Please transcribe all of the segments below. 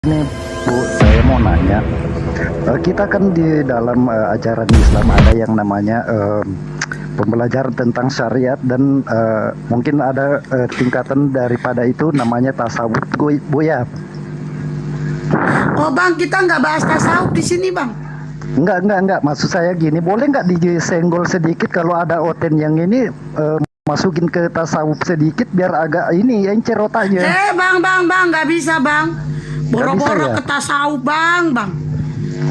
Ini Bu, saya mau nanya, kita kan di dalam ajaran Islam ada yang namanya pembelajaran tentang syariat dan mungkin ada tingkatan daripada itu namanya tasawuf, Bu ya. Oh bang, kita nggak bahas tasawuf di sini bang. Enggak. Maksud saya gini, boleh nggak disenggol sedikit kalau ada Oten yang ini masukin ke tasawuf sedikit biar agak ini encer otaknya. Bang, nggak bisa bang. Boro-boro ya? ke tasawuf bang.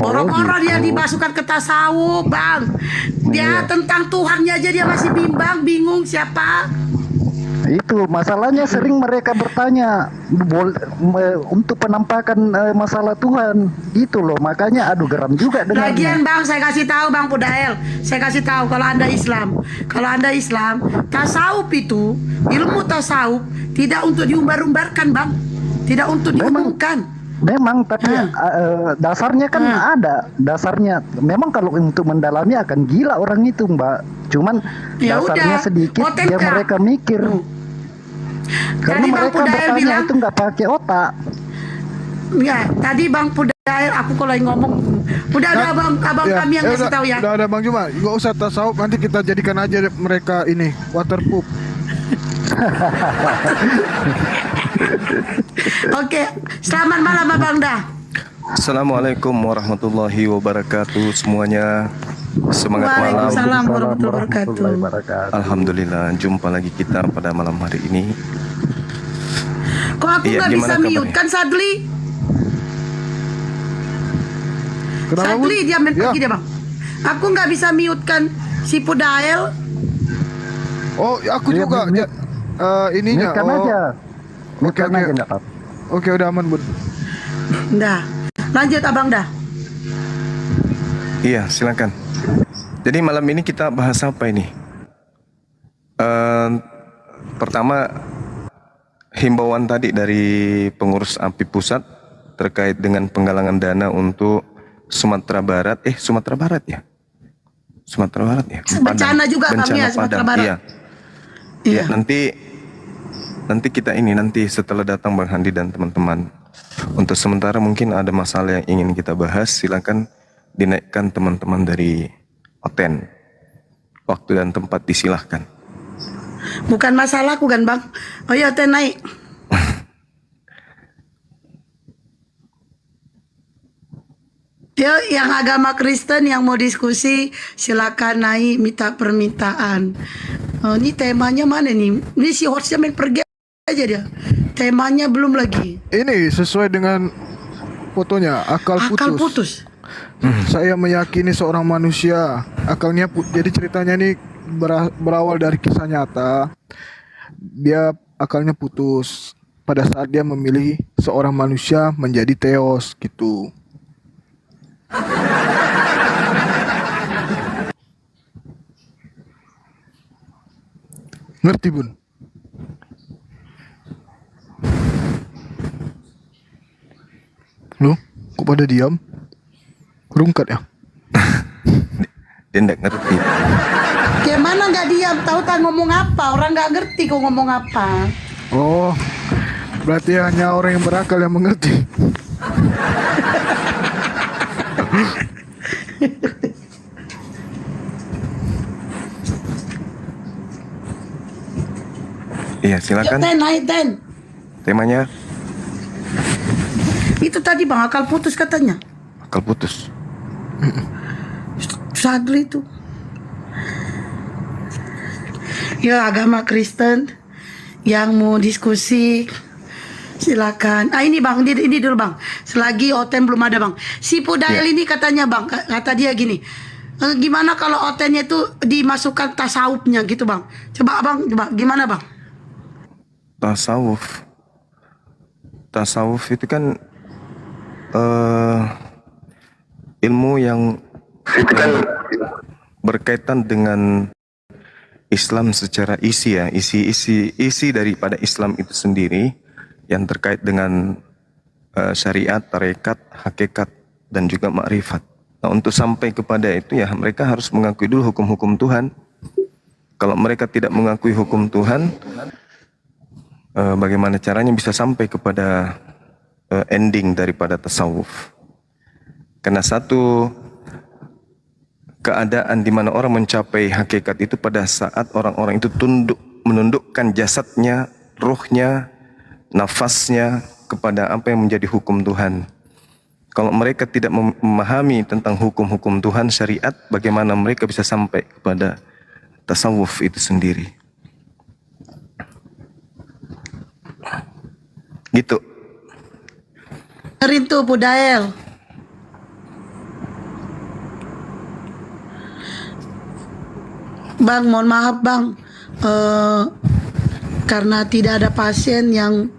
Boro-boro gitu. dia dimasukkan ke tasawuf bang. Dia Iya. tentang Tuhannya aja dia masih bingung siapa. Itu masalahnya sering mereka bertanya untuk penampakan masalah Tuhan gitu loh, makanya aduh geram juga dengarnya. Lagian bang, saya kasih tahu bang Pudael, saya kasih tahu kalau anda Islam, tasawuf itu ilmu tasawuf tidak untuk diumbar-umbarkan bang, tidak untuk diumumkan. Memang tapi dasarnya kan ada dasarnya, memang kalau untuk mendalami akan gila orang itu Mbak, cuman Ya dasarnya udah, sedikit OTK. biar mereka mikir. Karena Tadi Bang mereka Pudael bertanya bilang, itu nggak pakai otak. ya tadi Bang Pudael, aku kalau yang ngomong, udah ada abang Ya, kami yang kasih tahu ya. udah ada Bang Juma, nggak usah tasawuf, nanti kita jadikan aja mereka ini waterproof. Oke, selamat malam Abang Dah. Assalamualaikum warahmatullahi wabarakatuh semuanya. Semangat malam. Waalaikumsalam warahmatullahi Warahmatullahi wabarakatuh. wabarakatuh. Alhamdulillah jumpa lagi kita pada malam hari ini. Kok aku Iya, nggak bisa gimana kabarnya? mute kan Sadli? Kenapa, Bun? Sadli dia main Ya. pergi dia Bang. Aku nggak bisa mute kan si Pudael. Oh, aku Iya, juga. mute. Ininya. Mute-kan Oh, aja. Oke, Mute-kan oke. aja nggak apa-apa. Oke, udah aman, Bun. Dah, lanjut Abang Dah. Iya, silakan. Jadi malam ini kita bahas apa ini? Pertama, himbauan tadi dari pengurus API pusat terkait dengan penggalangan dana untuk Sumatera Barat. Sumatera Barat ya? Sumatera Barat ya? Bencana juga Bang ya, Sumatera Barat. Iya. Iya. Ya, nanti kita nanti setelah datang Bang Handi dan teman-teman. Untuk sementara mungkin ada masalah yang ingin kita bahas, silakan dinaikkan teman-teman dari Oten. Waktu dan tempat disilahkan. Bukan masalahku kan Bang. Oh iya, Ten naik. Yo, yang agama Kristen yang mau diskusi silakan naik minta permintaan. Oh, ini temanya mana nih? Ini si hostnya main pergi aja dia. Temanya belum lagi. Ini sesuai dengan fotonya, akal Akal putus. putus. Saya meyakini seorang manusia akalnya jadi ceritanya ini berawal dari kisah nyata. Dia akalnya putus pada saat dia memilih seorang manusia menjadi Theos gitu. Ngerti, Bun? Loh, kok pada diam? Rungkat ya? Dia tidak ngerti. Gimana nggak diam? Tahu tak ngomong apa? Orang nggak ngerti kok ngomong apa. Oh, berarti hanya orang yang berakal yang mengerti. Iya, Yuk silakan. Ten naik Ten. Temanya Itu tadi Bang akal putus katanya. akal putus. Sadli itu. Ya agama Kristen yang mau diskusi silakan. Ini Bang, ini dulu Bang. Selagi Oten belum ada Bang. Si Pudael ini katanya Bang, kata dia gini. Gimana kalau Otennya itu dimasukkan tasawufnya gitu Bang? Coba Bang, coba gimana Bang? Tasawuf itu kan ilmu yang berkaitan dengan Islam secara isi ya, isi daripada Islam itu sendiri yang terkait dengan syariat, tarekat, hakikat dan juga makrifat. Nah, untuk sampai kepada itu ya mereka harus mengakui dulu hukum-hukum Tuhan. Kalau mereka tidak mengakui hukum Tuhan, bagaimana caranya bisa sampai kepada ending daripada tasawuf. Karena satu keadaan di mana orang mencapai hakikat itu pada saat orang-orang itu menundukkan jasadnya, ruhnya, nafasnya kepada apa yang menjadi hukum Tuhan. Kalau mereka tidak memahami tentang hukum-hukum Tuhan, syariat, bagaimana mereka bisa sampai kepada tasawuf itu sendiri. Gitu. Dengerin tuh Pudael. Bang, mohon maaf Bang, karena tidak ada pasien yang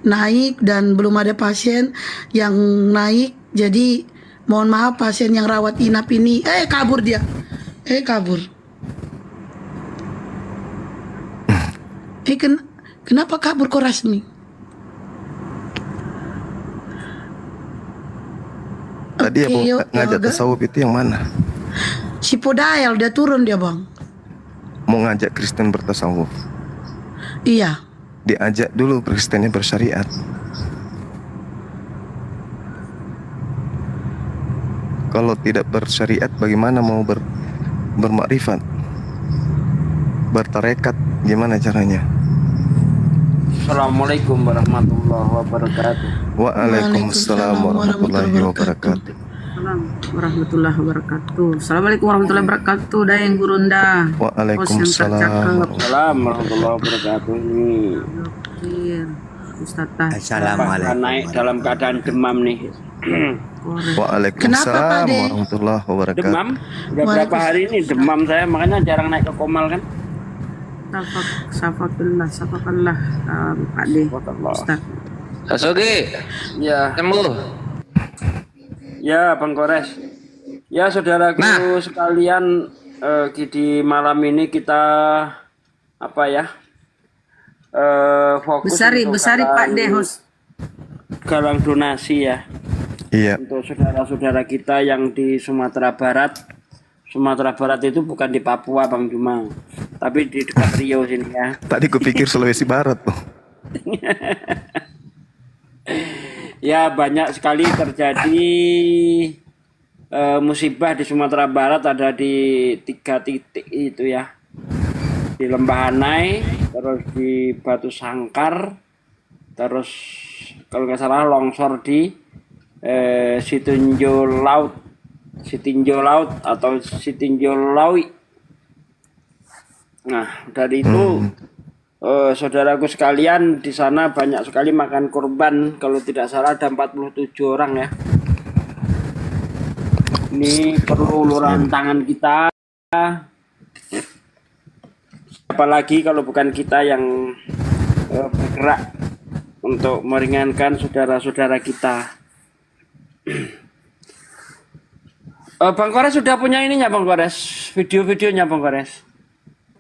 naik dan belum ada pasien yang naik, jadi mohon maaf pasien yang rawat inap ini, kabur dia, kabur. Kenapa kabur kok Rasmi? Tadi Oke, yuk, ngajak yoga. tasawuf itu yang mana? Si Pudael dia turun dia Bang. Mau ngajak Kristen bertasawuf. Iya. Diajak dulu Kristennya bersyariat. Kalau tidak bersyariat, bagaimana mau bermakrifat? Bertarekat, gimana caranya? Assalamualaikum warahmatullahi wabarakatuh. Waalaikumsalam warahmatullahi wabarakatuh. Warahmatullahi wabarakatuh. Assalamualaikum warahmatullahi wabarakatuh. Dayang Gurunda. Waalaikumsalam. Assalamualaikum warahmatullahi wabarakatuh. Ini Ustazah. Pak naik dalam keadaan demam nih. Kenapa, Waalaikumsalam Pak De? warahmatullahi wabarakatuh. Demam? Udah berapa hari ini demam saya, makanya jarang naik ke Komal kan. Safakallah Pak De. Ustaz. Sasugi, Ya, sembuh. ya Bang Kores. Ya saudaraku sekalian, di malam ini kita apa ya? Fokus untuk Besari Pak De host. galang donasi ya. Iya, Untuk saudara-saudara kita yang di Sumatera Barat. Sumatera Barat itu bukan di Papua Bang Juma, tapi di dekat Riau sini ya. tadi kupikir Sulawesi Barat tuh. Ya banyak sekali terjadi musibah di Sumatera Barat, ada di 3 titik itu ya. Di Lembah Anai, terus di Batu Sangkar, terus kalau nggak salah longsor di Sitinjau Laut atau Sitinjau Lawi. Nah, dari itu saudaraku sekalian, di sana banyak sekali makan korban. Kalau tidak salah ada 47 orang ya. Ini perlu uluran tangan kita. Apalagi kalau bukan kita yang bergerak untuk meringankan saudara-saudara kita. Bang Kores sudah punya ininya Bang Kores, video-videonya Bang Kores.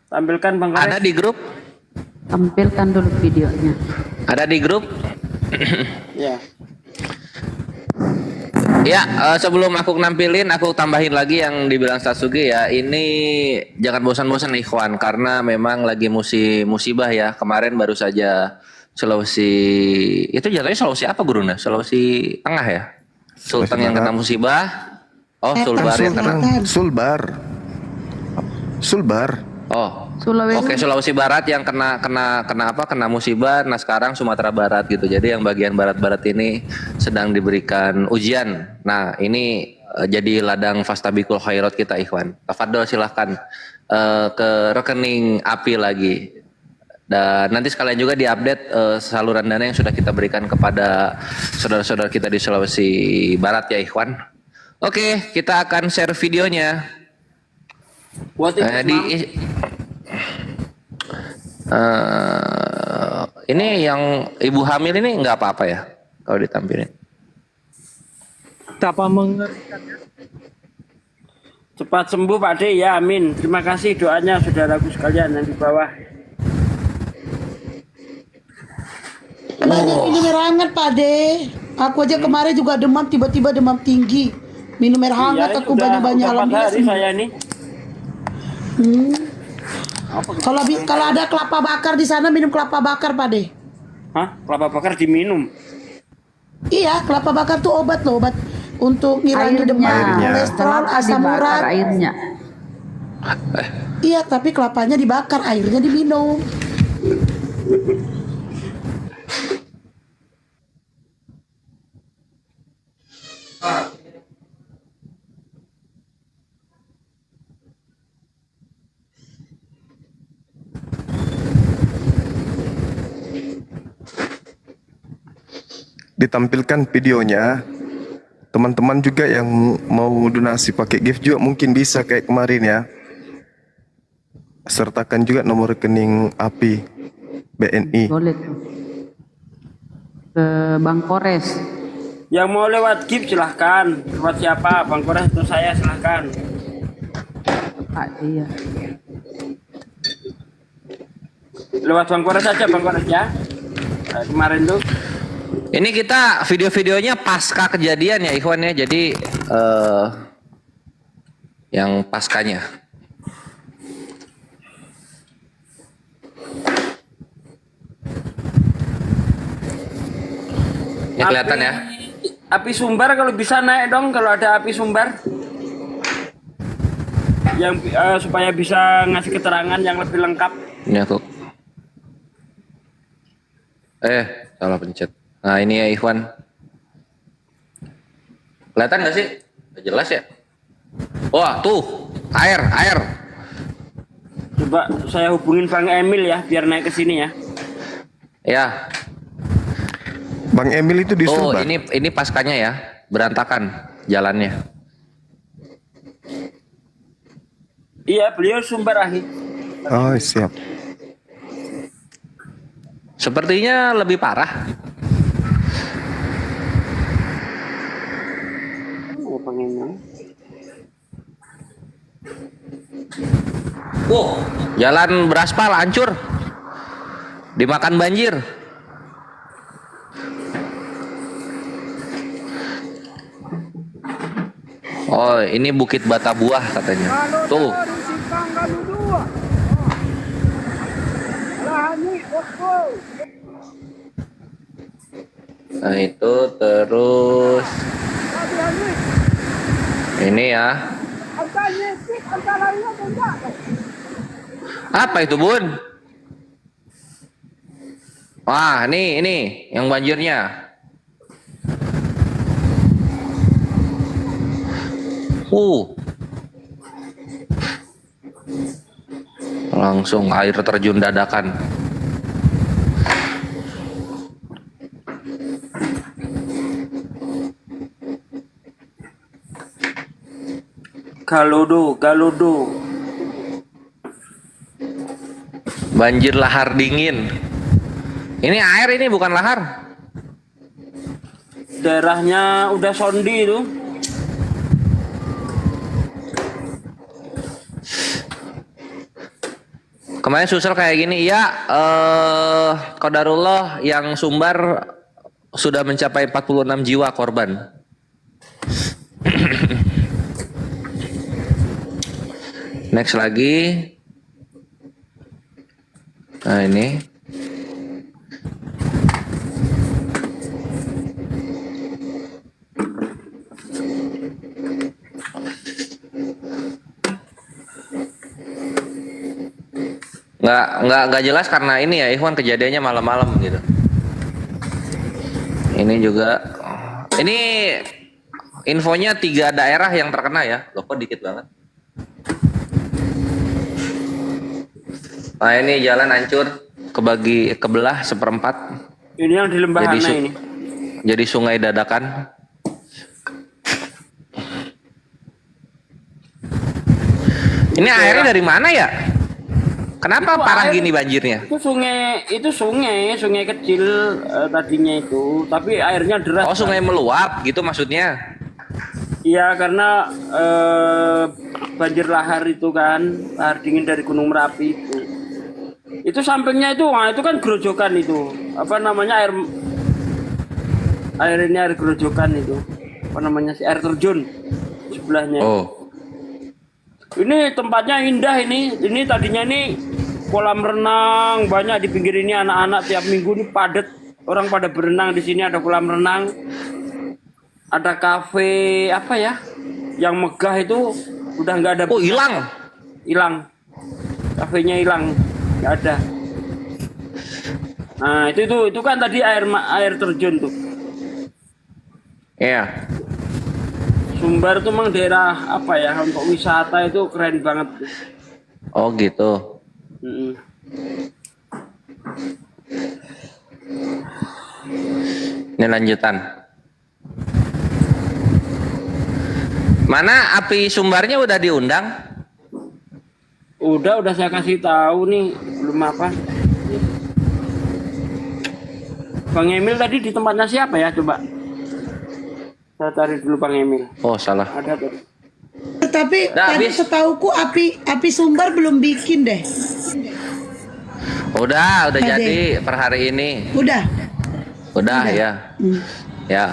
Tampilkan Bang Kores. Ada di grup? Tampilkan dulu videonya. Ada di grup? Ya. Ya, sebelum aku nampilin, aku tambahin lagi yang dibilang Sasugi ya. Ini jangan bosan-bosan ikhwan, karena memang lagi musibah ya. Kemarin baru saja Sulawesi, itu jatuhnya Sulawesi apa Guruna? Sulawesi Tengah ya? Sultan yang kena musibah. Oh, Sulbar yang kena. Sulbar. Oh, Sulawesi. oke, Sulawesi Barat yang kena apa? Kena musibah. Nah sekarang Sumatera Barat gitu. Jadi yang bagian barat-barat ini sedang diberikan ujian. Nah ini jadi ladang fastabikul khairat kita ikhwan. Tafadhol silahkan ke rekening API lagi. Dan nanti sekalian juga diupdate saluran dana yang sudah kita berikan kepada saudara-saudara kita di Sulawesi Barat ya ikhwan. Oke, kita akan share videonya. Buat itu Ini yang ibu hamil ini nggak apa-apa ya kalau ditampilin. Betapa mengerikan. cepat sembuh Pak De ya, amin. Terima kasih doanya saudaraku sekalian yang di bawah. Banyak minum air hangat Pak De. Aku aja kemarin juga demam, tiba-tiba demam tinggi. Minum air hangat aku banyak-banyak, udah 4 alhamdulillah hari sembuh. saya ini. Kalau ada kelapa bakar di sana, minum kelapa bakar Pak De. Hah? Kelapa bakar diminum. Iya, kelapa bakar tuh obat loh, obat untuk ngilangin demam, Airnya. kolesterol, Kelapa asam dibakar urat. airnya. Iya, tapi kelapanya dibakar, airnya diminum. Ditampilkan videonya. Teman-teman juga yang mau donasi pakai gift juga mungkin bisa kayak kemarin ya. Sertakan juga nomor rekening API BNI. Boleh tuh. Ke Bang Kores. Yang mau lewat gift silahkan. Lewat siapa? Bang Kores atau saya silahkan. Pak dia. Lewat Bang Kores aja, Bang Kores ya. Kemarin tuh. Ini kita video-videonya pasca kejadian ya Ikhwan ya. Jadi yang paskanya. Ini kelihatan ya. Api sumbar kalau bisa naik dong kalau ada api sumbar. Yang supaya bisa ngasih keterangan yang lebih lengkap. Ini aku. Salah pencet. Nah ini ya Ikhwan. Kelihatan nggak sih? Udah jelas ya. Wah tuh air. Coba saya hubungin Bang Emil ya biar naik ke sini ya. Ya. Bang Emil itu di Oh Sumbar. ini paskanya ya. Berantakan jalannya. Iya beliau sumber akhir. Oh siap. Sepertinya lebih parah. Oh, Bang Emil. Jalan beraspal hancur. Dimakan banjir. Oh, ini Bukit Batabuah katanya. Tuh. Nah, itu terus ini ya. Apa itu, Bun? Wah, ini yang banjirnya. Langsung air terjun dadakan. Galudu. Banjir lahar dingin. Ini air ini bukan lahar. Daerahnya udah sondi itu. Kemarin susel kayak gini, ya qadarullah yang Sumbar sudah mencapai 46 jiwa korban. Next lagi. Nah ini. Nggak jelas karena ini ya Ikhwan kejadiannya malam-malam gitu. Ini juga ini infonya 3 daerah yang terkena ya. Loh kok dikit banget. Nah ini jalan hancur kebelah seperempat. Ini yang di Lembahana ini. Jadi sungai dadakan. Ini airnya dari mana ya? Kenapa Itu parah air, gini banjirnya? Itu sungai kecil tadinya itu, tapi airnya deras. Oh sungai meluap gitu maksudnya? Iya karena banjir lahar itu kan, lahar dingin dari Gunung Merapi itu. Itu sampingnya itu, itu kan gerojokan itu. Apa namanya air ini air gerojokan itu. Apa namanya sih air terjun sebelahnya. Oh. Ini tempatnya indah ini. Ini tadinya ini kolam renang banyak di pinggir ini anak-anak tiap minggu ini padat. orang pada berenang di sini, ada kolam renang, ada kafe apa ya, yang megah itu udah nggak ada. Oh, hilang. Hilang, kafenya hilang, nggak ada. Nah itu kan tadi air terjun tuh. Iya. Sumbar tuh memang daerah apa ya, untuk wisata itu keren banget tuh. Oh gitu. Mm-mm. Ini lanjutan. Mana api sumbarnya udah diundang? Udah saya kasih tahu nih, belum apa. Bang Emil tadi di tempatnya siapa ya, coba? Saya cari dulu Bang Emil. Oh salah. Ada tuh. Tapi Udah tadi habis. setauku api sumbar belum bikin deh. Udah Ade. jadi per hari ini. Udah. Udah ya. Ya.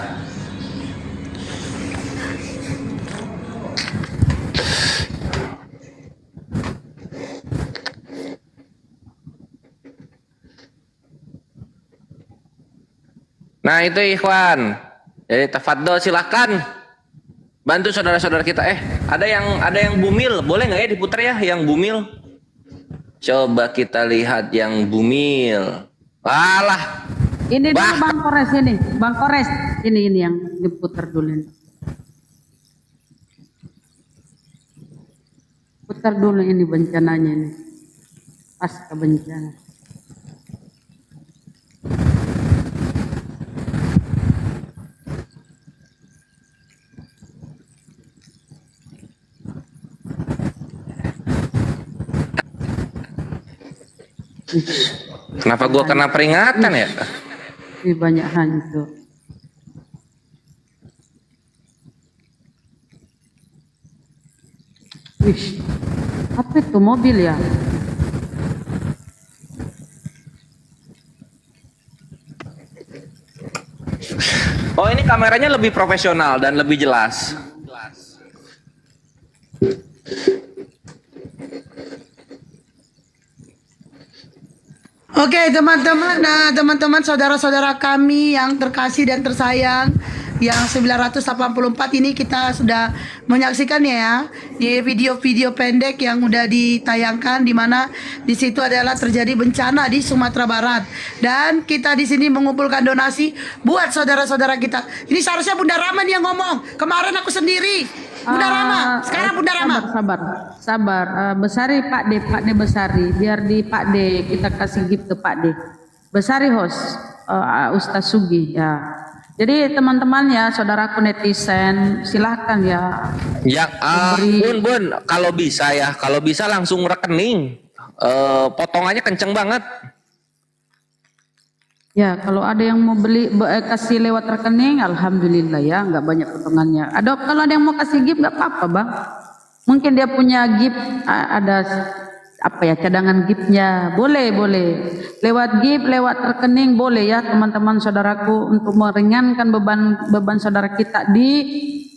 Nah itu ikhwan. Jadi tafadhol silakan bantu saudara-saudara kita. Ada yang bumil, boleh nggak ya diputar ya yang bumil? Coba kita lihat yang bumil. Alah, Ini dulu Wah. Bang Kores ini. Bang Kores. Ini yang diputar dulu ini. Putar dulu ini bencananya ini. Pasca bencana. kenapa gua kena peringatan ya? Ini banyak hancur. Wih, apa itu mobil ya? Oh ini kameranya lebih profesional dan lebih jelas. Oke teman-teman, nah teman-teman saudara-saudara kami yang terkasih dan tersayang, yang 984 ini kita sudah menyaksikan ya di video-video pendek yang udah ditayangkan, di mana di situ adalah terjadi bencana di Sumatera Barat, dan kita di sini mengumpulkan donasi buat saudara-saudara kita. Ini seharusnya Bunda Rama nih yang ngomong, kemarin aku sendiri. Bunda Rama, sekarang Bunda Rama. Sabar. Besari Pak D Besari, biar di Pak D kita kasih gift ke Pak D. Besari host Ustaz Sugi ya. Jadi teman-teman ya, saudaraku netizen, silahkan ya. Ya, Bun, kalau bisa langsung rekening. Potongannya kenceng banget. Ya, kalau ada yang mau beli kasih lewat rekening, alhamdulillah ya, nggak banyak potongannya. Kalau ada yang mau kasih gift nggak apa-apa bang. Mungkin dia punya gift, ada apa ya, cadangan giftnya, boleh. Lewat gift, lewat rekening boleh ya teman-teman saudaraku, untuk meringankan beban saudara kita di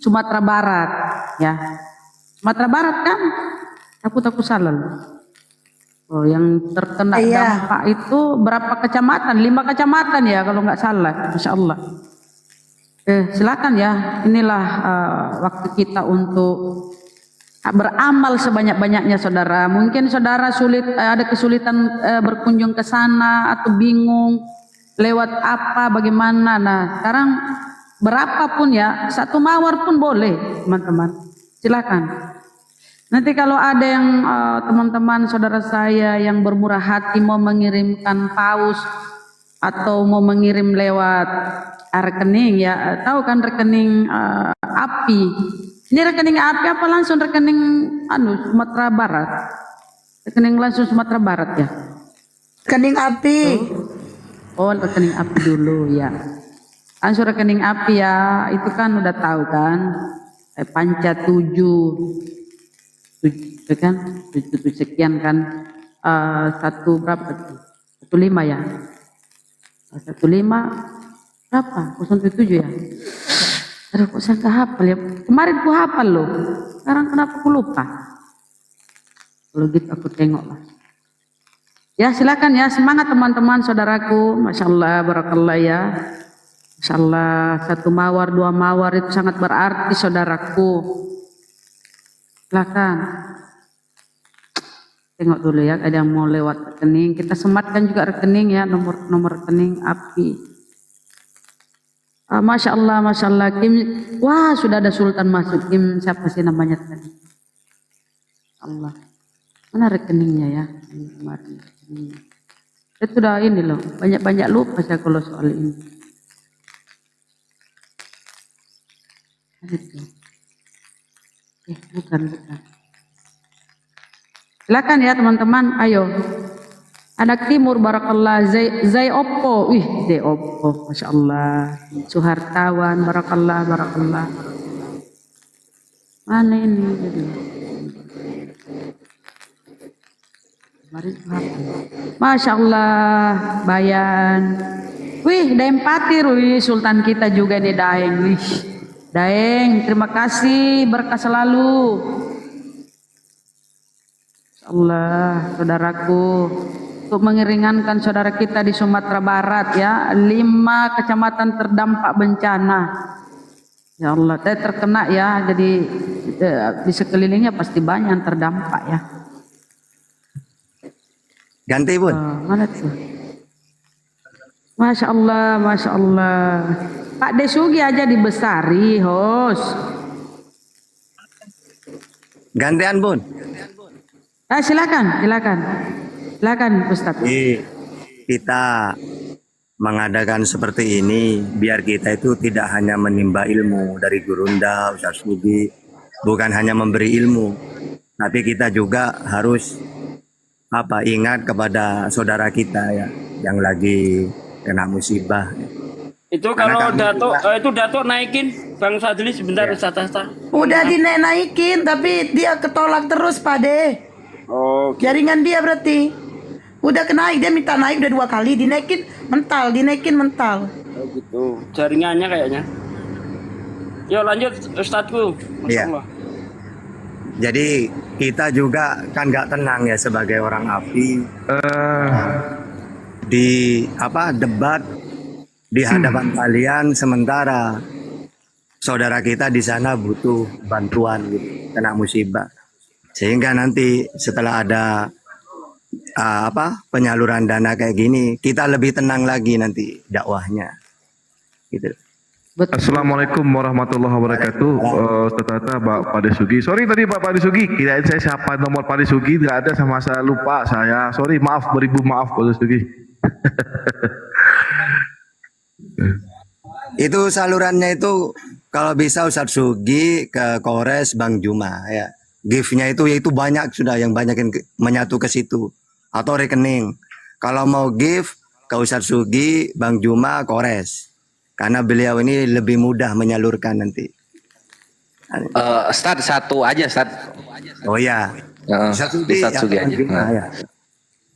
Sumatera Barat ya. Sumatera Barat kan? Aku salah loh. Oh, yang terkena Iya. dampak itu berapa kecamatan? 5 kecamatan ya kalau nggak salah, Masya Allah. Silakan ya, inilah waktu kita untuk beramal sebanyak-banyaknya saudara. Mungkin saudara ada kesulitan berkunjung ke sana atau bingung lewat apa, bagaimana. Nah sekarang berapapun ya, 1 mawar pun boleh teman-teman, silakan. Nanti kalau ada yang teman-teman saudara saya yang bermurah hati mau mengirimkan paus atau mau mengirim lewat rekening ya, tahu kan rekening API. Ini rekening API apa langsung rekening Sumatera Barat? Rekening langsung Sumatera Barat ya. Rekening api. Oh, rekening API dulu ya. Langsung rekening API ya, itu kan udah tahu kan. Panca 7 kan 7 sekian kan, 1 berapa tuh, 15 ya, 15 berapa, 07 ya. Aduh kok saya nggak hafal ya, kemarin ku hafal loh, sekarang kenapa ku lupa. Kalau gitu aku tengok lah. Ya silakan ya, semangat teman-teman saudaraku. Masya Allah, barakallah ya. Masya Allah, 1 mawar 2 mawar itu sangat berarti saudaraku. Silakan. Tengok dulu ya, ada yang mau lewat rekening. Kita sematkan juga rekening ya, nomor rekening API. Masya Allah, Kim. Wah, sudah ada Sultan masuk. Kim, siapa sih namanya tadi? Allah. Mana rekeningnya ya? Kemarin. Itu udah ini loh, banyak-banyak lupa saya kalau soal ini. Itu. Bukan. Silakan ya teman-teman, ayo. Anak Timur, barakallah. Zai Oppo, Zai Oppo, Masya Allah. Suhartawan, barakallah. Mana ini? Masya Allah, Bayan. Daeng Patir, Sultan kita juga nih Daeng. Daeng, terima kasih, berkah selalu. Masya Allah, saudaraku, untuk mengeringankan saudara kita di Sumatera Barat ya, 5 kecamatan terdampak bencana. Ya Allah, terkena ya, jadi di sekelilingnya pasti banyak yang terdampak ya. Ganti Bun. Mana tuh? Masya Allah. Pak Desugi aja dibesari, host. Gantian Bun. Silakan Ustaz. Kita mengadakan seperti ini biar kita itu tidak hanya menimba ilmu dari Gurunda, Ustaz Sugi, bukan hanya memberi ilmu, tapi kita juga harus ingat kepada saudara kita ya yang lagi kena musibah. Itu kalau Datuk naikin Bang Sadli sebentar Ustaz Asta. Udah dinaikin tapi dia ketolak terus Pak De. Oh, Jaringan dia berarti. Udah kenaik, dia minta naik udah 2 kali, dinaikin mental. oh gitu. Jaringannya kayaknya. Yuk lanjut Ustadku. Masya Iya. Allah. Jadi kita juga kan nggak tenang ya sebagai orang API di debat di hadapan kalian, sementara saudara kita di sana butuh bantuan gitu, kena musibah, sehingga nanti setelah ada penyaluran dana kayak gini kita lebih tenang lagi nanti dakwahnya gitu. Assalamualaikum warahmatullahi wabarakatuh. Tata Pak Desugi. Sorry tadi Pak Desugi, kirain saya siapa nomor Pak Desugi, tidak ada sama saya, lupa saya. Sorry, maaf, beribu maaf Pak Desugi. Itu salurannya itu kalau bisa Ustadz Sugi ke Kores Bang Juma ya. Gift-nya itu yaitu banyak sudah, yang banyak yang menyatu ke situ atau rekening. Kalau mau gift ke Ustadz Sugi, Bang Juma, Kores. Karena beliau ini lebih mudah menyalurkan nanti. Start 1 aja, Start. Oh ya. Ustadz Sugi aja. Ya.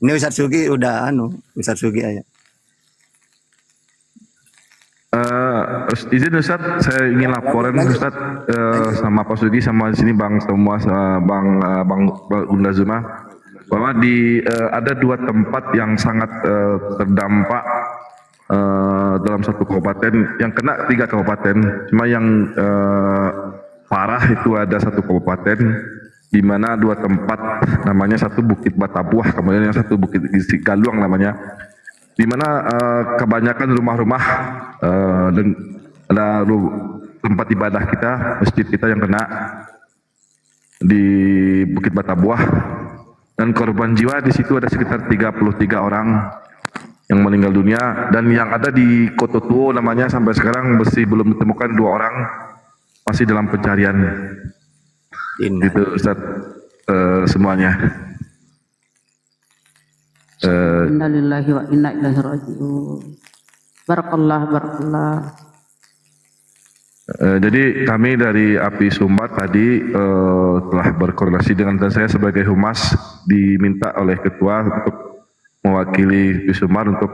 Ini Ustadz Sugi udah Ustadz Sugi aja. Izin Ustaz, saya ingin laporan Ustaz sama Pak Sugi, sama di sini Bang semua, Bang Unda Zuma, bahwa ada 2 tempat yang sangat terdampak dalam 1 kabupaten, yang kena 3 kabupaten, cuma yang parah itu ada 1 kabupaten, di mana 2 tempat, namanya satu Bukit Batabuah, kemudian yang satu Bukit Galuang namanya, di mana kebanyakan rumah-rumah dan ada tempat ibadah kita, masjid kita yang kena di Bukit Batabuah, dan korban jiwa di situ ada sekitar 33 orang yang meninggal dunia, dan yang ada di Kototuo namanya sampai sekarang masih belum ditemukan 2 orang, masih dalam pencarian. Itu Ustaz semuanya. Innalillahi wa inna ilaihi raji'un. Barakallah. Jadi kami dari API Sumbar tadi telah berkoordinasi dengan, dan saya sebagai humas diminta oleh ketua untuk mewakili API Sumbar untuk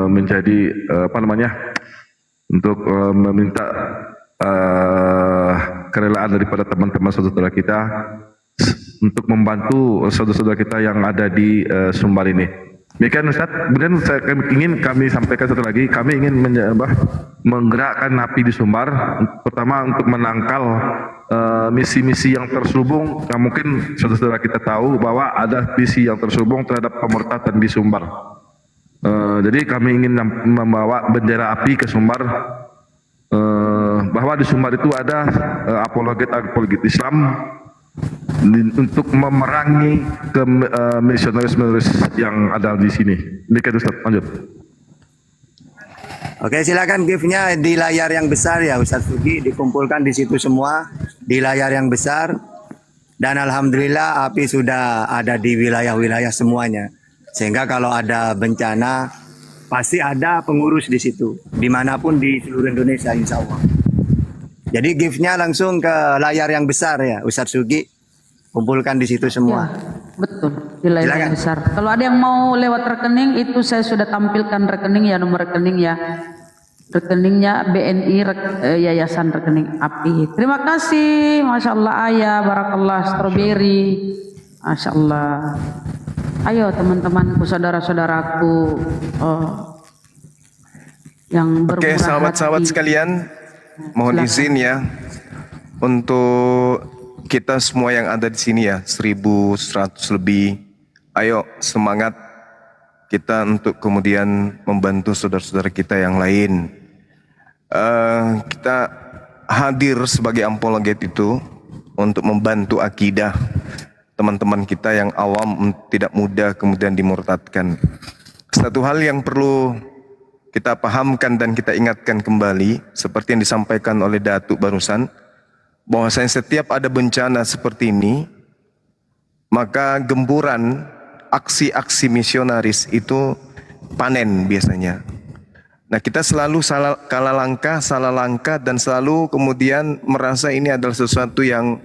menjadi untuk meminta kerelaan daripada teman-teman saudara kita untuk membantu saudara-saudara kita yang ada di Sumbar ini. Demikian Ustaz, kemudian kami sampaikan satu lagi, kami ingin menggerakkan napi di Sumbar, pertama untuk menangkal misi-misi yang terselubung, yang mungkin saudara-saudara kita tahu bahwa ada misi yang terselubung terhadap pemurtadan di Sumbar. Jadi kami ingin membawa bendera api ke Sumbar, bahwa di Sumbar itu ada apologet Islam untuk memerangi ke misionaris yang ada di sini. Demikian Ustaz, lanjut. Oke, silakan gift-nya di layar yang besar ya Ustaz Sugi, dikumpulkan di situ semua di layar yang besar. Dan alhamdulillah api sudah ada di wilayah-wilayah semuanya. Sehingga kalau ada bencana pasti ada pengurus di situ, dimanapun di seluruh Indonesia insya Allah. Jadi gift-nya langsung ke layar yang besar ya Ustaz Sugi, kumpulkan di situ semua. Betul, di layar Silakan. yang besar. Kalau ada yang mau lewat rekening, itu saya sudah tampilkan rekening ya, nomor rekening ya. Rekeningnya BNI, Yayasan Rekening Api. Terima kasih, Masya Allah Ayah, Barakallah, Strawberry, Masya Allah. Ayo teman-temanku, saudara-saudaraku yang bermurah Oke, sahabat-sahabat hati. sekalian, mohon izin ya untuk kita semua yang ada di sini ya, 1.100 lebih. Ayo semangat kita untuk kemudian membantu saudara-saudara kita yang lain. Kita hadir sebagai apologet itu untuk membantu akidah teman-teman kita yang awam, tidak mudah kemudian dimurtadkan. Satu hal yang perlu kita pahamkan dan kita ingatkan kembali, seperti yang disampaikan oleh Datuk barusan, bahwasanya setiap ada bencana seperti ini, maka gemburan aksi-aksi misionaris itu panen biasanya. Nah, kita selalu salah langkah dan selalu kemudian merasa ini adalah sesuatu yang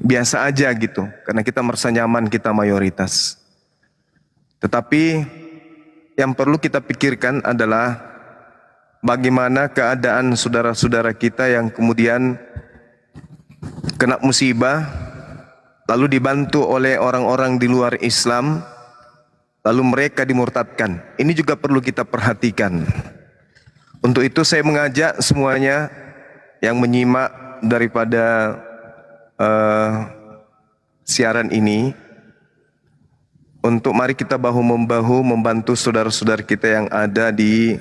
biasa aja gitu, karena kita merasa nyaman, kita mayoritas. Tetapi yang perlu kita pikirkan adalah bagaimana keadaan saudara-saudara kita yang kemudian kena musibah, lalu dibantu oleh orang-orang di luar Islam, lalu mereka dimurtadkan. Ini juga perlu kita perhatikan. Untuk itu saya mengajak semuanya yang menyimak daripada siaran ini, untuk mari kita bahu-membahu membantu saudara-saudara kita yang ada di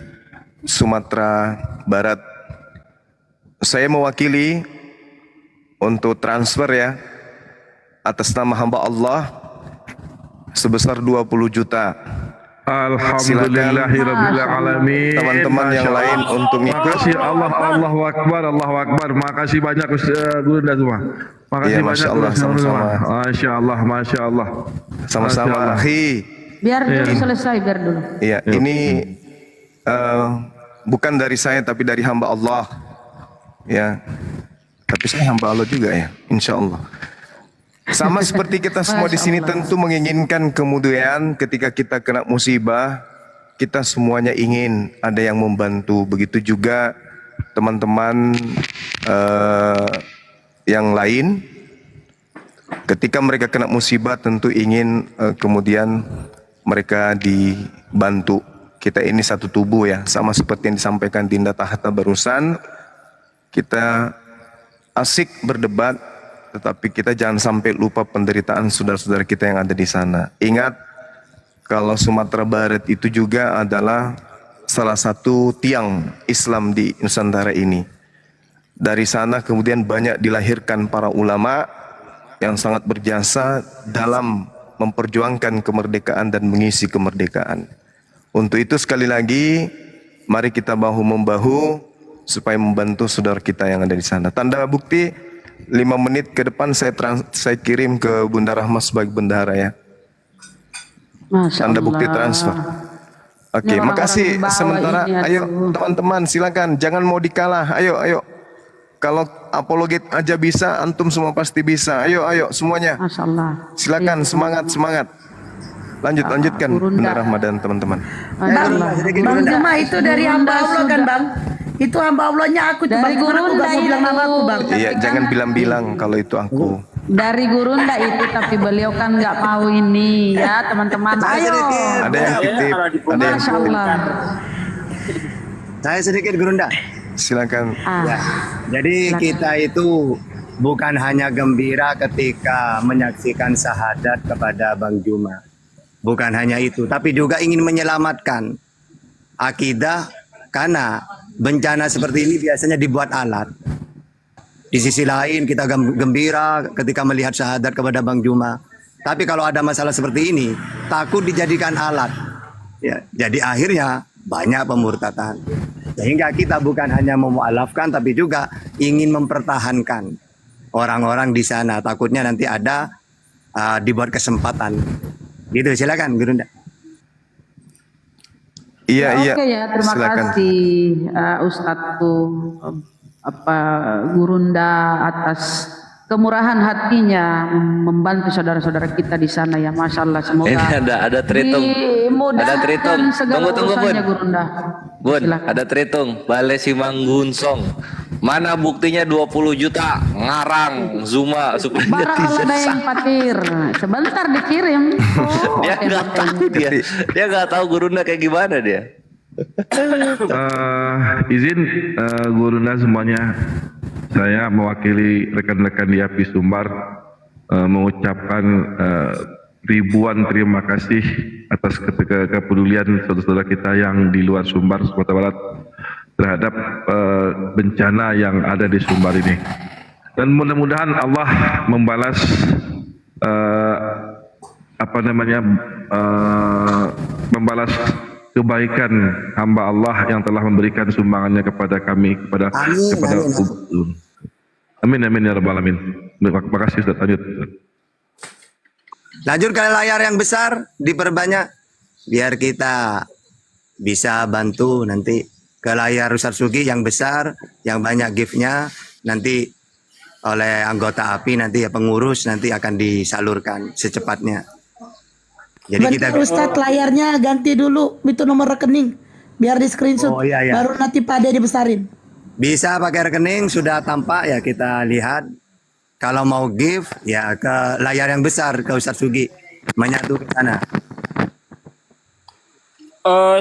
Sumatera Barat. Saya mewakili untuk transfer ya, atas nama hamba Allah sebesar 20 juta. Alhamdulillahirabbil alamin. Teman-teman yang lain untuk ikut. Makasih Allah, Allahu Akbar, Allahu Akbar. Makasih banyak Guru Dazuma. Makasih Iya, banyak Masya Allah, sama-sama. Masya Allah, Masya Allah. Sama-sama, Masya Allah. akhi. Biar dulu selesai, biar dulu. Iya, ini bukan dari saya tapi dari hamba Allah. Ya. Tapi saya hamba Allah juga ya, insya Allah. Sama seperti kita semua di sini tentu menginginkan kemudian ketika kita kena musibah, kita semuanya ingin ada yang membantu. Begitu juga teman-teman yang lain, ketika mereka kena musibah tentu ingin kemudian mereka dibantu. Kita ini satu tubuh ya, sama seperti yang disampaikan Dinda Tahta barusan. Kita asik berdebat, tetapi kita jangan sampai lupa penderitaan saudara-saudara kita yang ada di sana. Ingat, kalau Sumatera Barat itu juga adalah salah satu tiang Islam di Nusantara ini. Dari sana kemudian banyak dilahirkan para ulama yang sangat berjasa dalam memperjuangkan kemerdekaan dan mengisi kemerdekaan. Untuk itu sekali lagi, mari kita bahu-membahu supaya membantu saudara kita yang ada di sana. Tanda bukti, 5 menit ke depan saya kirim ke Bunda Rahma sebagai bendahara ya. Masya Tanda bukti Allah. transfer. Oke, Ini orang-orang makasih. yang bawa Sementara, ini, ayo aduh. teman-teman silakan, jangan mau dikalah. Ayo. Kalau apologet aja bisa, antum semua pasti bisa. Ayo semuanya. Masya Allah. Silakan, Iya. semangat. Lanjutkan Bunda Rahma dan teman-teman. Masya Bang, Allah. Bang Juma itu dari hamba Allah kan Bang? Itu hamba Allahnya aku tuh Dari Bang, cuman aku Gurunda gak mau bilang itu. nama aku Bang. Iya, jangan bilang-bilang kalau itu aku. dari Gurunda itu, tapi beliau kan nggak mau ini ya teman-teman. Ayo. Ada yang titip, ada yang Masya Allah. Saya sedikit Gurunda. silakan. Ya. Jadi kita itu bukan hanya gembira ketika menyaksikan syahadat kepada Bang Juma. Bukan hanya itu, tapi juga ingin menyelamatkan akidah, karena bencana seperti ini biasanya dibuat alat. Di sisi lain kita gembira ketika melihat syahadat kepada Bang Juma. Tapi kalau ada masalah seperti ini, takut dijadikan alat. Ya, jadi akhirnya banyak pemurtatan. Sehingga kita bukan hanya memualafkan, tapi juga ingin mempertahankan orang-orang di sana. Takutnya nanti ada dibuat kesempatan. Gitu, silakan Gurunda. Iya, iya. Oke ya, terima Silakan. kasih Ustadzku Gurunda atas kemurahan hatinya membantu saudara-saudara kita di sana ya, Masya Allah. Semoga Ini ada tritung. Ada tritung. dimudahkan segala Tunggu, Bun. urusannya Gurunda. Bun, Silakan. ada tritung. Balai Simanggunsong. Mana buktinya 20 juta? Ngarang, Zuma, supaya Barang kalau ada yang patir, sebentar dikirim. Oh, Dia nggak tahu dia. Dia nggak tahu Gurunda kayak gimana dia. Izin Gurunda semuanya, saya mewakili rekan-rekan di API Sumbar mengucapkan ribuan terima kasih atas kepedulian saudara-saudara kita yang di luar Sumbar, Sumatera Barat terhadap bencana yang ada di Sumbar ini. Dan mudah-mudahan Allah membalas membalas kebaikan hamba Allah yang telah memberikan sumbangannya kepada kami, kepada amin amin ya rabbal alamin. Terima kasih Ustaz. Lanjut. Lanjut ke layar yang besar, diperbanyak biar kita bisa bantu nanti ke layar Ustaz Sugi yang besar, yang banyak gift-nya nanti oleh anggota API, nanti ya pengurus nanti akan disalurkan secepatnya. Jadi Bentar kita Ustadz, layarnya ganti dulu itu nomor rekening biar di screenshot. Oh, iya, iya. Baru nanti Pak Ade dibesarin. bisa pakai rekening, sudah tampak ya, kita lihat. Kalau mau give ya ke layar yang besar ke Ustaz Sugi, menyatu ke sana.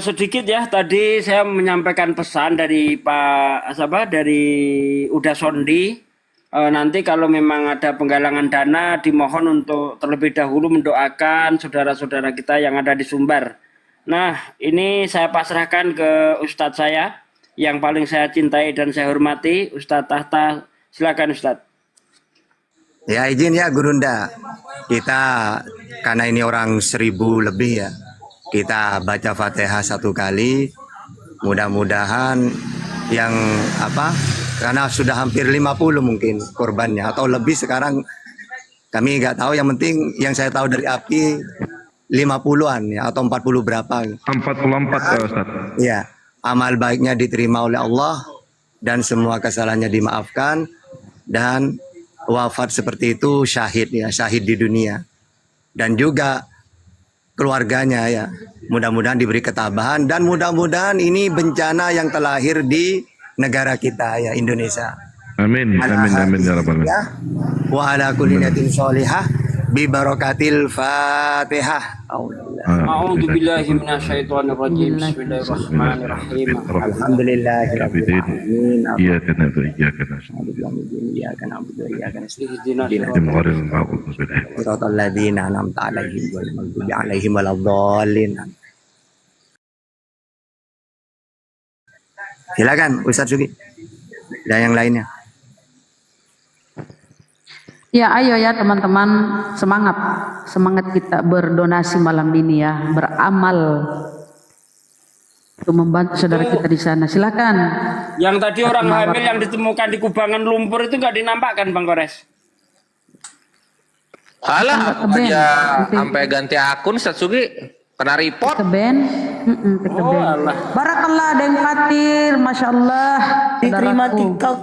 Sedikit ya, tadi saya menyampaikan pesan dari Pak Asaba, dari Uda Sondi. Nanti kalau memang ada penggalangan dana, dimohon untuk terlebih dahulu mendoakan saudara-saudara kita yang ada di Sumbar. Nah, ini saya pasrahkan ke Ustadz saya, yang paling saya cintai dan saya hormati, Ustadz Tahta. Silakan Ustadz. Ya izin ya Gurunda, kita karena ini orang 1000 lebih ya, kita baca Fatihah 1 kali, mudah-mudahan yang karena sudah hampir 50 mungkin korbannya atau lebih sekarang, kami nggak tahu, yang penting yang saya tahu dari API 50-an ya atau 40 berapa. 44 Ustaz. Ya, amal baiknya diterima oleh Allah dan semua kesalahannya dimaafkan, dan wafat seperti itu syahid ya, syahid di dunia. Dan juga keluarganya ya, mudah-mudahan diberi ketabahan, dan mudah-mudahan ini bencana yang terlahir di negara kita ya, Indonesia. Amin amin amin ya rabbal alamin. Ya. Wa ala kulli niyatin sholihah bi barakatil Fatihah. A'udzu billahi minasyaitonir rajim. Bismillahirrahmanirrahim. Alhamdulillahirabbil alamin. Iyyaka na'budu wa iyyaka nasta'in. Iyyaka na'budu wa iyyaka nasta'in. Ihdinas Ghairil maghdubi alaihim. Shiratal ladzina an'amta 'alaihim ghairil maghdubi 'alaihim waladdallin. Silakan Ustaz Sugi dan yang lainnya. Ya, ayo ya teman-teman, semangat. Semangat kita berdonasi malam ini ya, beramal untuk membantu saudara kita di sana. Silakan. Yang tadi orang hamil yang ditemukan di kubangan lumpur itu nggak dinampakkan Bang Kores? Alah, aku Keben. aja Nanti. sampai ganti akun Satsugi kena report. Ke Ben. Ke Ben. Barakallah ada yang khawatir, Masya Allah. Diterima saudaraku. TikTok.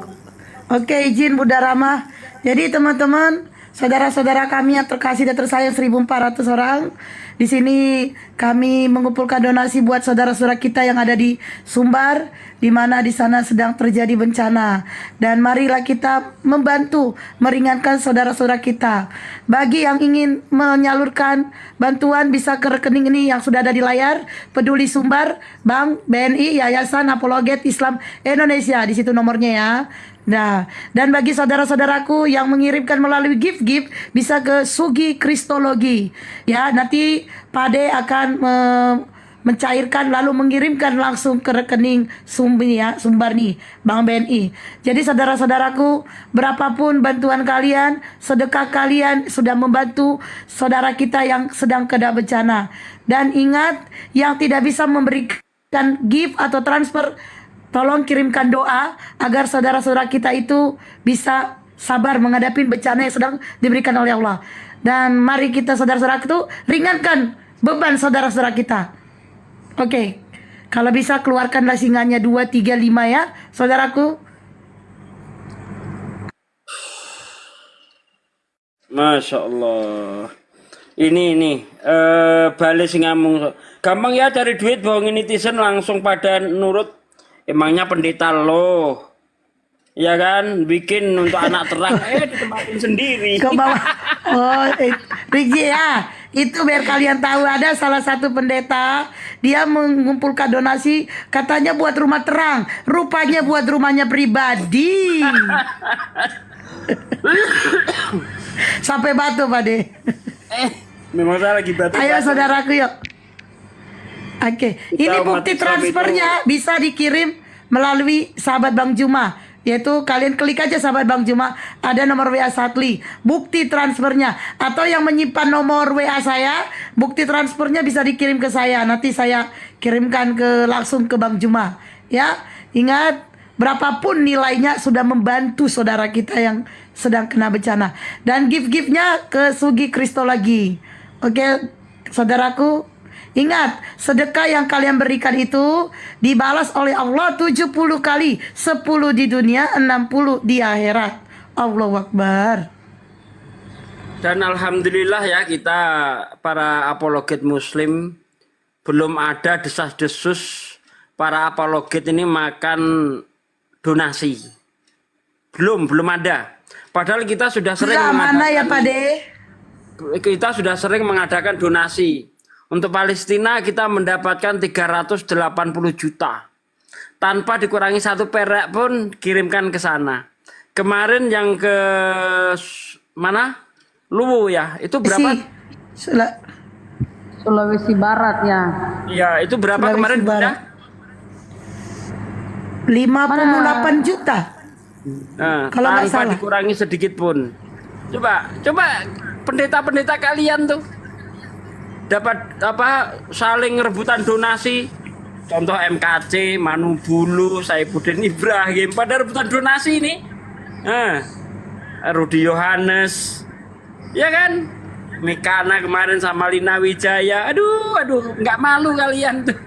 Oke, izin Bunda Rama. Jadi teman-teman, saudara-saudara kami yang terkasih dan tersayang 1400 orang, Di sini kami mengumpulkan donasi buat saudara-saudara kita yang ada di Sumbar, di mana di sana sedang terjadi bencana. Dan marilah kita membantu meringankan saudara-saudara kita. Bagi yang ingin menyalurkan bantuan bisa ke rekening ini yang sudah ada di layar, Peduli Sumbar, Bank BNI, Yayasan Apologet Islam Indonesia. Di situ nomornya ya. Nah, dan bagi saudara-saudaraku yang mengirimkan melalui gift bisa ke Sugi Kristologi. Ya, nanti Pak Ade akan mencairkan lalu mengirimkan langsung ke rekening Sumbar nih, Bank BNI. Jadi saudara-saudaraku, berapapun bantuan kalian, sedekah kalian sudah membantu saudara kita yang sedang kena bencana. Dan ingat, yang tidak bisa memberikan gift atau transfer, tolong kirimkan doa agar saudara-saudara kita itu bisa sabar menghadapi bencana yang sedang diberikan oleh Allah. Dan mari kita saudara-saudara itu ringankan beban saudara-saudara kita. Oke, kalau bisa keluarkanlah singanya 2, 3, 5 ya, saudaraku. Masya Allah. Ini balik sing ngamung. Gampang ya cari duit, bohongin netizen langsung pada nurut. Emangnya pendeta lo, ya kan, bikin untuk anak terang, ditempatin sendiri. Ke bawah. Oh, Rigi ya. Itu biar kalian tahu, ada salah satu pendeta, dia mengumpulkan donasi, katanya buat rumah terang, rupanya buat rumahnya pribadi. Sampai batu, Pak De. Memang saya lagi batu. Ayo saudaraku yuk. Oke, ini bukti transfernya bisa dikirim melalui sahabat Bang Juma. Yaitu kalian klik aja sahabat Bang Juma, ada nomor WA Satli, bukti transfernya. Atau yang menyimpan nomor WA saya, bukti transfernya bisa dikirim ke saya. Nanti saya kirimkan langsung ke Bang Juma. Ya, ingat berapapun nilainya sudah membantu saudara kita yang sedang kena bencana. Dan gift-giftnya ke Sugi Kristologi. Oke, saudaraku. Ingat, sedekah yang kalian berikan itu dibalas oleh Allah 70 kali. 10 di dunia, 60 di akhirat. Allahu Akbar. Dan alhamdulillah ya, kita para apologet muslim belum ada desas-desus para apologet ini makan donasi. Belum ada. Padahal kita sudah sering mana ya Pak De? Kita sudah sering mengadakan donasi. Untuk Palestina kita mendapatkan 380 juta. Tanpa dikurangi 1 perak pun kirimkan ke sana. Kemarin yang ke mana? Luwu ya. Itu berapa? Sulawesi Barat ya. Iya, itu berapa Sulawesi kemarin? Barat. 58 juta. Nah, Kalau nggak tanpa salah. dikurangi sedikit pun. Coba pendeta-pendeta kalian tuh dapat saling rebutan donasi. Contoh MKC, Manu Bulu, Saifuddin Ibrahim pada rebutan donasi ini. Rudi Yohanes, ya kan? Mikana kemarin sama Lina Wijaya. Aduh, nggak malu kalian tuh.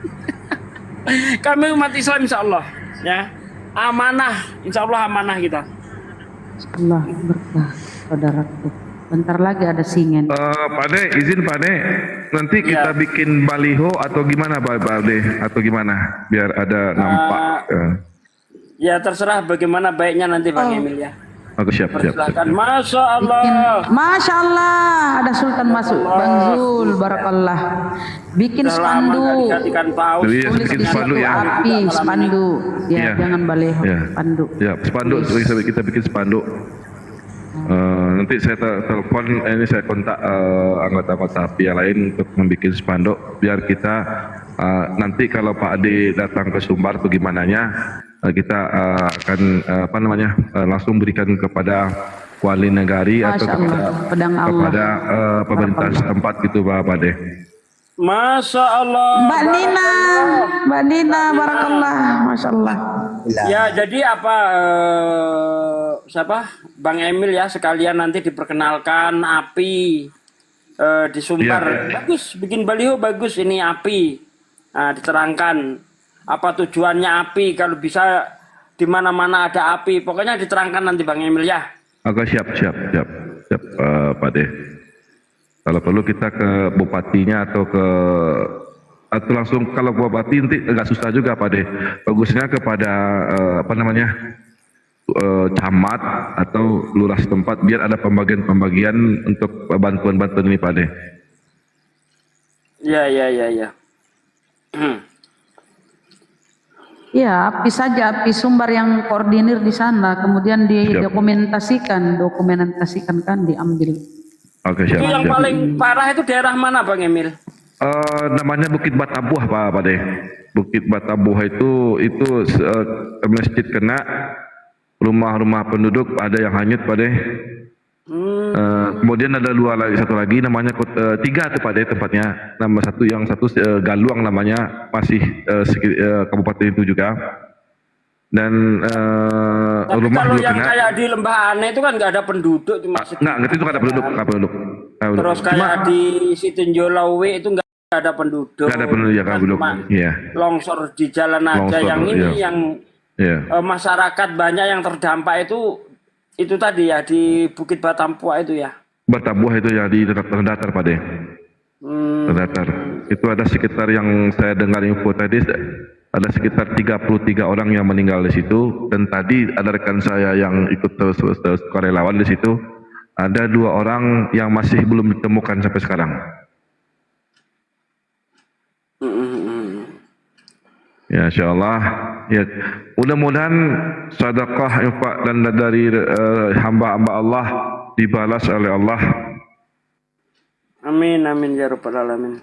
Kami umat Islam insya Allah, ya amanah, insya Allah amanah kita. Allah berkah, saudaraku. Bentar lagi ada singen. Pak De, izin Pak De, nanti kita bikin baliho atau gimana Pak De, atau gimana biar ada nampak. Ya terserah bagaimana baiknya nanti Bang Emil ya. Aku siap. Silakan. Masya Allah. Masya Allah, ada Sultan masuk. Bang Zul, barakallah. Bikin spanduk. Iya, Tulis bikin di spanduk situ ya. api, spanduk. Ya, Iya. jangan baleho, Ya. spanduk. Ya, spanduk. Kita bikin spanduk. Nanti saya telepon, ini saya kontak anggota-anggota API yang lain untuk membuat spanduk biar kita nanti kalau Pak Ade datang ke Sumbar atau gimana kita akan langsung berikan kepada wali negari atau kepada pemerintah setempat gitu Pak Ade. Masya Allah. Mbak Nina, barakallah, masya Allah. Ya jadi siapa Bang Emil ya sekalian nanti diperkenalkan api di Sumbar. Bagus, bikin baliho bagus ini api. Nah, diterangkan apa tujuannya api, kalau bisa di mana-mana ada api. Pokoknya diterangkan nanti Bang Emil ya. Oke, siap Pak De. Kalau perlu kita ke bupatinya atau langsung kalau bupati nanti agak susah juga Pak De. Bagusnya kepada camat atau lurah setempat biar ada pembagian untuk bantuan-bantuan ini Pak De. Ya, ya, ya, ya. Ya, API saja, API Sumbar yang koordinir di sana, kemudian didokumentasikan kan diambil. Oke, Itu siap. yang paling parah itu daerah mana Bang Emil? Namanya Bukit Batabuah Pak De. Bukit Batabuah itu masjid kena, rumah-rumah penduduk ada yang hanyut Pak De. Kemudian ada satu lagi namanya tiga tuh Pak De tempatnya. Yang satu Galuang namanya, masih kabupaten itu juga. Dan Tapi rumah kalau juga yang kena. kayak di Lembah Anai itu kan nggak ada penduduk cuma Nggak, itu nggak ada penduduk, nggak penduduk. Terus kayak di Sitinjolawe itu nggak ada penduduk. Nggak ada penduduk ya, nggak penduduk. Cuma Iya. longsor di jalan aja. Longsor, Yang ini iya. yang Iya. masyarakat banyak yang terdampak itu tadi ya di Bukit Batampua itu ya. Batabuah itu ya di terdatar Pak De. Terdatar. Itu ada sekitar yang saya dengar info tadi ada sekitar 33 orang yang meninggal di situ, dan tadi ada rekan saya yang ikut terus relawan di situ, ada 2 orang yang masih belum ditemukan sampai sekarang. Ya, insyaallah. Ya, mudah-mudahan sedekah infak dan dari hamba-hamba Allah dibalas oleh Allah. Amin, amin ya rabbal alamin.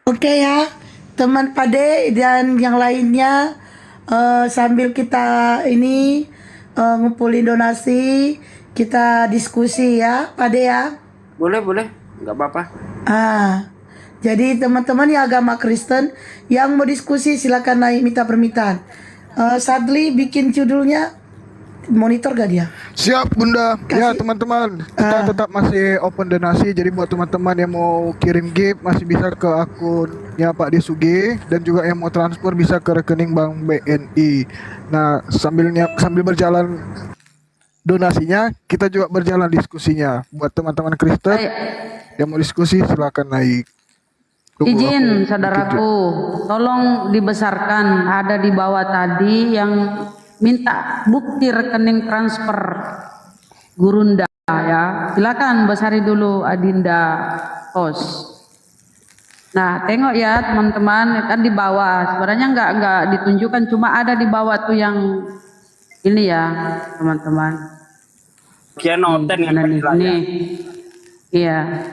Oke ya, teman Pade dan yang lainnya, sambil kita ini ngumpulin donasi, kita diskusi ya, Pade ya. Boleh, nggak apa-apa. Jadi teman-teman yang agama Kristen yang mau diskusi silakan naik minta permintaan. Sadli bikin judulnya, monitor gak dia? Siap Bunda. Ya teman-teman, kita tetap masih open donasi. Jadi buat teman-teman yang mau kirim gift masih bisa ke akunnya Pak Desugi, dan juga yang mau transfer bisa ke rekening Bank BNI. Nah, sambil berjalan donasinya, kita juga berjalan diskusinya. Buat teman-teman Kristen yang mau diskusi silakan naik. Tunggu Izin aku saudaraku, tolong dibesarkan, ada di bawah tadi yang minta bukti rekening transfer Gurunda ya. Silakan besari dulu Adinda Kos. Nah, tengok ya teman-teman, kan di bawah. Sebenarnya enggak ditunjukkan, cuma ada di bawah tuh yang ini ya, teman-teman. Bagian noten yang Nih. Iya.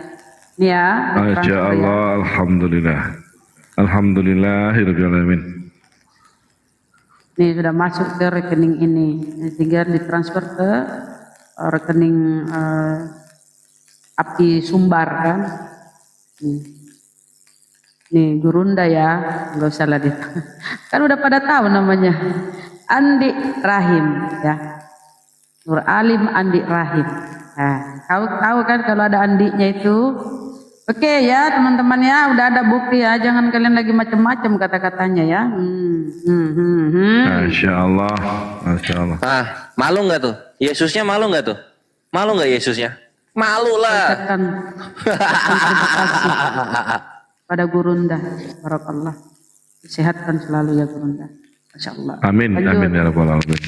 Nih ya. Masya Allah, alhamdulillah. Alhamdulillahirabbil alamin. Nih sudah masuk ke rekening ini. Tinggal ditransfer ke rekening API Sumbar kan. Nih Gurunda ya, nggak usah lah kan udah pada tahu namanya. Andi Rahim ya. Nur Alim Andi Rahim. Nah, tahu kan kalau ada Andiknya itu. Oke ya teman-teman ya, udah ada bukti ya, jangan kalian lagi macam-macam kata-katanya ya. Masya Allah, Masya Allah. Malu nggak tuh? Yesusnya malu nggak tuh? Malu nggak Yesusnya? Malu lah. Ucapkan terima kasih pada Gurunda. Barakallah. Sehatkan selalu ya Gurunda. Masya Allah. Amin, amin ya rabbal alamin.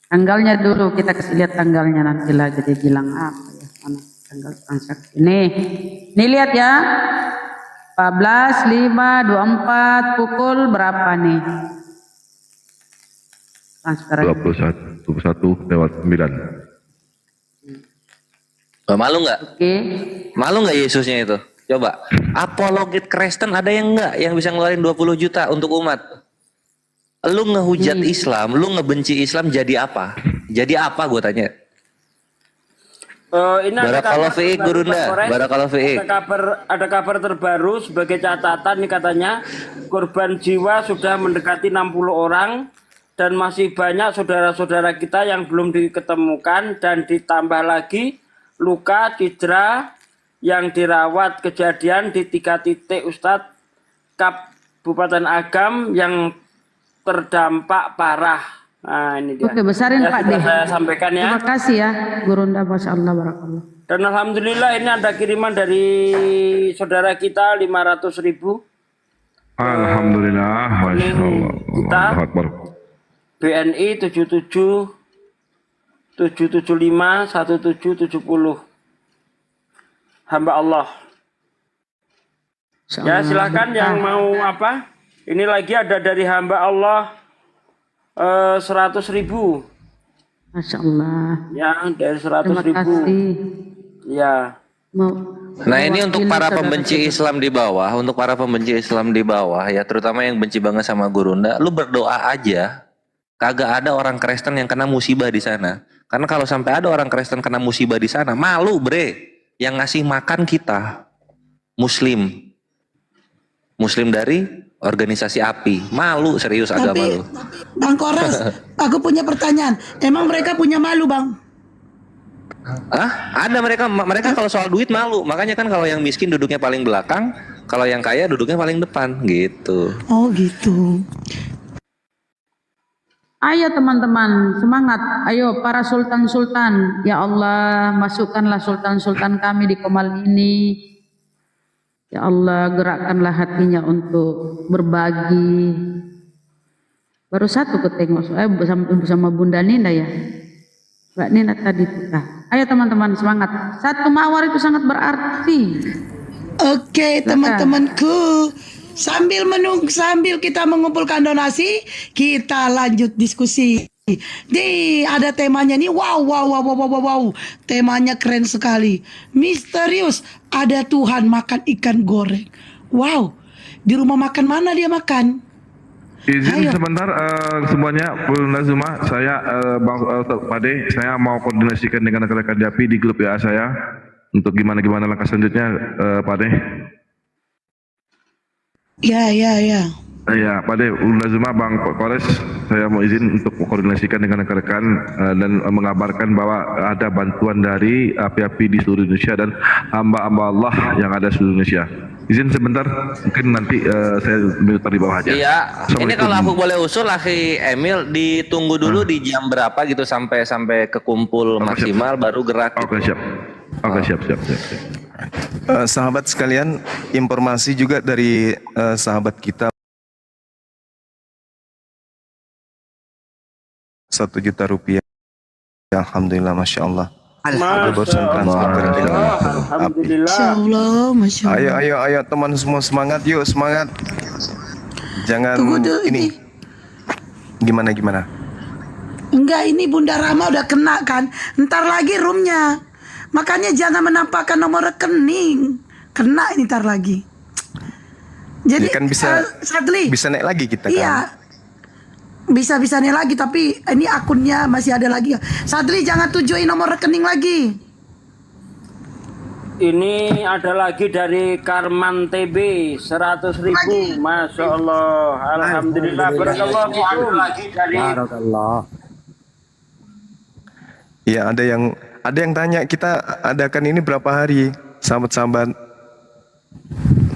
Tanggalnya dulu kita kasih lihat tanggalnya, nanti lah jadi bilang apa ya, mana tanggal transaksi. Nih lihat ya, 14.5.24 pukul berapa nih? Transfer 21:09. Malu nggak? Oke. Malu nggak Yesusnya itu? Coba. Apologit Kristen ada yang nggak yang bisa ngeluarin 20 juta untuk umat? Lu ngehujat Islam, lu ngebenci Islam, jadi apa? Jadi apa gue tanya? Ini ada Barakallahu fiik Gurunda, barakallahu fiik. Ada kabar terbaru sebagai catatan nih, katanya korban jiwa sudah mendekati 60 orang dan masih banyak saudara-saudara kita yang belum diketemukan, dan ditambah lagi luka cedera yang dirawat. Kejadian di 3 titik Ustadz Kabupaten Agam yang terdampak parah. Nah, ini dia. Oke, besarin Pak sudah deh. saya sampaikan ya. Terima kasih ya, Gurunda, Masya Allah, Barakallah. Dan alhamdulillah ini ada kiriman dari saudara kita 500.000. Alhamdulillah, Masya Allah. Kita Allahu Akbar. BNI 77 hamba Allah. Ya silakan yang mau apa? Ini lagi ada dari hamba Allah 100.000. Masya Allah. Ya dari 100.000. Terima kasih. Ya. Nah ini untuk para pembenci Islam di bawah, untuk para pembenci Islam di bawah ya, terutama yang benci banget sama Gurunda, lu berdoa aja, kagak ada orang Kristen yang kena musibah di sana. Karena kalau sampai ada orang Kristen kena musibah di sana, malu bre, yang ngasih makan kita Muslim dari organisasi API, malu serius agama lu. Bang Kores, aku punya pertanyaan. Emang mereka punya malu, Bang? Ada mereka kalau soal duit malu. Makanya kan kalau yang miskin duduknya paling belakang, kalau yang kaya duduknya paling depan gitu. Oh gitu. Ayo teman-teman, semangat. Ayo para sultan-sultan. Ya Allah, masukkanlah sultan-sultan kami di Komal ini. Ya Allah, gerakkanlah hatinya untuk berbagi. Baru satu ketengok bersama Bunda Nina ya. Mbak Nina tadi. Nah, ayo teman-teman semangat. Satu mawar itu sangat berarti. Oke, teman-temanku. Sambil kita mengumpulkan donasi, kita lanjut diskusi. Nih, ada temanya nih. Wow. Temanya keren sekali. Misterius. Ada Tuhan makan ikan goreng. Wow. Di rumah makan mana dia makan? Izin sebentar semuanya, Bu Nazuma, saya Bang Pade, saya mau koordinasikan dengan rekan-rekan Japi di grup WA saya untuk gimana langkah selanjutnya, Pade. Ya. Ya, Pade, Bu Nazuma, Bang Kores, saya mau izin untuk koordinasikan dengan rekan-rekan dan mengabarkan bahwa ada bantuan dari api-api di seluruh Indonesia dan hamba-hamba Allah yang ada di seluruh Indonesia. Izin sebentar, mungkin nanti saya minta di bawah aja. Iya, ini kalau aku boleh usul, Akhi Emil, ditunggu dulu di jam berapa gitu sampai kekumpul maksimal, baru gerak. Oke, gitu. siap. Oke, siap. Sahabat sekalian, informasi juga dari sahabat kita, 1 juta rupiah. Alhamdulillah, Masya Allah. Alhamdulillah. Masya Allah. Ayo teman semua, semangat yuk, semangat. Jangan ini. Gimana? Enggak, ini Bunda Rama udah kena kan. Ntar lagi roomnya. Makanya jangan menampakkan nomor rekening. Kena ini ntar lagi. Jadi Ya kan bisa Sadli, bisa naik lagi kita kan. iya. Bisa nih lagi, tapi ini akunnya masih ada lagi. Sadli jangan tujuin nomor rekening lagi. Ini ada lagi dari Karman TB 100.000. Masya Allah. Alhamdulillah. Barakallah. Iya, ada yang tanya, kita adakan ini berapa hari, sahabat-sahabat?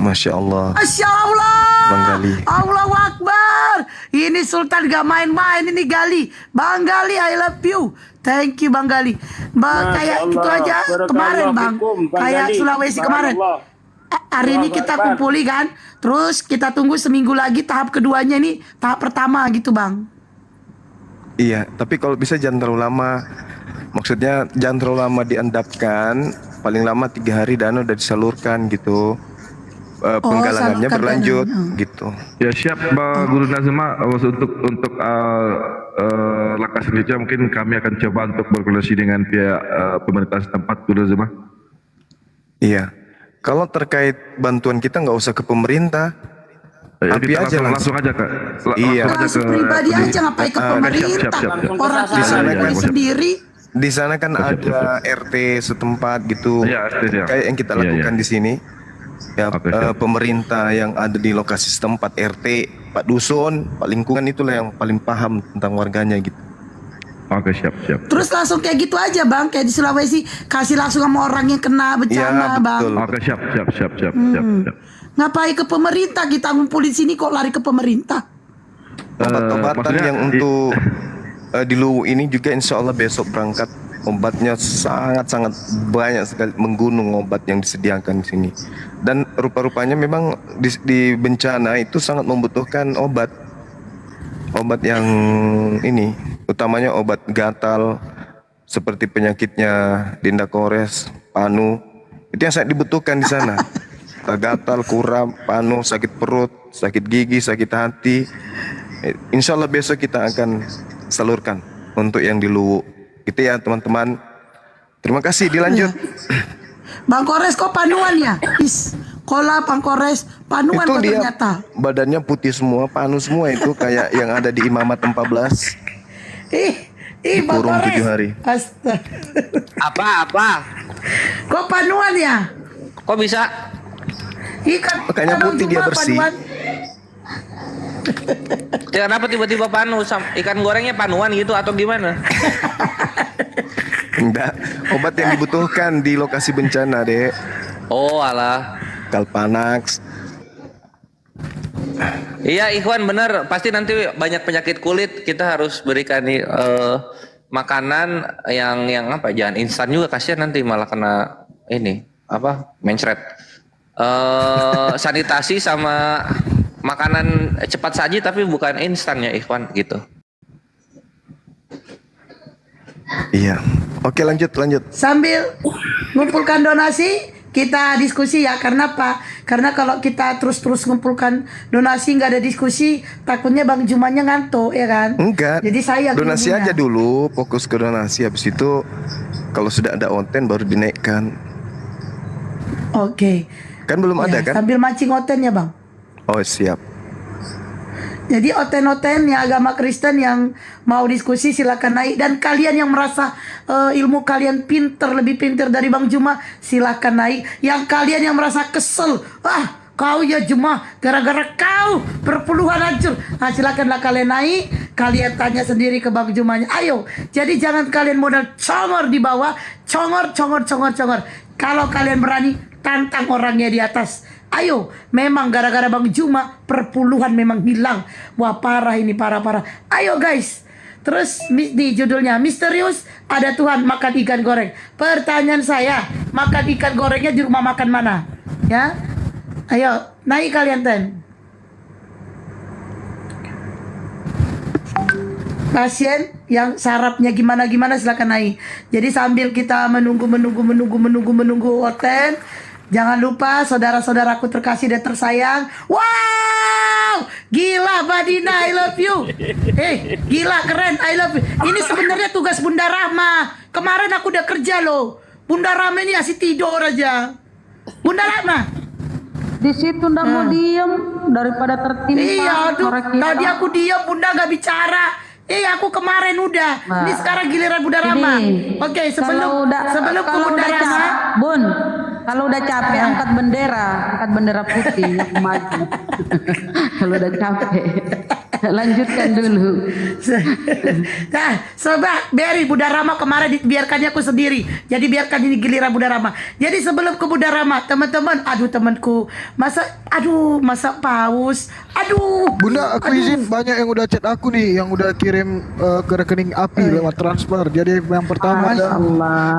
Masya Allah. Masya Allah. Bang Gali. Allahu Akbar. Ini Sultan gak main-main ini Gali. Bang Gali, I love you. Thank you Bang Gali. Kayak itu aja kemarin Bang. Kayak Sulawesi kemarin. Hari ini kita kumpuli kan. Terus kita tunggu seminggu lagi tahap keduanya, ini tahap pertama gitu Bang. Iya, tapi kalau bisa jangan terlalu lama. Maksudnya jangan terlalu lama diendapkan. Paling lama 3 hari dana udah disalurkan gitu. Penggalangannya berlanjut gitu. Ya siap, Mbak Guru Nazma. Untuk langkah selanjutnya mungkin kami akan coba untuk berkoordinasi dengan pihak pemerintah setempat, Guru Nazma. Iya. Kalau terkait bantuan kita nggak usah ke pemerintah. Api kita aja langsung aja Kak. Iya. Langsung pribadi aja, ngapain ke pemerintah. Orang kita sendiri. Di sana kan ada RT setempat gitu. Iya, RT, ya. Kayak yang kita lakukan di sini. Ya, pemerintah yang ada di lokasi setempat, RT, Pak Dusun, Pak Lingkungan, itulah yang paling paham tentang warganya gitu. Oke, siap. Terus langsung kayak gitu aja Bang, kayak di Sulawesi, kasih langsung sama orang yang kena bencana Bang. Oke, siap. Ngapain ke pemerintah, kita ngumpul di sini kok lari ke pemerintah? Obat-obatan yang untuk di Luwu ini juga insya Allah besok berangkat. Obatnya sangat-sangat banyak sekali, menggunung obat yang disediakan di sini. Dan rupa-rupanya memang di bencana itu sangat membutuhkan obat yang ini, utamanya obat gatal seperti penyakitnya Dinda Kores, panu. Itu yang sangat dibutuhkan di sana. Gatal, kuram, panu, sakit perut, sakit gigi, sakit hati. Insya Allah besok kita akan salurkan untuk yang di Luwu. Gitu ya teman-teman. Terima kasih, dilanjut. Bang Kores kok panuan ya? Kola Bang Kores panuan Itu kok dia ternyata. badannya putih semua, panu semua itu kayak yang ada di Imamat 14. Bang Dikurung Kores. 7 hari. Astaga. Apa? Kok panuan ya? Kok bisa? Ikan Makanya putih dia bersih. Kenapa tiba-tiba panu? Ikan gorengnya panuan gitu atau gimana? Enggak, obat yang dibutuhkan di lokasi bencana, Dek. Oh alah. Kalpanax. Iya Ikhwan bener, pasti nanti banyak penyakit kulit, kita harus berikan nih makanan yang apa, jangan instan juga, kasihan nanti malah kena ini apa, mencret. Sanitasi sama makanan cepat saji tapi bukan instan ya Ikhwan gitu. Iya. Oke, lanjut. Sambil ngumpulkan donasi, kita diskusi ya. Karena apa? Karena kalau kita terus ngumpulkan donasi nggak ada diskusi, takutnya Bang Jumanya ngantuk ya kan? Enggak. Jadi saya donasi ilmunya. aja dulu, fokus ke donasi, habis itu kalau sudah ada onten baru dinaikkan. Oke. Kan belum ada kan? Sambil mancing oten ya Bang. Oh, siap. Jadi oten-oten yang agama Kristen yang mau diskusi silakan naik, dan kalian yang merasa ilmu kalian lebih pintar dari Bang Juma silakan naik. Yang kalian yang merasa kesel, kau ya Juma gara-gara kau perpuluhan hancur, silakanlah kalian naik. Kalian tanya sendiri ke Bang Jumanya. Ayo, jadi jangan kalian modal congor di bawah, congor. Kalau kalian berani tantang orangnya di atas. Ayo, memang gara-gara Bang Juma perpuluhan memang hilang. Wah parah ini, parah. Ayo guys. Terus di judulnya misterius ada Tuhan makan ikan goreng. Pertanyaan saya, makan ikan gorengnya di rumah makan mana? Ya, ayo naik kalian Pasien yang sarapnya gimana silakan naik. Jadi sambil kita menunggu hotel. Jangan lupa saudara-saudaraku terkasih dan tersayang. Wow, gila Badina, I love you. Gila keren, I love you. Ini sebenarnya tugas Bunda Rahma. Kemarin aku udah kerja loh. Bunda Rahma ini asik tidur aja. Bunda Rahma. Di situ ndak mau diem daripada tertimpa. Iya, aduh. suara kita. Tadi aku diam, Bunda gak bicara. Aku kemarin udah. Ini sekarang giliran Bunda Rahma. Oke, sebelum Bunda Rahma. Bun, kalau udah capek angkat bendera putih maju. Kalau udah capek, lanjutkan dulu. Nah, coba Beri Bunda Rahma kemarin biarkannya aku sendiri. Jadi biarkan ini giliran Bunda Rahma. Jadi sebelum ke Bunda Rahma, teman-teman, temanku, masa paus. Bunda, aku izin, banyak yang udah chat aku nih, yang udah kirim ke rekening API lewat transfer. Jadi yang pertama ada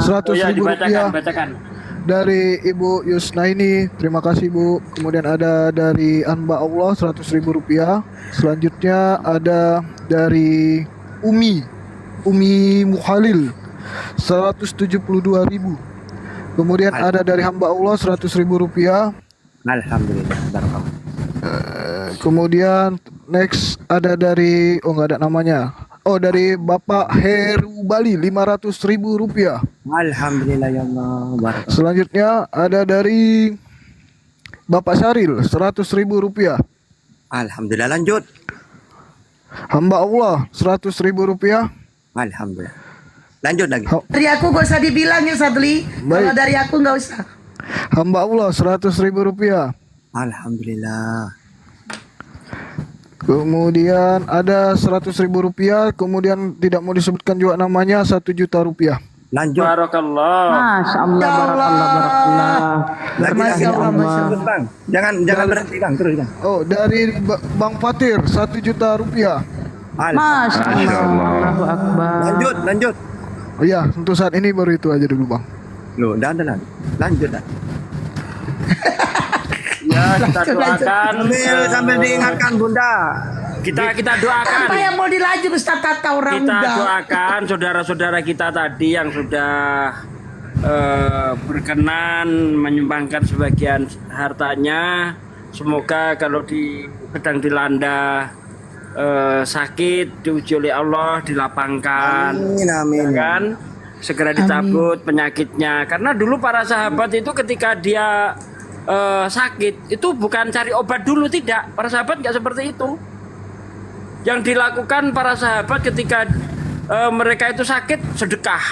100.000 rupiah dari Ibu Yusnaini, terima kasih Bu. Kemudian ada dari Anba Allah 100.000 rupiah. Selanjutnya ada dari Umi Muhalil 172.000. Kemudian ada dari hamba Allah 100.000 rupiah. Alhamdulillah. Barakallah. Kemudian next ada dari nggak ada namanya. Dari Bapak Heru Bali 500.000 rupiah. Alhamdulillah ya Allah. Barakallah. Selanjutnya ada dari Bapak Syaril 100.000 rupiah. Alhamdulillah, lanjut. Hamba Allah 100.000 rupiah. Alhamdulillah. Lanjut lagi. Dari aku gak usah dibilang ya Sadli. Kalau dari aku gak usah. Hamba Allah 100.000 rupiah. Alhamdulillah. Kemudian ada 100.000 rupiah. Kemudian tidak mau disebutkan juga namanya, 1 juta rupiah. Lanjut. Barakallah. Masya Allah, barakallah. Lagi. Masya Allah. Bang. Jangan berhenti Bang, terus Bang. Dari Bang Fatir 1 juta rupiah. Masya Masya Allah. Allah. Allahu Akbar. Lanjut. Oh iya, untuk saat ini baru itu aja dulu bang. Loh, dan. Lanjut dah. Ya, kita doakan. Sambil diingatkan Bunda. Kita doakan. Apa yang mau dilanjut Ustaz Tata orang Kita muda? doakan saudara-saudara kita tadi yang sudah berkenan menyumbangkan sebagian hartanya. Semoga kalau sedang dilanda sakit, diuji oleh Allah, dilapangkan. Amin. Ya kan? Segera dicabut penyakitnya. Karena dulu para sahabat itu ketika dia sakit itu bukan cari obat dulu, tidak. Para sahabat nggak seperti itu. Yang dilakukan para sahabat ketika mereka itu sakit, sedekah.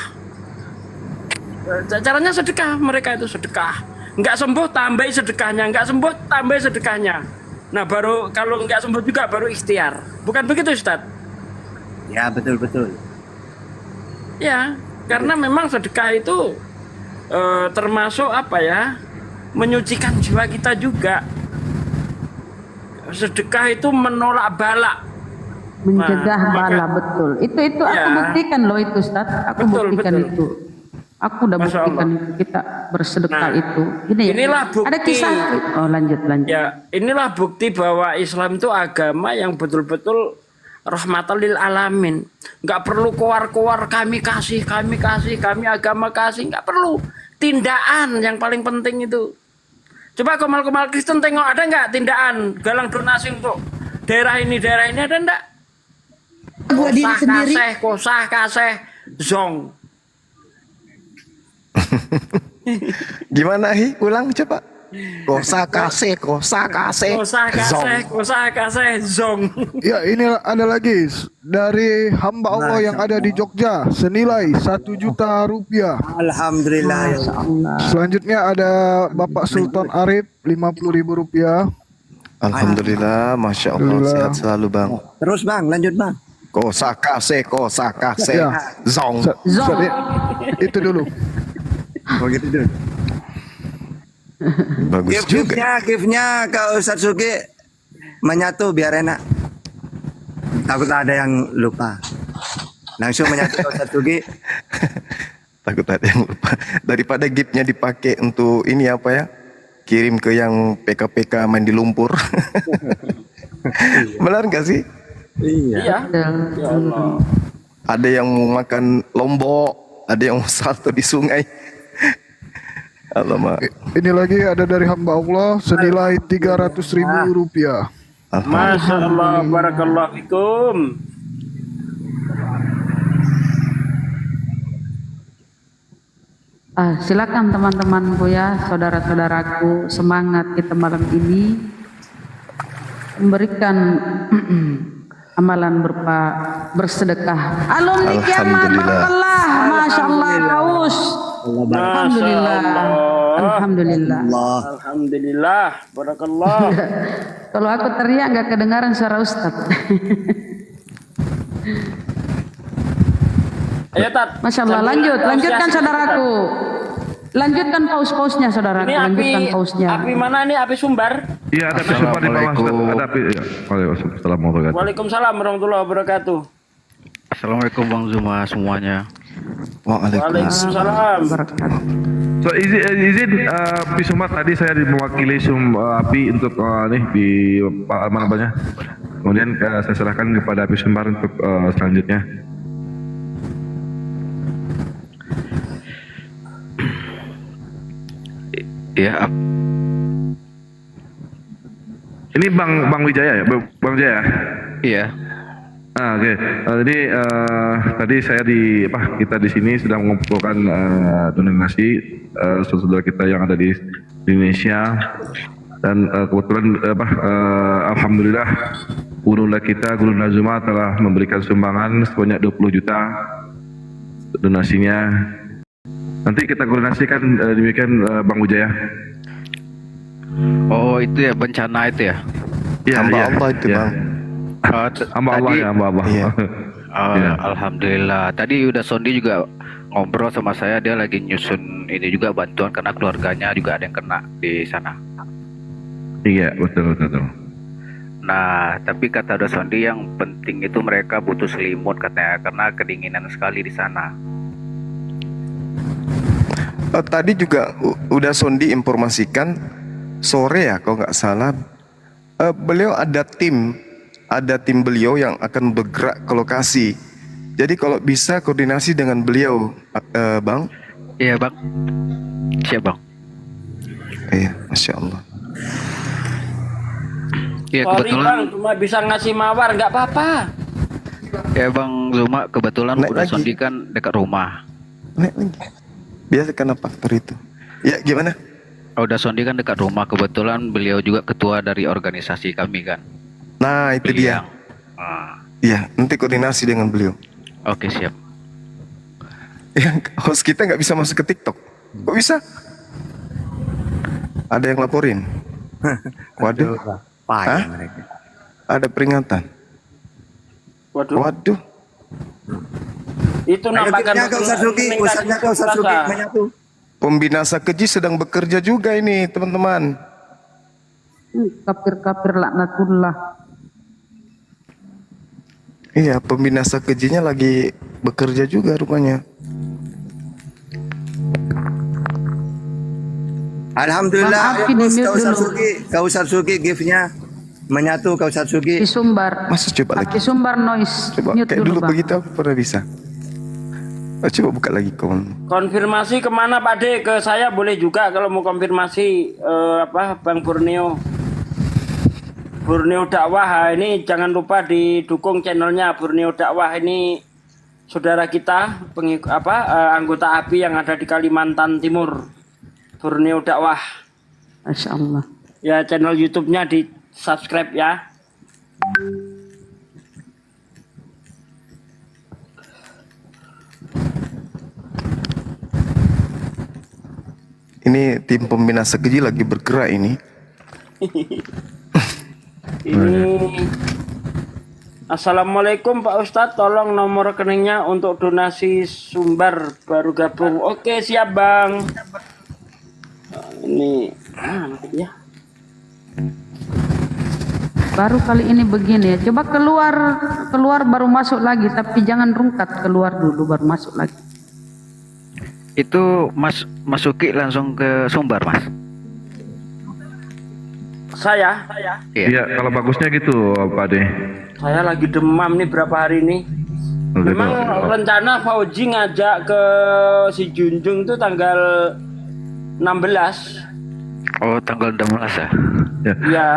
Caranya sedekah, mereka itu sedekah. Nggak sembuh, tambahi sedekahnya. Nggak sembuh, tambahi sedekahnya. Nah, baru kalau nggak sembuh juga baru ikhtiar. Bukan begitu, Ustaz? Ya, betul. Ya, karena memang sedekah itu termasuk apa ya? Menyucikan jiwa kita juga. Sedekah itu menolak bala. Mencegah Nah, bala, maka- betul. Itu aku Ya. buktikan loh itu, Ustaz. Aku Betul, buktikan betul. itu. Aku udah Masya buktikan Allah. itu. Kita bersedekah Nah, itu. Ini ya. inilah bukti. Ada kisah. Oh, lanjut. Ya, inilah bukti bahwa Islam itu agama yang betul-betul rahmatan lil alamin. Nggak perlu keluar-keluar kami kasih, kami agama kasih, nggak perlu. Tindakan yang paling penting itu. Coba komal-komal Kristen tengok ada nggak tindakan galang donasi untuk daerah ini ada nggak? Buat diri sendiri. Kosah kaseh, zong. Gimana ulang coba. Kosa kasih Kosah kaseh, zong. Ya, ini ada lagi dari hamba Allah yang ada di Jogja senilai 1 juta rupiah. Alhamdulillah. Ya Allah. Selanjutnya ada Bapak Sultan Arif 50.000 rupiah. Alhamdulillah, Masya Allah, Alhamdulillah. sehat selalu bang. Terus Bang, lanjut Bang. Kosa kasih, Ya. zong. Itu dulu. Oh gitu dulu. Bagus juga. Gift-nya ke Ustadz Suki menyatu biar enak. Takut ada yang lupa. Langsung menyatu ke Ustadz Suki. Takut ada yang lupa. Daripada giftnya dipakai untuk ini apa ya? Kirim ke yang PK-PK main di lumpur. Benar nggak sih? Iya. Ya Allah. Ada yang mau makan lombok, ada yang mau salto di sungai. Alamak. Ini lagi ada dari hamba Allah senilai 300.000 rupiah. Masya Allah, barakallahu fikum. Silakan teman-temanku ya, saudara-saudaraku, semangat kita malam ini memberikan amalan berupa bersedekah. Alumni kiamat, barakallah, masya Allah, kaus. Alhamdulillah, alhamdulillah. Alhamdulillah, barakallah. Kalau aku teriak nggak kedengaran suara Ustadz. Ayo Tat. Masya Allah, lanjutkan saudaraku. Lanjutkan paus-pausnya saudaraku, Ini lanjutkan pausnya. api mana nih? Api sumbar? Iya, ada api sumbar di bawah. Ustaz. Ada api. Ya. Waalaikumsalam. Waalaikumsalam warahmatullahi wabarakatuh. Assalamualaikum Bang Zuma semuanya. Waalaikumsalam. So izin api sumbar tadi saya mewakili api untuk nih di mana namanya. Kemudian saya serahkan kepada api sumbar untuk selanjutnya. Ya, Ini Bang Wijaya ya, Bang Jaya. iya. Oke. Jadi tadi saya kita di sini sedang mengumpulkan donasi saudara kita yang ada di Indonesia dan kebetulan alhamdulillah Gurunda kita Gurunda Zuma telah memberikan sumbangan sebanyak 20 juta donasinya. Nanti kita koordinasikan demikian Bang Wijaya. Oh itu ya bencana itu ya. Iya, Hamba iya, Allah itu iya. bang. Hamba Allah ya, hamba Allah. Iya. Iya. Alhamdulillah. Tadi udah Sondi juga ngobrol sama saya, dia lagi nyusun ini juga bantuan karena keluarganya juga ada yang kena di sana. Iya, betul. Nah, tapi kata Dosondi yang penting itu mereka butuh selimut katanya karena kedinginan sekali di sana. Tadi juga udah Sondi informasikan sore ya kalau nggak salah, beliau ada tim beliau yang akan bergerak ke lokasi. Jadi kalau bisa koordinasi dengan beliau, Bang. Iya bang, siap bang. Iya, Masya Allah. Iya Sorry kebetulan. bang, cuma bisa ngasih mawar, nggak apa-apa. Ya bang Zuma, kebetulan Naik udah lagi. Sondi kan dekat rumah. Naik lagi. Biasa karena faktor itu. Ya gimana? Udah Sondi kan dekat rumah, kebetulan beliau juga ketua dari organisasi kami kan. Nah itu dia. Beliau. Ah, Iya, nanti koordinasi dengan beliau. oke siap. Yang host kita nggak bisa masuk ke TikTok. Kok bisa? Ada yang laporin. Waduh. Payah Hah? mereka. Ada peringatan. Waduh, Waduh. itu Ayo nampakkan gifnya ke Ustaz Suki, Ustaznya ke Ustaz Suki menyatu. Pembinasa keji sedang bekerja juga ini teman-teman. Kafir-kafir laknatullah. Iya, pembinasa kejinya lagi bekerja juga rupanya. Alhamdulillah, Maaf, ini terus mute ke Ustaz dulu. Suki, ke Ustaz Suki giftnya menyatu ke Ustaz Suki. Di Sumbar. Masa coba lagi? Di Sumbar noise. Coba Mute kayak dulu dulu bang. begitu aku pernah bisa. Coba buka lagi kawan. Konfirmasi kemana Pak De? Ke saya boleh juga kalau mau konfirmasi Bang Borneo. Borneo Dakwah ini jangan lupa didukung channelnya Borneo Dakwah ini saudara kita anggota ABI yang ada di Kalimantan Timur. Borneo Dakwah. Masya Allah. Ya channel YouTube-nya di subscribe ya. Ini tim pembinasa keji lagi bergerak ini. Ini Assalamualaikum Pak Ustadz, tolong nomor rekeningnya untuk donasi Sumbar baru gabung. Oke siap Bang. Ini ya. Baru kali ini begini ya. Coba keluar baru masuk lagi. Tapi jangan rungkat, keluar dulu baru masuk lagi. Itu masuki langsung ke Sumbar mas. Saya Iya, kalau bagusnya gitu Pak De. saya lagi demam nih berapa hari ini. Memang rencana Fauji ngajak ke si Junjung itu tanggal 16. Oh tanggal 16 ya. Ya. Ya.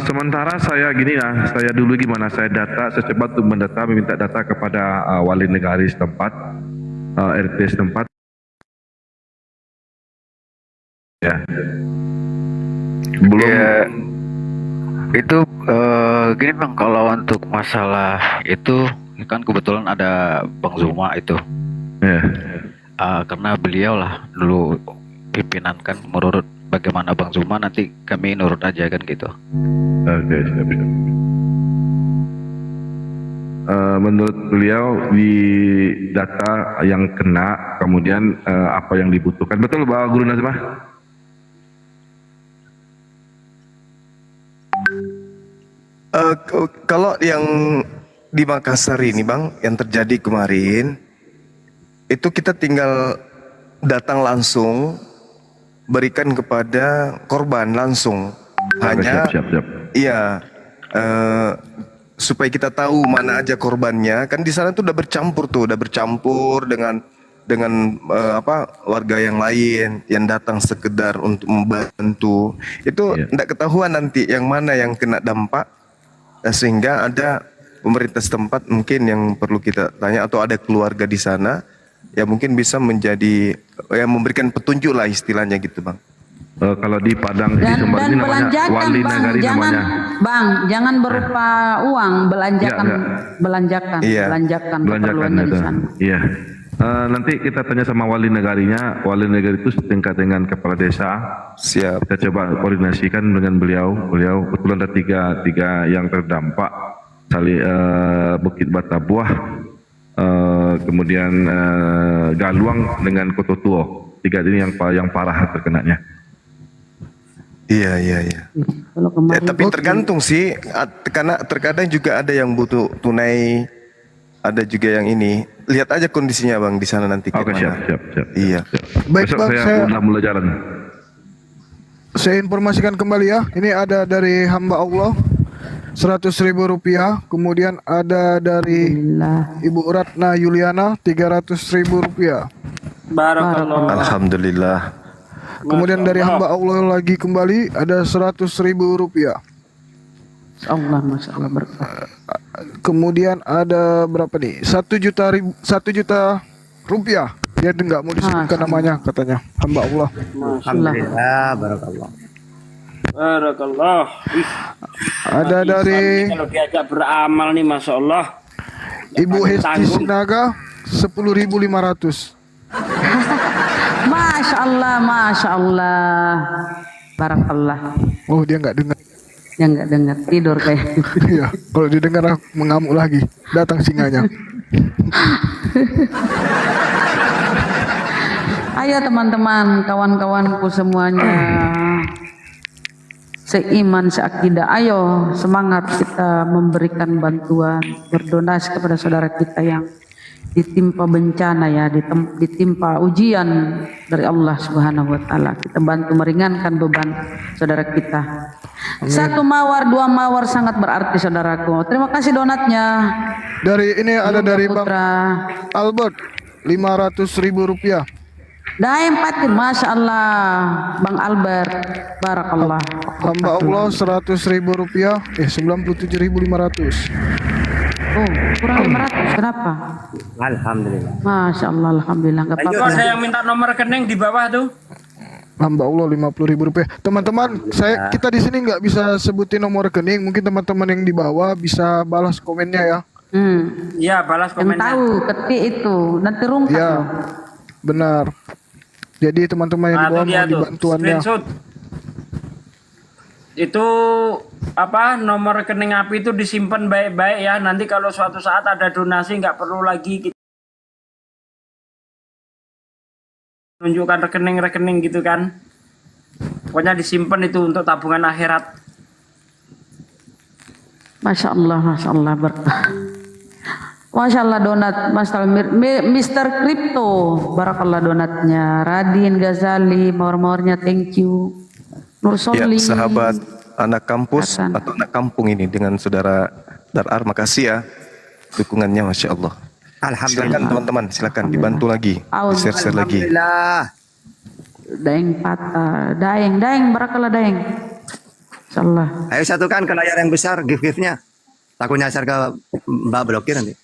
Sementara saya gini ya, saya dulu gimana, saya secepat untuk meminta data kepada wali negara setempat, RT setempat. Ya. Belum. Ya, itu gini bang, kalau untuk masalah itu kan kebetulan ada Bang Zuma itu. Ya. Karena beliau lah dulu pimpinan kan, menurut bagaimana Bang Zuma nanti kami nurut aja kan gitu. Oke, siap. Menurut beliau di data yang kena, kemudian apa yang dibutuhkan, betul Pak Guru Nazmah? Kalau yang di Makassar ini Bang, yang terjadi kemarin, itu kita tinggal datang langsung, berikan kepada korban langsung. Hanya, Siap. iya, supaya kita tahu mana aja korbannya. Kan di sana tuh udah bercampur dengan warga yang lain yang datang sekedar untuk membantu. Itu tidak ketahuan nanti yang mana yang kena dampak, sehingga ada pemerintah setempat mungkin yang perlu kita tanya, atau ada keluarga di sana ya mungkin bisa menjadi memberikan petunjuk lah istilahnya gitu Bang. Kalau di Padang di Dan Sumbar ini namanya belanjakan wali bang, negari jangan namanya. bang, jangan berupa uang, belanjakan, belanjakan keperluannya di itu. sana. Iya. Nanti kita tanya sama wali negarinya. Wali negari itu setingkat dengan kepala desa. Siap. Kita coba koordinasikan dengan beliau. Beliau kebetulan ada tiga yang terdampak. Bukit Batabuah, kemudian Galuang dengan Kototuo. Tiga ini yang parah terkenanya. Iya. Kalau Ya, kemarin tapi tergantung sih, karena terkadang juga ada yang butuh tunai, ada juga yang ini. Lihat aja kondisinya bang di sana nanti. Oke, gimana. siap. Iya. Baik Besok bang, saya udah mulai jalan. saya informasikan kembali ya. Ini ada dari hamba Allah 100.000 rupiah. Kemudian ada dari Alhamdulillah. Ibu Ratna Yuliana 300.000 rupiah. Barakallah. Alhamdulillah. Kemudian dari hamba Allah lagi kembali ada 100.000 rupiah. Allah, masya Allah berkah. Kemudian ada berapa nih? 1 juta rupiah. Dia nggak mau disebutkan namanya katanya hamba Allah. Alhamdulillah, barakallah. Barakallah. Ih, Ada Islam dari ini kalau diajak beramal nih, masya Allah. Ibu Hesti Tanggung. Sinaga 10.500. Masya Allah, masya Allah. Barakallah. Oh dia nggak dengar. Yang nggak dengar tidur kayak. Iya, kalau didengar aku mengamuk lagi. Datang singanya. Ayo teman-teman, kawan-kawanku semuanya, seiman, seakidah, ayo semangat kita memberikan bantuan, berdonasi kepada saudara kita yang ditimpa bencana ya, ditimpa ujian dari Allah Subhanahu wa taala. Kita bantu meringankan beban saudara kita. Satu mawar, 2 mawar sangat berarti saudaraku. Terima kasih donatnya. Dari ini ada dari Bang Putra. Albert 500.000 rupiah. Daim Patir, masya Allah, Bang Albert, barakallah. Hamba Allah 100.000 rupiah. 97.500. Oh, kurang 500, kenapa? Alhamdulillah. Masya Allah, alhamdulillah, nggak Itu apa-apa. ada yang minta nomor rekening di bawah tuh. Hamba Allah 50.000 rupiah. Teman-teman, kita di sini nggak bisa sebutin nomor rekening. Mungkin teman-teman yang di bawah bisa balas komennya ya. Iya, balas Yang komennya. tahu ketik itu nanti rungkat Ya, loh. benar. Jadi teman-teman yang di Nah, bawah itu dia mau tuh, dibantuannya. screenshot. Itu apa, nomor rekening API itu disimpan baik-baik ya. Nanti kalau suatu saat ada donasi nggak perlu lagi kita tunjukkan rekening-rekening gitu kan. Pokoknya disimpan itu untuk tabungan akhirat. Masya Allah berkah. Masya Allah donat Mas Talmir, Mr. Crypto, barakallah donatnya. Radin Ghazali, mawar-mawarnya, thank you. Nur Ya, Soli, sahabat anak kampus Hasan. atau anak kampung ini dengan saudara Darar, makasih ya dukungannya, masya Allah. Alhamdulillah. Silakan teman-teman, silakan dibantu lagi, share lagi. Alhamdulillah. Daeng patah, daeng, barakallah daeng. Insyaallah. Ayo satukan ke layar yang besar gift-giftnya. Takut nyasar ke Mbak blokir nanti.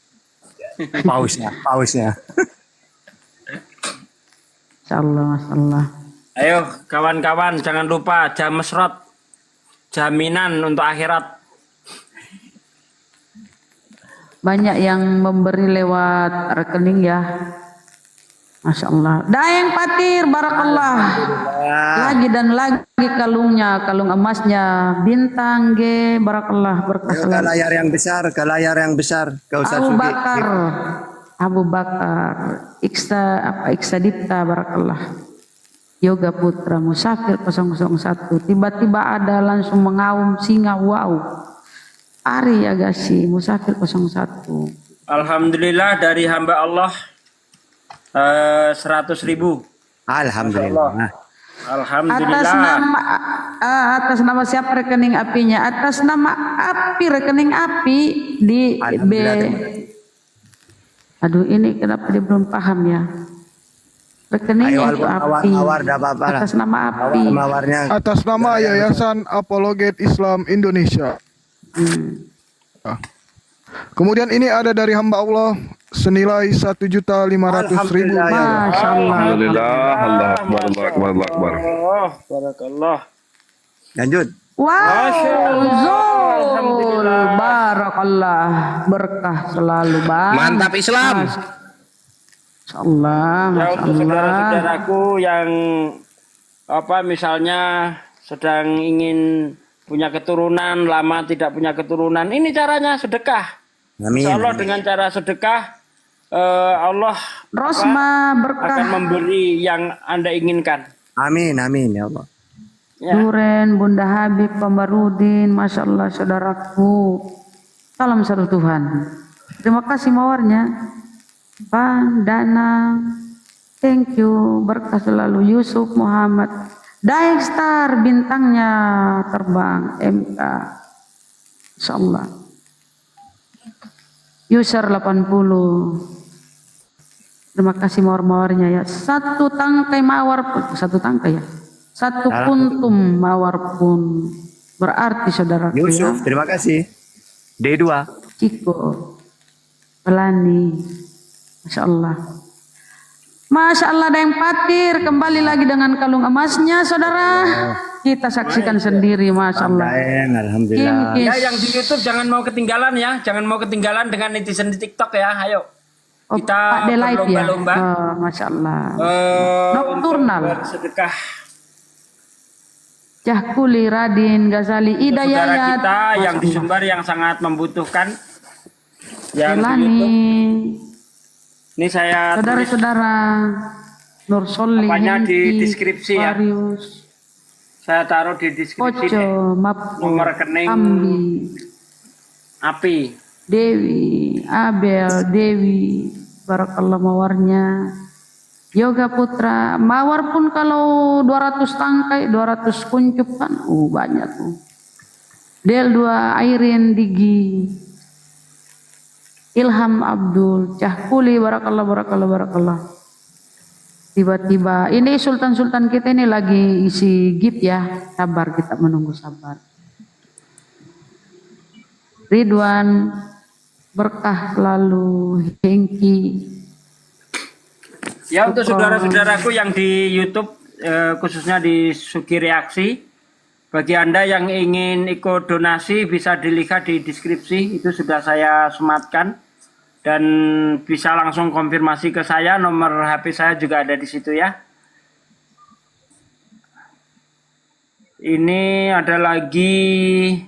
Pausnya. Insyaallah, masyaallah. Ayo kawan-kawan, jangan lupa jam mesrot, jaminan untuk akhirat. Banyak yang memberi lewat rekening ya. Masya Allah. Daeng Patir, barakallah. Lagi dan lagi kalungnya, kalung emasnya, bintang G, barakallah, berkah Ayo ke selalu. layar yang besar, ke layar yang besar. Ke Ustaz Abu Sugi. Bakar, Abu Bakar, Iksa Dipta, barakallah. Yoga Putra, Musafir 001. Tiba-tiba ada langsung mengaum singa, wow. Ari Agassi, Musafir 01. Alhamdulillah dari hamba Allah 100.000. Alhamdulillah. Alhamdulillah. Atas nama siapa rekening apinya? Atas nama api, rekening api di B. Alhamdulillah. Aduh, ini kenapa dia belum paham ya? Rekeningnya Ayo, itu api. mawar, dah apa-apa lah. Atas nama api. Mawarnya Atas nama Yayasan Apologet Islam Indonesia. Kemudian ini ada dari hamba Allah senilai 1.500.000. Alhamdulillah, ya Allah. Masya Allah. Alhamdulillah, Allah Akbar, Allah Akbar, Allah Akbar. Oh, barakallah. Lanjut. Wow, Zul, Alhamdulillah. barakallah, berkah selalu bang. Mantap Islam. Masya Allah, Ya, Masya untuk Allah. saudara-saudaraku yang apa misalnya sedang ingin punya keturunan, lama tidak punya keturunan, ini caranya sedekah. Amin. Insya Allah dengan cara sedekah Allah Rosma berkah. akan memberi yang Anda inginkan. Amin, amin ya Allah. Ya. Duren, Bunda Habib, Pembarudin, Masya Allah saudaraku. Salam satu Tuhan. Terima kasih mawarnya. Bang, Dana, thank you, berkah selalu. Yusuf Muhammad, Daeng Star, bintangnya terbang, MK. Insya Allah. User 80. Terima kasih mawar-mawarnya ya. Satu tangkai mawar, satu tangkai ya. Satu kuntum mawar pun berarti saudara. Yusuf, terima kasih. D2. Ciko, Pelani, Masya Allah. Masya Allah, ada yang patir kembali lagi dengan kalung emasnya saudara. Kita saksikan sendiri, Masya Allah. Alhamdulillah. Ya, yang di YouTube jangan mau ketinggalan ya, jangan mau ketinggalan dengan netizen di TikTok ya. Ayo. Oh, Kita Pak Delight ya. berlomba-lomba. Oh, Masya Allah. Nocturnal. Nocturnal. Bersedekah. Cahkuli, Radin, Ghazali, Ida Saudara Yayat. kita yang di Masya Allah. Sumbar yang sangat membutuhkan. Yang di Elani, YouTube. Ini saya tulis saudara-saudara, Nur Soli, apanya di Hengki, deskripsi ya. Aquarius, Saya taruh di deskripsi deh. Poco, Mapko, Nomor rekening Ambi, Api. Dewi, Abel, Dewi, Barakallah mawarnya. Yoga Putra, mawar pun kalau 200 tangkai, 200 kuncup kan, banyak tuh. Del 2, Airin, Digi, Ilham Abdul, Cahkuli, Barakallah, Barakallah, Barakallah. Tiba-tiba, ini sultan-sultan kita ini lagi isi gift ya, sabar, kita menunggu sabar. Ridwan, berkah lalu, Hengki. Ya, untuk saudara-saudaraku yang di YouTube, khususnya di Sugi Reaksi, bagi Anda yang ingin ikut donasi bisa dilihat di deskripsi, itu sudah saya sematkan. Dan bisa langsung konfirmasi ke saya, nomor HP saya juga ada di situ ya. Ini ada lagi,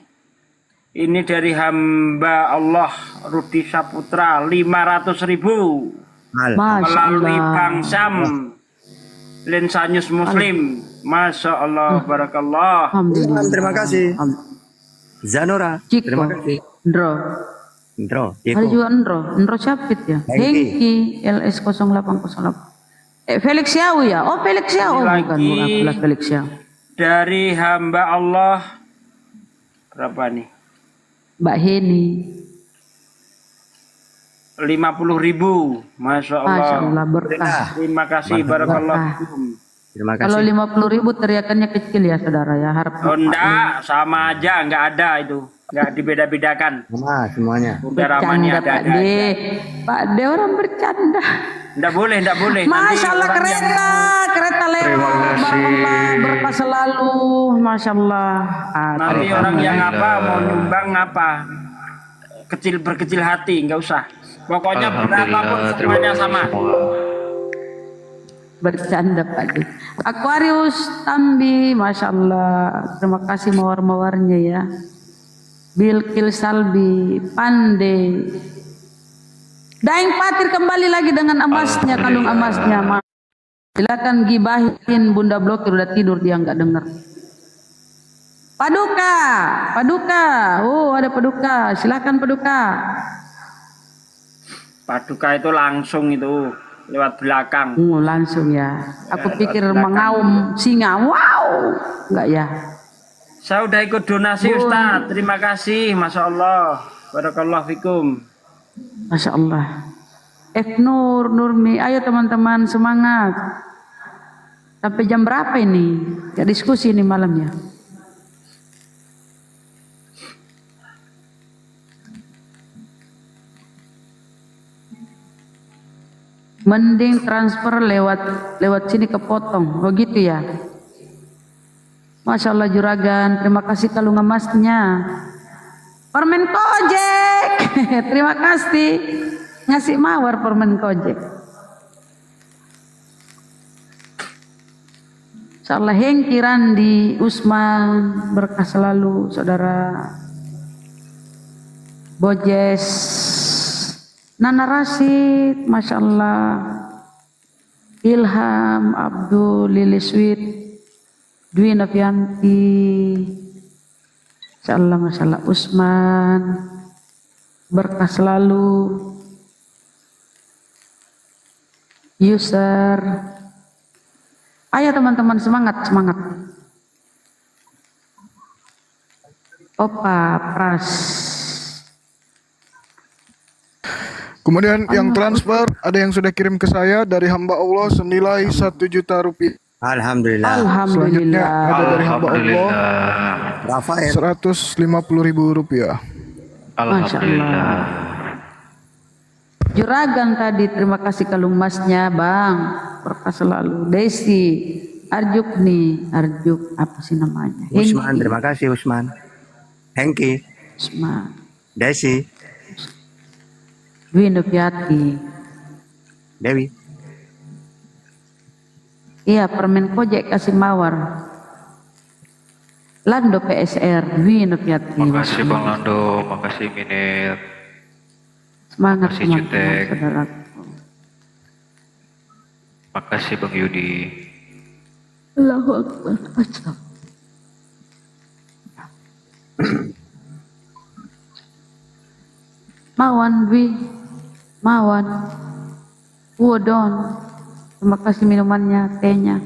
ini dari hamba Allah Rudi Saputra, 500.000 melalui Bang Sam, Lensa News Muslim. Masya Allah, barakallah. Terima kasih. Zanora, terima kasih. Ndro. Eko. Ada juga Ndro Capit ya. Hengki LS 0808. Felix Yau ya. Oh Felix Yau, Ini bukan lagi Felix Yau. dari hamba Allah, berapa nih? Mbak Heni. 50.000. Masya Allah. Masya Allah berkah. Terima kasih, barakallah. Terima Kalau kasih. 50.000 teriakannya kecil ya saudara ya. Harap Oh enggak, sama aja, enggak ada itu. Enggak dibeda-bedakan. Sama semuanya. Bunda Ramani bercanda Pak ada-ada D. aja. Pak D orang bercanda. Enggak boleh, enggak boleh. Masya Allah orang yang- kereta lewat. Barakallah, berkah selalu. Masya Allah. Nanti orang yang apa mau nyumbang apa, berkecil hati, enggak usah. Pokoknya berapapun semuanya sama. Bercanda Pak D. Aquarius Tambi, Masya Allah. Terima kasih mawar-mawarnya ya. Bilkil Salbi, Pande. Daeng Patir kembali lagi dengan emasnya, kalung emasnya. Silakan gibahin Bunda Blokir, udah tidur dia nggak dengar. Paduka. Oh ada Paduka, silakan Paduka. Paduka itu langsung itu lewat belakang. Langsung ya. Aku pikir mengaum singa. Wow, enggak ya. Saya udah ikut donasi Ustadz. Terima kasih, Masya Allah. Barakallah fikum. Masya Allah. Nurmi, ayo teman-teman semangat. Sampai jam berapa ini? Ya diskusi ini malamnya. Mending transfer lewat sini kepotong. Oh gitu ya. Masya Allah juragan, terima kasih kalung emasnya. Permen Kojek, terima kasih ngasih mawar permen Kojek. Insya Allah Hengki, Randi, Usman, berkah selalu saudara. Bojes, Nana Rasid, Masya Allah. Ilham, Abdul, Lili Sweet, Dwi Novianti, Insyaallah masalah Usman, berkah selalu, user. Ayo teman-teman, semangat, semangat. Opa, Pras. Kemudian yang transfer ada yang sudah kirim ke saya dari hamba Allah senilai 1 juta rupiah. Alhamdulillah. Selanjutnya Alhamdulillah. ada dari hamba Allah Rafael. 150.000 rupiah. Masya Allah. Juragan tadi, terima kasih kalung emasnya Bang, berkah selalu. Desi, Arjuk nih, Arjuk apa sih namanya? Usman, terima kasih Usman. Hengki, Usman. Desi, Dwi Noviati. Dewi. Iya, permen kojek kasih mawar. Lando PSR, Dwi Noviati. Makasih Bang Lando, makasih Minir. Semangat Makasih teman-teman, Jutek. saudaraku. Makasih Bang Yudi. Allahu Akbar. Acap. Mawan Dwi, Mawan, Wodon, terima kasih minumannya, tehnya.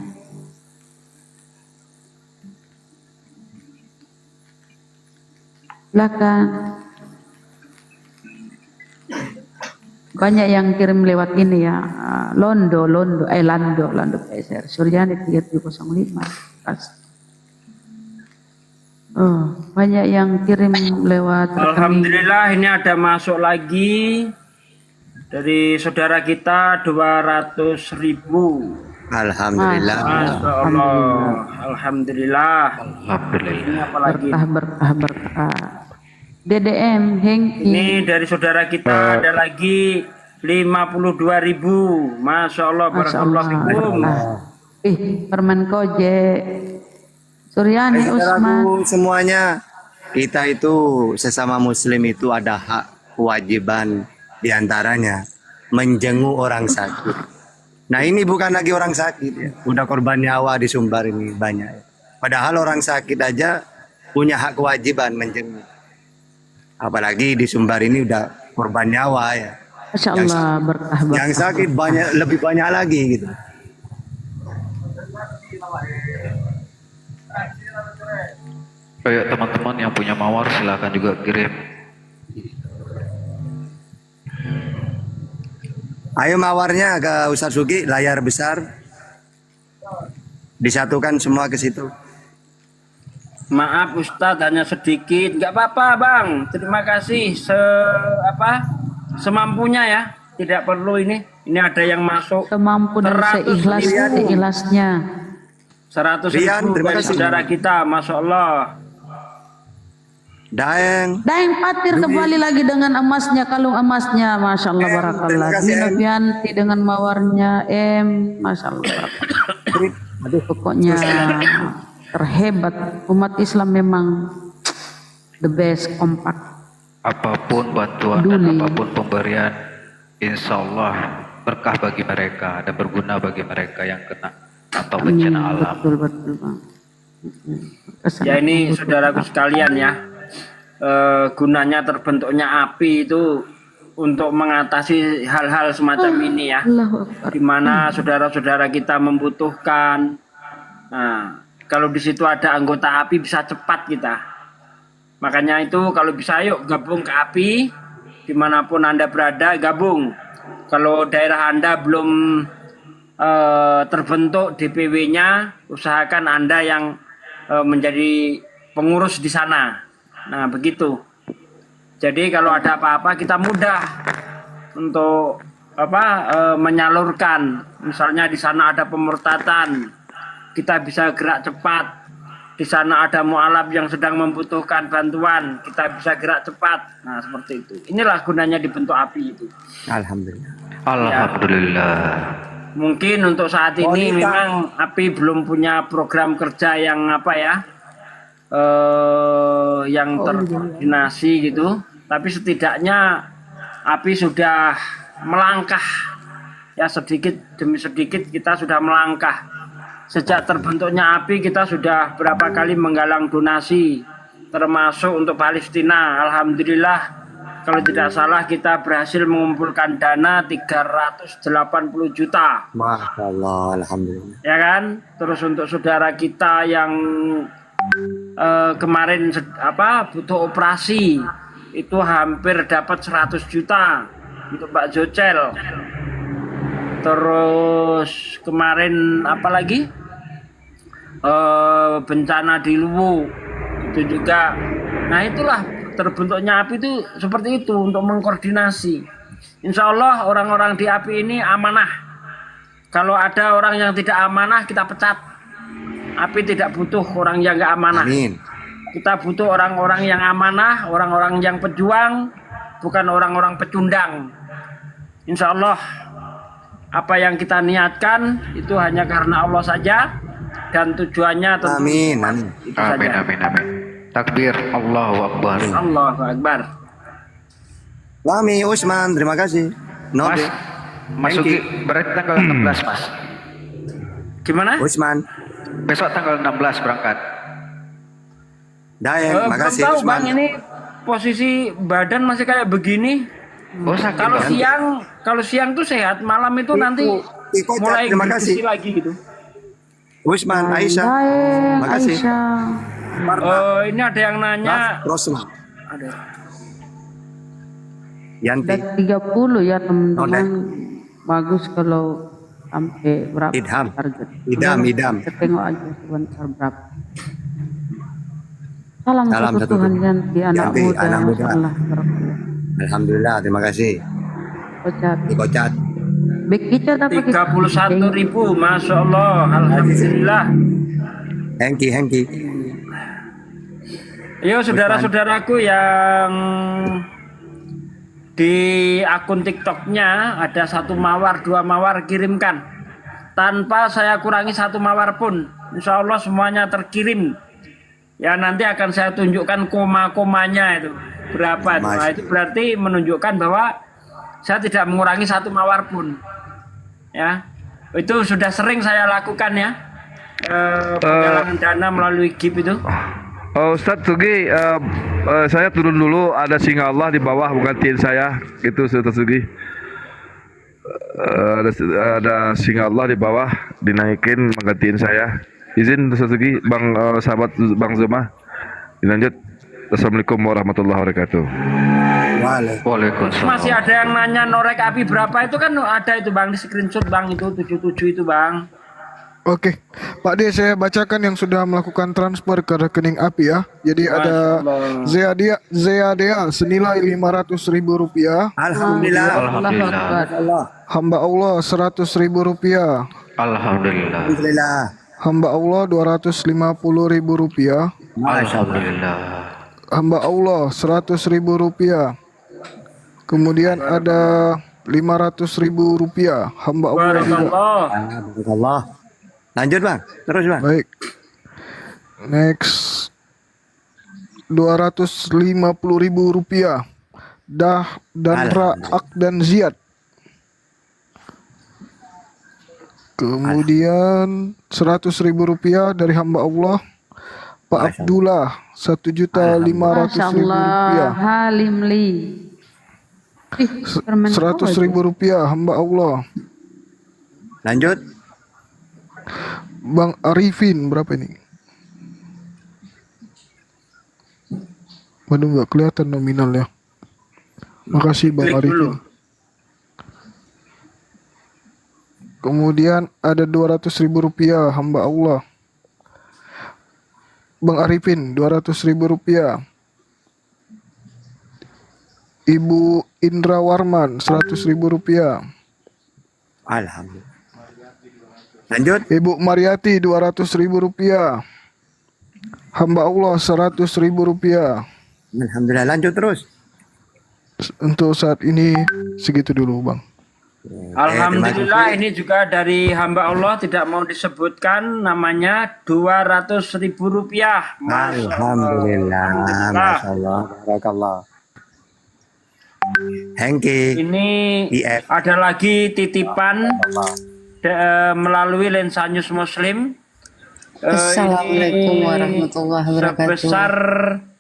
Silakan. Banyak yang kirim lewat ini ya, Lando PSR, Suryani 3705. Oh, banyak yang kirim lewat rekening. Alhamdulillah ini ada masuk lagi dari saudara kita 200.000. Alhamdulillah. Masya Allah. Alhamdulillah. Alhamdulillah. Ini apa lagi? Berkah. DDM Hengki. Ini dari saudara kita ada lagi 52.000. Masya Allah. Barakallahu fikum. Permen kojek. Suryani Usman. Saudaraku semuanya, kita itu sesama muslim itu ada hak kewajiban diantaranya menjenguk orang sakit. Nah ini bukan lagi orang sakit ya, udah korban nyawa di Sumbar ini banyak. Padahal orang sakit aja punya hak kewajiban menjenguk. Apalagi di Sumbar ini udah korban nyawa ya. Masya Allah, berkah. Yang sakit banyak, lebih banyak lagi gitu. Kayak teman-teman yang punya mawar silakan juga kirim. Ayo mawarnya ke Ustaz Sugi, layar besar. Disatukan semua ke situ. Maaf Ustadz hanya sedikit, nggak apa-apa Bang. Terima kasih semampunya ya. Tidak perlu ini. Ini ada yang masuk. Semampu dan 100.000. seikhlasnya. 100.000 Rian, terima dari kasih. saudara kita, Masya Allah. Daeng. Daeng Patir kembali lagi dengan emasnya, kalung emasnya, Masya Allah, barakallah. terima kasih, Dwi Em. Novianti dengan mawarnya, Masya Allah, barakallah. Pokoknya terhebat, umat Islam memang the best, kompak. Apapun bantuan dan Peduli. apapun pemberian, insya Allah berkah bagi mereka dan berguna bagi mereka yang kena atau bencana alam. Betul Bang. Ya ini saudaraku sekalian ya. Gunanya terbentuknya api itu untuk mengatasi hal-hal semacam ini ya. Allahu Akbar. Di mana saudara-saudara kita membutuhkan. Nah, kalau di situ ada anggota api bisa cepat kita. Makanya itu kalau bisa yuk gabung ke api, dimanapun Anda berada gabung. Kalau daerah Anda belum terbentuk DPW-nya, usahakan Anda yang menjadi pengurus di sana. Nah begitu. Jadi kalau ada apa-apa kita mudah untuk menyalurkan. Misalnya di sana ada pemurtatan, kita bisa gerak cepat. Di sana ada mualaf yang sedang membutuhkan bantuan, kita bisa gerak cepat. Nah seperti itu. Inilah gunanya dibentuk api itu. Alhamdulillah. Alhamdulillah. Mungkin untuk saat ini memang api belum punya program kerja yang yang terkoordinasi gitu. Tapi setidaknya api sudah melangkah. Ya sedikit demi sedikit kita sudah melangkah. sejak terbentuknya API kita sudah berapa kali menggalang donasi, termasuk untuk Palestina. Alhamdulillah, kalau tidak salah kita berhasil mengumpulkan dana 380 juta. Masya Allah, alhamdulillah. Ya kan? Terus untuk saudara kita yang kemarin butuh operasi, itu hampir dapat 100 juta untuk Mbak Jocel. Terus kemarin apa lagi? Bencana di Luwu itu juga. Nah itulah terbentuknya API itu seperti itu, untuk mengkoordinasi. Insya Allah orang-orang di API ini amanah. Kalau ada orang yang tidak amanah kita pecat. API tidak butuh orang yang nggak amanah. Amin. Kita butuh orang-orang yang amanah, orang-orang yang pejuang, bukan orang-orang pecundang. Insya Allah apa yang kita niatkan itu hanya karena Allah saja, dan tujuannya tentu Amin, amin. itu saja. Amin, amin, amin. Takbir, Allahu Akbar. Allahu Akbar. Lami Usman, terima kasih. Mas, Nobe. masuki berarti tanggal 16, Mas. Gimana? Usman. Besok tanggal 16 berangkat. Daeng, Belum makasih tahu Usman. Bang, ini posisi badan masih kayak begini. Oh, sakit, Kalau Bang. siang tuh sehat, malam itu nanti Iko, mulai terima kasih. berisi lagi gitu. Usman, Aisyah. Daeng, Makasih. Aisyah. Ini ada yang nanya. Rosma. Ada. Yanti. Udah 30 ya teman-teman. Nolek. Bagus kalau sampai berapa Idham. target. Idam. Kita tengok aja sebentar berapa. Salam Salam satu satu Tuhan Tuhan. Yanti, anak Yanti, muda. anak muda. Masyaallah, barakallah. Alhamdulillah, terima kasih. Kocak. Iko Cat. Baik kita dapat 31.000, Masya Allah, Alhamdulillah. Hengki. Yo saudara-saudaraku yang di akun TikToknya ada 1 mawar, 2 mawar, kirimkan. Tanpa saya kurangi 1 mawar pun, insya Allah semuanya terkirim. Ya nanti akan saya tunjukkan koma-komanya itu berapa. Nah, itu berarti menunjukkan bahwa saya tidak mengurangi 1 mawar pun. Ya, itu sudah sering saya lakukan ya. Penggalangan dana melalui GIP itu. Ustadz Sugi, saya turun dulu, ada singa Allah di bawah, gantiin saya, gitu Ustadz Sugi. Ada singa Allah di bawah, dinaikin, menggantiin saya. Izin Ustadz Sugi, sahabat Bang Zuma, dilanjut. Assalamualaikum warahmatullahi wabarakatuh. Waalaikumsalam. Masih ada yang nanya norek api berapa, itu kan ada itu Bang, di screenshot Bang, itu 77 itu Bang. Oke, Pak D, saya bacakan yang sudah melakukan transfer ke rekening API ya. Jadi ada Zeadia senilai Rp500.000. Alhamdulillah. Alhamdulillah. Hamba Allah Rp100.000. Alhamdulillah. Alhamdulillah. Hamba Allah Rp250.000. Alhamdulillah. Hamba Allah Rp100.000. Kemudian ada Rp500.000. Hamba Allah juga. Barakallah. Allah. Lanjut Bang, terus Bang. Baik. Next Rp250.000. Dah dan Raak dan Ziad. Kemudian Rp100.000 dari hamba Allah Pak Abdullah Rp1.500.000. Masya Allah, Halimli. Rp100.000 hamba Allah. Lanjut. Bang Arifin berapa ini? Waduh, nggak kelihatan nominalnya. Makasih Bang Arifin. Kemudian ada Rp200.000 hamba Allah. Bang Arifin Rp200.000. Ibu Indra Warman Rp100.000. Alhamdulillah. Lanjut. Ibu Mariati Rp200.000. Hamba Allah Rp100.000. Alhamdulillah, lanjut terus. Untuk saat ini segitu dulu Bang. Alhamdulillah, ini juga dari hamba Allah, tidak mau disebutkan namanya, Rp200.000. Alhamdulillah, Masya Allah, Barakallah. Hengki. Ini IF. ada lagi titipan melalui Lensa News Muslim Assalamualaikum ini warahmatullahi wabarakatuh. sebesar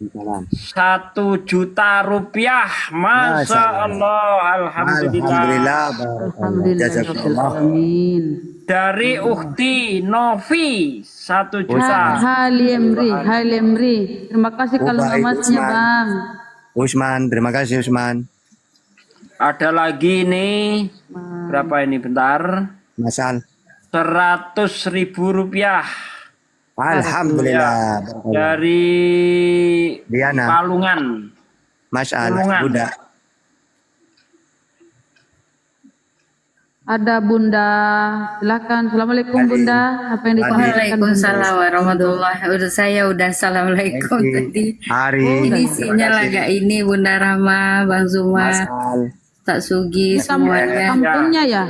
1 juta rupiah. Masya Allah, alhamdulillah. Alhamdulillah. Alhamdulillah. Jazakallah. Amin. Dari Ukti Novi 1 juta. Halimri. Terima kasih kalau baik, emasnya, Usman. Bang. Usman, terima kasih Usman. Ada lagi nih, berapa ini bentar? Masal. 100.000 rupiah Alhamdulillah. dari Diana. Palungan. Masal. Tulungan. Buddha. Ada Bunda, silakan. Assalamualaikum Bunda. Apa yang disampaikan? Waalaikumsalam warahmatullahi wabarakatuh. Saya udah assalamualaikum tadi. Hari. Ini sinyal agak ini Bunda Rahma, Bang Zuma, Masal. Tak Sugi Ini semuanya. kampungnya ya,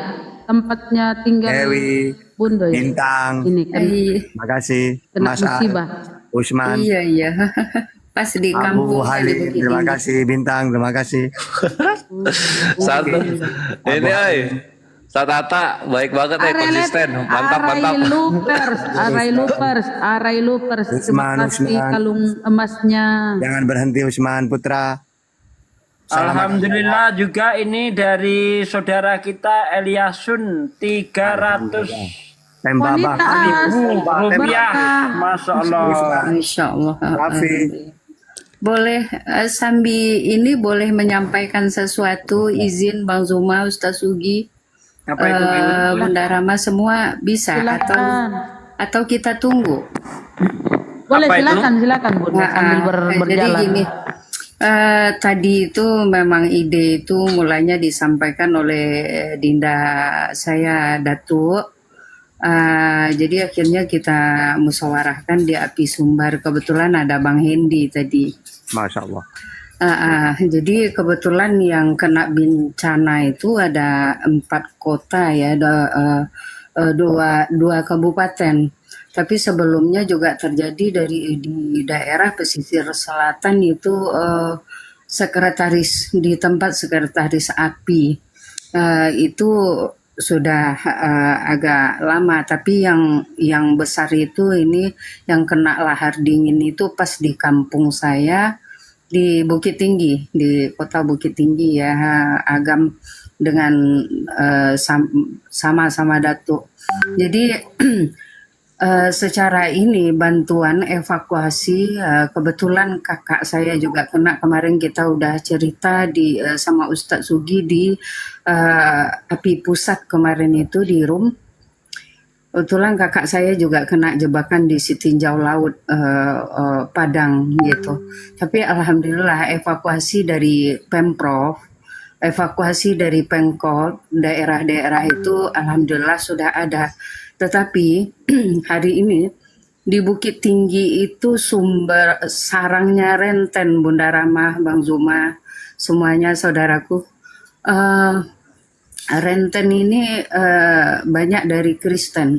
tempatnya tinggal Dewi. Bunda ya. Bintang. Ini kan Terima kasih. kena Masal. musibah. Usman. Iya. Pas di kampung Abu Halim. Terima kasih Bintang. Terima kasih. Satu. Ini Ustaz Atta baik banget konsisten. Mantap. Arai Loopers. Terima kasih Usman. kalung emasnya. Jangan berhenti Usman Putra. Alhamdulillah juga ini dari saudara kita Eliasun 300 Tembabah. rupiah. Masya Allah. Insya Allah. Rafi. Boleh sambil ini boleh menyampaikan sesuatu, izin Bang Zuma, Ustaz Sugi, Apa itu? Bunda Rama semua bisa atau kita tunggu. Boleh, Apa itu? silakan Bunda sambil berjalan. Jadi gini, tadi itu memang ide itu mulanya disampaikan oleh Dinda saya Datuk. Jadi akhirnya kita musyawarahkan di Api Sumbar. Kebetulan ada Bang Hendi tadi. Masya Allah. Jadi kebetulan yang kena bencana itu ada 4 kota ya, dua kabupaten. Tapi sebelumnya juga terjadi di daerah pesisir selatan itu di tempat sekretaris API itu sudah agak lama. Tapi yang besar itu ini yang kena lahar dingin itu pas di kampung saya di Bukit Tinggi, di kota Bukit Tinggi ya, Agam dengan sama-sama Datuk. Jadi secara ini bantuan evakuasi, kebetulan kakak saya juga kena, kemarin kita udah cerita sama Ustadz Sugi di Api Pusat kemarin itu di Rum. Kebetulan kakak saya juga kena jebakan di Sitinjau Laut Padang gitu. Tapi alhamdulillah evakuasi dari Pemprov, evakuasi dari Pemkot, daerah-daerah itu alhamdulillah sudah ada. Tetapi hari ini di Bukit Tinggi itu sumber sarangnya Renten, Bunda Ramah, Bang Zuma, semuanya saudaraku. Renten ini banyak dari Kristen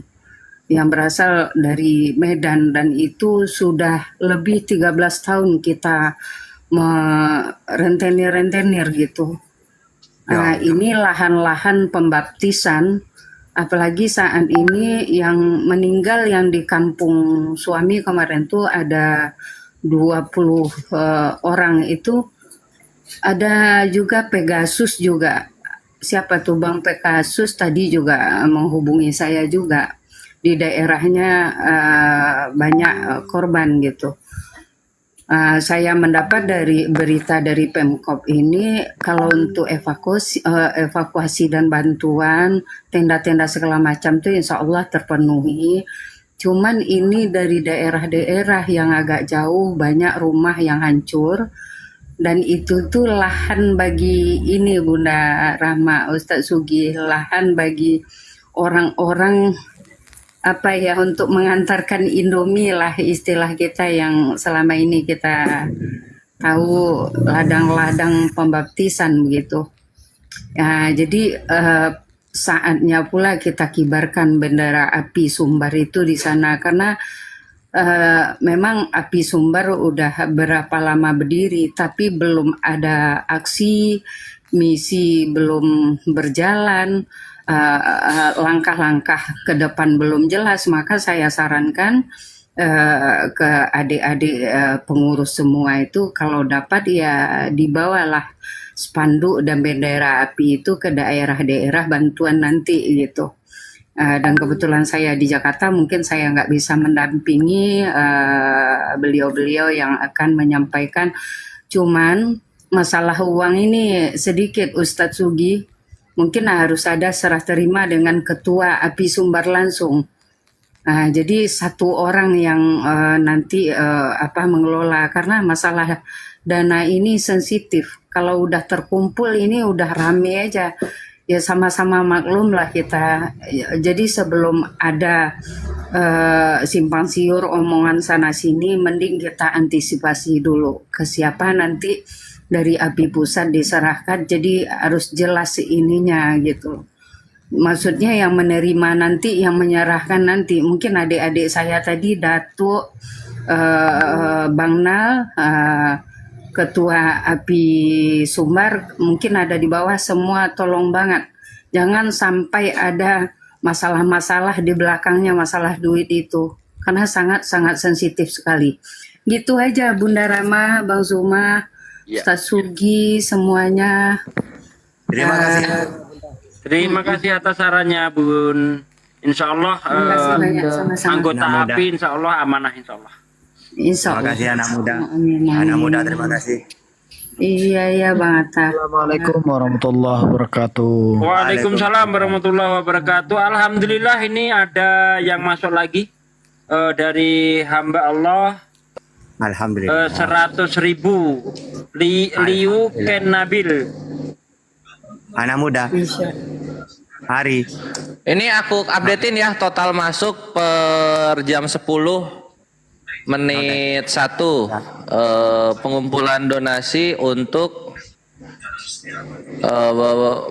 yang berasal dari Medan, dan itu sudah lebih 13 tahun kita rentenir gitu. Ini lahan-lahan pembaptisan, apalagi saat ini yang meninggal yang di kampung suami kemarin tuh ada 20 orang itu, ada juga Pegasus juga. Siapa tuh Bang Pegasus tadi juga menghubungi saya juga, di daerahnya banyak korban gitu. Saya mendapat dari berita dari Pemkop ini kalau untuk evakuasi dan bantuan tenda-tenda segala macam tuh insya Allah terpenuhi. Cuman ini dari daerah-daerah yang agak jauh banyak rumah yang hancur. Dan itu tuh lahan bagi ini Bunda Rahma, Ustadz Sugi, lahan bagi orang-orang untuk mengantarkan Indomie lah istilah kita yang selama ini kita tahu, ladang-ladang pembaptisan begitu. Ya, jadi saatnya pula kita kibarkan bendera Api Sumbar itu di sana, karena memang Api Sumbar udah berapa lama berdiri, tapi belum ada aksi, misi belum berjalan. langkah-langkah ke depan belum jelas, maka saya sarankan ke adik-adik pengurus semua itu kalau dapat ya dibawalah spanduk dan bendera api itu ke daerah-daerah bantuan nanti gitu. Dan kebetulan saya di Jakarta, mungkin saya nggak bisa mendampingi beliau-beliau yang akan menyampaikan. Cuman masalah uang ini sedikit Ustadz Sugi, mungkin harus ada serah terima dengan ketua API Sumbar langsung. Jadi satu orang yang nanti mengelola, karena masalah dana ini sensitif. Kalau udah terkumpul ini udah rame aja. Ya sama-sama maklum lah kita. Jadi sebelum ada simpang siur omongan sana sini, mending kita antisipasi dulu ke siapa nanti dari API pusat diserahkan. Jadi harus jelas ininya gitu. Maksudnya yang menerima nanti, yang menyerahkan nanti. Mungkin adik-adik saya tadi, Datuk, Bang Nal, Ketua API Sumbar, mungkin ada di bawah semua, tolong banget. Jangan sampai ada masalah-masalah di belakangnya, masalah duit itu. Karena sangat-sangat sensitif sekali. Gitu aja Bunda Rama, Bang Zuma, Ustaz Sugi, semuanya. Terima kasih. Terima kasih atas sarannya, Bun. Insya Allah Terima kasih banyak, sama-sama. anggota Anak muda. API Insya Allah amanah Insya Allah. Insya Terima Allah. kasih anak muda. Amin, amin. Anak muda, terima kasih. Iya Bang Atta. Assalamualaikum warahmatullahi wabarakatuh. Waalaikumsalam warahmatullahi wabarakatuh. Alhamdulillah ini ada yang masuk lagi dari hamba Allah Alhamdulillah. 100.000 Liu Ken Nabil. Anak muda. Hari. Ini aku updatein ya, total masuk per jam 10 menit 1 pengumpulan donasi untuk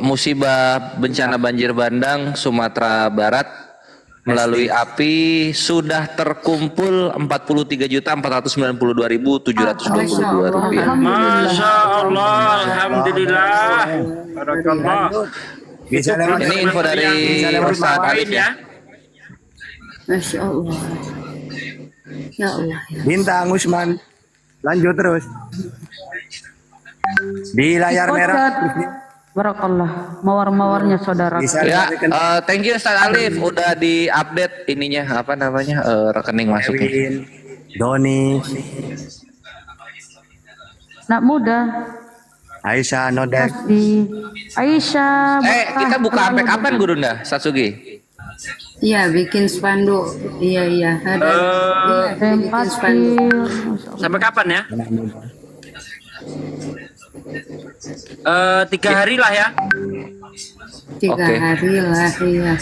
musibah bencana banjir bandang Sumatera Barat melalui API sudah terkumpul 43.492.722 rupiah. Masya Allah, Alhamdulillah, Barakallah. Bisa lewat Ini info dari Ustadz Alif ya. Masya Allah. Ya Allah. Bintang Usman. Lanjut terus. Di layar merah. Barakallah, mawar-mawarnya saudara. Bisa Ya, lewat thank you Ustadz Alif udah di-update ininya apa namanya rekening masuknya. Kevin, Doni, Nak muda, Aisyah, Nodek. di Aisyah. Kita buka sampai kapan Gurunda Satsugi? Iya, bikin spanduk. Iya, ada. Iya, bikin spanduk. Sampai kapan ya? 3 hari lah ya. 3 Oke. hari lah, iya.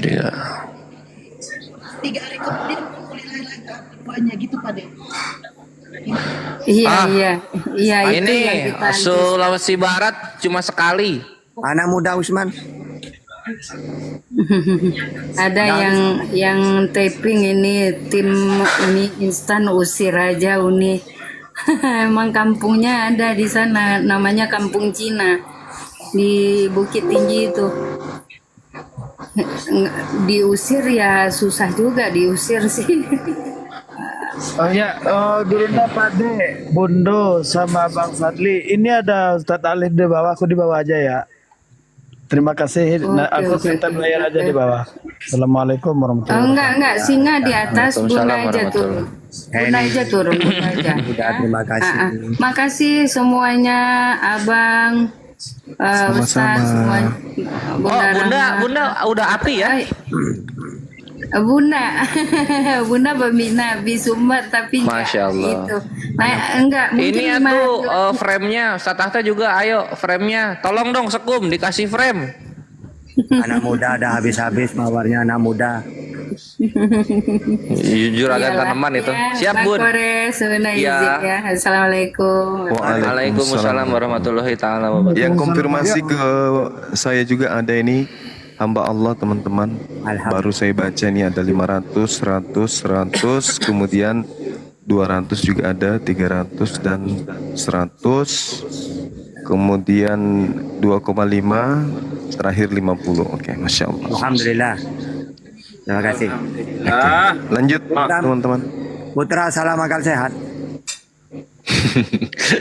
Dia. 3 hari kemudian mulai lagi banyak gitu Pak De. Iya, itu Ini yang kita Sulawesi Barat cuma sekali. Anak muda Usman. ada yang taping ini tim ini instan usir aja Uni. Emang kampungnya ada di sana, namanya Kampung Cina di Bukit Tinggi itu. Diusir ya susah juga diusir sih. Gurunda Pade, Bundo sama Bang Fadli. Ini ada Ustadz Alif di bawah, aku di bawah aja ya. Terima kasih. Aku minta bayar aja di bawah. Assalamualaikum warahmatullahi wabarakatuh. Enggak, singa di atas, Bunda Waalaikumsalam aja turun. Bunda aja turun, Bunda aja. Terima kasih. Makasih semuanya, Abang, Ustaz, semuanya. Bunda udah api ya? Bunda pembina Sumbar tapi Masya Allah. itu. Enggak, mungkin Ini ya 5 tuh frame-nya, Ustadz Tahta juga, ayo frame-nya. Tolong dong Sekum dikasih frame. Anak muda ada habis-habis mawarnya anak muda. Juragan tanaman itu. Siap Bun. Iya. Ya. Assalamualaikum. Waalaikumsalam warahmatullahi taala wabarakatuh. Yang konfirmasi ke saya juga ada ini hamba Allah teman-teman. Baru saya baca ini ada 500, 100, kemudian 200 juga ada, 300 dan 100. kemudian 2,5, terakhir 50. Oke, Masya Allah. Alhamdulillah. Terima kasih. Ah, Lanjut, teman-teman. Putra, salam akal sehat.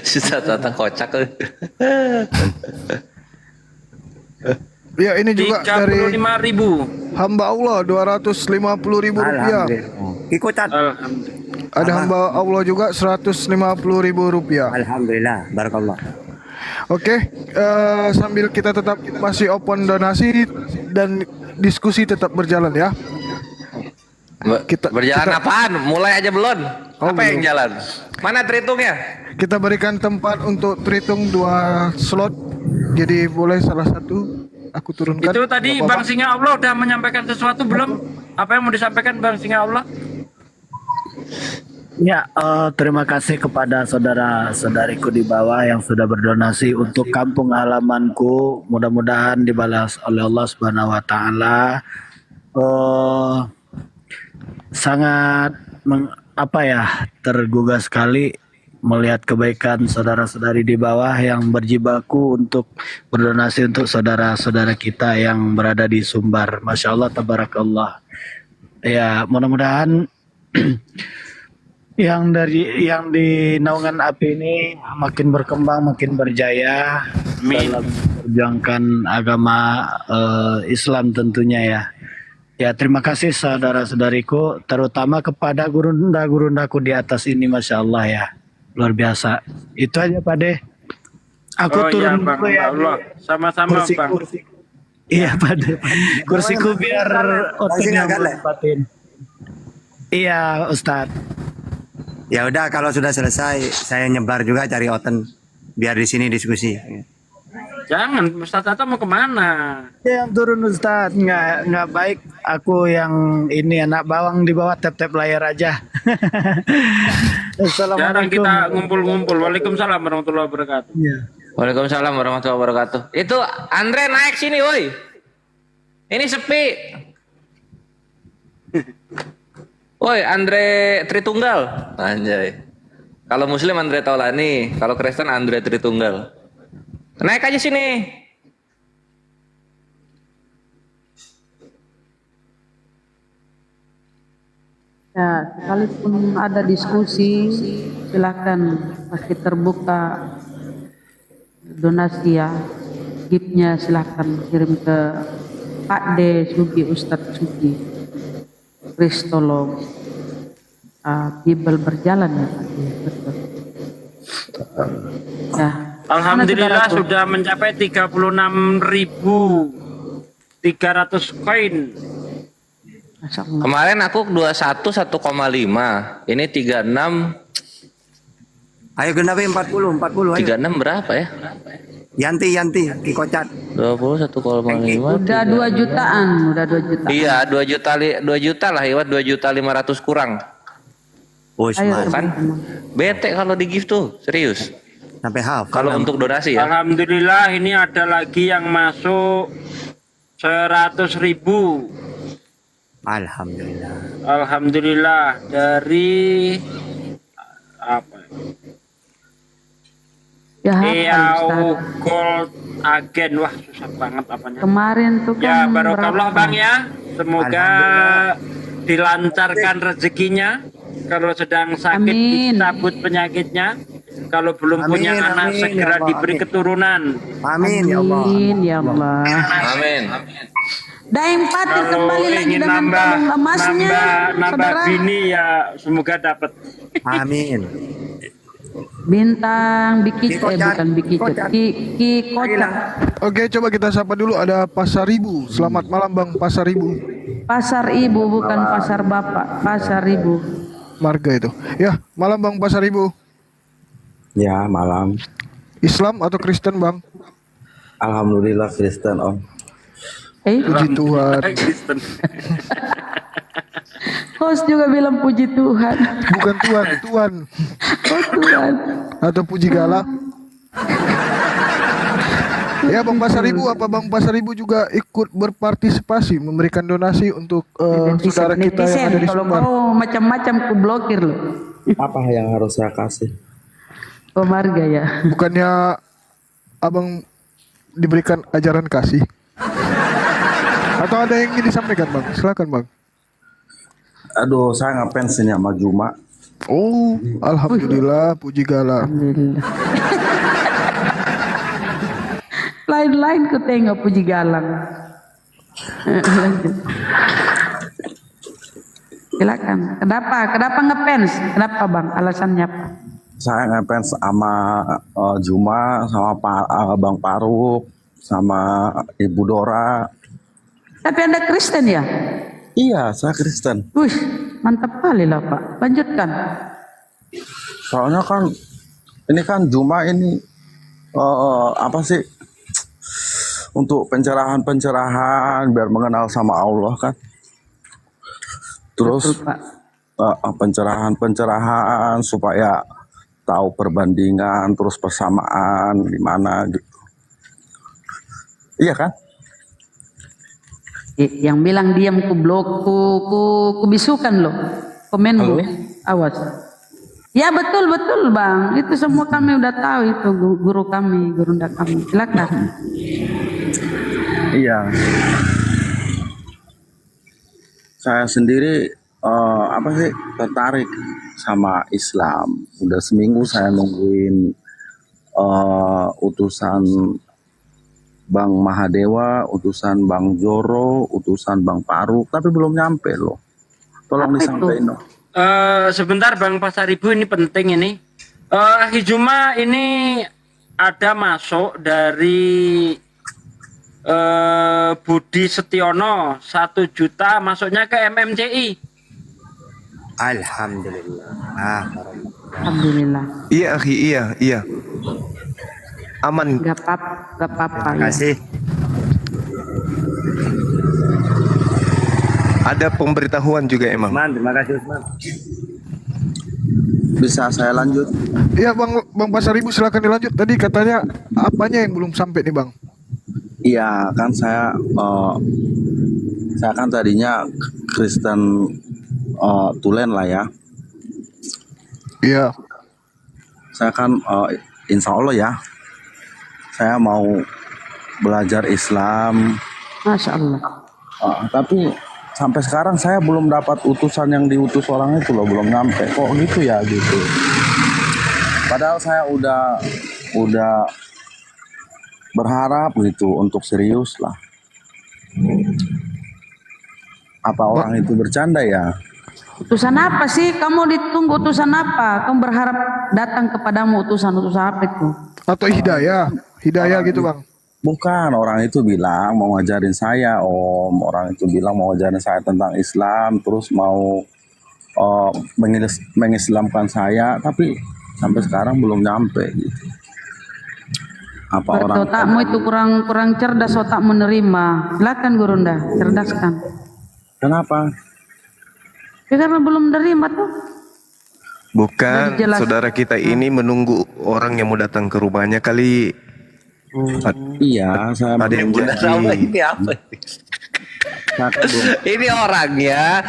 Susah datang kocak. Ya ini juga dari 35.000. hamba Allah 250.000 rupiah. Alhamdulillah. Ikutan. Alhamdulillah. Ada hamba Allah juga 150.000 rupiah. Alhamdulillah. Barakallah. Oke, sambil kita tetap masih open donasi dan diskusi tetap berjalan ya. Berjalan apaan? Mulai aja belum? Oh, Apa yang belum. jalan? Mana terhitungnya? Kita berikan tempat untuk terhitung 2 slot. Jadi boleh salah satu aku turunkan. Itu tadi Bapak-bapak. Bang Singa Allah udah menyampaikan sesuatu belum? Apa yang mau disampaikan Bang Singa Allah? Ya, terima kasih kepada saudara-saudariku di bawah yang sudah berdonasi untuk kampung halamanku. Mudah-mudahan dibalas oleh Allah Subhanahu wa taala. Sangat tergugah sekali melihat kebaikan saudara-saudari di bawah yang berjibaku untuk berdonasi untuk saudara-saudara kita yang berada di Sumbar. Masya Allah, tabarakallah. Ya, mudah-mudahan yang di Naungan Api ini makin berkembang, makin berjaya dalam memperjuangkan agama Islam tentunya ya. Ya, terima kasih saudara-saudariku, terutama kepada gurunda-gurundaku di atas ini, Masya Allah ya. Luar biasa. Itu aja Pak De. Aku turun Bang dulu ya. Allah. Sama-sama Kursi- Bang. kursi- Iya Pak De. Kursiku biar otaknya menempatin. Iya Ustadz. Ya udah, kalau sudah selesai saya nyebar juga cari Oten biar di sini diskusi. Jangan, Ustaz Tata mau kemana? Yang turun Ustadz, nggak baik. Aku yang ini anak bawang di bawah tap-tap layar aja. Jarang Assalamualaikum. kita ngumpul-ngumpul. Waalaikumsalam warahmatullahi wabarakatuh. Waalaikumsalam warahmatullahi wabarakatuh. Itu Andre naik sini, woi. Ini sepi. Woi, Andre Tritunggal. Anjay. Kalau Muslim Andre Taulani, kalau Kristen Andre Tritunggal. Naik aja sini. Ya, sekalipun ada diskusi, silakan masih terbuka donasi ya. Gipnya silakan kirim ke Pak D Sugi, Ustadz Sugi, Kristolog. Bible berjalan ya Pak D, betul. Ya. Alhamdulillah Mana saudaraku? sudah mencapai 36.300 koin. Masya Allah. Kemarin aku 21 1,5. Ini 36. Ayo Gendawi 40 ayo. 36 berapa ya? Yanti Kikocat. 20 1,5. Udah 2 jutaan, udah 2 juta. Iya, 2 juta lah, Iwat 2.500.000 kurang. Oh, Ayo, Kan bete kalau di gift tuh, serius. sampai hafal. Kalau untuk donasi ya. Alhamdulillah ini ada lagi yang masuk 100.000. Alhamdulillah. Alhamdulillah dari apa? Ya, hafal, EAU Ustaz. Gold Agen. Wah, susah banget apanya. Kemarin tuh kan Ya, barokallah berapa? Bang ya. Semoga dilancarkan rezekinya. Kalau sedang sakit Amin. dicabut penyakitnya. Kalau belum Amin, punya anak amin, segera ya Allah, diberi amin. keturunan. Amin ya Allah. Amin ya Allah. Amin. Daeng Patir Kalau kembali lagi ingin dengan nambah tabung emasnya, nambah saudara. bini ya semoga dapat. Amin. Bintang Bikicet, Kocak. bukan Bikicet, Kocak. Ki Kocak. Oke, coba kita sapa dulu, ada Pasar Ibu. Selamat malam Bang Pasar Ibu. Pasar Ibu bukan pasar Bapak, Pasar Ibu. Marga itu. Ya, malam Bang Pasar Ibu. Ya, malam. Islam atau Kristen Bang? Alhamdulillah Kristen, Om. Puji Tuhan. Host juga bilang puji Tuhan. Bukan Tuhan, Tuhan. Oh Tuhan. Atau puji gala. Ya Bang Pasar Ibu, apa Bang Pasar Ibu juga ikut berpartisipasi memberikan donasi untuk saudara kita yang ada di Kalau Sumbar? kau macam-macam ku blokir lo. Apa yang harus saya kasih? Oh Marga ya. Bukannya abang diberikan ajaran kasih? Atau ada yang ingin disampaikan bang? Silakan bang. Aduh, saya ngefans ini sama Juma. Oh, alhamdulillah, puji gala. Alhamdulillah. Lain-lain ku tengok puji galang. Lanjut. Silakan. Kenapa ngefans? Kenapa bang? Alasannya apa? Saya ngefans sama Juma, sama Bang Faruk, sama Ibu Dora. Tapi Anda Kristen ya? Iya, saya Kristen. Wih, mantap kali lah Pak. Lanjutkan. Soalnya kan ini kan Juma ini apa sih? Untuk pencerahan biar mengenal sama Allah kan. Terus Betul, Pak. pencerahan supaya tahu perbandingan terus persamaan gimana gitu. Iya kan? Yang bilang diam ku blok ku bisukan loh. Komen Halo? bu. Awas. Ya betul bang. Itu semua kami udah tahu itu guru kami, gurunda kami. Silakan. Iya. Saya sendiri apa sih tertarik sama Islam. Udah seminggu saya nungguin utusan Bang Mahadewa, utusan Bang Joro, utusan Bang Faruk, tapi belum nyampe loh. Tolong Apa itu? disampaikan dong. Sebentar Bang Pasaribu, ini penting ini. Akhi Juma ini ada masuk dari Budi Setiono 1 juta masuknya ke MMCI. Alhamdulillah. Alhamdulillah. Iya akhi, iya. Aman. Gak apa-apa. Terima kasih. Ada pemberitahuan juga emang. Usman, terima kasih Usman. Bisa saya lanjut? Iya bang Pasaribu silakan dilanjut. Tadi katanya apanya yang belum sampai nih bang? Iya kan saya kan tadinya Kristen Tulen lah ya. Iya. Saya kan insya Allah ya, saya mau belajar Islam. Masya Allah. Tapi sampai sekarang saya belum dapat utusan yang diutus orang itu loh, belum nyampe. Kok gitu ya gitu. Padahal saya udah berharap gitu untuk serius lah. Apa orang itu bercanda ya? Utusan apa sih? Kamu ditunggu utusan apa? Kamu berharap datang kepadamu utusan apa itu? Atau hidayah gitu bang? Bukan, orang itu bilang mau ngajarin saya Om. Orang itu bilang mau ngajarin saya tentang Islam, terus mau mengislamkan saya, tapi sampai sekarang belum nyampe gitu. Apa orang Otakmu itu kurang cerdas, otak menerima. Silakan Gurunda, cerdaskan. Kenapa? Ya karena belum menerima tuh. Bukan, Jadi jelas. saudara kita ini menunggu orang yang mau datang ke rumahnya kali. Iya, saya Ada yang Bunda janji. Rama ini apa? Ini orangnya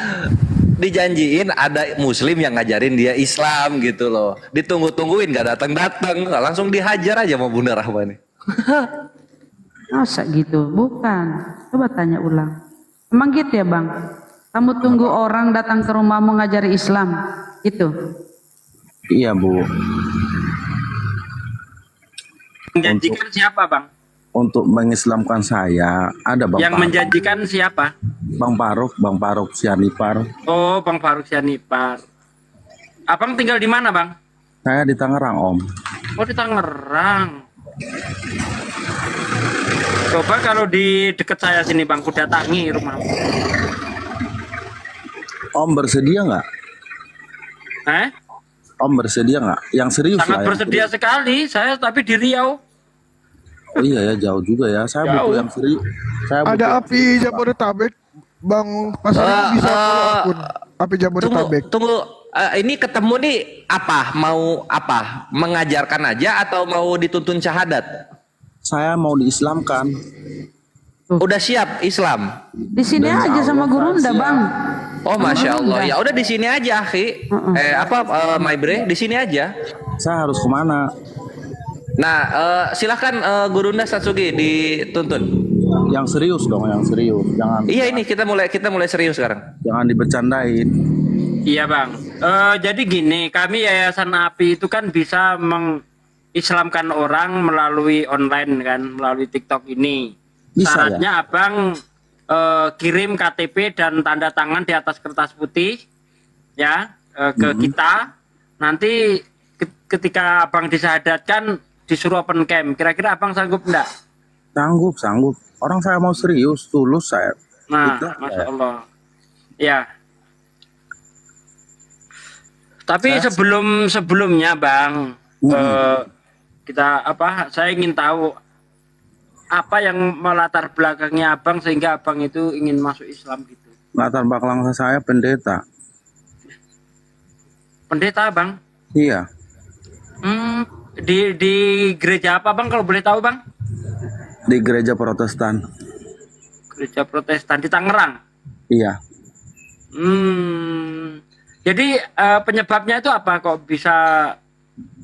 dijanjiin ada muslim yang ngajarin dia Islam gitu loh. Ditunggu-tungguin gak datang-datang, langsung dihajar aja sama Bunda Rahma nih. Masa gitu? Bukan. Coba tanya ulang. Emang gitu ya bang? Kamu tunggu orang datang ke rumahmu ngajari Islam? Gitu? Iya Bu. Menjanjikan siapa Bang? Untuk mengislamkan saya ada Bang Yang Faruk. menjanjikan siapa? Bang Faruk Sianipar. Oh, Bang Faruk Sianipar. Abang tinggal di mana Bang? Saya di Tangerang Om. Oh, di Tangerang. Coba kalau di dekat saya sini Bang, ku datangi rumah. Om bersedia nggak? Om bersedia nggak? Yang serius Sangat lah. Yang bersedia serius. sekali. Saya tapi di Riau. Oh iya ya, jauh juga ya. Saya Jauh. butuh yang serius. Saya butuh Ada api Jabodetabek, Bang Pasaribu bisa follow akun api Jabodetabek. Tunggu, ini ketemu nih apa? Mau apa? Mengajarkan aja atau mau dituntun syahadat? Saya mau diislamkan. Udah siap Islam? Di sini Dan aja sama Allah Gurunda kasih bang. Oh masya Allah. Ya udah di sini aja, Ki. My Bre, di sini aja. Saya harus kemana? Nah, silahkan Gurunda Satsugi dituntun. Yang serius dong, yang serius. Jangan. Iya, ini kita mulai serius sekarang. Jangan dibercandain. Iya bang. Jadi gini, kami Yayasan API itu kan bisa mengislamkan orang melalui online kan, melalui TikTok ini. Bisa, Syaratnya abang kirim KTP dan tanda tangan di atas kertas putih ya ke kita. Nanti ketika abang disahadatkan disuruh open cam. Kira-kira abang sanggup enggak? Sanggup. Orang saya mau serius, tulus saya. Nah, Itu, Masya Allah. Ya. Tapi sebelumnya bang, kita saya ingin tahu apa yang melatar belakangnya abang sehingga abang itu ingin masuk Islam gitu. latar belakang saya pendeta. Pendeta bang? Iya. Di gereja apa bang kalau boleh tahu bang? Di gereja Protestan. Gereja Protestan di Tangerang. Iya. Jadi penyebabnya itu apa kok bisa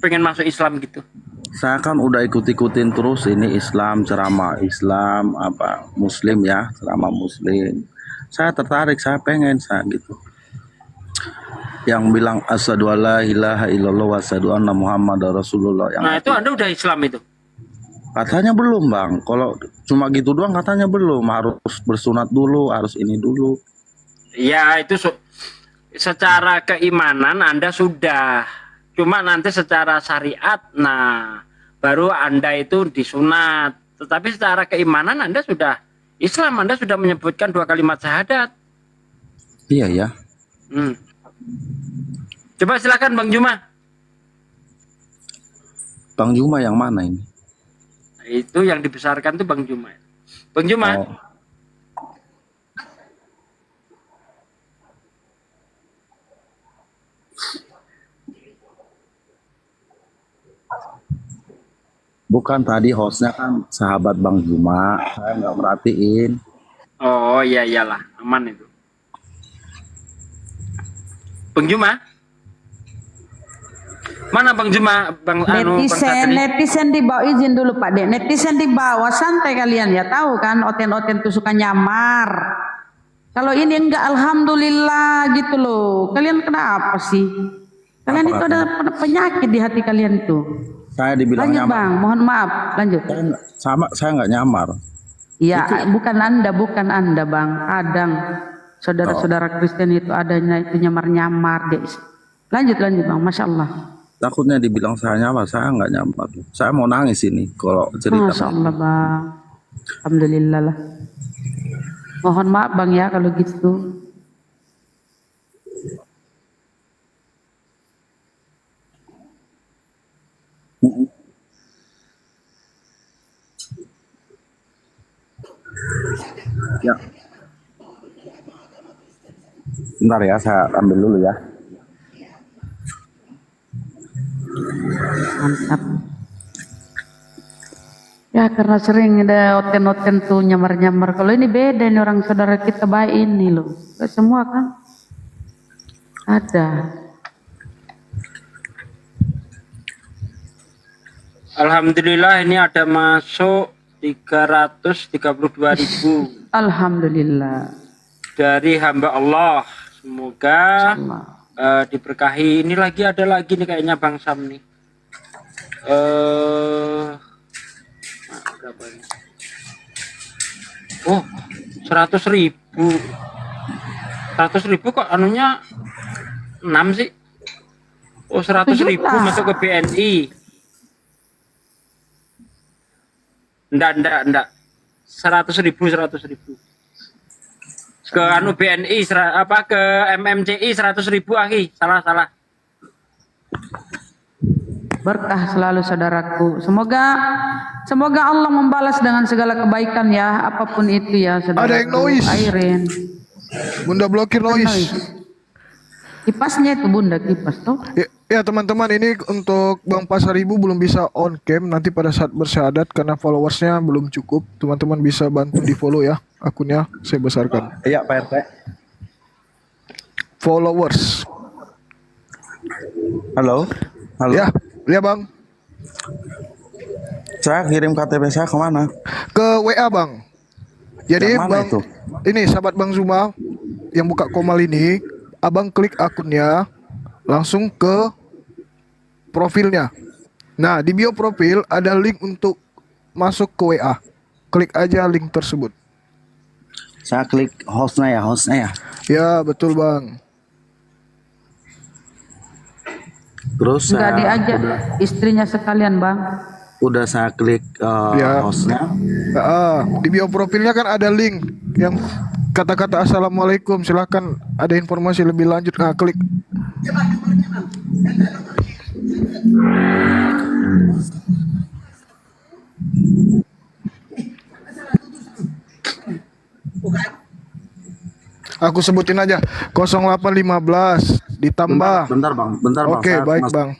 pengen masuk Islam gitu? Saya kan udah ikut-ikutin terus ini Islam, ceramah Islam, Muslim ya, ceramah Muslim. Saya tertarik, saya pengen, saya gitu. Yang bilang asyhadu alla ilaha illallah wa asyhadu anna muhammadar rasulullah. Nah itu Anda udah Islam itu? Katanya belum bang, kalau cuma gitu doang katanya belum, harus bersunat dulu, harus ini dulu. Ya itu secara keimanan Anda sudah, cuma nanti secara syariat, nah baru Anda itu disunat. Tetapi secara keimanan Anda sudah Islam, Anda sudah menyebutkan 2 kalimat syahadat. Iya ya. Coba silakan Bang Juma. Bang Juma yang mana ini? Itu yang dibesarkan tuh Bang Juma. Bang Juma. Bukan, tadi hostnya kan sahabat Bang Juma, saya nggak merhatiin. Oh iya iyalah, aman itu. Bang Juma? Mana Bang Juma? Netizen di bawah, izin dulu Pak Dek. Netizen di bawah santai kalian ya, tahu kan oten-oten tuh suka nyamar. Kalau ini enggak, alhamdulillah gitu loh. Kalian kenapa sih? Kalian itu ada penyakit di hati kalian itu. Saya dibilang lanjut nyamar. Bang, mohon maaf, lanjut. Saya nggak nyamar. Iya, bukan Anda Bang. Kadang saudara-saudara Kristen itu adanya itu nyamar-nyamar deh. Lanjut Bang, Masya Allah. Takutnya dibilang saya nyamar, saya nggak nyamar. Saya mau nangis ini kalau cerita. Masya Allah Bang. Alhamdulillah lah. Mohon maaf Bang ya kalau gitu. Ya. Bentar ya, saya ambil dulu ya. Mantap. Ya karena sering ada oten-oten tuh nyamar-nyamar. Kalau ini beda nih, orang saudara kita baik ini loh. Gak semua kan ada. Alhamdulillah ini ada masuk 332.000. Alhamdulillah. Dari hamba Allah. Semoga diberkahi. Ini ada lagi nih kayaknya Bang Sam nih. Berapa ini? Oh, 100.000. 100.000 kok anunya 6 sih. Oh, 100.000 masuk ke BNI. Enggak. 100.000. Ke anu BNI ke MMCI 100.000 akhi. Salah. Berkah selalu saudaraku. Semoga Allah membalas dengan segala kebaikan ya, apapun itu ya saudaraku. Ada yang noise. Airin. Bunda blokir noise. Kipasnya itu Bunda, kipas tuh. Ya teman-teman, ini untuk Bang Pasaribu belum bisa on cam nanti pada saat bersyahadat karena followersnya belum cukup. Teman-teman bisa bantu di follow ya, akunnya saya besarkan. Iya Pak RT. Followers. Halo. Ya Bang. Saya kirim KTP saya kemana? Ke WA bang. Jadi Yang mana bang, itu? ini sahabat Bang Zuma yang buka Komal ini, abang klik akunnya, langsung ke profilnya. Nah di bio profil ada link untuk masuk ke WA. Klik aja link tersebut. Saya klik hostnya ya. Ya betul bang. Terus Nggak saya diajak istrinya sekalian bang. udah saya klik Ya. hostnya. Di bio profilnya kan ada link yang kata-kata assalamualaikum. Silahkan ada informasi lebih lanjut. Nah klik. Aku sebutin aja 0815 ditambah. Bentar bang. Oke, Saya baik mas- bang.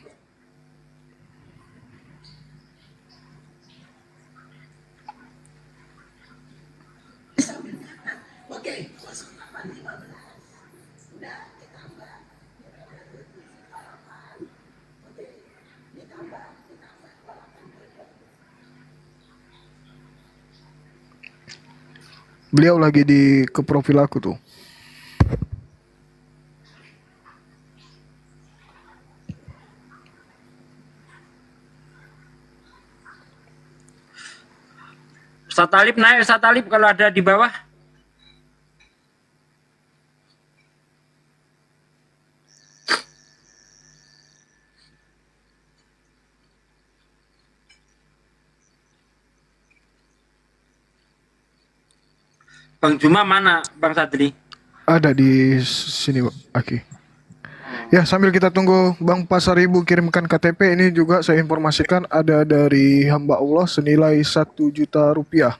Beliau lagi di ke profil aku tuh. Ustaz Talib naik, Ustaz Talib kalau ada di bawah. Bang Juma mana, Bang Sadri? Ada di sini, Aki. Ya, sambil kita tunggu Bang Pasaribu kirimkan KTP, ini juga saya informasikan ada dari hamba Allah senilai 1 juta rupiah.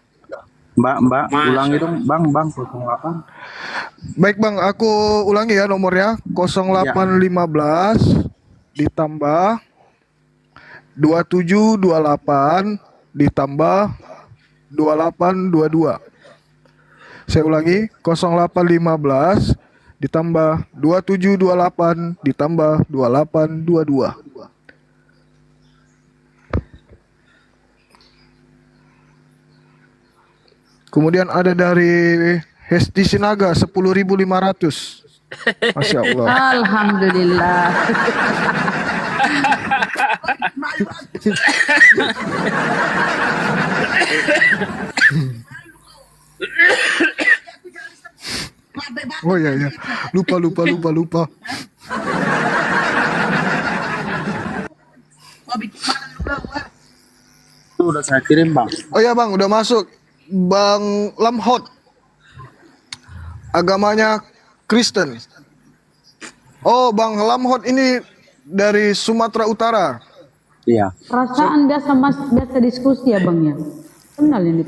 Mbak, Masya ulangi dong, Bang 08. Baik Bang, aku ulangi ya nomornya 0815 ditambah 2728 ditambah 2822. Saya ulangi 0815 ditambah 2728 ditambah 2822. Kemudian ada dari Hesti Sinaga 10.500. Masya Allah. Alhamdulillah. Oh iya iya. Lupa. Itu udah saya kirim bang. Oh ya Bang, udah masuk. Bang Lamhot. Agamanya Kristen. Oh, Bang Lamhot ini dari Sumatera Utara. Iya. Perasaan biasa diskusi ya bang ya. Kenal ini.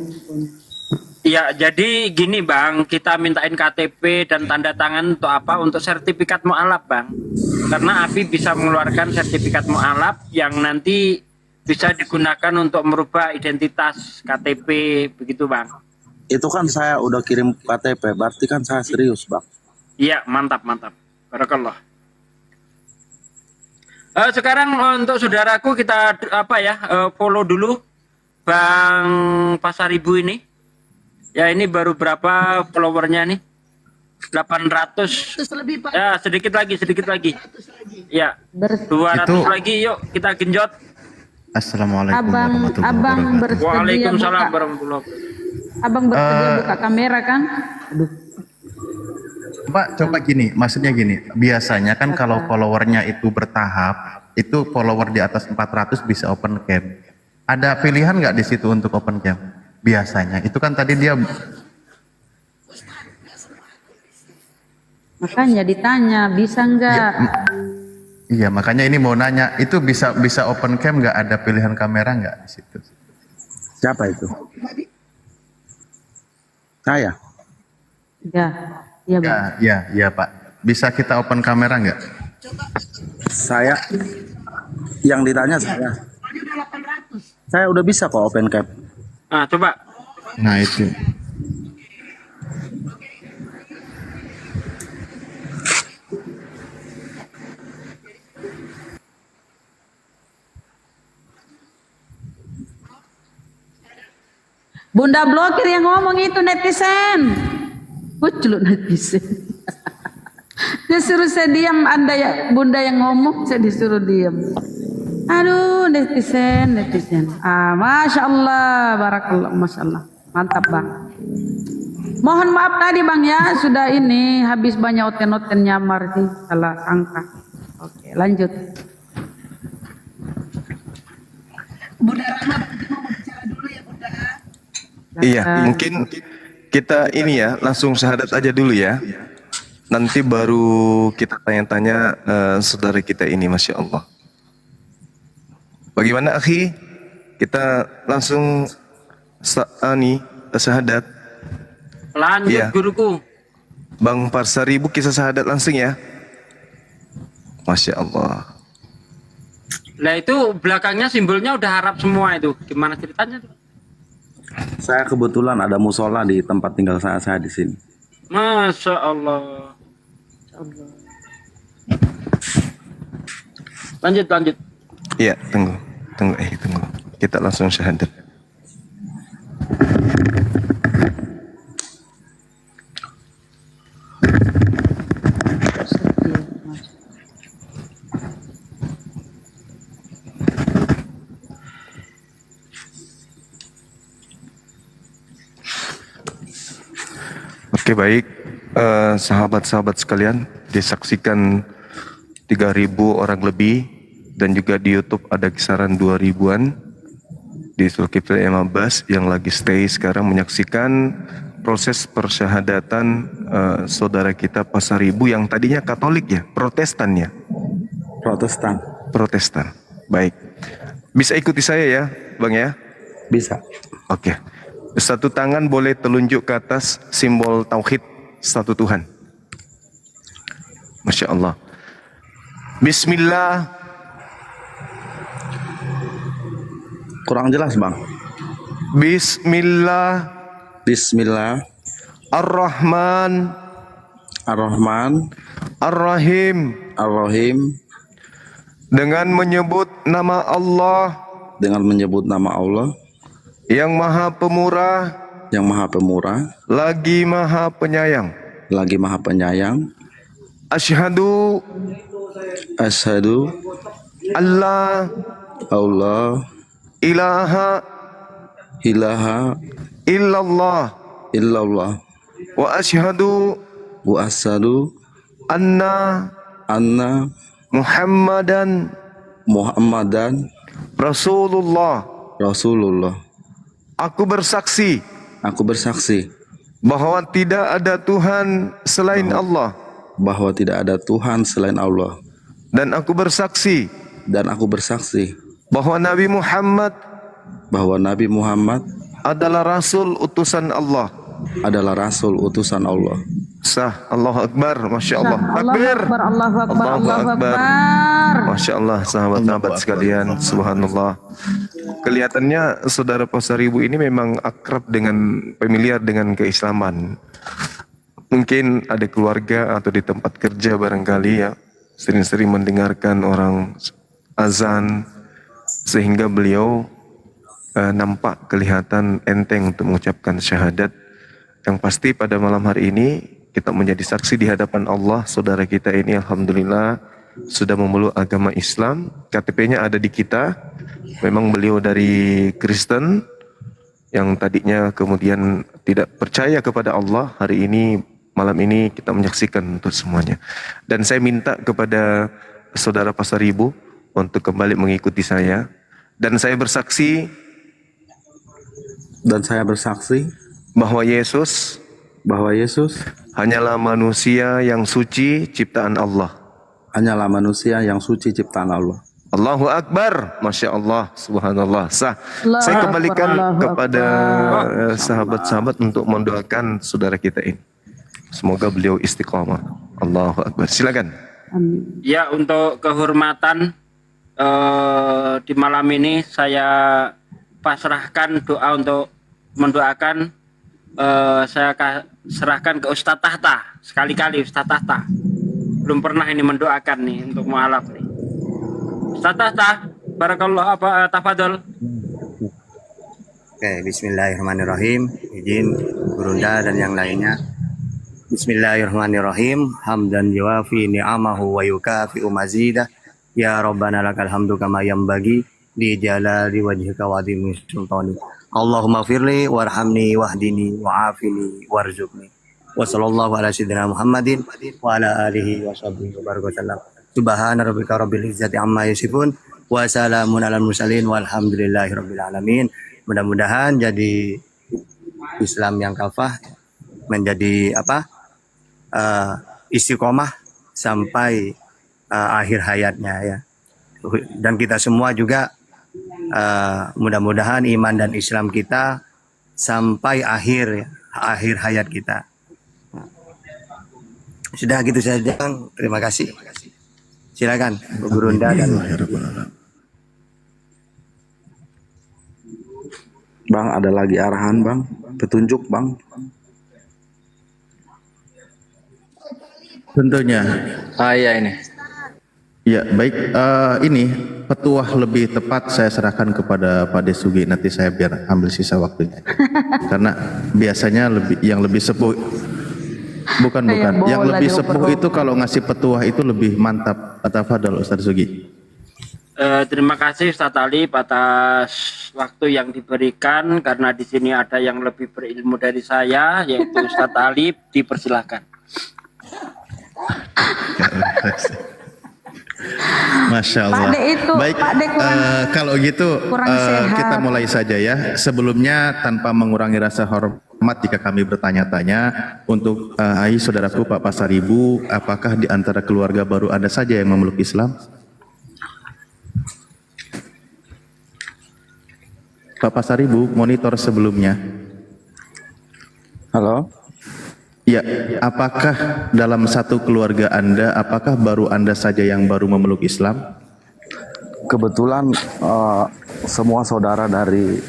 Iya, jadi gini Bang, kita mintain KTP dan tanda tangan untuk apa? Untuk sertifikat mu'alaf Bang. Karena API bisa mengeluarkan sertifikat mu'alaf yang nanti bisa digunakan untuk merubah identitas KTP, begitu Bang. Itu kan saya udah kirim KTP, berarti kan saya serius bang. Iya, mantap. Barakallah. Sekarang untuk saudaraku kita follow dulu Bang Pasaribu ini. Ya ini baru berapa followernya nih? 800. Terus lebih Pak. Ya sedikit lagi. Ya 200 Itu- lagi, yuk kita genjot. Assalamualaikum Abang warahmatullahi wabarakatuh. bersedia Waalaikumsalam buka, warahmatullahi wabarakatuh. abang bersedia buka kamera kan? Aduh. Coba gini, maksudnya gini. Biasanya kan kalau followernya itu bertahap, itu follower di atas 400 bisa open cam. Ada pilihan nggak di situ untuk open cam? Biasanya itu kan tadi dia Makanya ditanya bisa nggak? iya makanya ini mau nanya itu bisa open cam nggak, ada pilihan kamera nggak di situ? Siapa itu? Saya. Ya, iya bang. Ya Pak. Bisa kita open kamera nggak? Saya. Yang ditanya saya. Saya udah bisa kok open cam. Nah, coba. Nah itu. Bunda blokir yang ngomong itu netizen. Kucluk netizen. Dia suruh saya diam, Anda ya Bunda yang ngomong, saya disuruh diam. Aduh, netizen. Masya Allah, barakallah, masya Allah, mantap bang. Mohon maaf tadi bang ya, sudah ini habis banyak oten-oten nyamar sih, salah angka. Oke, lanjut. Bunda Rahma mau bicara dulu ya Bunda. Iya, mungkin kita ini ya langsung syahadat aja dulu ya. Nanti baru kita tanya-tanya saudara kita ini, Masya Allah. Bagaimana akhi? Kita langsung syahadat. Lanjut Iya. guruku. Bang Parsaribu kisah syahadat langsung ya. Masya Allah. Lah itu belakangnya simbolnya udah Arab semua itu. Gimana ceritanya tuh? Saya kebetulan ada musola di tempat tinggal saya di sini. Masya Allah. Lanjut. Iya, tunggu. Kita langsung syahadat. Oke, baik. Sahabat-sahabat sekalian, disaksikan 3.000 orang lebih dan juga di YouTube ada kisaran 2.000-an di Zulkifli M. Abbas yang lagi stay sekarang menyaksikan proses persyahadatan saudara kita Pasaribu yang tadinya Katolik ya, Protestan ya. Protestan. Baik. Bisa ikuti saya ya, Bang ya? Bisa. Oke. Satu tangan boleh telunjuk ke atas simbol tauhid satu Tuhan. Masya Allah. Bismillah. Kurang jelas bang. Bismillah. Ar-Rahman. Ar-Rahim. Dengan menyebut nama Allah. Yang Maha Pemurah. Lagi Maha Penyayang. Asyhadu. Allah. Ilaha. Illallah. Wa asyhadu. Anna. Muhammadan. Rasulullah. Aku bersaksi bahwa tidak ada Tuhan selain Allah. Dan aku bersaksi bahwa Nabi Muhammad adalah Rasul utusan Allah. Sah. Allahu Akbar. Masya Allah. Allahu Akbar. Masya Allah, sahabat-sahabat sekalian, subhanallah. Kelihatannya saudara Pasaribu ini memang akrab dengan, familiar dengan keislaman. Mungkin ada keluarga atau di tempat kerja barangkali ya, sering-sering mendengarkan orang azan, sehingga beliau nampak kelihatan enteng untuk mengucapkan syahadat. Yang pasti pada malam hari ini kita menjadi saksi di hadapan Allah, saudara kita ini alhamdulillah sudah memeluk agama Islam, KTP-nya ada di kita. Memang beliau dari Kristen yang tadinya kemudian tidak percaya kepada Allah. Hari ini, malam ini kita menyaksikan untuk semuanya. Dan saya minta kepada saudara Pasaribu untuk kembali mengikuti saya. Dan saya bersaksi bahwa Yesus hanyalah manusia yang suci ciptaan Allah. Allahu Akbar. Masya Allah, subhanallah. Sah. Saya kembalikan kepada sahabat-sahabat untuk mendoakan saudara kita ini. Semoga beliau istiqamah. Allahu Akbar. Silakan. Ya, untuk kehormatan di malam ini saya pasrahkan doa untuk mendoakan. Saya serahkan ke Ustadz Tahta. Sekali-kali Ustadz Tahta. Belum pernah ini mendoakan nih untuk mualaf nih. Ustadz Tahta, barakallah, tafadhol. Oke, bismillahirrahmanirrahim. Izin Gurunda dan yang lainnya. Bismillahirrahmanirrahim. Hamdan yuwafi ni'amahu wa yukafi'u mazidah. Ya Rabbana lakal hamdu kama yanbaghi li jalali wajhika wa adhimi sultani. Allahumma firli warhamni wahdini wa'afini warzuqni. Wa sallallahu ala sayyidina Muhammadin wa ala alihi wa sahbihi wa baraka wasallam. Subhana rabbika rabbil izzati amma yasifun wa salamun alal mursalin walhamdulillahi rabbil alamin. Mudah-mudahan jadi Islam yang kafah, menjadi istiqomah sampai akhir hayatnya ya. Dan kita semua juga mudah-mudahan iman dan Islam kita sampai akhir hayat kita. Sudah gitu saja, Bang. Terima kasih. Silakan Bu Gurunda dan Bang, ada lagi arahan Bang, petunjuk Bang. Tentunya. Iya ini. Ya, baik. Ini petuah lebih tepat saya serahkan kepada Pak Desugi. Nanti saya biar ambil sisa waktunya. Karena biasanya yang lebih sepuh, bukan. Yang lebih sepuh itu kalau ngasih petuah itu lebih mantap. Tafadhol Ustaz Sugi. Terima kasih Ustaz Talib atas waktu yang diberikan, karena di sini ada yang lebih berilmu dari saya, yaitu Ustaz Talib. Dipersilahkan. Masya Allah. Baik, kalau gitu kita mulai saja ya. Sebelumnya tanpa mengurangi rasa hormat jika kami bertanya-tanya untuk saudaraku Pak Pasaribu, apakah di antara keluarga baru Anda saja yang memeluk Islam? Pak Pasaribu, monitor sebelumnya. Halo. Ya, apakah dalam satu keluarga Anda, apakah baru Anda saja yang baru memeluk Islam? Kebetulan semua saudara dari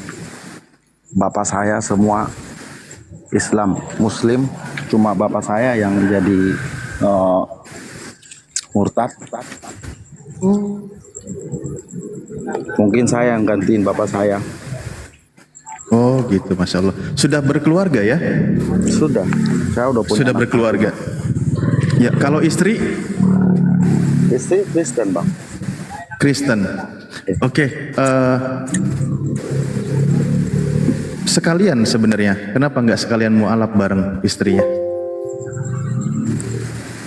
bapak saya semua Islam, Muslim, cuma bapak saya yang jadi murtad. Mungkin saya yang gantiin bapak saya. Oh gitu, Masya Allah. Sudah berkeluarga ya? Sudah, saya udah punya. Sudah berkeluarga. Ya, kalau istri? Istri Kristen Bang. Kristen. Oke. Sekalian sebenarnya, kenapa nggak sekalian mualaf bareng istrinya?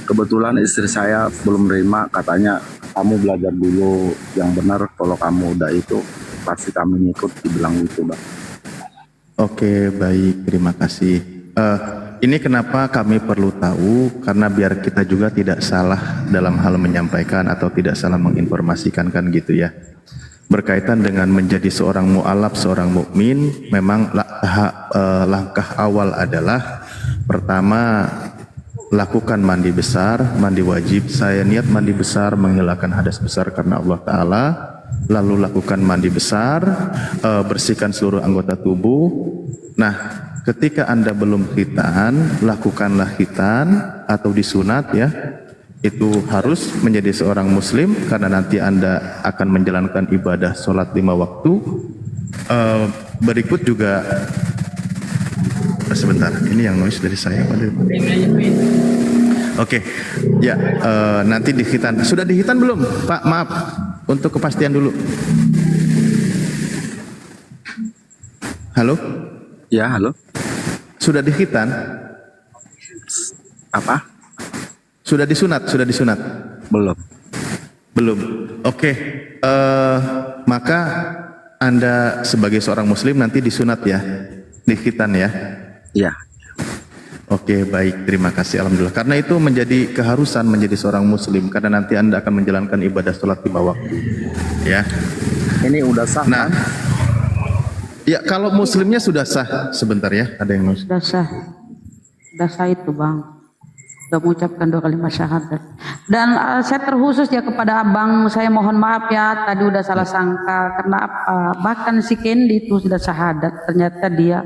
Kebetulan istri saya belum terima, katanya kamu belajar dulu yang benar, kalau kamu udah itu pasti kami ngikut, dibilang gitu Bang. Oke, baik, terima kasih. Ini kenapa kami perlu tahu, karena biar kita juga tidak salah dalam hal menyampaikan atau tidak salah menginformasikan kan gitu ya. Berkaitan dengan menjadi seorang mu'alaf, seorang mukmin, memang langkah awal adalah pertama lakukan mandi besar, mandi wajib. Saya niat mandi besar menghilangkan hadas besar karena Allah Ta'ala. Lalu lakukan mandi besar, bersihkan seluruh anggota tubuh. Nah, ketika Anda belum khitan, lakukanlah khitan atau disunat ya. Itu harus menjadi seorang muslim, karena nanti Anda akan menjalankan ibadah sholat 5 waktu. Berikut juga, sebentar, ini yang noise dari saya. Oke, ya, nanti dikhitan. Sudah dikhitan belum, Pak? Maaf, untuk kepastian dulu. Halo? Ya, halo. Sudah dikhitan? Apa? Sudah disunat? Sudah disunat? Belum. Belum. Oke, maka Anda sebagai seorang muslim nanti disunat ya? Dikhitan ya? Iya. Oke, baik, terima kasih, alhamdulillah. Karena itu menjadi keharusan menjadi seorang muslim, karena nanti Anda akan menjalankan ibadah sholat 5 waktu. Ya. Ini udah sah. Nah, ya kalau muslimnya sudah sah, sebentar ya, ada yang Sudah sah. Sudah sah itu Bang. Sudah mengucapkan 2 kalimat syahadat. Dan saya terkhusus ya kepada abang, saya mohon maaf ya, tadi udah salah sangka, karena bahkan si Kendi itu sudah syahadat, ternyata dia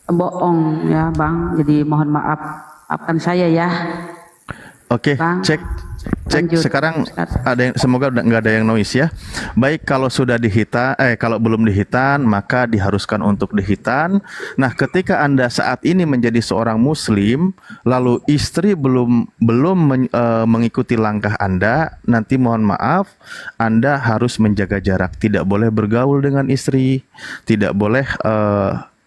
bohong ya Bang, jadi mohon maaf, maafkan saya ya. Oke, cek. Cek Lanjut, sekarang Ustaz. ada yang, semoga nggak ada yang noise ya. Baik, kalau sudah dihitan, kalau belum dihitan maka diharuskan untuk dihitan. Nah, ketika Anda saat ini menjadi seorang Muslim, lalu istri mengikuti langkah Anda, nanti mohon maaf, Anda harus menjaga jarak. Tidak boleh bergaul dengan istri, tidak boleh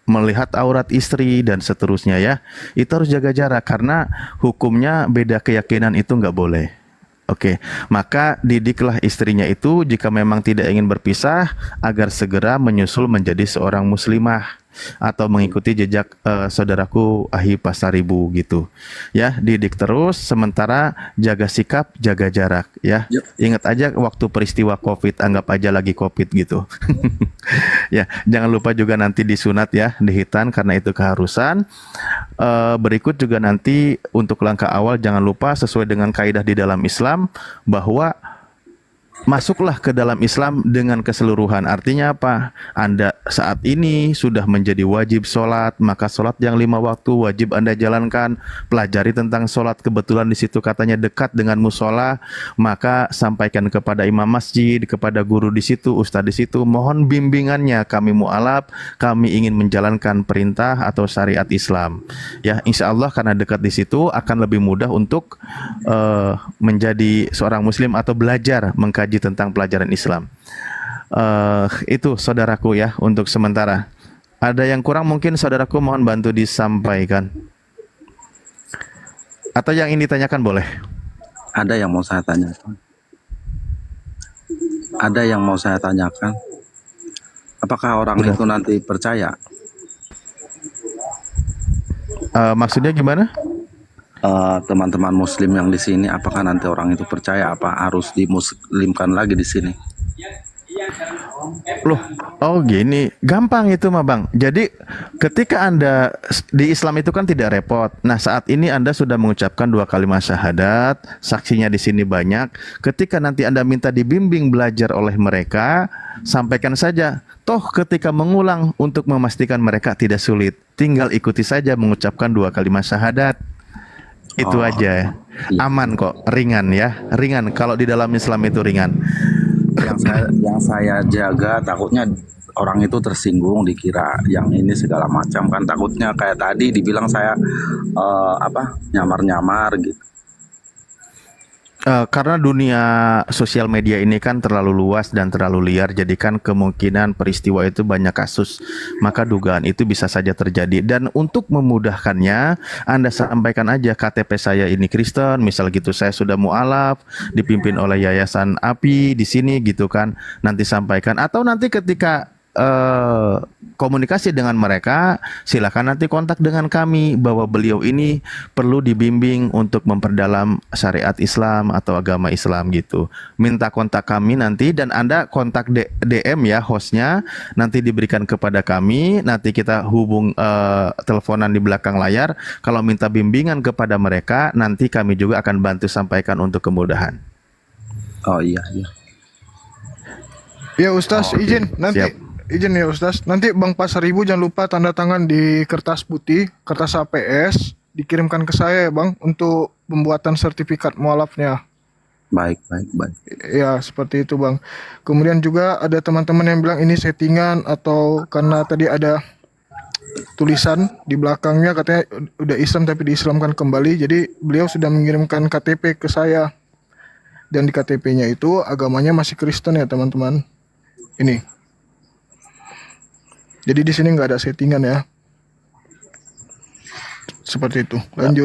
melihat aurat istri dan seterusnya ya. Itu harus jaga jarak karena hukumnya beda keyakinan itu nggak boleh. Oke, maka didiklah istrinya itu jika memang tidak ingin berpisah agar segera menyusul menjadi seorang muslimah atau mengikuti jejak saudaraku Ahi Pasaribu gitu. Ya, didik terus sementara jaga sikap, jaga jarak ya. Ingat aja waktu peristiwa Covid, anggap aja lagi Covid gitu. Ya, jangan lupa juga nanti disunat ya, dihitan karena itu keharusan. Berikut juga nanti untuk langkah awal jangan lupa sesuai dengan kaidah di dalam Islam bahwa masuklah ke dalam Islam dengan keseluruhan. Artinya apa? Anda saat ini sudah menjadi wajib sholat, maka sholat yang 5 waktu wajib Anda jalankan. Pelajari tentang sholat, kebetulan di situ katanya dekat dengan musola, maka sampaikan kepada imam masjid, kepada guru di situ, ustadz di situ, mohon bimbingannya. Kami mu'alaf, kami ingin menjalankan perintah atau syariat Islam. Ya, insya Allah karena dekat di situ akan lebih mudah untuk menjadi seorang Muslim atau belajar mengkaji tentang pelajaran Islam. Itu saudaraku ya untuk sementara. Ada yang kurang mungkin saudaraku mohon bantu disampaikan. Atau yang ini ditanyakan boleh. Ada yang mau saya tanyakan. Ada yang mau saya tanyakan. Apakah orang itu nanti percaya? Maksudnya gimana? Teman-teman Muslim yang di sini, apakah nanti orang itu percaya? Apa harus dimuslimkan lagi di sini? Loh, oh gini, gampang itu mah Bang. Jadi ketika Anda di Islam itu kan tidak repot. Nah, saat ini Anda sudah mengucapkan 2 kalimat syahadat, saksinya di sini banyak. Ketika nanti Anda minta dibimbing belajar oleh mereka, sampaikan saja. Toh ketika mengulang untuk memastikan mereka tidak sulit, tinggal ikuti saja mengucapkan 2 kalimat syahadat. Itu aja. Aman kok, ringan ya. Ringan kalau di dalam Islam itu ringan. Yang saya jaga takutnya orang itu tersinggung dikira yang ini segala macam kan, takutnya kayak tadi dibilang saya nyamar-nyamar gitu. Karena dunia sosial media ini kan terlalu luas dan terlalu liar, jadi kan kemungkinan peristiwa itu banyak kasus, maka dugaan itu bisa saja terjadi. Dan untuk memudahkannya, Anda sampaikan aja KTP saya ini Kristen, misal gitu, saya sudah mu'alaf, dipimpin oleh Yayasan API di sini gitu kan, nanti sampaikan. Atau nanti ketika komunikasi dengan mereka, silakan nanti kontak dengan kami bahwa beliau ini perlu dibimbing untuk memperdalam syariat Islam atau agama Islam gitu. Minta kontak kami nanti dan Anda kontak DM ya hostnya, nanti diberikan kepada kami, nanti kita hubung teleponan di belakang layar. Kalau minta bimbingan kepada mereka, nanti kami juga akan bantu sampaikan untuk kemudahan. Oh iya. Ya Ustaz, izin nanti. Siap. Izin ya Ustaz, nanti Bang Pasaribu jangan lupa tanda tangan di kertas putih, kertas APS, dikirimkan ke saya ya Bang untuk pembuatan sertifikat mualafnya. Baik. Ya seperti itu Bang. Kemudian juga ada teman-teman yang bilang ini settingan atau karena tadi ada tulisan di belakangnya katanya udah Islam tapi diislamkan kembali. Jadi beliau sudah mengirimkan KTP ke saya. Dan di KTP-nya itu agamanya masih Kristen ya teman-teman. Ini. Jadi di sini nggak ada settingan ya. Seperti itu. Lanjut.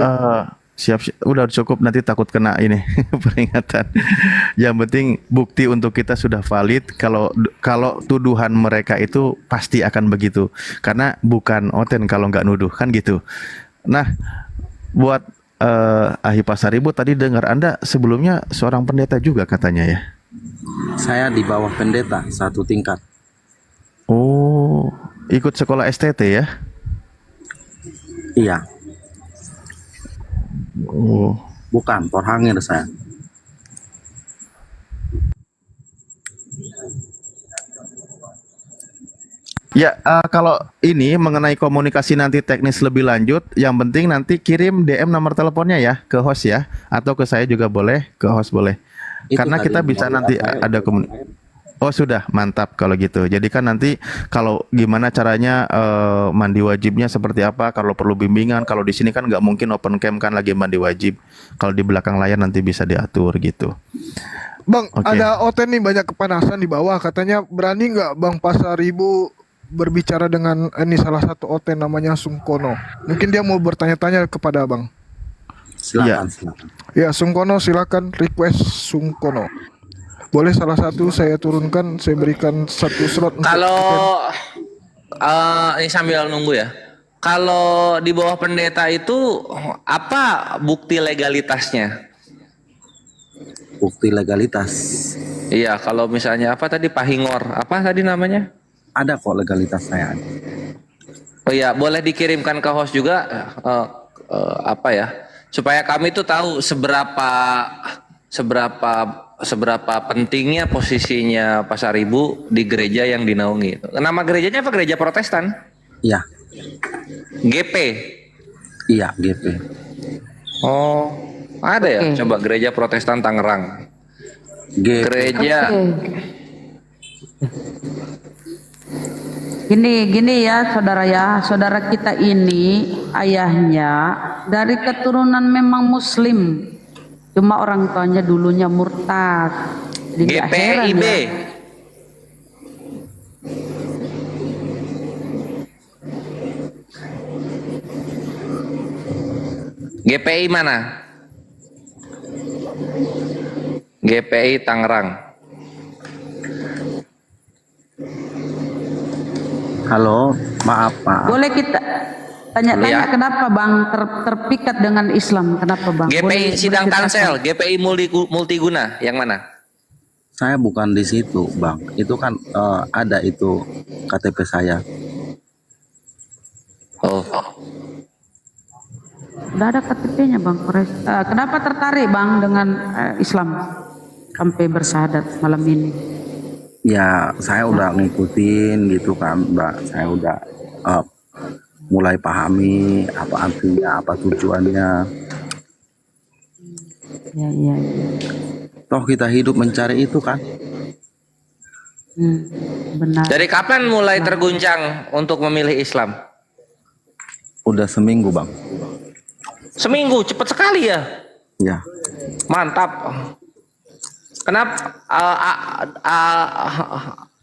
Siap, udah cukup, nanti takut kena ini peringatan. Yang penting bukti untuk kita sudah valid. Kalau tuduhan mereka itu pasti akan begitu. Karena bukan oten kalau nggak nuduh kan gitu. Nah, buat Ahi Pasaribu tadi dengar Anda sebelumnya seorang pendeta juga katanya ya. Saya di bawah pendeta 1 tingkat. Oh, ikut sekolah STT ya? Iya. Oh. Bukan, Porhangir saya. Ya, kalau ini mengenai komunikasi nanti teknis lebih lanjut, yang penting nanti kirim DM nomor teleponnya ya ke host ya, atau ke saya juga boleh, ke host boleh. Itu Karena tadi kita bisa mau nanti apa, ada komunikasi. Oh sudah, mantap kalau gitu. Jadi kan nanti kalau gimana caranya mandi wajibnya seperti apa, kalau perlu bimbingan, kalau di sini kan nggak mungkin open cam kan lagi mandi wajib. Kalau di belakang layar nanti bisa diatur gitu. Bang, Oke. ada Oten nih banyak kepanasan di bawah. Katanya berani nggak Bang Pasaribu berbicara dengan ini salah satu Oten namanya Sungkono. Mungkin dia mau bertanya-tanya kepada Abang. Silakan, silakan. Ya, Sungkono silakan request Sungkono. Boleh salah satu saya turunkan, saya berikan satu slot untuk Kalau ini sambil nunggu ya. Kalau di bawah pendeta itu apa bukti legalitasnya? Bukti legalitas. Iya, kalau misalnya apa tadi Pahingor, apa tadi namanya? Ada kok legalitas saya. Oh iya, boleh dikirimkan ke host juga apa ya? Supaya kami tuh tahu seberapa pentingnya posisinya Pasaribu di gereja yang dinaungi. Nama gerejanya apa? Gereja Protestan? Iya. GP. Iya, GP. Oh, ada ya? Oke. Coba Gereja Protestan Tangerang. GP. Gereja. Gini ya saudara ya, saudara kita ini ayahnya dari keturunan memang Muslim, cuma orang tuanya dulunya murtad. Jadi nggak heran GPIB. ya. GPI mana? GPI Tangerang. Halo, maaf Pak. Boleh kita tanya-tanya Ya. kenapa Bang terpikat dengan Islam? Kenapa Bang? GPI Sidang ceritakan? Tangsel, GPI Multiguna, yang mana? Saya bukan di situ, Bang. Itu kan ada itu KTP saya. Oh. Udah ada KTP-nya Bang. Kenapa tertarik Bang dengan Islam sampai bersyahadat malam ini? Ya, saya udah ngikutin gitu kan, Mbak. Saya udah mulai pahami apa artinya, apa tujuannya. Ya. Toh kita hidup mencari itu kan. Benar. Dari kapan mulai terguncang untuk memilih Islam? Udah seminggu, Bang. Seminggu, cepat sekali ya. Ya. Mantap. Kenapa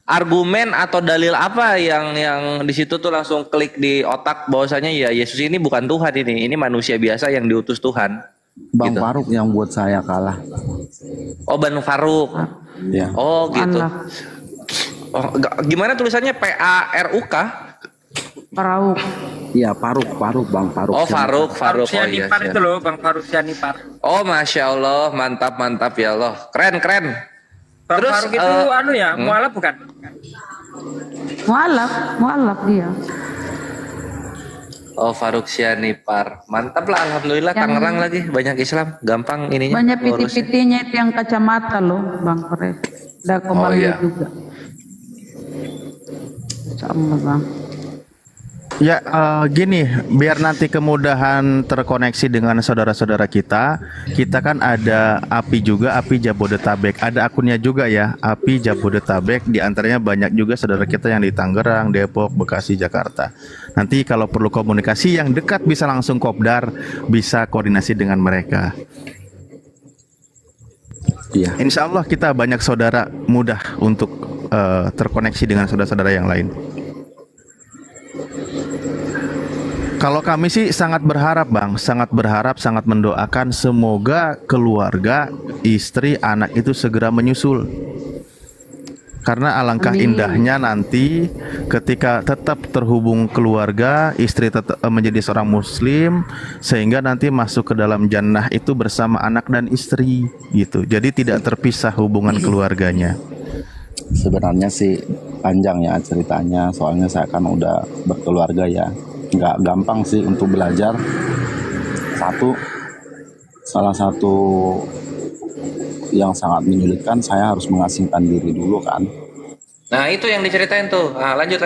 argumen atau dalil apa yang di situ tuh langsung klik di otak bahwasanya ya Yesus ini bukan Tuhan, ini manusia biasa yang diutus Tuhan. Bang Gitu. Faruk yang buat saya kalah. Oh, Bang Faruk. Ya. Oh, gitu. Oh, gimana tulisannya PARUK? Faruk. Iya, Faruk, Bang Faruk. Oh, Faruk. Oh, iya, Sianipar siap. itu loh, Bang Faruk Sianipar. Oh, Masya Allah, mantap ya Allah. Keren. Bang Terus, Faruk itu mualaf bukan? Mualaf dia. Oh, Faruk Sianipar. Mantap lah, alhamdulillah. Yang- Tangerang lagi banyak Islam, gampang ininya. Banyak ngurusnya. piti-pitinya itu yang kacamata loh Bang Kores. Ada iya. komalnya juga. Insyaallah Bang. Ya, gini, biar nanti kemudahan terkoneksi dengan saudara-saudara kita kan ada API juga, API Jabodetabek. Ada akunnya juga ya, API Jabodetabek. Di antaranya banyak juga saudara kita yang di Tangerang, Depok, Bekasi, Jakarta. Nanti kalau perlu komunikasi yang dekat bisa langsung kopdar, bisa koordinasi dengan mereka. Iya. Insya Allah kita banyak saudara mudah untuk terkoneksi dengan saudara-saudara yang lain. Kalau kami sih sangat berharap Bang, sangat mendoakan semoga keluarga, istri, anak itu segera menyusul. Karena alangkah Amin. indahnya nanti ketika tetap terhubung keluarga, istri tetap menjadi seorang muslim, sehingga nanti masuk ke dalam jannah itu bersama anak dan istri gitu. Jadi tidak terpisah hubungan keluarganya. Sebenarnya sih panjang ya ceritanya, soalnya saya kan udah berkeluarga ya. Nggak gampang sih untuk belajar. Salah satu yang sangat menyulitkan, saya harus mengasingkan diri dulu kan. Nah, itu yang diceritain tuh. Nah, lanjut.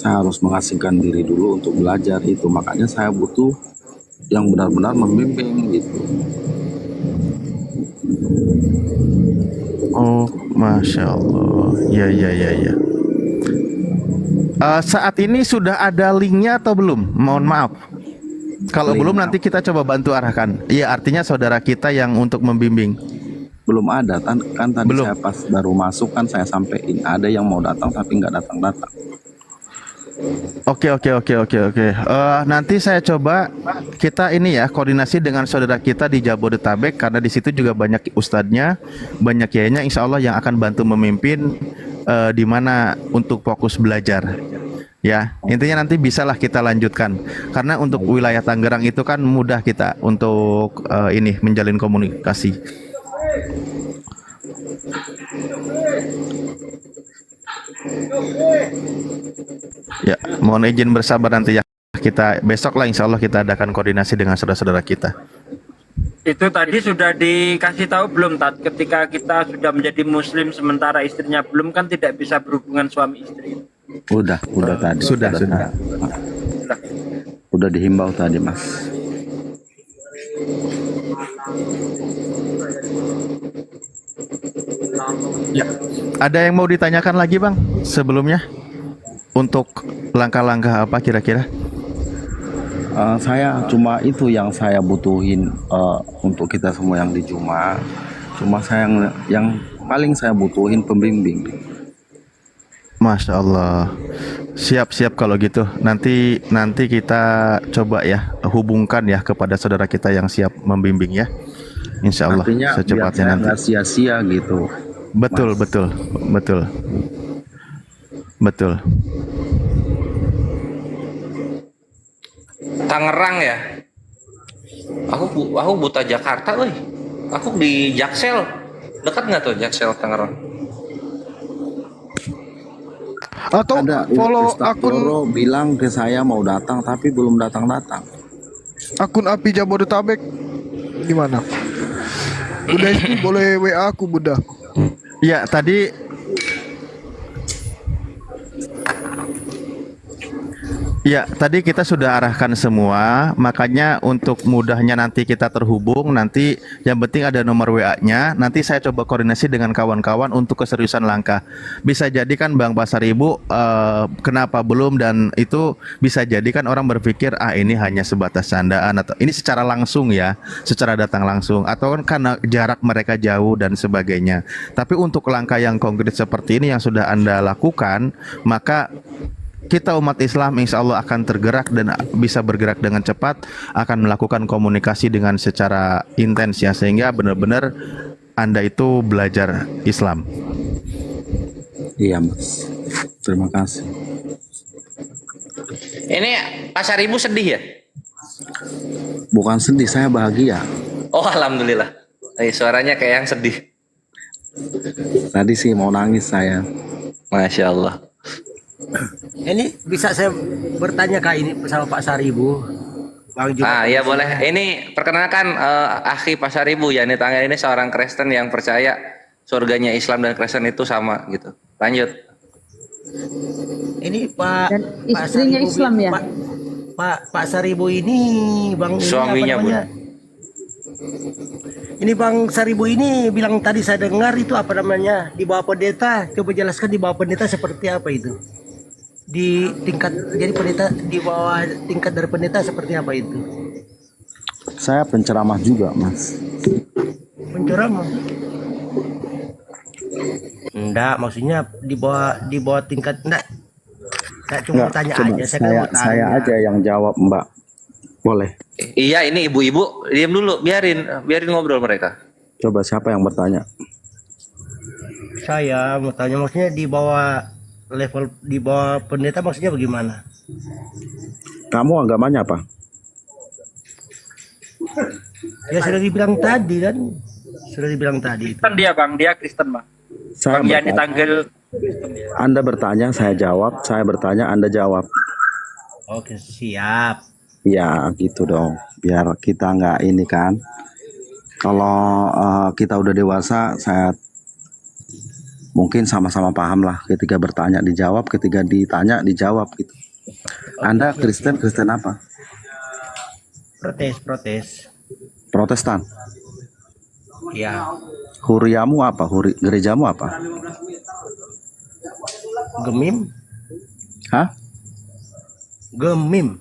Saya harus mengasingkan diri dulu untuk belajar itu. Makanya saya butuh yang benar-benar membimbing gitu. Oh, masya Allah. Ya, ya, ya, ya. Saat ini sudah ada linknya atau belum? Mohon maaf. Kalau belum nanti kita coba bantu arahkan. Iya, artinya saudara kita yang untuk membimbing. Belum ada kan tadi saya pas baru masuk kan saya sampaikan ada yang mau datang tapi nggak datang-datang. Oke. Nanti saya coba kita ini ya koordinasi dengan saudara kita di Jabodetabek karena di situ juga banyak ustadznya, banyak kiainya, insya Allah yang akan bantu memimpin di mana untuk fokus belajar. Ya, intinya nanti bisalah kita lanjutkan karena untuk wilayah Tangerang itu kan mudah kita untuk ini menjalin komunikasi. Ya, mohon izin bersabar nanti ya. Kita besok lah insya Allah kita adakan koordinasi dengan saudara-saudara kita. Itu tadi sudah dikasih tahu belum, Tat? Ketika kita sudah menjadi muslim sementara istrinya belum, kan tidak bisa berhubungan suami istri. Udah tadi. Sudah. Udah dihimbau tadi, Mas. Ya. Ada yang mau ditanyakan lagi, Bang? Sebelumnya untuk langkah-langkah apa kira-kira? Saya cuma itu yang saya butuhin untuk kita semua yang di Juma. Cuma saya yang paling saya butuhin pembimbing. Masya Allah. Siap kalau gitu. Nanti kita coba ya hubungkan ya kepada saudara kita yang siap membimbing ya. Insya Allah Artinya secepatnya biar nanti. nggak sia-sia gitu. Betul. Tangerang ya. Aku buta Jakarta, woi. Aku di Jaksel. Dekat nggak tuh Jaksel Tangerang? Atau ada follow Ustaz akun Doro bilang ke saya mau datang tapi belum datang-datang. akun Api Jabodetabek gimana? Bunda itu boleh WA aku Bunda. Ya tadi kita sudah arahkan semua, makanya untuk mudahnya nanti kita terhubung, nanti yang penting ada nomor WA-nya, nanti saya coba koordinasi dengan kawan-kawan untuk keseriusan langkah. Bisa jadi kan Bang Pasar Ibu, kenapa belum, dan itu bisa jadi kan orang berpikir, ini hanya sebatas candaan, atau ini secara langsung ya, secara datang langsung, atau kan karena jarak mereka jauh dan sebagainya. Tapi untuk langkah yang konkret seperti ini yang sudah Anda lakukan, maka kita umat Islam insya Allah akan tergerak dan bisa bergerak dengan cepat, akan melakukan komunikasi dengan secara intens ya, sehingga benar-benar Anda itu belajar Islam. Iya Mas, terima kasih. Ini Pasar Ibu sedih ya? Bukan sedih, saya bahagia. Oh alhamdulillah. Suaranya kayak yang sedih. Tadi sih mau nangis saya. Masya Allah. Ini bisa saya bertanya Kak ini sama Pak Saribu, Bang Juma. Ya boleh. Ini perkenalkan Akhi Pasar Ibu ya. Ini Tangerang ini seorang Kristen yang percaya surganya Islam dan Kristen itu sama gitu. Lanjut. Ini Pak Dan Pak istrinya Saribu, Islam ya? Pak Saribu ini Bang Suaminya, ini apa namanya? Ini Bang Saribu ini bilang tadi saya dengar itu apa namanya di bawah pendeta. Coba jelaskan di bawah pendeta seperti apa itu? Di tingkat jadi pendeta di bawah tingkat dari pendeta seperti apa itu? Saya penceramah juga Mas. Penceramah? Enggak, maksudnya di bawah tingkat enggak cuma tanya coba aja. Saya saya aja yang jawab Mbak. Boleh. Iya ini ibu-ibu diam dulu, biarin ngobrol mereka. Coba siapa yang bertanya? Saya mau tanya maksudnya di bawah level di bawah pendeta maksudnya bagaimana? Kamu agamanya apa? Ya sudah dibilang tadi kan. Sudah dibilang tadi. Kristen dia Bang, dia Kristen Bang. Saya Bagian di bertanya. Tanggel. Anda bertanya, saya jawab. Saya bertanya, Anda jawab. Oke, siap. Ya gitu dong. Biar kita nggak ini kan. Kalau kita udah dewasa, saya Mungkin sama-sama paham lah ketika bertanya dijawab, ketika ditanya dijawab gitu. Anda Kristen apa? Protes. Protestan. Ya, Huriamu apa? Gerejamu apa? Gemim. Hah? Gemim.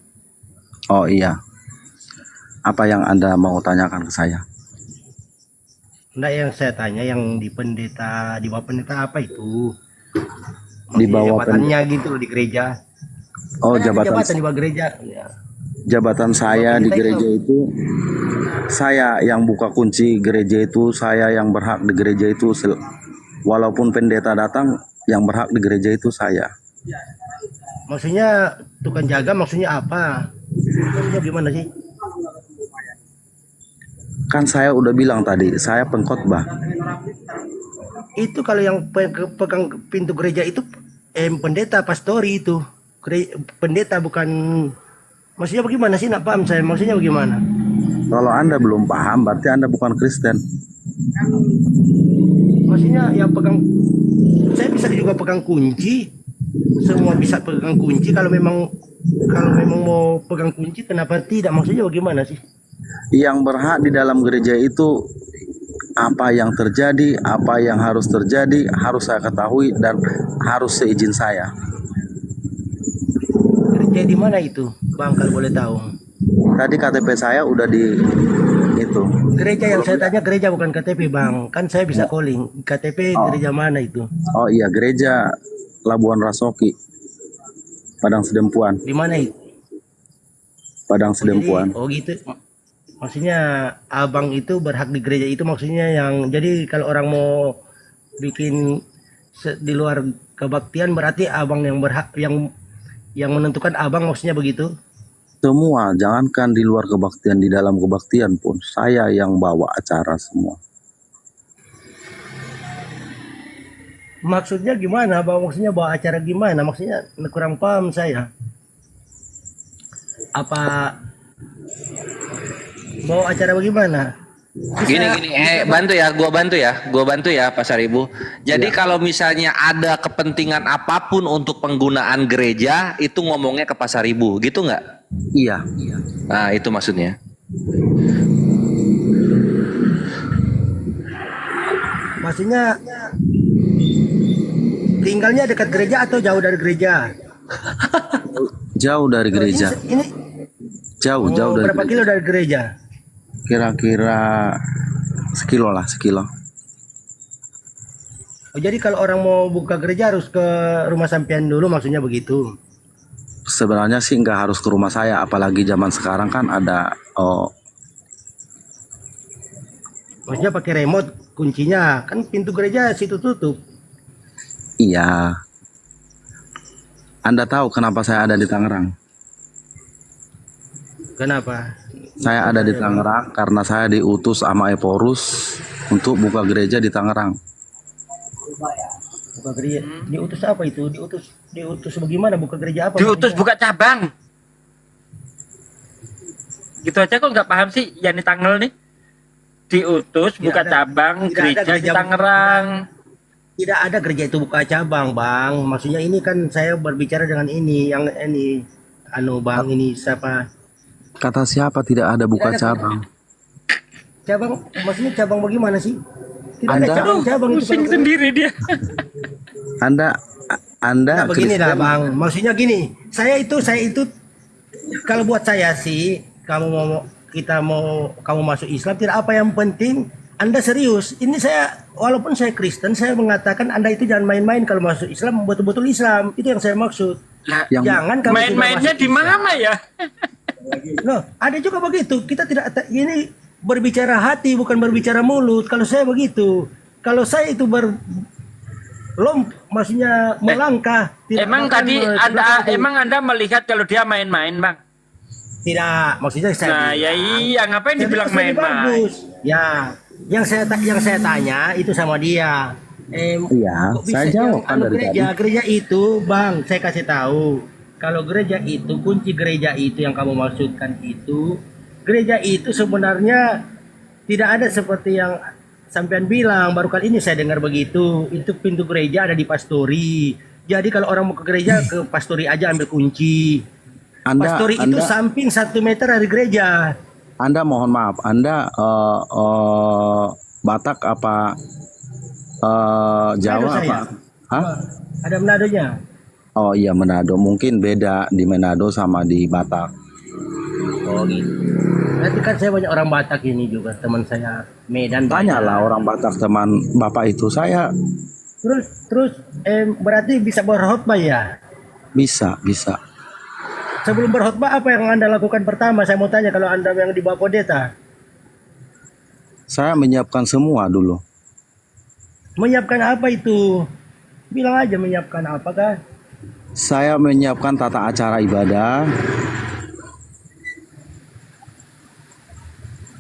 Oh iya. Apa yang Anda mau tanyakan ke saya? Enggak, yang saya tanya yang di bawah pendeta apa itu? Di Maksudnya bawah jabatannya gitu loh di gereja. Oh, Kan ada jabatan jabatan di bawah gereja. Ya. jabatan saya di gereja itu, saya yang buka kunci gereja itu, saya yang berhak di gereja itu. Walaupun pendeta datang, yang berhak di gereja itu saya. Maksudnya tukang jaga maksudnya apa? Maksudnya gimana sih? Kan saya udah bilang tadi, saya pengkhotbah. Itu kalau yang pegang pintu gereja itu pendeta pastori itu. Pendeta bukan, maksudnya bagaimana sih? Nak paham saya maksudnya bagaimana? Kalau Anda belum paham, berarti Anda bukan Kristen. Maksudnya yang pegang, saya bisa juga pegang kunci. Semua bisa pegang kunci. Kalau memang mau pegang kunci, kenapa tidak? Maksudnya bagaimana sih? Yang berhak di dalam gereja itu apa yang terjadi, apa yang harus terjadi, harus saya ketahui dan harus seizin saya. Gereja di mana itu, Bang, kalau boleh tahu? Tadi KTP saya udah di itu. Gereja yang saya tanya gereja bukan KTP, Bang. Kan saya bisa calling. KTP gereja mana itu? Oh iya, gereja Labuan Rasoki, Padang Sedempuan. Di mana itu? Padang Sedempuan. Oh gitu. Maksudnya abang itu berhak di gereja itu, maksudnya yang jadi kalau orang mau bikin di luar kebaktian berarti abang yang berhak, yang menentukan abang, maksudnya begitu? Semua, jangankan di luar kebaktian, di dalam kebaktian pun saya yang bawa acara semua. Maksudnya gimana, Bang? Maksudnya bawa acara gimana? Maksudnya kurang paham saya. Apa bawa acara bagaimana? Gini, gua bantu ya Pak Saribu. Jadi kalau misalnya ada kepentingan apapun untuk penggunaan gereja, itu ngomongnya ke Pak Saribu, gitu nggak? Iya. Nah, itu maksudnya. Maksudnya tinggalnya dekat gereja atau jauh dari gereja? Jauh dari gereja. Ini Jauh dari berapa kilo dari gereja? Kira-kira sekilo. Oh, jadi kalau orang mau buka gereja harus ke rumah sampean dulu, maksudnya begitu? Sebenarnya sih nggak harus ke rumah saya, apalagi zaman sekarang kan ada maksudnya pakai remote kuncinya, kan pintu gereja situ tutup. Iya. Anda tahu kenapa saya ada di Tangerang? Kenapa? Saya ada di Tangerang karena saya diutus sama Eporus untuk buka gereja di Tangerang. Buka gereja. Diutus apa itu? Diutus bagaimana? Buka gereja apa? Diutus buka cabang. Gitu aja kok nggak paham sih yang di Tangel nih. Diutus buka cabang gereja di Tangerang. Tidak ada gereja itu buka cabang, Bang. Maksudnya ini kan saya berbicara dengan ini, yang ini, Bang, ini siapa? Kata siapa tidak ada buka cabang? Cabang, maksudnya cabang bagaimana sih? Tidak Anda, ada cabang itu sendiri dia. Anda nah, begini lah, Kristen. Bang. Maksudnya gini, saya itu kalau buat saya sih, kamu masuk Islam, tidak apa yang penting Anda serius. Ini saya, walaupun saya Kristen, saya mengatakan Anda itu jangan main-main kalau masuk Islam, betul-betul Islam. Itu yang saya maksud. Jangan kamu main-mainnya di mana ya? Loh, ada juga begitu. Kita tidak, ini berbicara hati bukan berbicara mulut. Kalau saya begitu, kalau saya itu maksudnya melangkah. Emang Anda melihat kalau dia main-main, Bang? Tidak, maksudnya saya. Nah, ya iya, ngapain dibilang main-main? Ya, yang saya tanya itu sama dia. Iya, saya jawab kan dari tadi. Gereja itu, Bang, saya kasih tahu. Kalau gereja itu, kunci gereja itu yang kamu maksudkan itu, gereja itu sebenarnya tidak ada seperti yang sampean bilang baru kali ini saya dengar begitu. Itu pintu gereja ada di pastori. Jadi kalau orang mau ke gereja ke pastori aja ambil kunci. Pastori itu samping 1 meter dari gereja. Anda mohon maaf, Anda Batak apa Jawa Manado apa? saya. Hah? Ada Manadonya. Oh iya Manado, mungkin beda di Manado sama di Batak. Oh gitu. Nanti kan saya banyak orang Batak ini juga, teman saya Medan. Tanyalah orang Batak teman Bapak itu saya. Terus berarti bisa berkhotbah ya? Bisa. Sebelum berkhotbah apa yang Anda lakukan pertama? Saya mau tanya kalau Anda yang di bawah pendeta. Saya menyiapkan semua dulu. Menyiapkan apa itu? Bilang aja menyiapkan apa kah? Saya menyiapkan tata acara ibadah.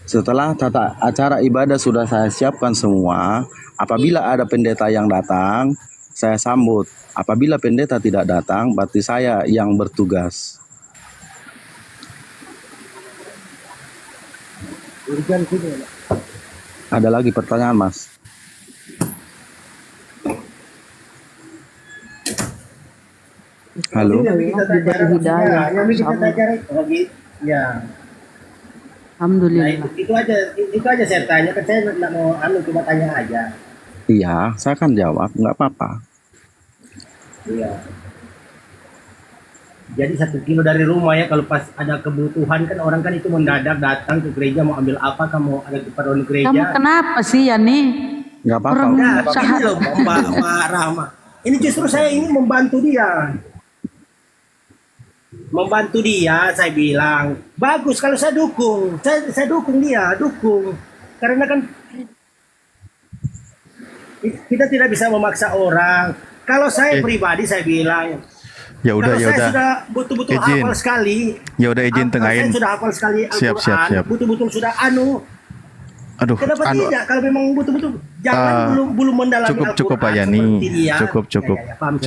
Setelah tata acara ibadah sudah saya siapkan semua, apabila ada pendeta yang datang, saya sambut. Apabila pendeta tidak datang, berarti saya yang bertugas. Ada lagi pertanyaan, Mas? Halo? Ya. Alhamdulillah. Nah, itu aja saya tanya, kan saya nggak mau cuma tanya aja. Iya, saya akan jawab, nggak apa-apa. Iya. Jadi 1 kilo dari rumah ya, kalau pas ada kebutuhan kan orang kan itu mendadak datang ke gereja mau ambil apa, kamu ada keperluan gereja. Kamu kenapa sih Yani? Nggak apa-apa. Nah, ini loh Mbak Rahma. Ini justru saya ini membantu dia. Membantu dia, saya bilang bagus kalau saya dukung. Saya dukung dia, dukung. Karena kan kita tidak bisa memaksa orang. Kalau saya pribadi saya bilang, Ya udah, kalau ya saya udah. sudah betul-betul Izin. hafal sekali. Ya udah izin tengahin. Saya sudah hafal sekali Siap. Al-Quran. Betul-betul sudah Aduh, Kenapa tidak? Kalau memang betul-betul jangan belum mendalami cukup Pak Yani, seperti dia.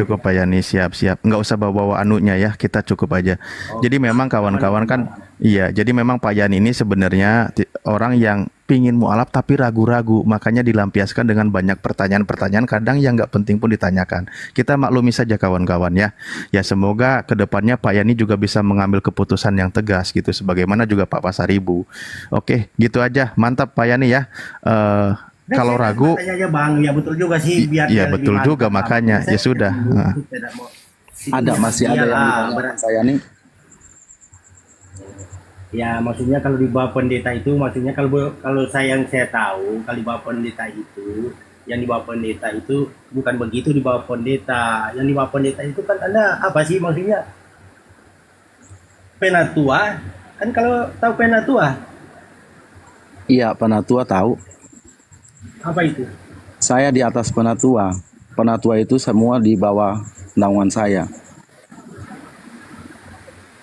cukup Pak Yani, siap. Nggak usah bawa anunya ya, kita cukup aja. Jadi memang kawan-kawan kan, iya. Jadi memang Pak Yani ini sebenarnya orang yang pingin mualaf tapi ragu-ragu, makanya dilampiaskan dengan banyak pertanyaan-pertanyaan kadang yang nggak penting pun ditanyakan. Kita maklumi saja kawan-kawan ya. Ya semoga kedepannya Pak Yani juga bisa mengambil keputusan yang tegas gitu, sebagaimana juga Pak Pasaribu. Oke, gitu aja. Mantap Pak Yani ya. Kalau ragu, Tanya aja Bang, ya betul juga sih biar iya dia betul lebih juga mantap. makanya ya Saya sudah. tidak mau- Masih ada yang ditanyakan saya nih. Ya maksudnya kalau di bawah pendeta itu, maksudnya kalau saya yang saya tahu, kalau di bawah pendeta itu, yang di bawah pendeta itu bukan begitu di bawah pendeta. Yang di bawah pendeta itu kan Anda apa sih maksudnya? Penatua, kan kalau tahu penatua, Iya, penatua tahu. apa itu? Saya di atas penatua. Penatua itu semua di bawah naungan saya.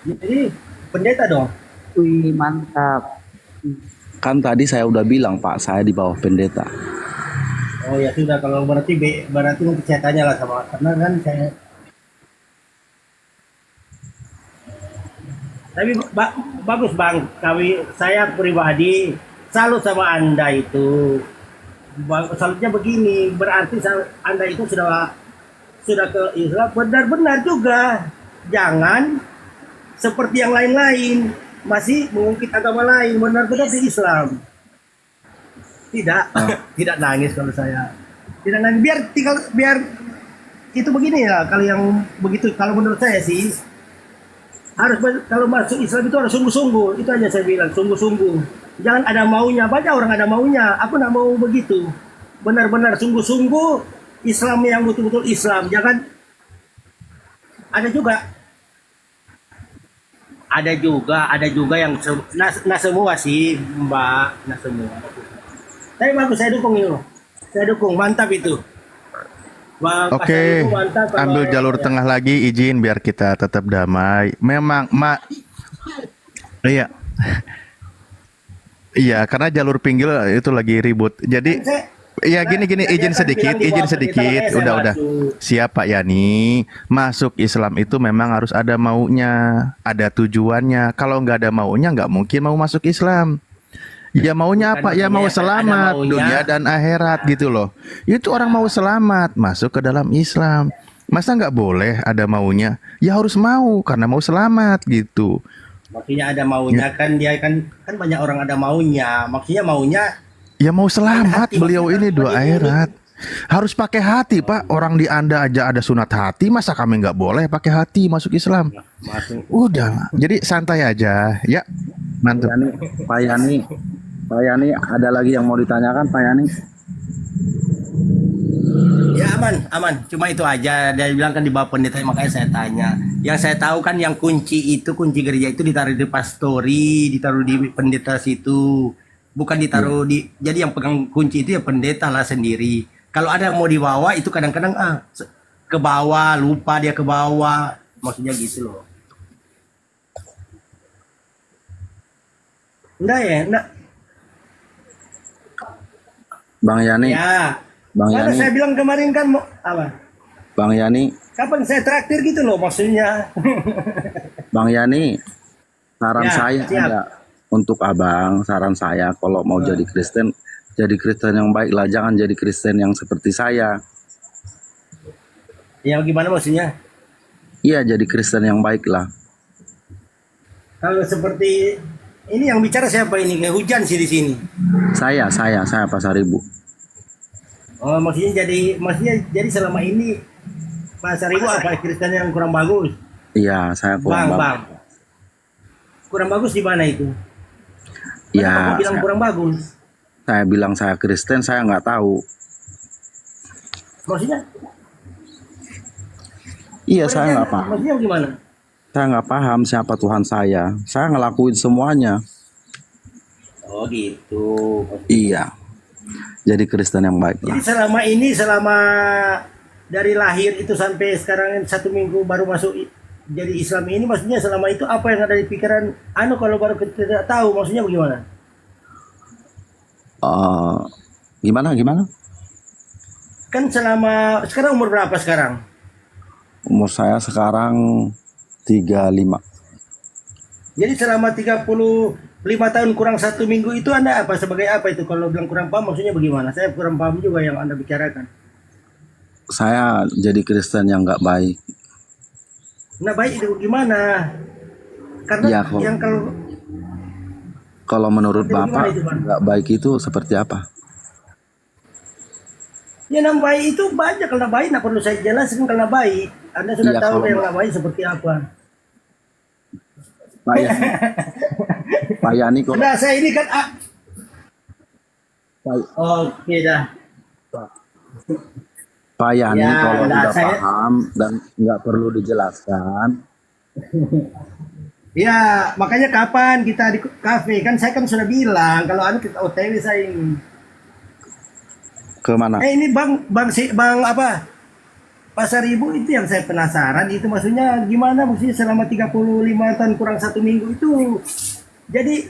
Jadi pendeta dong. Wih, mantap. Kan tadi saya udah bilang Pak, saya di bawah pendeta. Oh ya sudah, kalau berarti nanti saya tanya lah sama, karena kan saya. Tapi bagus Bang, saya pribadi salut sama Anda itu. Salutnya begini, berarti Anda itu sudah ke Islam benar-benar juga. Jangan seperti yang lain-lain masih mengungkit agama lain, benar-benar di Islam. Tidak nangis kalau saya. Tidak nangis, biar itu begini ya, kalau yang begitu, kalau menurut saya sih harus, kalau masuk Islam itu harus sungguh-sungguh. Itu aja saya bilang, sungguh-sungguh. Jangan ada maunya, banyak orang ada maunya. Aku nggak mau begitu. Benar-benar sungguh-sungguh Islam yang betul-betul Islam. Jangan ada juga yang nah semua sih Mbak, nah semua. Tapi bagus, saya dukung itu. Saya dukung, mantap itu. Oke, ambil jalur tengah lagi, izin biar kita tetap damai. Memang, iya, karena jalur pinggir itu lagi ribut. Jadi, ya gini, izin sedikit. Udah. Siap Pak Yani, masuk Islam itu memang harus ada maunya, ada tujuannya. Kalau nggak ada maunya, nggak mungkin mau masuk Islam. Ya maunya Bukan apa? Ya mau maksudnya ada selamat maunya. dunia dan akhirat gitu loh. Itu orang mau selamat masuk ke dalam Islam. Masa nggak boleh ada maunya? Ya harus mau karena mau selamat gitu. Maksudnya ada maunya kan dia kan banyak orang ada maunya. Maksudnya maunya Ya mau selamat hati, beliau maksudnya ini dua seperti akhirat. Harus pakai hati Pak. Orang di Anda aja ada sunat hati, masa kami nggak boleh pakai hati masuk Islam? Udah, jadi santai aja ya. Mantap. Pak Yani, ada lagi yang mau ditanyakan Pak Yani? ya aman. Cuma itu aja. Dia bilang kan di bawah pendeta, makanya saya tanya. Yang saya tahu kan yang kunci gereja itu ditaruh di pastori, ditaruh di pendeta situ. Bukan ditaruh di, jadi yang pegang kunci itu ya pendeta lah sendiri. Kalau ada yang mau dibawa itu kadang-kadang ke bawah, lupa dia ke bawah. Maksudnya gitu loh. Enggak. Bang Yani, Ya. Bang Karena Yani, saya bilang kemarin kan mau apa? Bang Yani, Kapan saya traktir gitu loh maksudnya. Bang Yani, saran Ya, saya siap. ada untuk abang. Saran saya kalau mau jadi Kristen yang baik lah. Jangan jadi Kristen yang seperti saya. Ya gimana maksudnya? Iya, jadi Kristen yang baik lah. Kalau seperti ini yang bicara siapa ini? Kayak hujan sih di sini. Saya Pasar Ibu. Oh, maksudnya jadi selama ini Pasar Ibu apa Kristen yang kurang bagus? Iya, saya kurang bagus. Bang. Kurang bagus di mana itu? Iya, Kenapa kau bilang kurang bagus? saya bilang saya Kristen, saya nggak tahu. Maksudnya? Iya, saya nggak paham. Maksudnya gimana? Saya nggak paham siapa Tuhan saya. Saya ngelakuin semuanya. Oh gitu. Iya. Jadi Kristen yang baik lah. Jadi selama dari lahir itu sampai sekarang 1 minggu baru masuk jadi Islam ini, maksudnya selama itu apa yang ada di pikiran kalau baru kita tidak tahu, maksudnya bagaimana? Gimana? Kan sekarang umur berapa sekarang? Umur saya sekarang 35. Jadi selama 35 tahun kurang 1 minggu itu Anda apa sebagai apa itu? Kalau bilang kurang paham maksudnya bagaimana? Saya kurang paham juga yang Anda bicarakan. Saya jadi Kristen yang nggak baik. Nah baik itu gimana? Karena Ya, yang kalau menurut Itu gimana Bapak itu, Bang? nggak baik itu seperti apa? yang baik itu banyak, kalau baik nggak perlu saya jelasin kalau baik. Anda sudah Iya, tahu kalau- yang nggak baik seperti apa. Pak Yani kok. Nah saya ini kan oke dah. Pak Yani Ya, kalau nah, udah saya- paham dan nggak perlu dijelaskan. Ya makanya kapan kita di kafe, kan saya kan sudah bilang kalau kita OTW saya ini. Kemana? Ini bang apa? Pasar Ibu itu yang saya penasaran itu maksudnya gimana, maksudnya selama 35 tahun kurang 1 minggu itu jadi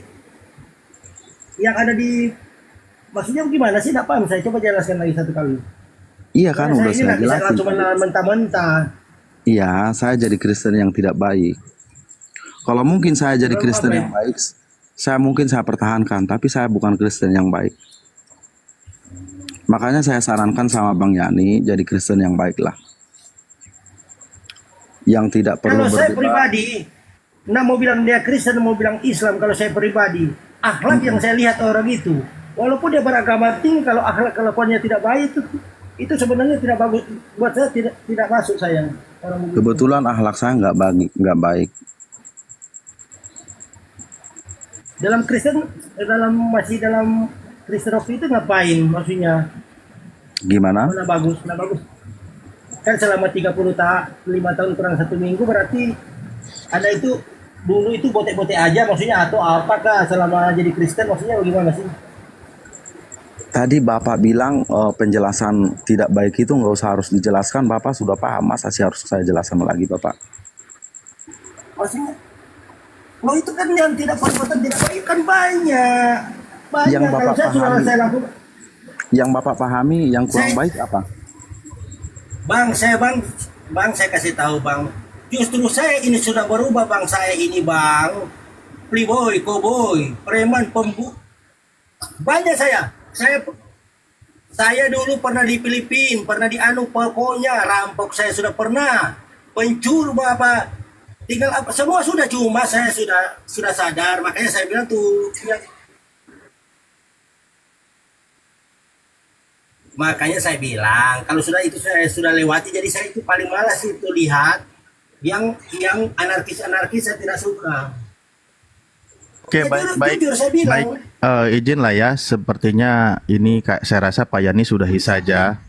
yang ada di maksudnya gimana sih, nggak paham saya, coba jelaskan lagi satu kali. Iya kan Karena udah ini saya nggak bisa jelasin. cuma mentah-mentah. Iya, saya jadi Kristen yang tidak baik. Kalau mungkin saya jadi Kenapa, Kristen Pak? yang baik, saya pertahankan, tapi saya bukan Kristen yang baik. Makanya saya sarankan sama Bang Yani jadi Kristen yang baik lah. Yang tidak perlu Kalau saya berdebat. pribadi, mau bilang dia Kristen, mau bilang Islam, kalau saya pribadi, akhlak yang saya lihat orang itu, walaupun dia beragama tinggi, kalau akhlak kelakuannya tidak baik itu sebenarnya tidak bagus buat saya, tidak masuk saya. Orang begitu. Kebetulan akhlak saya nggak baik. Dalam Kristen, masih dalam Kristerofi itu ngapain maksudnya? Gimana? Mana bagus, nah bagus. Kan selama 35 tahun kurang 1 minggu berarti ada itu dulu itu botek-botek aja maksudnya, atau apakah selama jadi Kristen maksudnya bagaimana sih? Tadi Bapak bilang penjelasan tidak baik itu nggak usah harus dijelaskan. Bapak sudah paham, masa sih harus saya jelaskan lagi Bapak? Maksudnya, lo itu kan yang tidak perbuatan tidak baik kan banyak. Yang Kalau Bapak saya sudah pahami. saya lakukan. Yang Bapak pahami yang kurang baik apa? Bang, saya kasih tahu bang. Justru saya ini sudah berubah bang, saya ini bang. Playboy, cowboy, preman, Banyak saya dulu pernah di Filipina, pernah di pokoknya rampok saya sudah pernah, pencuri apa, tinggal apa semua sudah, cuma saya sudah sadar, makanya saya bilang tuh makanya saya bilang kalau sudah itu saya sudah lewati, jadi saya itu paling malas itu lihat yang anarkis saya tidak suka. Oke, Ya, baik, jujur saya bilang. izin lah ya, sepertinya ini kayak saya rasa Pak Yani sudahi saja.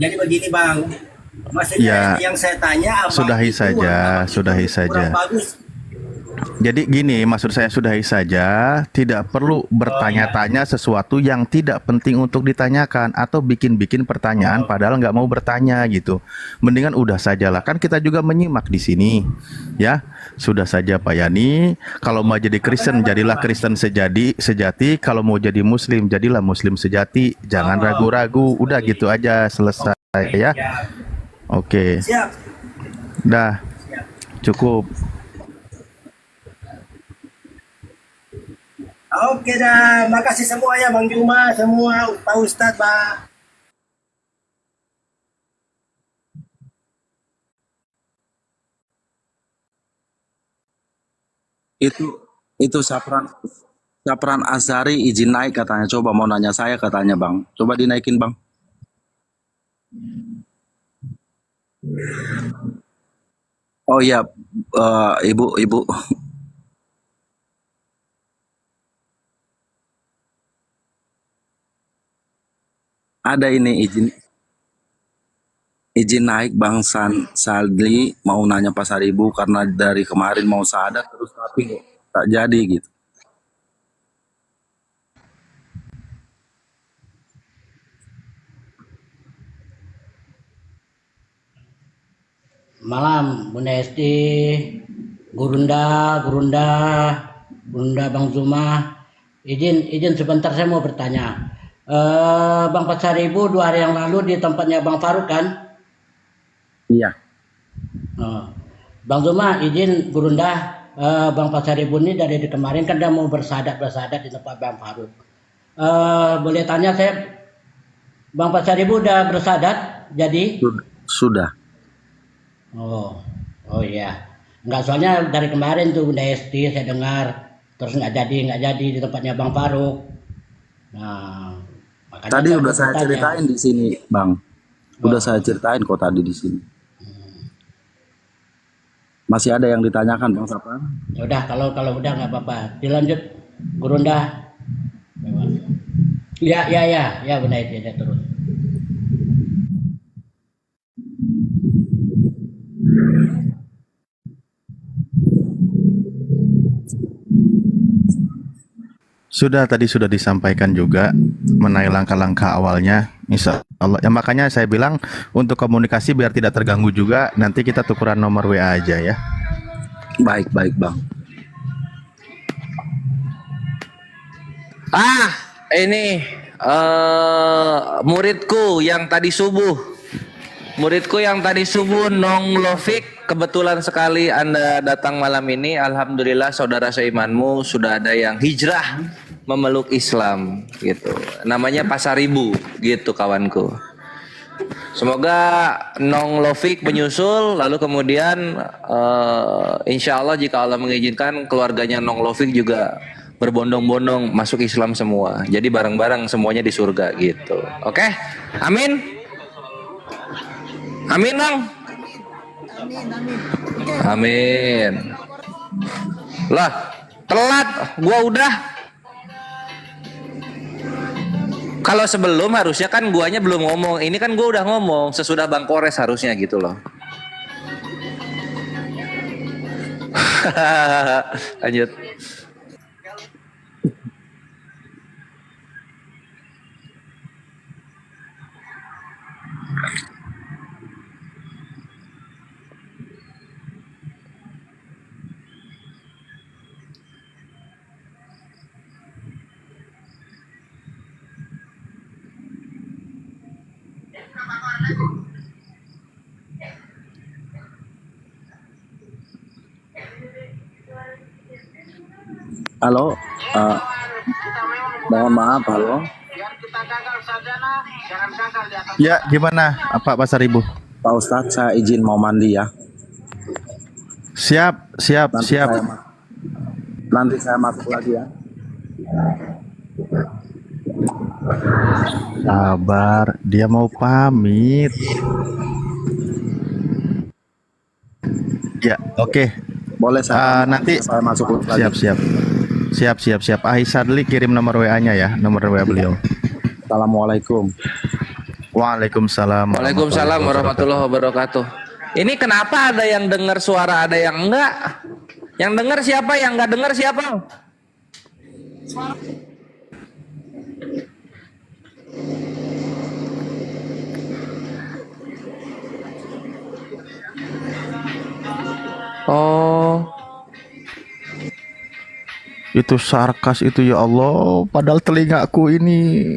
Jadi begini Bang, maksudnya Ya, yang saya tanya apa sudahi itu, saja, sudahi kurang saja. bagus. Jadi gini, maksud saya sudahi saja, tidak perlu bertanya-tanya sesuatu yang tidak penting untuk ditanyakan atau bikin-bikin pertanyaan padahal nggak mau bertanya gitu. Mendingan udah sajalah, kan kita juga menyimak di sini, ya. Sudah saja Pak Yani, kalau mau jadi Kristen jadilah Kristen sejati, kalau mau jadi Muslim jadilah Muslim sejati, jangan ragu-ragu, udah gitu aja selesai ya. Oke, Siap. dah cukup. Oke dah, makasih semua ya Bang Juma, semua Pak Ustadz, Bang. Itu Sapran Azari izin naik katanya. Coba mau nanya saya katanya Bang. Coba dinaikin Bang. Oh iya, Ibu. Ada ini izin naik Bang Saldi mau nanya Pasar Ibu karena dari kemarin mau sadat terus tapi kok tak jadi gitu. Malam Bunda Esti, Gurunda Bang Zuma. Izin sebentar saya mau bertanya. Bang Pasaribu 2 hari yang lalu di tempatnya Bang Faruk kan? Iya. Bang Zuma izin Gurunda, Bang Pasaribu ini dari kemarin kan dia mau bersadat di tempat Bang Faruk. Boleh tanya saya, Bang Pasaribu udah bersadat jadi? Sudah. Oh iya. Enggak, soalnya dari kemarin tuh Bunda Esti saya dengar terus nggak jadi di tempatnya Bang Faruk. Nah, makanya Tadi saya udah mau saya bertanya. ceritain di sini, Bang. Udah saya ceritain kok tadi di sini. Masih ada yang ditanyakan, Bang Sapran? Ya udah, kalau udah nggak apa-apa. Dilanjut Gurunda. Ya Bunda Esti ya, terus. Tadi sudah disampaikan juga mengenai langkah-langkah awalnya, insya Allah. Ya makanya saya bilang untuk komunikasi biar tidak terganggu juga, nanti kita tukeran nomor WA aja ya. Baik Bang. Ini muridku yang tadi subuh Nong Lovik, kebetulan sekali Anda datang malam ini. Alhamdulillah saudara seimanmu sudah ada yang hijrah memeluk Islam gitu. Namanya Pasar Ibu gitu kawanku. Semoga Nong Lovik menyusul, lalu kemudian insya Allah jika Allah mengizinkan keluarganya Nong Lovik juga berbondong-bondong masuk Islam semua. Jadi bareng-bareng semuanya di surga gitu. Oke? Amin. Amin Nong. Amin. Lah, telat. Gua udah. Kalau sebelum harusnya kan guanya belum ngomong. Ini kan gua udah ngomong sesudah Bang Kores harusnya gitu loh. Lanjut. Halo, mohon maaf, halo. Ya, gimana Pak Pasaribu? Pak Ustadz, saya izin mau mandi ya. Siap. Nanti saya masuk lagi ya. Sabar, dia mau pamit. Ya, oke. Boleh nanti saya masuk lagi. Siap. Aisyadli kirim nomor WA-nya ya, nomor WA beliau. Assalamualaikum. Waalaikumsalam. Waalaikumsalam warahmatullahi wabarakatuh. Ini kenapa ada yang dengar suara, ada yang enggak? Yang dengar siapa, yang enggak dengar siapa? Oh. Itu sarkas itu, ya Allah, padahal telingaku ini.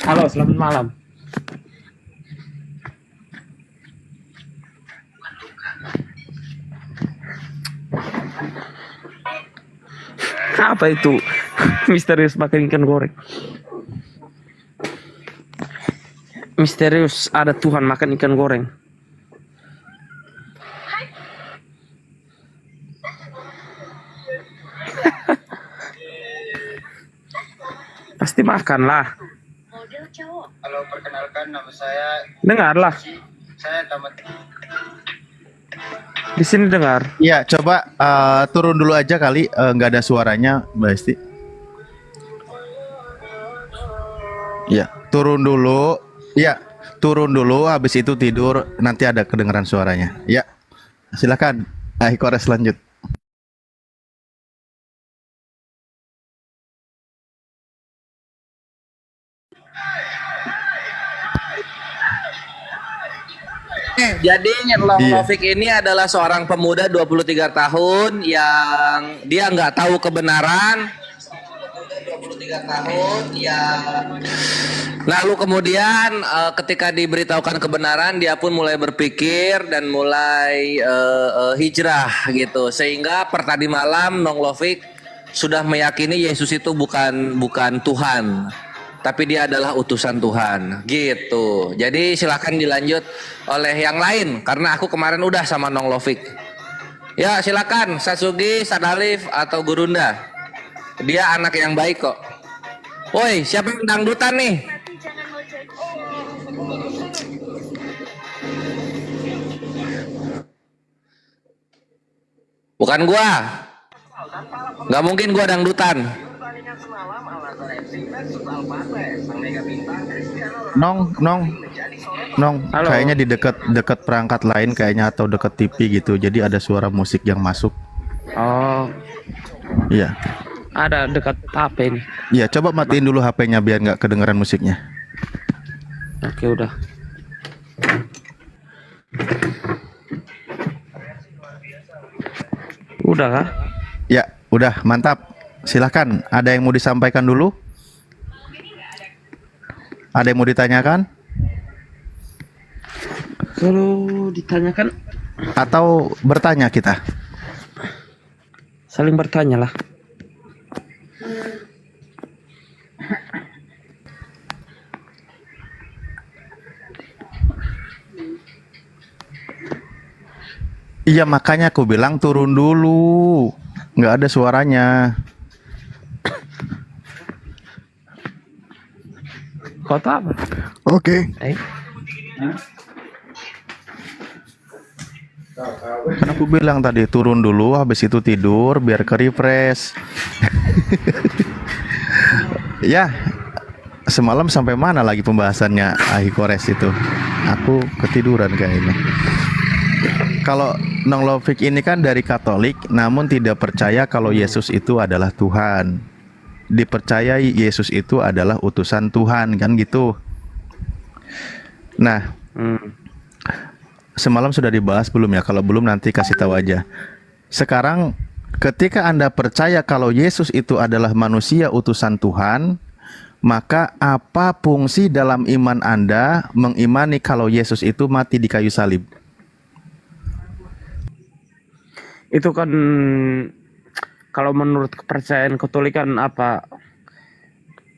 Halo, selamat malam. Apa itu? Misterius makan ikan goreng. Misterius ada Tuhan makan ikan goreng. Pasti makan lah. Halo, perkenalkan nama saya. Dengarlah. Saya Tamat. Di sini dengar. Iya, coba turun dulu aja kali, nggak ada suaranya, Mbak Esti. Iya, turun dulu. Iya, turun dulu. Habis itu tidur, nanti ada kedengaran suaranya. Ya, silakan. Kores lanjut. Jadi Long Iya. Novik ini adalah seorang pemuda 23 tahun yang dia nggak tahu kebenaran. Lalu kemudian ketika diberitahukan kebenaran, dia pun mulai berpikir dan mulai hijrah gitu. Sehingga per tadi malam Long Novik sudah meyakini Yesus itu bukan Tuhan, tapi dia adalah utusan Tuhan gitu. Jadi silakan dilanjut oleh yang lain karena aku kemarin udah sama Nong Lovik. Ya silakan Sasugi, Sadalif atau Gurunda. Dia anak yang baik kok. Woi, siapa yang dangdutan nih? Bukan gua. Nggak mungkin gua dangdutan. Nong, kayaknya di dekat perangkat lain kayaknya atau dekat TV gitu. Jadi ada suara musik yang masuk. Oh, Iya. ada dekat HP ini. Iya, coba matiin dulu HP-nya biar nggak kedengeran musiknya. Oke, udah. Udah kah? Ya, udah mantap. Silahkan. Ada yang mau disampaikan dulu? Ada yang mau ditanyakan? Kalau ditanyakan Atau bertanya kita? saling bertanya lah. Iya, makanya aku bilang turun dulu. Nggak ada suaranya. Kota apa? Oke. Kan aku bilang tadi turun dulu, habis itu tidur biar ke refresh. Ya, semalam sampai mana lagi pembahasannya Kores itu? Aku ketiduran kayaknya. Kalau Nong Lovik ini kan dari Katolik, namun tidak percaya kalau Yesus itu adalah Tuhan. Dipercayai Yesus itu adalah utusan Tuhan, kan gitu. Nah, semalam sudah dibahas belum ya? Kalau belum nanti kasih tahu aja. Sekarang ketika Anda percaya kalau Yesus itu adalah manusia utusan Tuhan, maka apa fungsi dalam iman Anda mengimani kalau Yesus itu mati di kayu salib? Itu kan kalau menurut kepercayaan Katolik kan apa?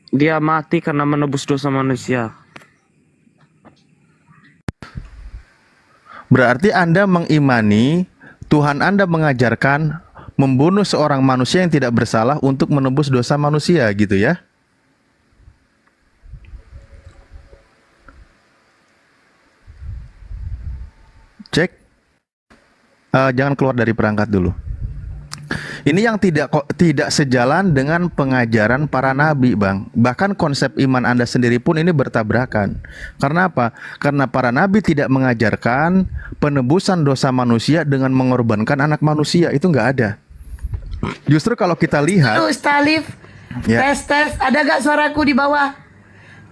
Dia mati karena menebus dosa manusia. Berarti Anda mengimani Tuhan Anda mengajarkan membunuh seorang manusia yang tidak bersalah untuk menebus dosa manusia, gitu ya? Cek. Jangan keluar dari perangkat dulu. Ini yang tidak sejalan dengan pengajaran para nabi, Bang. Bahkan konsep iman Anda sendiri pun ini bertabrakan. Karena apa? Karena para nabi tidak mengajarkan penebusan dosa manusia dengan mengorbankan anak manusia. Itu nggak ada. Justru kalau kita lihat, Stalif, ya. tes, ada gak suaraku di bawah?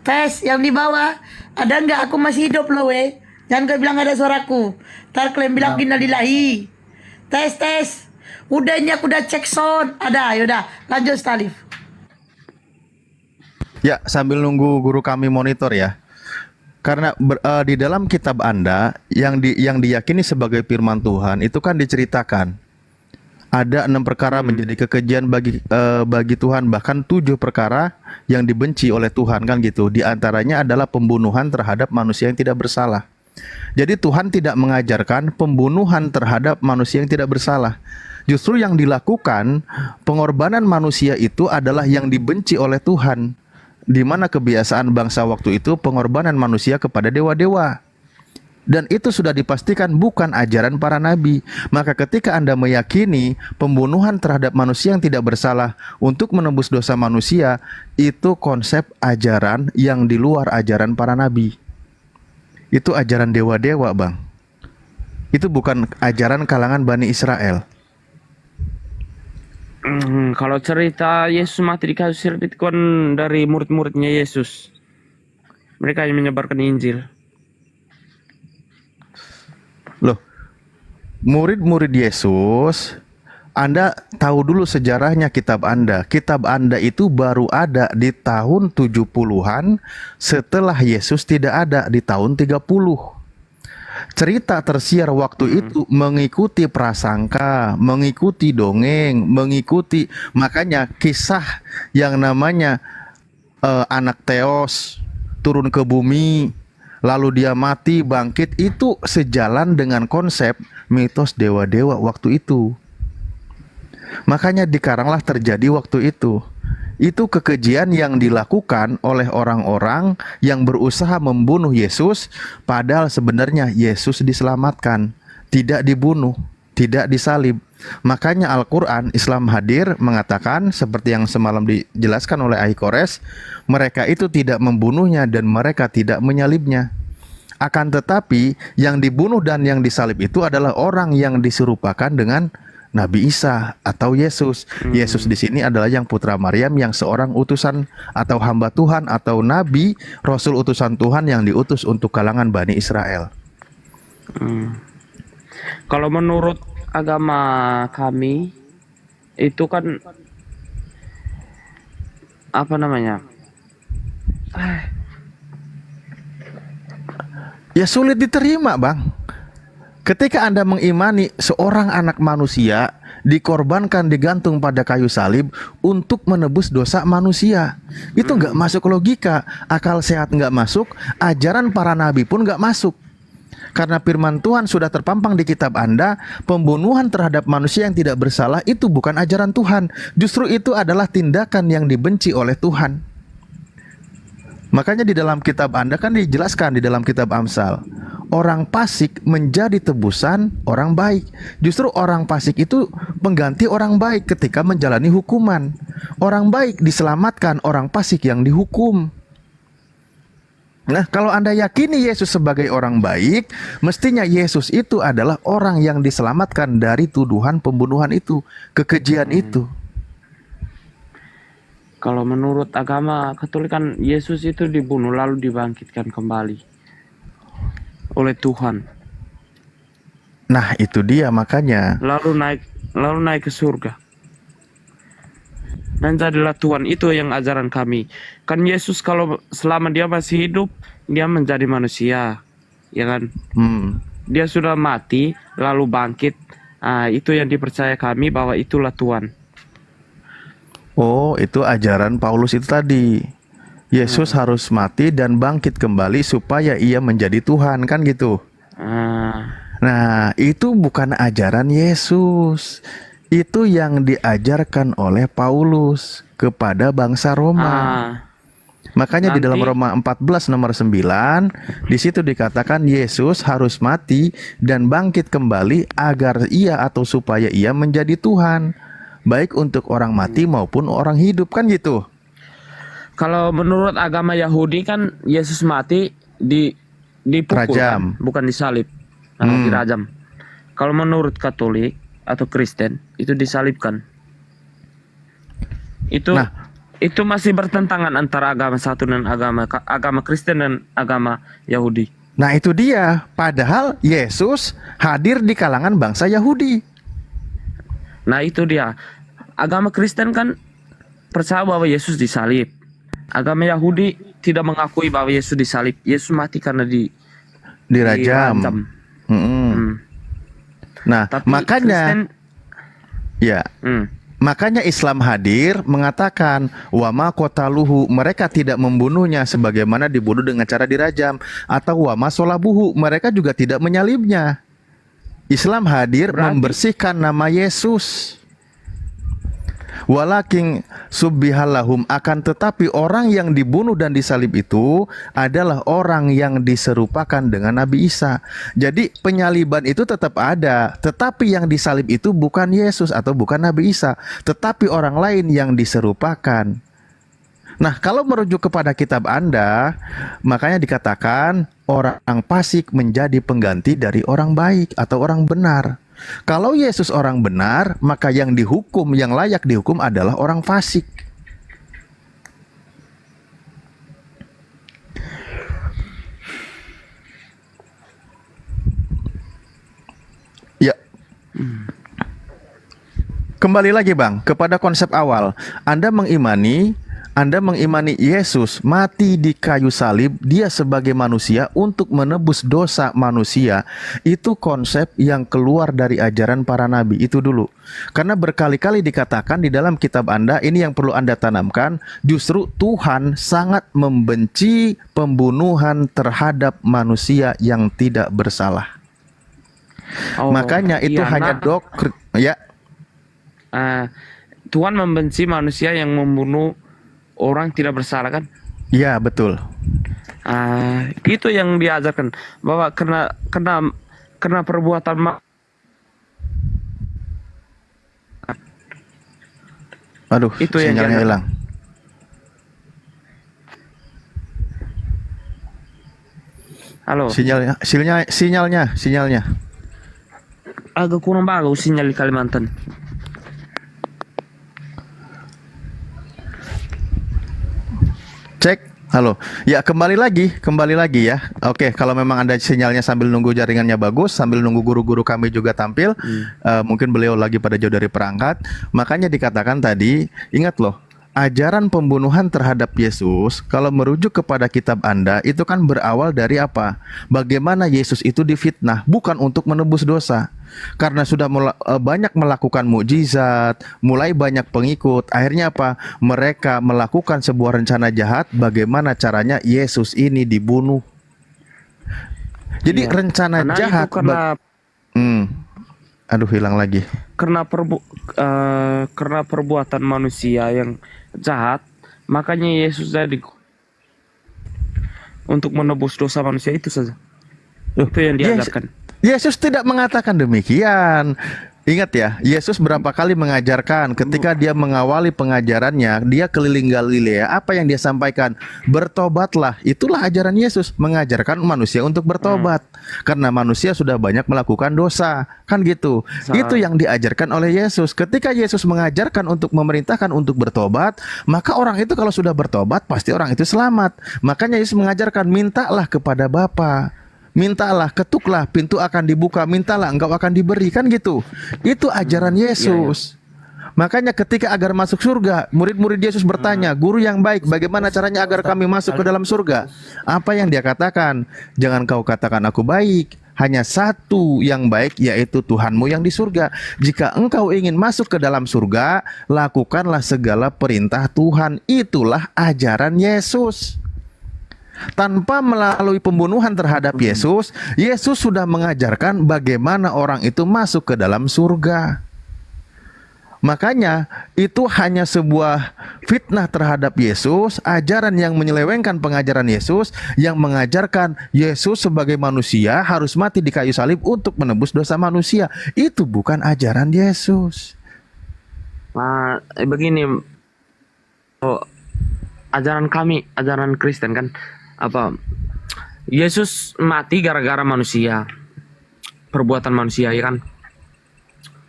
Tes, yang di bawah, ada nggak? Aku masih hidup loh, weh. Jangan kau bilang ada suaraku. Ntar kalian bilang innalillahi. Tes. Udah ini aku udah cek sound. Ada, yaudah. Lanjut Stalif. Ya, sambil nunggu guru kami monitor ya. Karena di dalam kitab Anda yang diyakini sebagai firman Tuhan itu kan diceritakan ada 6 perkara menjadi kekejian bagi Tuhan, bahkan 7 perkara yang dibenci oleh Tuhan, kan gitu. Di antaranya adalah pembunuhan terhadap manusia yang tidak bersalah. Jadi Tuhan tidak mengajarkan pembunuhan terhadap manusia yang tidak bersalah. Justru yang dilakukan pengorbanan manusia itu adalah yang dibenci oleh Tuhan. Di mana kebiasaan bangsa waktu itu pengorbanan manusia kepada dewa-dewa. Dan itu sudah dipastikan bukan ajaran para nabi. Maka ketika Anda meyakini pembunuhan terhadap manusia yang tidak bersalah untuk menebus dosa manusia, itu konsep ajaran yang di luar ajaran para nabi. Itu ajaran dewa-dewa, Bang. Itu bukan ajaran kalangan Bani Israel. Kalau cerita Yesus mati di kayu salib itu kan dari murid-muridnya Yesus. Mereka yang menyebarkan Injil. Loh, murid-murid Yesus, Anda tahu dulu sejarahnya kitab Anda. Kitab Anda itu baru ada di tahun 70-an setelah Yesus tidak ada di tahun 30. Cerita tersiar waktu itu mengikuti prasangka, mengikuti dongeng, makanya kisah yang namanya anak Theos turun ke bumi, lalu dia mati, bangkit, itu sejalan dengan konsep mitos dewa-dewa waktu itu. Makanya dikaranglah terjadi waktu itu. Itu kekejian yang dilakukan oleh orang-orang yang berusaha membunuh Yesus, padahal sebenarnya Yesus diselamatkan, tidak dibunuh, tidak disalib. Makanya Al-Quran Islam Hadir mengatakan seperti yang semalam dijelaskan oleh Ahikores, mereka itu tidak membunuhnya dan mereka tidak menyalibnya. Akan tetapi yang dibunuh dan yang disalib itu adalah orang yang diserupakan dengan Nabi Isa atau Yesus. Yesus di sini adalah yang putra Maryam, yang seorang utusan atau hamba Tuhan atau nabi, rasul utusan Tuhan yang diutus untuk kalangan Bani Israel. Kalau menurut agama kami itu kan apa namanya? Ya sulit diterima, Bang. Ketika Anda mengimani seorang anak manusia dikorbankan, digantung pada kayu salib untuk menebus dosa manusia, itu nggak masuk logika, akal sehat nggak masuk, ajaran para nabi pun nggak masuk. Karena firman Tuhan sudah terpampang di kitab Anda, pembunuhan terhadap manusia yang tidak bersalah itu bukan ajaran Tuhan. Justru itu adalah tindakan yang dibenci oleh Tuhan. Makanya di dalam kitab Anda kan dijelaskan di dalam kitab Amsal, orang fasik menjadi tebusan orang baik. Justru orang fasik itu pengganti orang baik ketika menjalani hukuman. Orang baik diselamatkan, orang fasik yang dihukum. Nah, kalau Anda yakini Yesus sebagai orang baik, mestinya Yesus itu adalah orang yang diselamatkan dari tuduhan pembunuhan itu, kekejian itu. Kalau menurut agama Katolik kan Yesus itu dibunuh lalu dibangkitkan kembali oleh Tuhan. Nah, itu dia makanya. Lalu naik ke surga. Dan jadilah Tuhan, itu yang ajaran kami. Kan Yesus kalau selama dia masih hidup, dia menjadi manusia, ya kan? Dia sudah mati, lalu bangkit. Itu yang dipercaya kami bahwa itulah Tuhan. Oh, itu ajaran Paulus itu tadi. Yesus harus mati dan bangkit kembali supaya ia menjadi Tuhan, kan gitu. Nah, itu bukan ajaran Yesus. Itu yang diajarkan oleh Paulus kepada bangsa Roma. Makanya di dalam Roma 14 nomor 9 di situ dikatakan Yesus harus mati dan bangkit kembali agar ia atau supaya ia menjadi Tuhan, baik untuk orang mati maupun orang hidup, kan gitu. Kalau menurut agama Yahudi kan Yesus mati dipukul, kan? Bukan disalib, dirajam. Kalau menurut Katolik atau Kristen itu disalibkan. Itu masih bertentangan antara agama satu dan agama Kristen dan agama Yahudi. Nah, itu dia. Padahal Yesus hadir di kalangan bangsa Yahudi. Nah, itu dia. Agama Kristen kan percaya bahwa Yesus disalib. Agama Yahudi tidak mengakui bahwa Yesus disalib. Yesus mati karena dirajam. Nah, tapi makanya Kristen, makanya Islam hadir mengatakan wama qataluhu, mereka tidak membunuhnya sebagaimana dibunuh dengan cara dirajam, atau wama solabuhu, mereka juga tidak menyalibnya. Islam hadir membersihkan nama Yesus. Walakin subbihallahum, akan tetapi orang yang dibunuh dan disalib itu adalah orang yang diserupakan dengan Nabi Isa. Jadi penyaliban itu tetap ada, tetapi yang disalib itu bukan Yesus atau bukan Nabi Isa, tetapi orang lain yang diserupakan. Nah, kalau merujuk kepada kitab Anda, makanya dikatakan orang fasik menjadi pengganti dari orang baik atau orang benar. Kalau Yesus orang benar, maka yang dihukum, yang layak dihukum adalah orang fasik. Ya. Kembali lagi Bang, kepada konsep awal. Anda mengimani Yesus mati di kayu salib, dia sebagai manusia untuk menebus dosa manusia. Itu konsep yang keluar dari ajaran para nabi itu dulu. Karena berkali-kali dikatakan di dalam kitab Anda, ini yang perlu Anda tanamkan, justru Tuhan sangat membenci pembunuhan terhadap manusia yang tidak bersalah. Makanya itu hanya doktrin, ya. Tuhan membenci manusia yang membunuh orang tidak bersalah, kan? Ya, betul. Itu yang diajarkan bahwa karena perbuatan Aduh, itu sinyalnya yang hilang. Halo. Sinyalnya. Agak kurang bagus sinyal di Kalimantan. Cek, halo. Ya, kembali lagi ya. Oke, kalau memang Anda sinyalnya sambil nunggu jaringannya bagus, sambil nunggu guru-guru kami juga tampil, mungkin beliau lagi pada jauh dari perangkat. Makanya dikatakan tadi, ingat loh, ajaran pembunuhan terhadap Yesus, kalau merujuk kepada kitab Anda, itu kan berawal dari apa? Bagaimana Yesus itu difitnah, bukan untuk menebus dosa. Karena sudah banyak melakukan mukjizat, mulai banyak pengikut, akhirnya apa? Mereka melakukan sebuah rencana jahat, bagaimana caranya Yesus ini dibunuh. Jadi rencana jahat aduh, hilang lagi. Karena perbuatan manusia yang jahat, makanya Yesus jadi untuk menebus dosa manusia itu saja. Itu yang diajarkan. Yesus tidak mengatakan demikian. Ingat ya, Yesus berapa kali mengajarkan. Ketika dia mengawali pengajarannya, dia keliling Galilea. Apa yang dia sampaikan? Bertobatlah. Itulah ajaran Yesus, mengajarkan manusia untuk bertobat. Karena manusia sudah banyak melakukan dosa, kan gitu. Itu yang diajarkan oleh Yesus. Ketika Yesus mengajarkan untuk memerintahkan untuk bertobat, maka orang itu kalau sudah bertobat pasti orang itu selamat. Makanya Yesus mengajarkan, mintalah kepada Bapa. Mintalah, ketuklah, pintu akan dibuka. Mintalah, engkau akan diberi, kan gitu. Itu ajaran Yesus. Makanya ketika agar masuk surga, murid-murid Yesus bertanya, guru yang baik, bagaimana caranya agar kami masuk ke dalam surga? Apa yang dia katakan? Jangan kau katakan aku baik, hanya satu yang baik, yaitu Tuhanmu yang di surga. Jika engkau ingin masuk ke dalam surga, lakukanlah segala perintah Tuhan. Itulah ajaran Yesus. Tanpa melalui pembunuhan terhadap Yesus, Yesus sudah mengajarkan bagaimana orang itu masuk ke dalam surga. Makanya itu hanya sebuah fitnah terhadap Yesus, ajaran yang menyelewengkan pengajaran Yesus, yang mengajarkan Yesus sebagai manusia harus mati di kayu salib untuk menebus dosa manusia. Itu bukan ajaran Yesus. Begini, ajaran kami, ajaran Kristen kan, Yesus mati gara-gara manusia, perbuatan manusia, ya kan?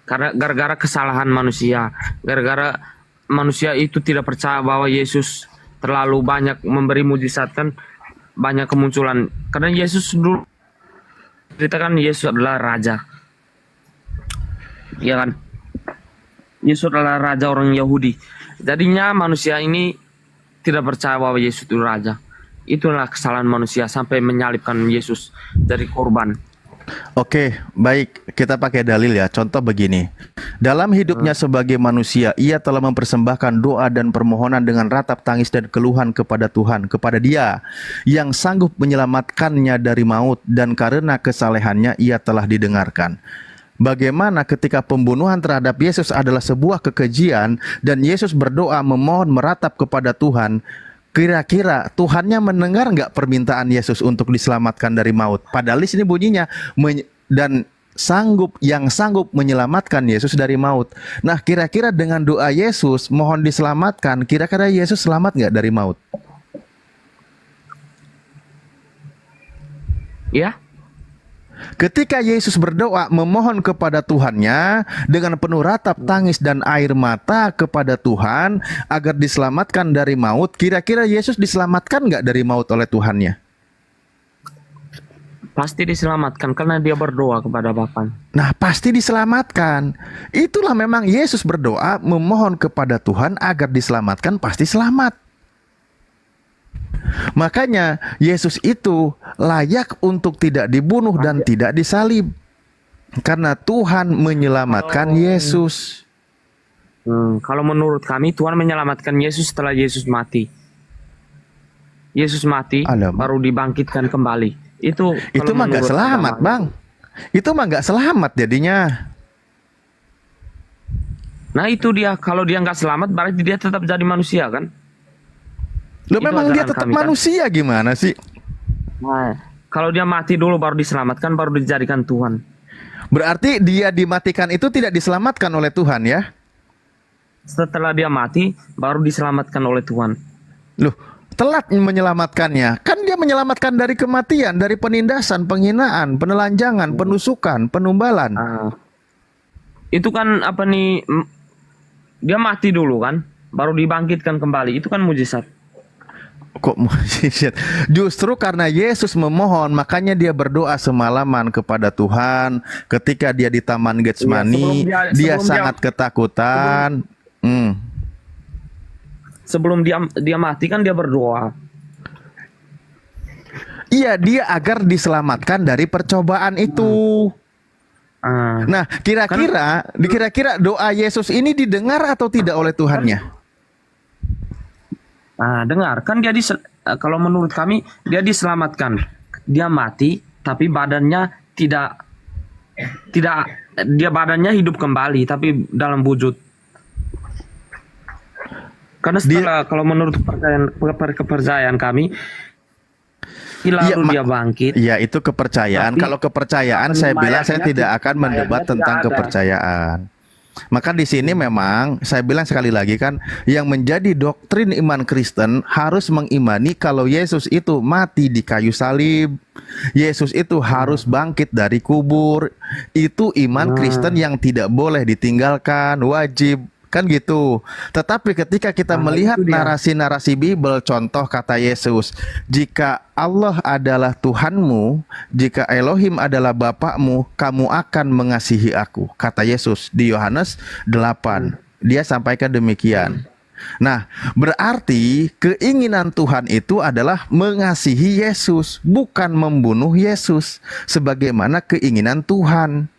Karena gara-gara kesalahan manusia, gara-gara manusia itu tidak percaya bahwa Yesus terlalu banyak memberi mujizat, kan banyak kemunculan. Karena Yesus dulu ceritakan Yesus adalah raja, ya kan? Yesus adalah raja orang Yahudi. Jadinya manusia ini tidak percaya bahwa Yesus itu raja. Itulah kesalahan manusia sampai menyalibkan Yesus dari korban. Oke, baik, kita pakai dalil ya. Contoh begini. Dalam hidupnya sebagai manusia, ia telah mempersembahkan doa dan permohonan dengan ratap tangis dan keluhan kepada Tuhan, kepada Dia yang sanggup menyelamatkannya dari maut, dan karena kesalehannya ia telah didengarkan. Bagaimana ketika pembunuhan terhadap Yesus adalah sebuah kekejian dan Yesus berdoa memohon meratap kepada Tuhan, kira-kira Tuhannya mendengar nggak permintaan Yesus untuk diselamatkan dari maut? Padahal di sini bunyinya dan yang sanggup menyelamatkan Yesus dari maut. Nah, kira-kira dengan doa Yesus mohon diselamatkan, kira-kira Yesus selamat nggak dari maut? Ya. Ketika Yesus berdoa memohon kepada Tuhannya dengan penuh ratap tangis dan air mata kepada Tuhan agar diselamatkan dari maut, kira-kira Yesus diselamatkan nggak dari maut oleh Tuhannya? Pasti diselamatkan karena dia berdoa kepada Bapa. Nah, pasti diselamatkan. Itulah memang Yesus berdoa memohon kepada Tuhan agar diselamatkan, pasti selamat. Makanya Yesus itu layak untuk tidak dibunuh dan tidak disalib, karena Tuhan menyelamatkan Yesus. Kalau menurut kami Tuhan menyelamatkan Yesus setelah Yesus mati. Yesus mati baru dibangkitkan kembali. Itu mah nggak selamat, Bang. Itu mah nggak selamat jadinya. Nah itu dia, kalau dia nggak selamat berarti dia tetap jadi manusia kan? Loh, memang dia tetap manusia kan? Gimana sih? Nah, kalau dia mati dulu baru diselamatkan, baru dijadikan Tuhan. Berarti dia dimatikan itu tidak diselamatkan oleh Tuhan ya? Setelah dia mati baru diselamatkan oleh Tuhan. Loh, telat menyelamatkannya. Kan dia menyelamatkan dari kematian, dari penindasan, penghinaan, penelanjangan, penusukan, penumbalan. Itu kan dia mati dulu kan, baru dibangkitkan kembali. Itu kan mujizat. Kok mujizat? Justru karena Yesus memohon, makanya dia berdoa semalaman kepada Tuhan. Ketika dia di Taman Getsemani, dia sangat ketakutan. Sebelum dia mati kan dia berdoa. Iya, dia agar diselamatkan dari percobaan itu. Nah, kira-kira doa Yesus ini didengar atau tidak oleh Tuhannya? Dengar kan kalau menurut kami dia diselamatkan. Dia mati tapi badannya tidak dia badannya hidup kembali tapi dalam wujud. Karena setelah kalau menurut kepercayaan kami lalu dia bangkit. Iya, itu kepercayaan. Tapi Kalau kepercayaan saya bilang saya mayatnya tidak akan mendebat mayatnya tentang tidak ada. kepercayaan. Maka di sini memang saya bilang sekali lagi kan, yang menjadi doktrin iman Kristen harus mengimani kalau Yesus itu mati di kayu salib, Yesus itu harus bangkit dari kubur. Itu iman Kristen yang tidak boleh ditinggalkan, wajib. Kan gitu. Tetapi ketika kita melihat narasi-narasi Bible, contoh kata Yesus, jika Allah adalah Tuhanmu, jika Elohim adalah Bapakmu, kamu akan mengasihi aku. Kata Yesus di Yohanes 8. Dia sampaikan demikian. Nah, berarti keinginan Tuhan itu adalah mengasihi Yesus, bukan membunuh Yesus, sebagaimana keinginan Tuhan.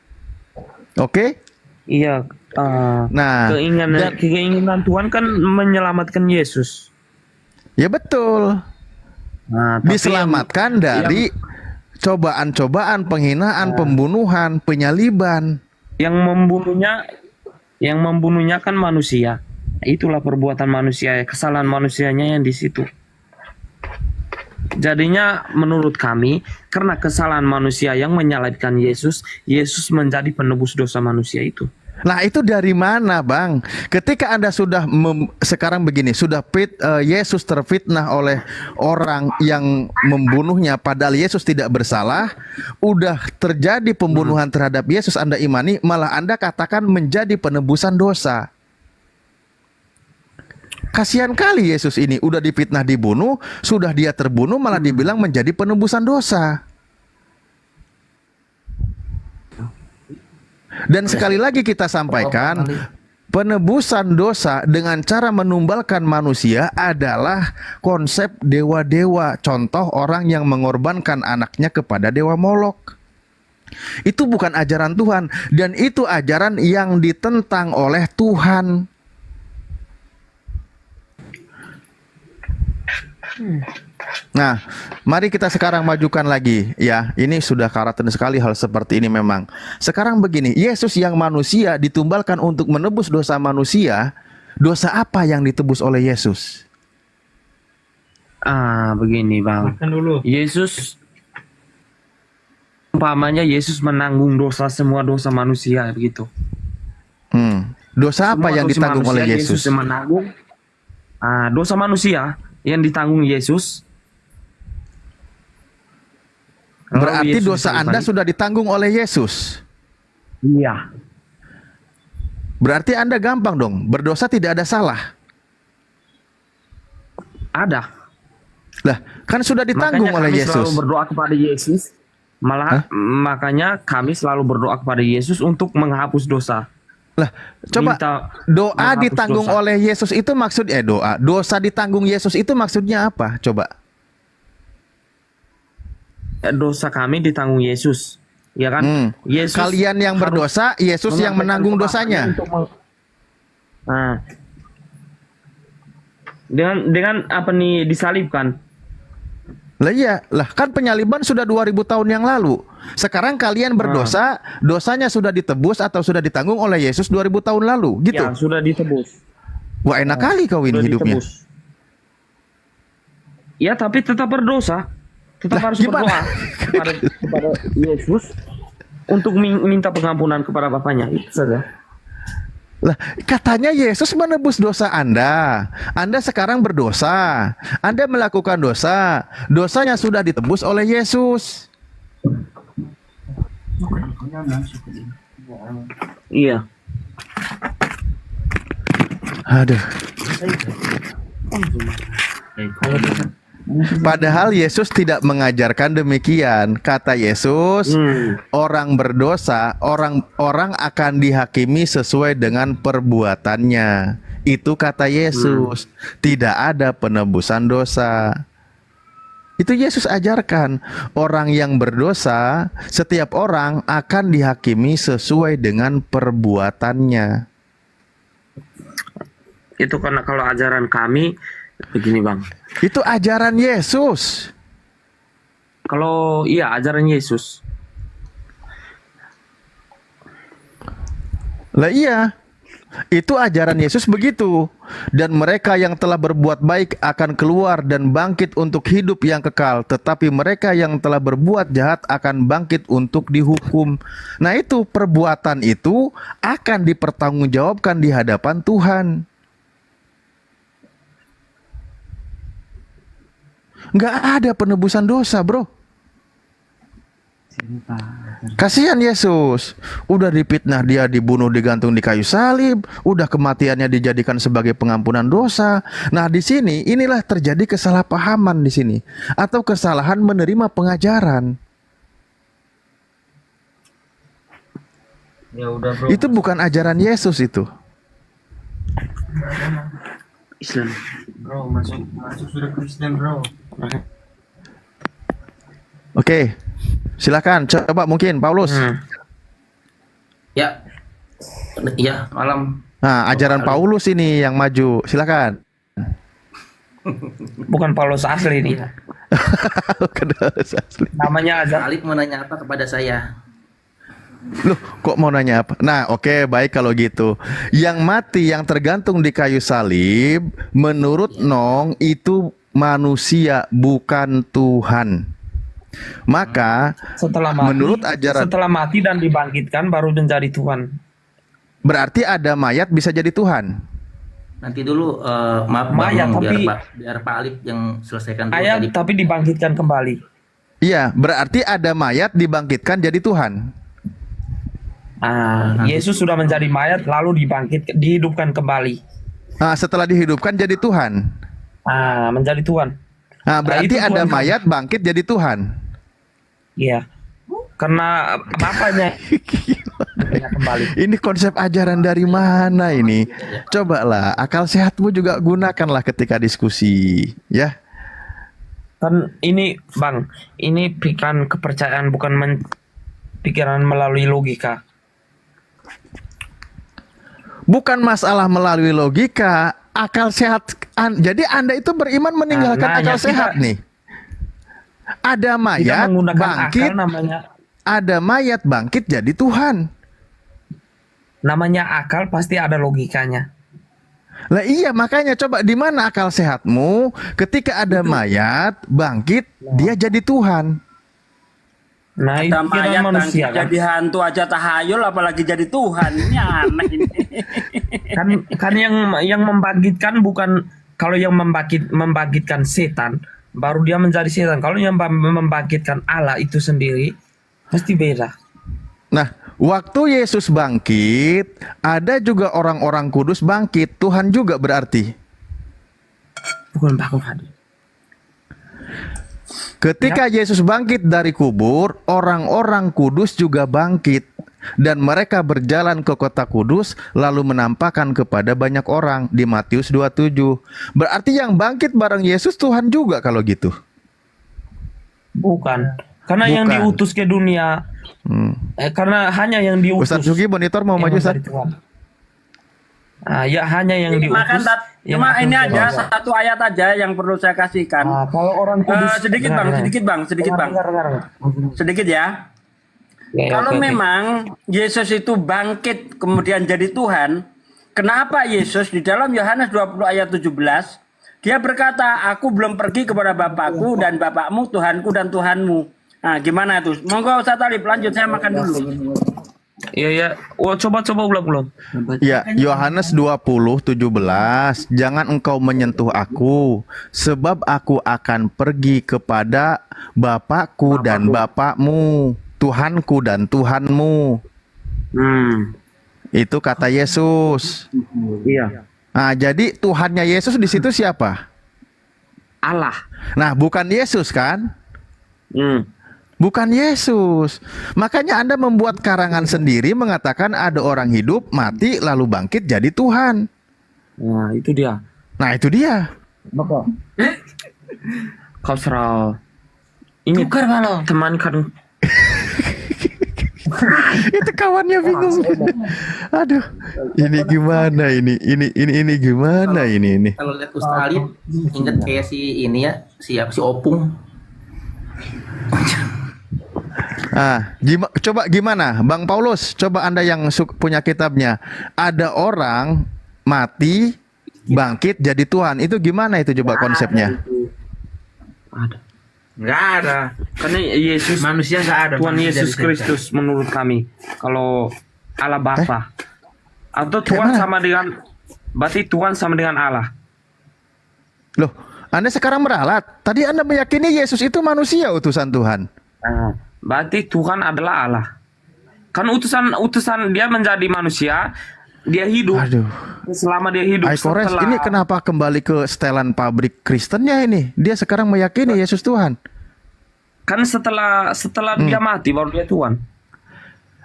Oke? Iya. Nah, keinginan Tuhan kan menyelamatkan Yesus. Ya betul. Nah, tapi diselamatkan dari cobaan-cobaan, penghinaan, pembunuhan, penyaliban. Yang membunuhnya kan manusia. Itulah perbuatan manusia, kesalahan manusianya yang di situ. Jadinya menurut kami, karena kesalahan manusia yang menyalibkan Yesus, Yesus menjadi penebus dosa manusia itu. Nah, itu dari mana, Bang? Ketika Anda sudah sekarang begini, sudah Yesus terfitnah oleh orang yang membunuhnya padahal Yesus tidak bersalah, udah terjadi pembunuhan terhadap Yesus, Anda imani, malah Anda katakan menjadi penebusan dosa. Kasihan kali Yesus ini, udah difitnah dibunuh, sudah dia terbunuh malah dibilang menjadi penebusan dosa. Dan sekali lagi kita sampaikan, penebusan dosa dengan cara menumbalkan manusia adalah konsep dewa-dewa. Contoh orang yang mengorbankan anaknya kepada dewa Molok. Itu bukan ajaran Tuhan, dan itu ajaran yang ditentang oleh Tuhan. Nah, mari kita sekarang majukan lagi ya. Ini sudah karakter sekali hal seperti ini memang. Sekarang begini, Yesus yang manusia ditumbalkan untuk menebus dosa manusia. Dosa apa yang ditebus oleh Yesus? Begini, Bang. Yesus, umpamanya Yesus menanggung dosa, semua dosa manusia begitu. Dosa apa yang ditanggung oleh Yesus? Yesus menanggung dosa manusia yang ditanggung Yesus. Berarti dosa Anda sudah ditanggung oleh Yesus. Iya. Berarti Anda gampang dong, berdosa tidak ada salah. Ada. Lah, kan sudah ditanggung oleh Yesus. Makanya kami selalu berdoa kepada Yesus. Makanya kami selalu berdoa kepada Yesus untuk menghapus dosa. Lah, coba doa ditanggung oleh Yesus itu maksudnya dosa ditanggung Yesus itu maksudnya apa? Coba. Dosa kami ditanggung Yesus, ya kan? Yesus, kalian yang berdosa, Yesus yang menanggung dosanya. Dengan apa nih disalibkan? Lah iya, lah kan penyaliban sudah 2000 tahun yang lalu. Sekarang kalian berdosa, dosanya sudah ditebus atau sudah ditanggung oleh Yesus 2000 tahun lalu, gitu. Ya, sudah ditebus. Wah, enak kali kau ini hidupnya. Ditebus. Ya, tapi tetap berdosa. Tetap harus berdoa kepada Yesus untuk minta pengampunan kepada Bapaknya. Itu saja. Lah, katanya Yesus menebus dosa Anda. Anda sekarang berdosa. Anda melakukan dosa. Dosanya sudah ditebus oleh Yesus. Iya. Aduh. Padahal Yesus tidak mengajarkan demikian. Kata Yesus, orang berdosa, orang akan dihakimi sesuai dengan perbuatannya. Itu kata Yesus. Tidak ada penebusan dosa. Itu Yesus ajarkan. Orang yang berdosa, setiap orang akan dihakimi sesuai dengan perbuatannya. Itu karena kalau ajaran kami begini, Bang. Itu ajaran Yesus. Kalau iya ajaran Yesus. Lah iya. Itu ajaran Yesus begitu. Dan mereka yang telah berbuat baik akan keluar dan bangkit untuk hidup yang kekal, tetapi mereka yang telah berbuat jahat akan bangkit untuk dihukum. Nah, itu perbuatan itu akan dipertanggungjawabkan di hadapan Tuhan. Nggak ada penebusan dosa, bro. Kasihan Yesus, udah dipitnah dia, dibunuh, digantung di kayu salib, udah kematiannya dijadikan sebagai pengampunan dosa. Nah, di sini inilah terjadi kesalahpahaman di sini, atau kesalahan menerima pengajaran. Ya udah bro. Itu bukan ajaran Yesus itu. Islam. Bro, masuk sudah Kristen bro. Oke, silakan coba mungkin Paulus. Ya, ya malam. Nah, ajaran Paulus ini yang maju, silakan. Bukan Paulus asli ini. Namanya aja. Alif mau nanya apa kepada saya? Loh, kok mau nanya apa? Nah, oke, baik kalau gitu. Yang mati, yang tergantung di kayu salib, menurut Nong itu manusia, bukan Tuhan. Maka menurut ajaran, setelah mati dan dibangkitkan baru menjadi Tuhan. Berarti ada mayat bisa jadi Tuhan. Nanti dulu maaf mayat, Bang, tapi biar Pak Alif yang selesaikan dulu ayat tadi. tapi dibangkitkan kembali. Iya, berarti ada mayat dibangkitkan jadi Tuhan. Yesus sudah menjadi mayat lalu dihidupkan kembali. Nah, setelah dihidupkan jadi Tuhan. Menjadi Tuhan. Nah, berarti itu ada Tuhan. mayat bangkit jadi Tuhan. Iya. Karena bapaknya kembali. Ini konsep ajaran dari mana ini? Cobalah akal sehatmu juga gunakanlah ketika diskusi, ya. Kan ini Bang, ini pikiran kepercayaan, bukan pikiran melalui logika. Bukan masalah melalui logika, akal sehat. Jadi Anda itu beriman meninggalkan akal sehat nih. Ada mayat bangkit, ada mayat bangkit jadi Tuhan. Namanya akal pasti ada logikanya. Lah iya, makanya coba di mana akal sehatmu ketika ada mayat bangkit dia jadi Tuhan. Nah, ada mayat manusia kan? Jadi hantu aja tahayul apalagi jadi Tuhan. Ini aneh ini. kan yang membangkitkan bukan, kalau yang membangkitkan setan baru dia menjadi setan. Kalau yang membangkitkan Allah itu sendiri pasti beda. Nah, waktu Yesus bangkit, ada juga orang-orang kudus bangkit. Tuhan juga berarti. Bukan Pak Fadi. Ketika Yesus bangkit dari kubur, orang-orang kudus juga bangkit. Dan mereka berjalan ke kota kudus, lalu menampakkan kepada banyak orang di Matius 27. Berarti yang bangkit bareng Yesus Tuhan juga kalau gitu. Bukan. Karena yang diutus ke dunia. Karena hanya yang diutus. Ustaz Sugi monitor mau maju, Ustaz? Ya hanya yang diutus. Cuma ini ada satu ayat aja yang perlu saya kasihkan. Kalau orang kudus, sedikit ya. Kalau memang Yesus itu bangkit kemudian jadi Tuhan, kenapa Yesus di dalam Yohanes 20 ayat 17 dia berkata, aku belum pergi kepada Bapakku dan Bapakmu, Tuhanku dan Tuhanmu. Nah, gimana itu? Monggo Ustaz Alif, lanjut, saya makan dulu. Iya. Oh, coba ulang. Ya, Yohanes 20:17, jangan engkau menyentuh aku, sebab aku akan pergi kepada Bapakku dan Bapakmu, Tuhanku dan Tuhanmu. Itu kata Yesus. Iya. Nah, jadi Tuhannya Yesus di situ siapa? Allah. Nah, bukan Yesus kan? Bukan Yesus. Makanya Anda membuat karangan sendiri mengatakan ada orang hidup, mati, lalu bangkit jadi Tuhan. Nah, itu dia. Bapak. Kau serau. Ini teman kan. Itu kawannya bingung. Aduh, ini gimana ini? Ini gimana ini? Kalau lihat Ustaz Alif ingat kayak si ini ya, si Opung. Coba gimana, Bang Paulus? Coba Anda yang punya kitabnya. Ada orang mati, bangkit jadi Tuhan. Itu gimana itu coba konsepnya? Nggak ada. Karena Yesus Manusia nggak ada. Tuhan manusia Yesus jadi Tuhan. Kristus menurut kami. Kalau Allah Bapa atau Tuhan sama dengan, berarti Tuhan sama dengan Allah. Loh, Anda sekarang meralat. Tadi Anda meyakini Yesus itu manusia utusan Tuhan. Nah, berarti Tuhan adalah Allah. Kan utusan dia menjadi manusia, dia hidup. Aduh. Selama dia hidup Aikores, setelah ini kenapa kembali ke setelan pabrik Kristennya ini? Dia sekarang meyakini Yesus Tuhan. kan setelah dia mati baru dia Tuhan.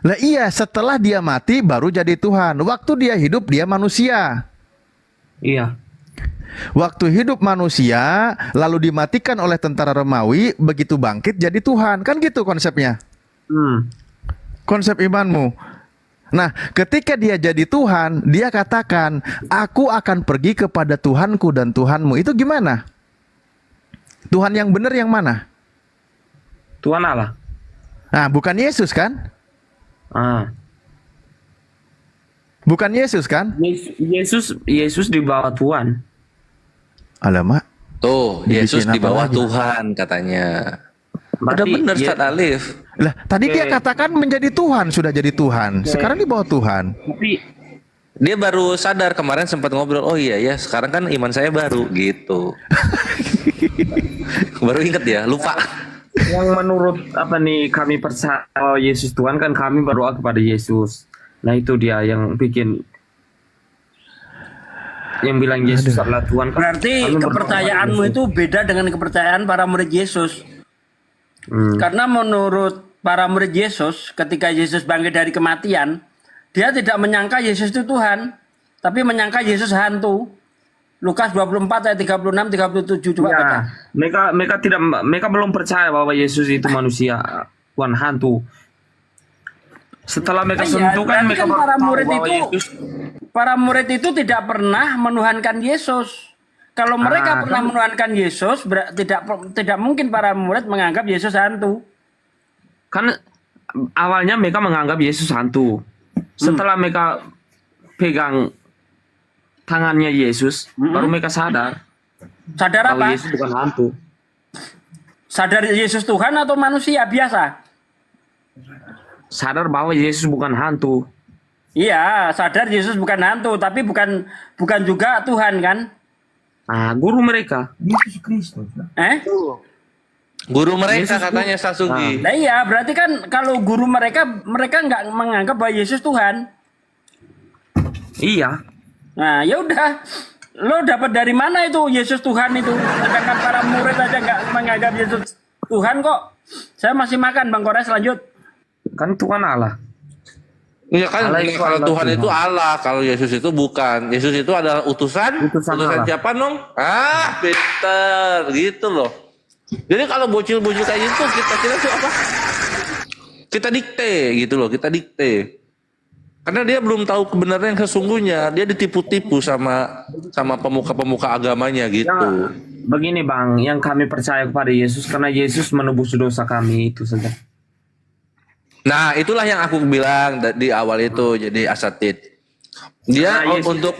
Lah iya, setelah dia mati baru jadi Tuhan. Waktu dia hidup dia manusia. Iya. Waktu hidup manusia lalu dimatikan oleh tentara Romawi, begitu bangkit jadi Tuhan. Kan gitu konsepnya. Konsep imanmu. Nah, ketika dia jadi Tuhan, dia katakan, aku akan pergi kepada Tuhanku dan Tuhanmu. Itu gimana? Tuhan yang benar yang mana? Tuhan Allah. Nah, bukan Yesus kan? Bukan Yesus kan? Yesus di bawah Tuhan. Alamak. Tuh, Yesus Dibikin di bawah apa lagi? Tuhan katanya. Udah Berarti bener Ustaz Alif. Lah, tadi dia katakan menjadi Tuhan, sudah jadi Tuhan. Sekarang di bawah Tuhan. Tapi dia baru sadar, kemarin sempat ngobrol, oh iya ya, sekarang kan iman saya baru gitu. Baru inget ya, lupa. yang menurut apa nih kami percaya Yesus Tuhan kan kami berdoa kepada Yesus. Nah itu dia yang bikin yang bilang Yesus adalah Tuhan. Berarti Kami berdoa kepercayaanmu kepada itu beda dengan kepercayaan para murid Yesus. Karena menurut para murid Yesus, ketika Yesus bangkit dari kematian, dia tidak menyangka Yesus itu Tuhan, tapi menyangka Yesus hantu. Lukas 24 ayat 36 37 coba baca. Ya, mereka belum percaya bahwa Yesus itu manusia, Tuhan hantu. Setelah mereka sentuh kan mereka kan baru para tahu murid bahwa itu Yesus para murid itu tidak pernah menuhankan Yesus. Kalau mereka pernah menuhankan Yesus, tidak mungkin para murid menganggap Yesus hantu. kan awalnya mereka menganggap Yesus hantu. Setelah mereka pegang tangannya Yesus, baru mereka sadar. Sadar bahwa apa? Yesus bukan hantu. Sadar Yesus Tuhan atau manusia biasa? Sadar bahwa Yesus bukan hantu. Iya, sadar Yesus bukan hantu, tapi bukan juga Tuhan kan? Guru mereka. Yesus Kristus. Guru mereka Yesus katanya Sasugi. Nah iya, berarti kan kalau guru mereka nggak menganggap bahwa Yesus Tuhan. Iya. Nah, ya udah. Lo dapat dari mana itu Yesus Tuhan itu? Sedangkan para murid aja nggak menganggap Yesus Tuhan kok. Saya masih makan, Bang Kores, lanjut. Kan Tuhan Allah. Iya kan, Allah itu kalau adalah Tuhan itu Allah, kalau Yesus itu bukan. Yesus itu adalah utusan Allah. siapa nong? Pinter, gitu loh. Jadi kalau bocil-bocil kayak gitu kita tuh apa? Kita dikte gitu loh, kita dikte. Karena dia belum tahu kebenaran yang sesungguhnya, dia ditipu-tipu sama pemuka-pemuka agamanya gitu. Ya, begini Bang, yang kami percaya kepada Yesus karena Yesus menebus dosa kami itu saja. Nah, itulah yang aku bilang di awal itu, jadi asatid. Dia untuk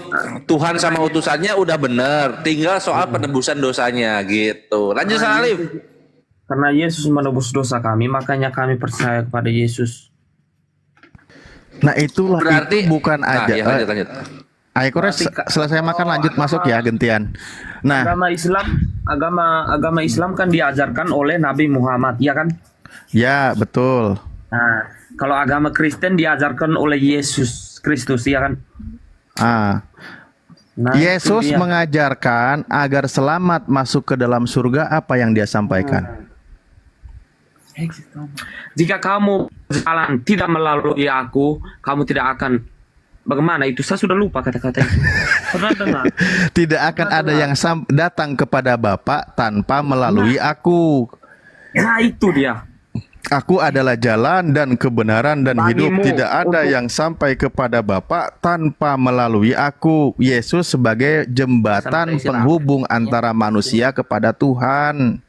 Tuhan sama utusannya udah bener, tinggal soal penebusan dosanya gitu. Lanjut Salif. Karena Yesus menebus dosa kami, makanya kami percaya kepada Yesus. Nah itulah Berarti itu bukan aja. ya, lanjut. Ayo Kores, selesai makan lanjut masuk ya gantian. Nah, agama Islam kan diajarkan oleh Nabi Muhammad, ya kan? ya betul. Nah, kalau agama Kristen diajarkan oleh Yesus Kristus, ya kan? Nah, Yesus itu dia. mengajarkan agar selamat masuk ke dalam surga, apa yang dia sampaikan? Jika kamu jalan tidak melalui aku, kamu tidak akan. Bagaimana itu? Saya sudah lupa kata-kata itu. Pernah dengar? Tidak akan ada yang datang kepada Bapa tanpa melalui aku. Nah itu dia. Aku adalah jalan dan kebenaran dan hidup. Tidak ada yang sampai kepada Bapa tanpa melalui aku. Yesus sebagai jembatan penghubung antara manusia kepada Tuhan.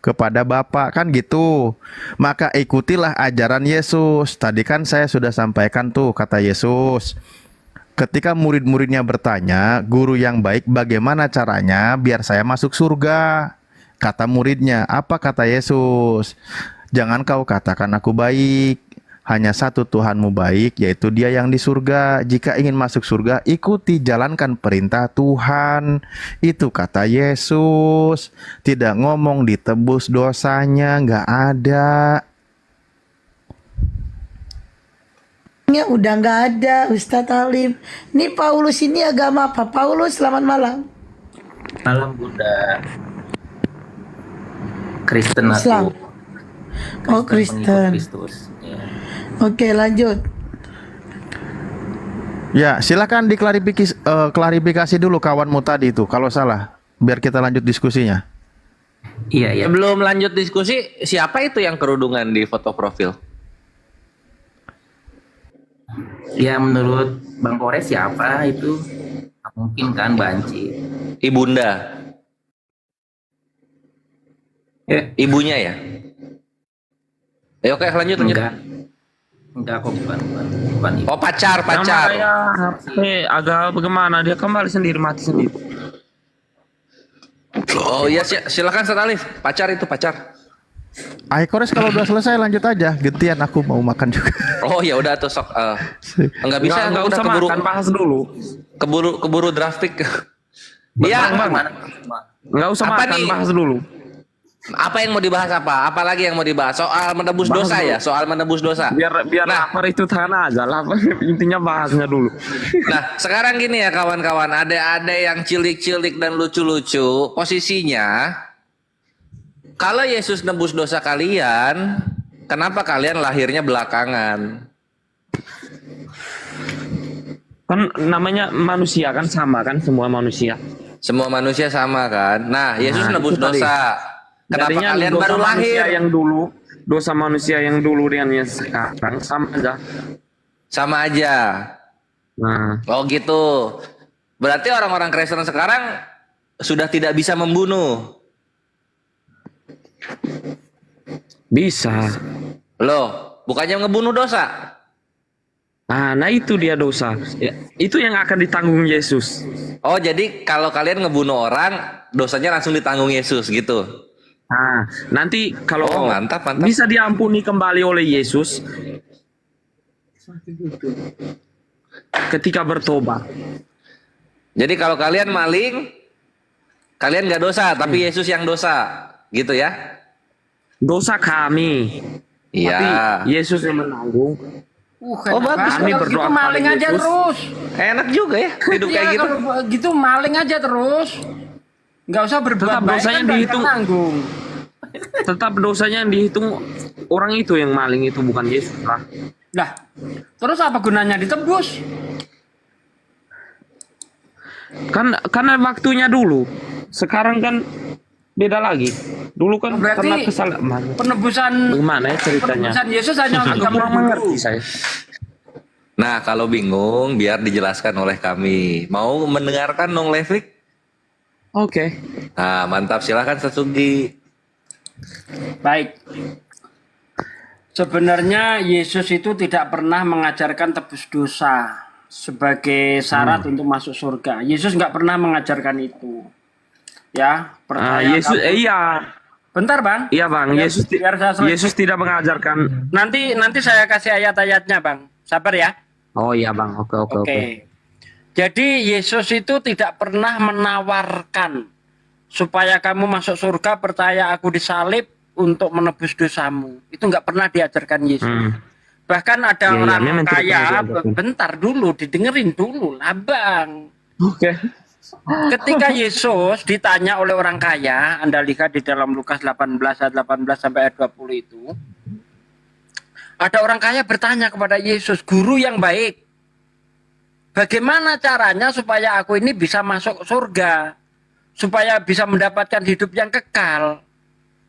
kepada Bapa, kan gitu. Maka ikutilah ajaran Yesus. Tadi kan saya sudah sampaikan tuh kata Yesus. Ketika murid-muridnya bertanya, guru yang baik bagaimana caranya biar saya masuk surga? Kata muridnya, apa kata Yesus? Jangan kau katakan aku baik. Hanya satu Tuhanmu baik, yaitu Dia yang di surga. Jika ingin masuk surga, ikuti jalankan perintah Tuhan. Itu kata Yesus. Tidak ngomong ditebus dosanya, nggak ada. Ya udah nggak ada Ustadz Alim. Ini Paulus ini agama apa? Paulus, selamat malam. Malam Bunda. Kristen Islam. aku. Oh, Kristen. Pengikut Kristus. Ya. Oke, lanjut. Ya, silakan klarifikasi dulu kawanmu tadi itu kalau salah, biar kita lanjut diskusinya. Iya, iya. Sebelum lanjut diskusi, siapa itu yang kerudungan di foto profil? Ya menurut Bang Kores siapa itu? Mungkin kan Banci. Ibunda. Ibunya ya? Oke, lanjut. Enggak kok, bukan. Oh, pacar. Nama saya agak bagaimana, dia kembali sendiri, mati sendiri. Oh iya, silakan Ustaz Alif. Pacar itu pacar. Kores kalau udah selesai lanjut aja. Gantian aku mau makan juga. Oh ya udah tuh sok. Enggak bisa, Nggak udah usah keburu. makan, bahas dulu. Keburu draft pick. Iya. Nggak usah Apa makan, nih? bahas dulu. Apa yang mau dibahas apa? Apalagi yang mau dibahas? Soal menebus Bahas dosa dulu. ya? Soal menebus dosa. Biar lapar itu tahan aja lah. Intinya bahasnya dulu. Nah, sekarang gini ya kawan-kawan, ada yang cilik-cilik dan lucu-lucu. Posisinya, kalau Yesus nebus dosa kalian, kenapa kalian lahirnya belakangan? Kan namanya manusia kan sama kan, semua manusia. Semua manusia sama kan? Nah, Yesus nebus itu tadi. dosa. Kenapa Jadinya kalian dosa baru manusia lahir? dosa manusia yang dulu dengan yang sekarang sama aja. Sama aja. Nah, Oh gitu. Berarti orang-orang Kristen sekarang sudah tidak bisa membunuh. bisa. Loh, bukannya ngebunuh dosa? Nah itu dia dosa. Ya, itu yang akan ditanggung Yesus. Oh, jadi kalau kalian ngebunuh orang, dosanya langsung ditanggung Yesus gitu. Nah, nanti kalau Oh, mantap. bisa diampuni kembali oleh Yesus ketika bertobat. Jadi kalau kalian maling, kalian nggak dosa, tapi Yesus yang dosa, gitu ya? Dosa kami. Iya. Tapi Yesus yang menanggung. Oh, bagus. Kami Kalau berdoa gitu maling kepada aja Yesus. terus. Enak juga ya hidup kayak Iya, gitu. kalau gitu maling aja terus. Nggak usah berbuat Tetap baik dosanya kan dihitung. tanggung. Tetap dosanya yang dihitung orang itu yang maling itu, bukan Yesus lah. Lah, terus apa gunanya ditebus? Kan karena waktunya dulu. Sekarang kan beda lagi. Dulu kan Berarti karena kesalahan. penebusan Bagaimana ya ceritanya? penebusan Yesus hanya untuk Agak kurang kamu mengerti saya. Nah, kalau bingung biar dijelaskan oleh kami. Mau mendengarkan Nong Levik? Oke. Nah, mantap. Silakan Setsugi. Baik. Sebenarnya Yesus itu tidak pernah mengajarkan tebus dosa sebagai syarat untuk masuk surga. Yesus nggak pernah mengajarkan itu. Ya, percaya Yesus kamu- iya. Bentar, Bang. Iya, Bang. Biar- biar saya selesai. Yesus tidak mengajarkan. Nanti saya kasih ayat-ayatnya, Bang. Sabar ya. Oh iya, Bang. Oke. Oke. Jadi Yesus itu tidak pernah menawarkan supaya kamu masuk surga percaya aku disalib untuk menebus dosamu. Itu nggak pernah diajarkan Yesus. Bahkan ada Iya, orang memang tidak kaya, pernah diajarkan. bentar dulu, didengerin dulu lah Bang. Oke. Ketika Yesus ditanya oleh orang kaya, Anda lihat di dalam Lukas 18 ayat 18 sampai ayat 20 itu, ada orang kaya bertanya kepada Yesus, "Guru yang baik, bagaimana caranya supaya aku ini bisa masuk surga? Supaya bisa mendapatkan hidup yang kekal?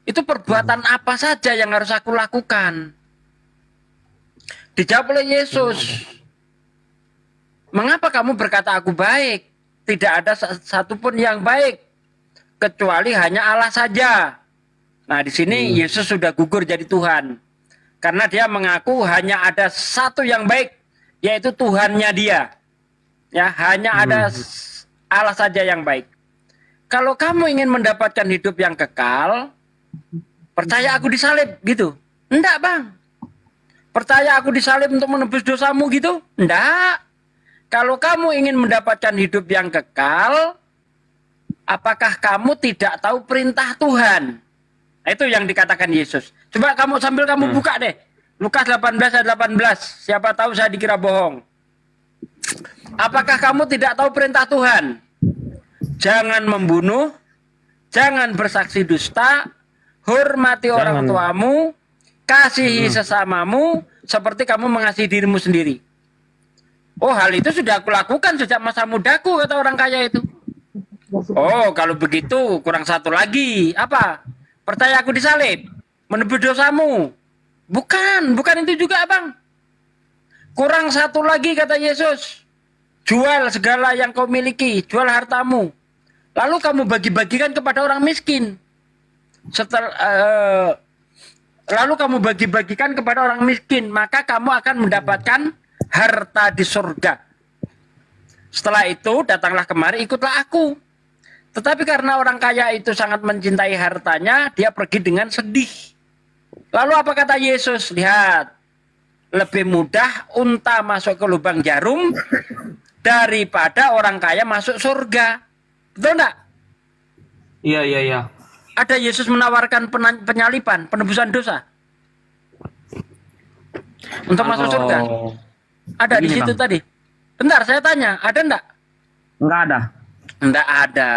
Itu perbuatan apa saja yang harus aku lakukan?" Dijawab oleh Yesus, "Mengapa kamu berkata aku baik? Tidak ada satupun yang baik, kecuali hanya Allah saja. Nah, di sini Yesus sudah gugur jadi Tuhan. Karena dia mengaku hanya ada satu yang baik, yaitu Tuhannya dia. Ya, hanya ada Allah saja yang baik. Kalau kamu ingin mendapatkan hidup yang kekal, percaya aku disalib gitu. Enggak, Bang. Percaya aku disalib untuk menebus dosamu gitu? Enggak. Kalau kamu ingin mendapatkan hidup yang kekal, apakah kamu tidak tahu perintah Tuhan? Nah, itu yang dikatakan Yesus. Coba sambil kamu buka deh. Lukas 18 ayat 18. Siapa tahu saya dikira bohong. Apakah kamu tidak tahu perintah Tuhan? Jangan membunuh, jangan bersaksi dusta, hormati orang tuamu, kasihi sesamamu, seperti kamu mengasihi dirimu sendiri. Oh, hal itu sudah aku lakukan sejak masa mudaku, kata orang kaya itu. Oh, kalau begitu kurang satu lagi. Apa? Percaya aku disalib, menebus dosamu. Bukan itu juga, Bang. Kurang satu lagi, kata Yesus. Jual segala yang kau miliki, jual hartamu. Lalu kamu bagi-bagikan kepada orang miskin. Lalu kamu bagi-bagikan kepada orang miskin, maka kamu akan mendapatkan harta di surga. Setelah itu datanglah kemari, ikutlah aku. Tetapi karena orang kaya itu sangat mencintai hartanya, dia pergi dengan sedih. Lalu apa kata Yesus? Lihat, lebih mudah unta masuk ke lubang jarum daripada orang kaya masuk surga. Betul enggak? Iya. Ada Yesus menawarkan penyalipan, penebusan dosa untuk masuk surga. Ada di situ, Bang. Tadi. Bentar, saya tanya, ada enggak? Enggak ada. Enggak ada.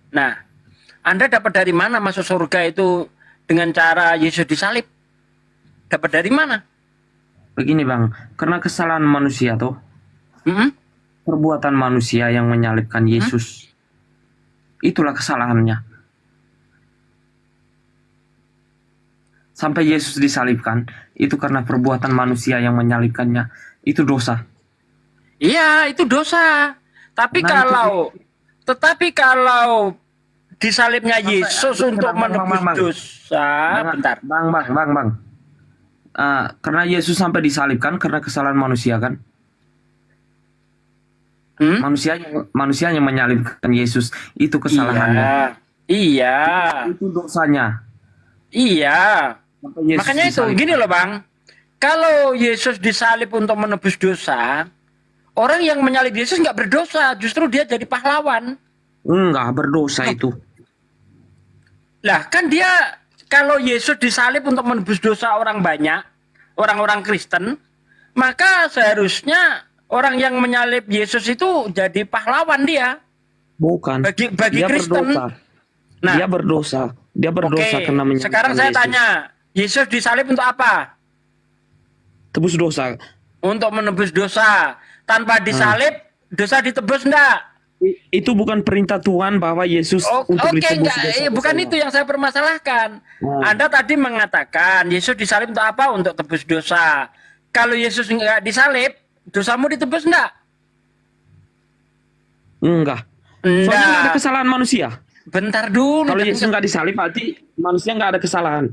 Nah, Anda dapat dari mana masuk surga itu dengan cara Yesus disalib? Dapat dari mana? Begini, Bang, karena kesalahan manusia tuh. Perbuatan manusia yang menyalibkan Yesus. Itulah kesalahannya. Sampai Yesus disalibkan, itu karena perbuatan manusia yang menyalibkannya. Itu dosa. Iya, itu dosa. Tapi kalau disalibnya Yesus untuk menebus dosa, bentar. Bang. Karena Yesus sampai disalibkan karena kesalahan manusia, kan? Manusia yang menyalibkan Yesus, itu kesalahannya. Iya. Itu dosanya. Iya. Makanya itu, gini loh, Bang. Kalau Yesus disalib untuk menebus dosa, orang yang menyalib Yesus nggak berdosa, justru dia jadi pahlawan. Enggak berdosa itu. Lah, kan dia, kalau Yesus disalib untuk menebus dosa orang banyak, orang-orang Kristen, maka seharusnya orang yang menyalib Yesus itu jadi pahlawan dia. Bukan. Bagi dia Kristen. Berdosa. Nah, dia berdosa karena menyalibkan sekarang saya Yesus. tanya, Yesus disalib untuk apa? Tebus dosa. Untuk menebus dosa. Tanpa disalib, dosa ditebus enggak? Itu bukan perintah Tuhan bahwa Yesus untuk ditebus dosa. Bukan itu yang saya permasalahkan. Anda tadi mengatakan Yesus disalib untuk apa? Untuk tebus dosa. Kalau Yesus enggak disalib, dosamu ditebus enggak? Enggak. Soalnya enggak ada kesalahan manusia. Bentar dulu. Kalau Yesus enggak disalib, berarti manusia enggak ada kesalahan.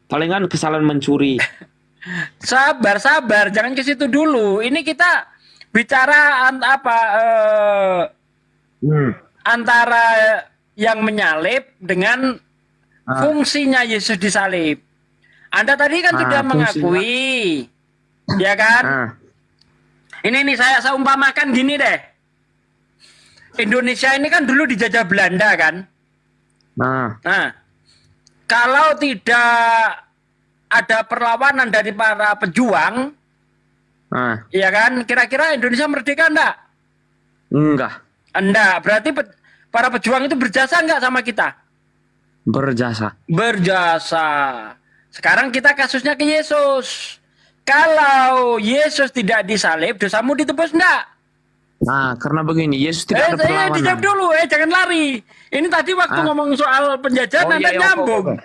Palingan kesalahan mencuri. Sabar, jangan ke situ dulu. Ini kita bicara antara yang menyalib dengan fungsinya Yesus disalib. Anda tadi kan sudah mengakui, ya kan? Ini saya umpamakan gini deh. Indonesia ini kan dulu dijajah Belanda kan? Nah, kalau tidak ada perlawanan dari para pejuang, ya kan? Kira-kira Indonesia merdeka enggak? Enggak. Berarti para pejuang itu berjasa enggak sama kita? Berjasa. Sekarang kita kasusnya ke Yesus. Kalau Yesus tidak disalib, dosamu ditebus enggak? Nah, karena begini, Yesus tidak ada perlawanan. Dijawab dulu, jangan lari. Ini tadi waktu ngomong soal penjajahan, Anda nyambung.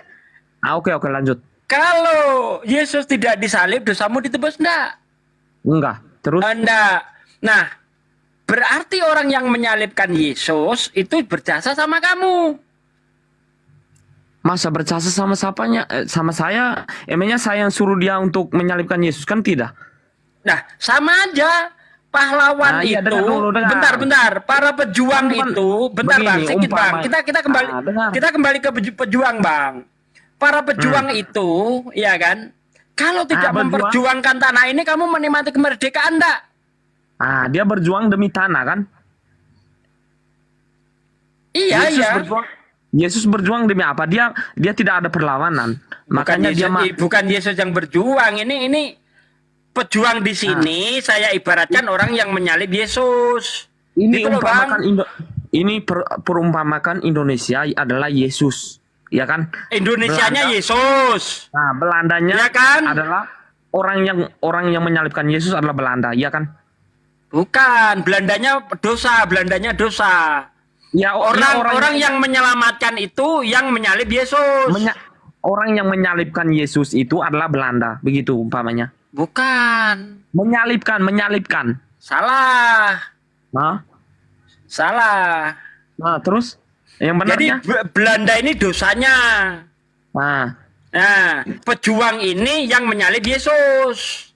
Oke, lanjut. Kalau Yesus tidak disalib, dosamu ditebus enggak? Enggak. Terus? Enggak. Nah, berarti orang yang menyalibkan Yesus itu berjasa sama kamu. Masa berjasa sama sama saya? Emangnya saya yang suruh dia untuk menyalibkan Yesus, kan tidak? Nah, sama aja. Pahlawan Nah, iya, itu, dengar dulu, dengar. bentar, para pejuang itu, bentar bang, begini, sedikit bang, umpama- dengar. kita kembali ke pejuang bang. Para pejuang itu, ya kan, kalau tidak berjuang. memperjuangkan tanah ini, kamu menikmati kemerdekaan enggak? Dia berjuang demi tanah kan? Iya, iya. Yesus berjuang demi apa? Dia tidak ada perlawanan. Makanya Bukan Yesus yang berjuang, ini pejuang di sini saya ibaratkan orang yang menyalib Yesus. Ini Gitu loh, Bang. perumpamakan Indonesia adalah Yesus, ya kan? Indonesianya Belanda- Yesus. Nah, Belandanya Ya kan? adalah orang yang menyalibkan Yesus adalah Belanda, ya kan? Bukan, Belandanya dosa. Ya, Orang yang menyelamatkan itu yang menyalib Yesus. Orang yang menyalibkan Yesus itu adalah Belanda, begitu umpamanya. Bukan. Menyalibkan. Salah. Nah, Salah. Nah, terus yang Jadi benarnya? Belanda ini dosanya. Nah, pejuang ini yang menyalib Yesus.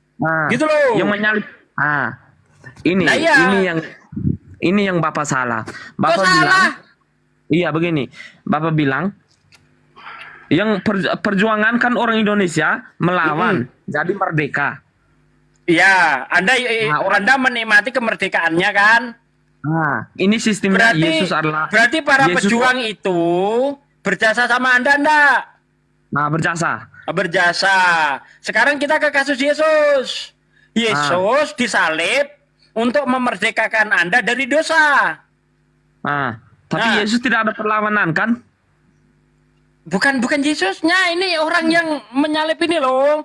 Gitu loh. Yang menyalib. Ini Nah, iya. ini yang Bapak salah. Bapak Kok bilang, salah? iya begini. Bapak bilang yang perjuangan kan orang Indonesia melawan, jadi merdeka. Iya, Anda menikmati kemerdekaannya kan? Ini sistemnya Yesus adalah. Berarti para Yesus- pejuang itu berjasa sama Anda enggak? Nah, berjasa. Berjasa. Sekarang kita ke kasus Yesus. Yesus disalib untuk memerdekakan Anda dari dosa. Tapi Yesus tidak ada perlawanan kan? Bukan Yesusnya, ini orang yang menyalib ini loh.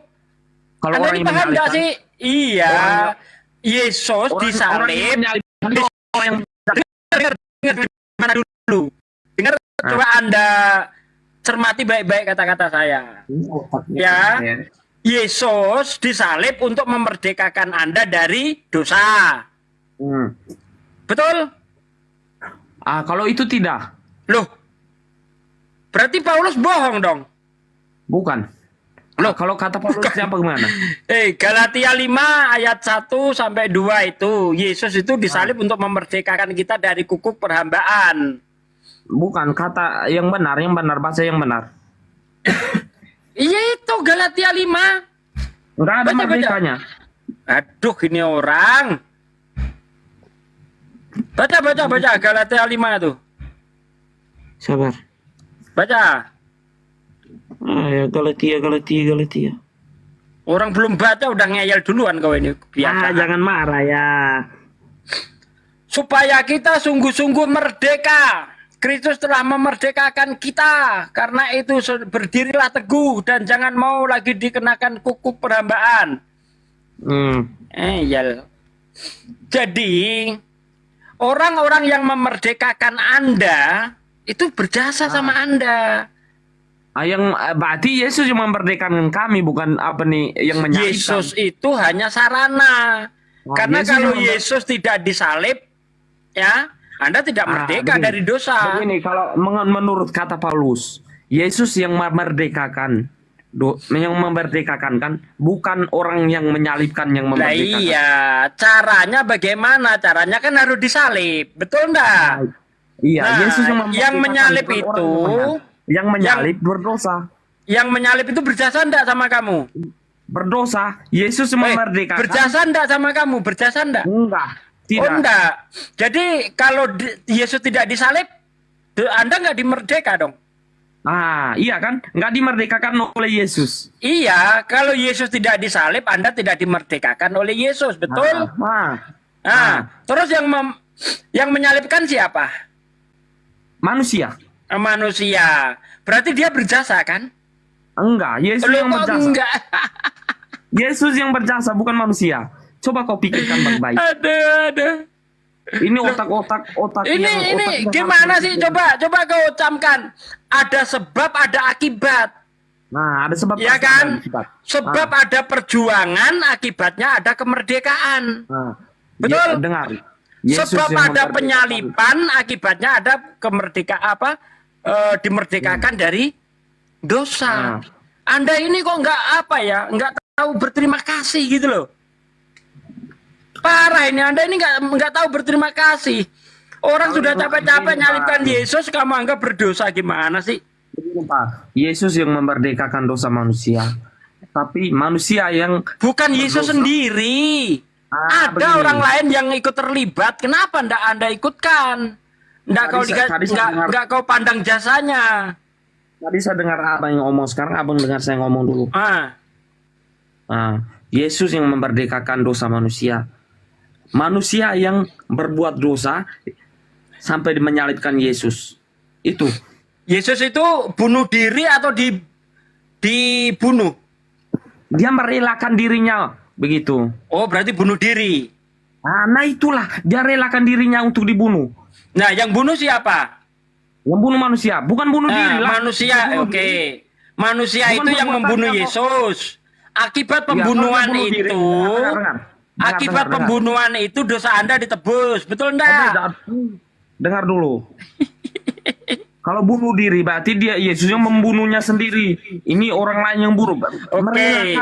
Kalau Anda orang ini yang paham nggak menyalib sih? Iya. Yesus disalib. Dengar mana dulu? Dengar, coba Anda cermati baik-baik kata-kata saya. Ya. Yesus disalib untuk memerdekakan Anda dari dosa. Betul? Kalau itu tidak. Loh. Berarti Paulus bohong dong. Bukan. Loh, kalau kata Paulus siapa gimana? Galatia 5 ayat 1 sampai 2 itu Yesus itu disalib untuk memerdekakan kita dari kukuk perhambaan. Bukan, kata yang benar bahasa yang benar. Iya itu Galatia 5. Enggak ada merdekanya. Aduh, ini orang. Baca Galatia 5 tuh. Sabar. Baca. Ya Galatia. Orang belum baca udah ngeyel duluan kau ini. Biasa. Jangan marah ya. Supaya kita sungguh-sungguh merdeka. Kristus telah memerdekakan kita. Karena itu berdirilah teguh dan jangan mau lagi dikenakan kukuk perhambaan. Jadi orang-orang yang memerdekakan Anda itu berjasa sama Anda. Berarti Yesus yang memerdekakan kami, bukan apa nih yang menyalibkan. Yesus itu hanya sarana. Karena Yesus kalau yang Yesus tidak disalib, ya Anda tidak merdeka dari dosa. Begini, kalau menurut kata Paulus, Yesus yang memerdekakan, kan, bukan orang yang menyalibkan yang Nah memerdekakan. iya, caranya bagaimana? Caranya kan harus disalib, betul enggak? Iya, Nah, Yesus yang menyalib bukan itu, orang yang menyalib berdosa. Yang menyalib itu berjasa enggak sama kamu? Berdosa. Yesus memerdekakan. Berjasa enggak sama kamu? Berjasa enggak? Enggak. Tidak. Oh enggak. Jadi kalau Yesus tidak disalib, Anda enggak dimerdeka dong. Iya kan? Enggak dimerdekakan oleh Yesus. Iya, kalau Yesus tidak disalib, Anda tidak dimerdekakan oleh Yesus, betul? Terus yang menyalibkan siapa? Manusia. Manusia. Berarti dia berjasa kan? Enggak, Yesus yang berjasa. Enggak. Yesus yang berjasa, bukan manusia. Coba kau pikirkan baik-baik. Ada. Ini otak. Ini gimana sih? Coba kau camkan. Ada sebab, ada akibat. Nah, ada sebab. Ya kan? Sebab ada perjuangan, akibatnya ada kemerdekaan. Betul? Dengar. Sebab ada penyalipan, akibatnya ada dimerdekakan dari dosa. Anda ini kok nggak tahu berterima kasih gitu loh. Parah ini, Anda ini nggak tahu berterima kasih. Orang sudah capek-capek nyalibkan Yesus, kamu anggap berdosa, gimana sih? Yesus yang memerdekakan dosa manusia. Tapi manusia yang bukan Yesus sendiri. Ada begini. orang lain yang ikut terlibat. Kenapa ndak Anda ikutkan? Nggak kau pandang jasanya. Tadi saya dengar abang yang ngomong, sekarang abang dengar saya ngomong dulu. Yesus yang memerdekakan dosa manusia. Manusia yang berbuat dosa sampai menyalibkan Yesus. Itu. Yesus itu bunuh diri atau dibunuh? Dia merelakan dirinya, begitu. Oh, berarti bunuh diri. Nah itulah, dia relakan dirinya untuk dibunuh. Nah, yang bunuh siapa? Yang bunuh manusia, bukan bunuh diri lah. Manusia, oke. Manusia bukan itu yang membunuh Yesus. Akibat pembunuhan itu, akibat pembunuhan itu dosa Anda ditebus, betul enggak? Dengar dulu. Kalau bunuh diri berarti dia Yesus yang membunuhnya sendiri. Ini orang lain yang bunuh. Oke.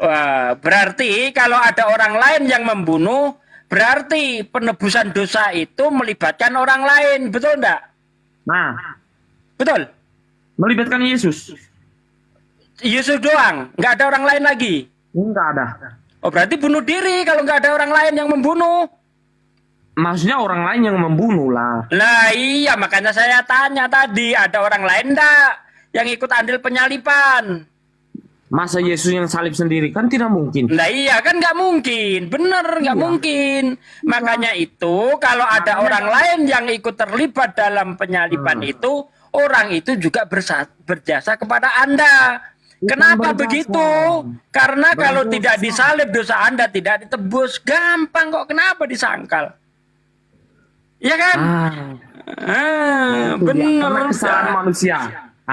Wah, berarti kalau ada orang lain yang membunuh, berarti penebusan dosa itu melibatkan orang lain, betul enggak? Nah, betul. Melibatkan Yesus. Yesus doang, nggak ada orang lain lagi. Nggak ada. Oh, berarti bunuh diri kalau nggak ada orang lain yang membunuh. Maksudnya orang lain yang membunuh lah. Nah iya, makanya saya tanya tadi, ada orang lain enggak yang ikut andil penyalipan? Masa Yesus yang salib sendiri? Kan tidak mungkin. Nah iya, kan nggak mungkin. Bener, nggak mungkin. Makanya itu, kalau ada orang lain yang ikut terlibat dalam penyalipan itu, orang itu juga berjasa kepada Anda. Kenapa begitu? Karena kalau tidak disalib, dosa Anda tidak ditebus. Gampang kok, kenapa disangkal? Iya kan? Benar. Kesalahan manusia.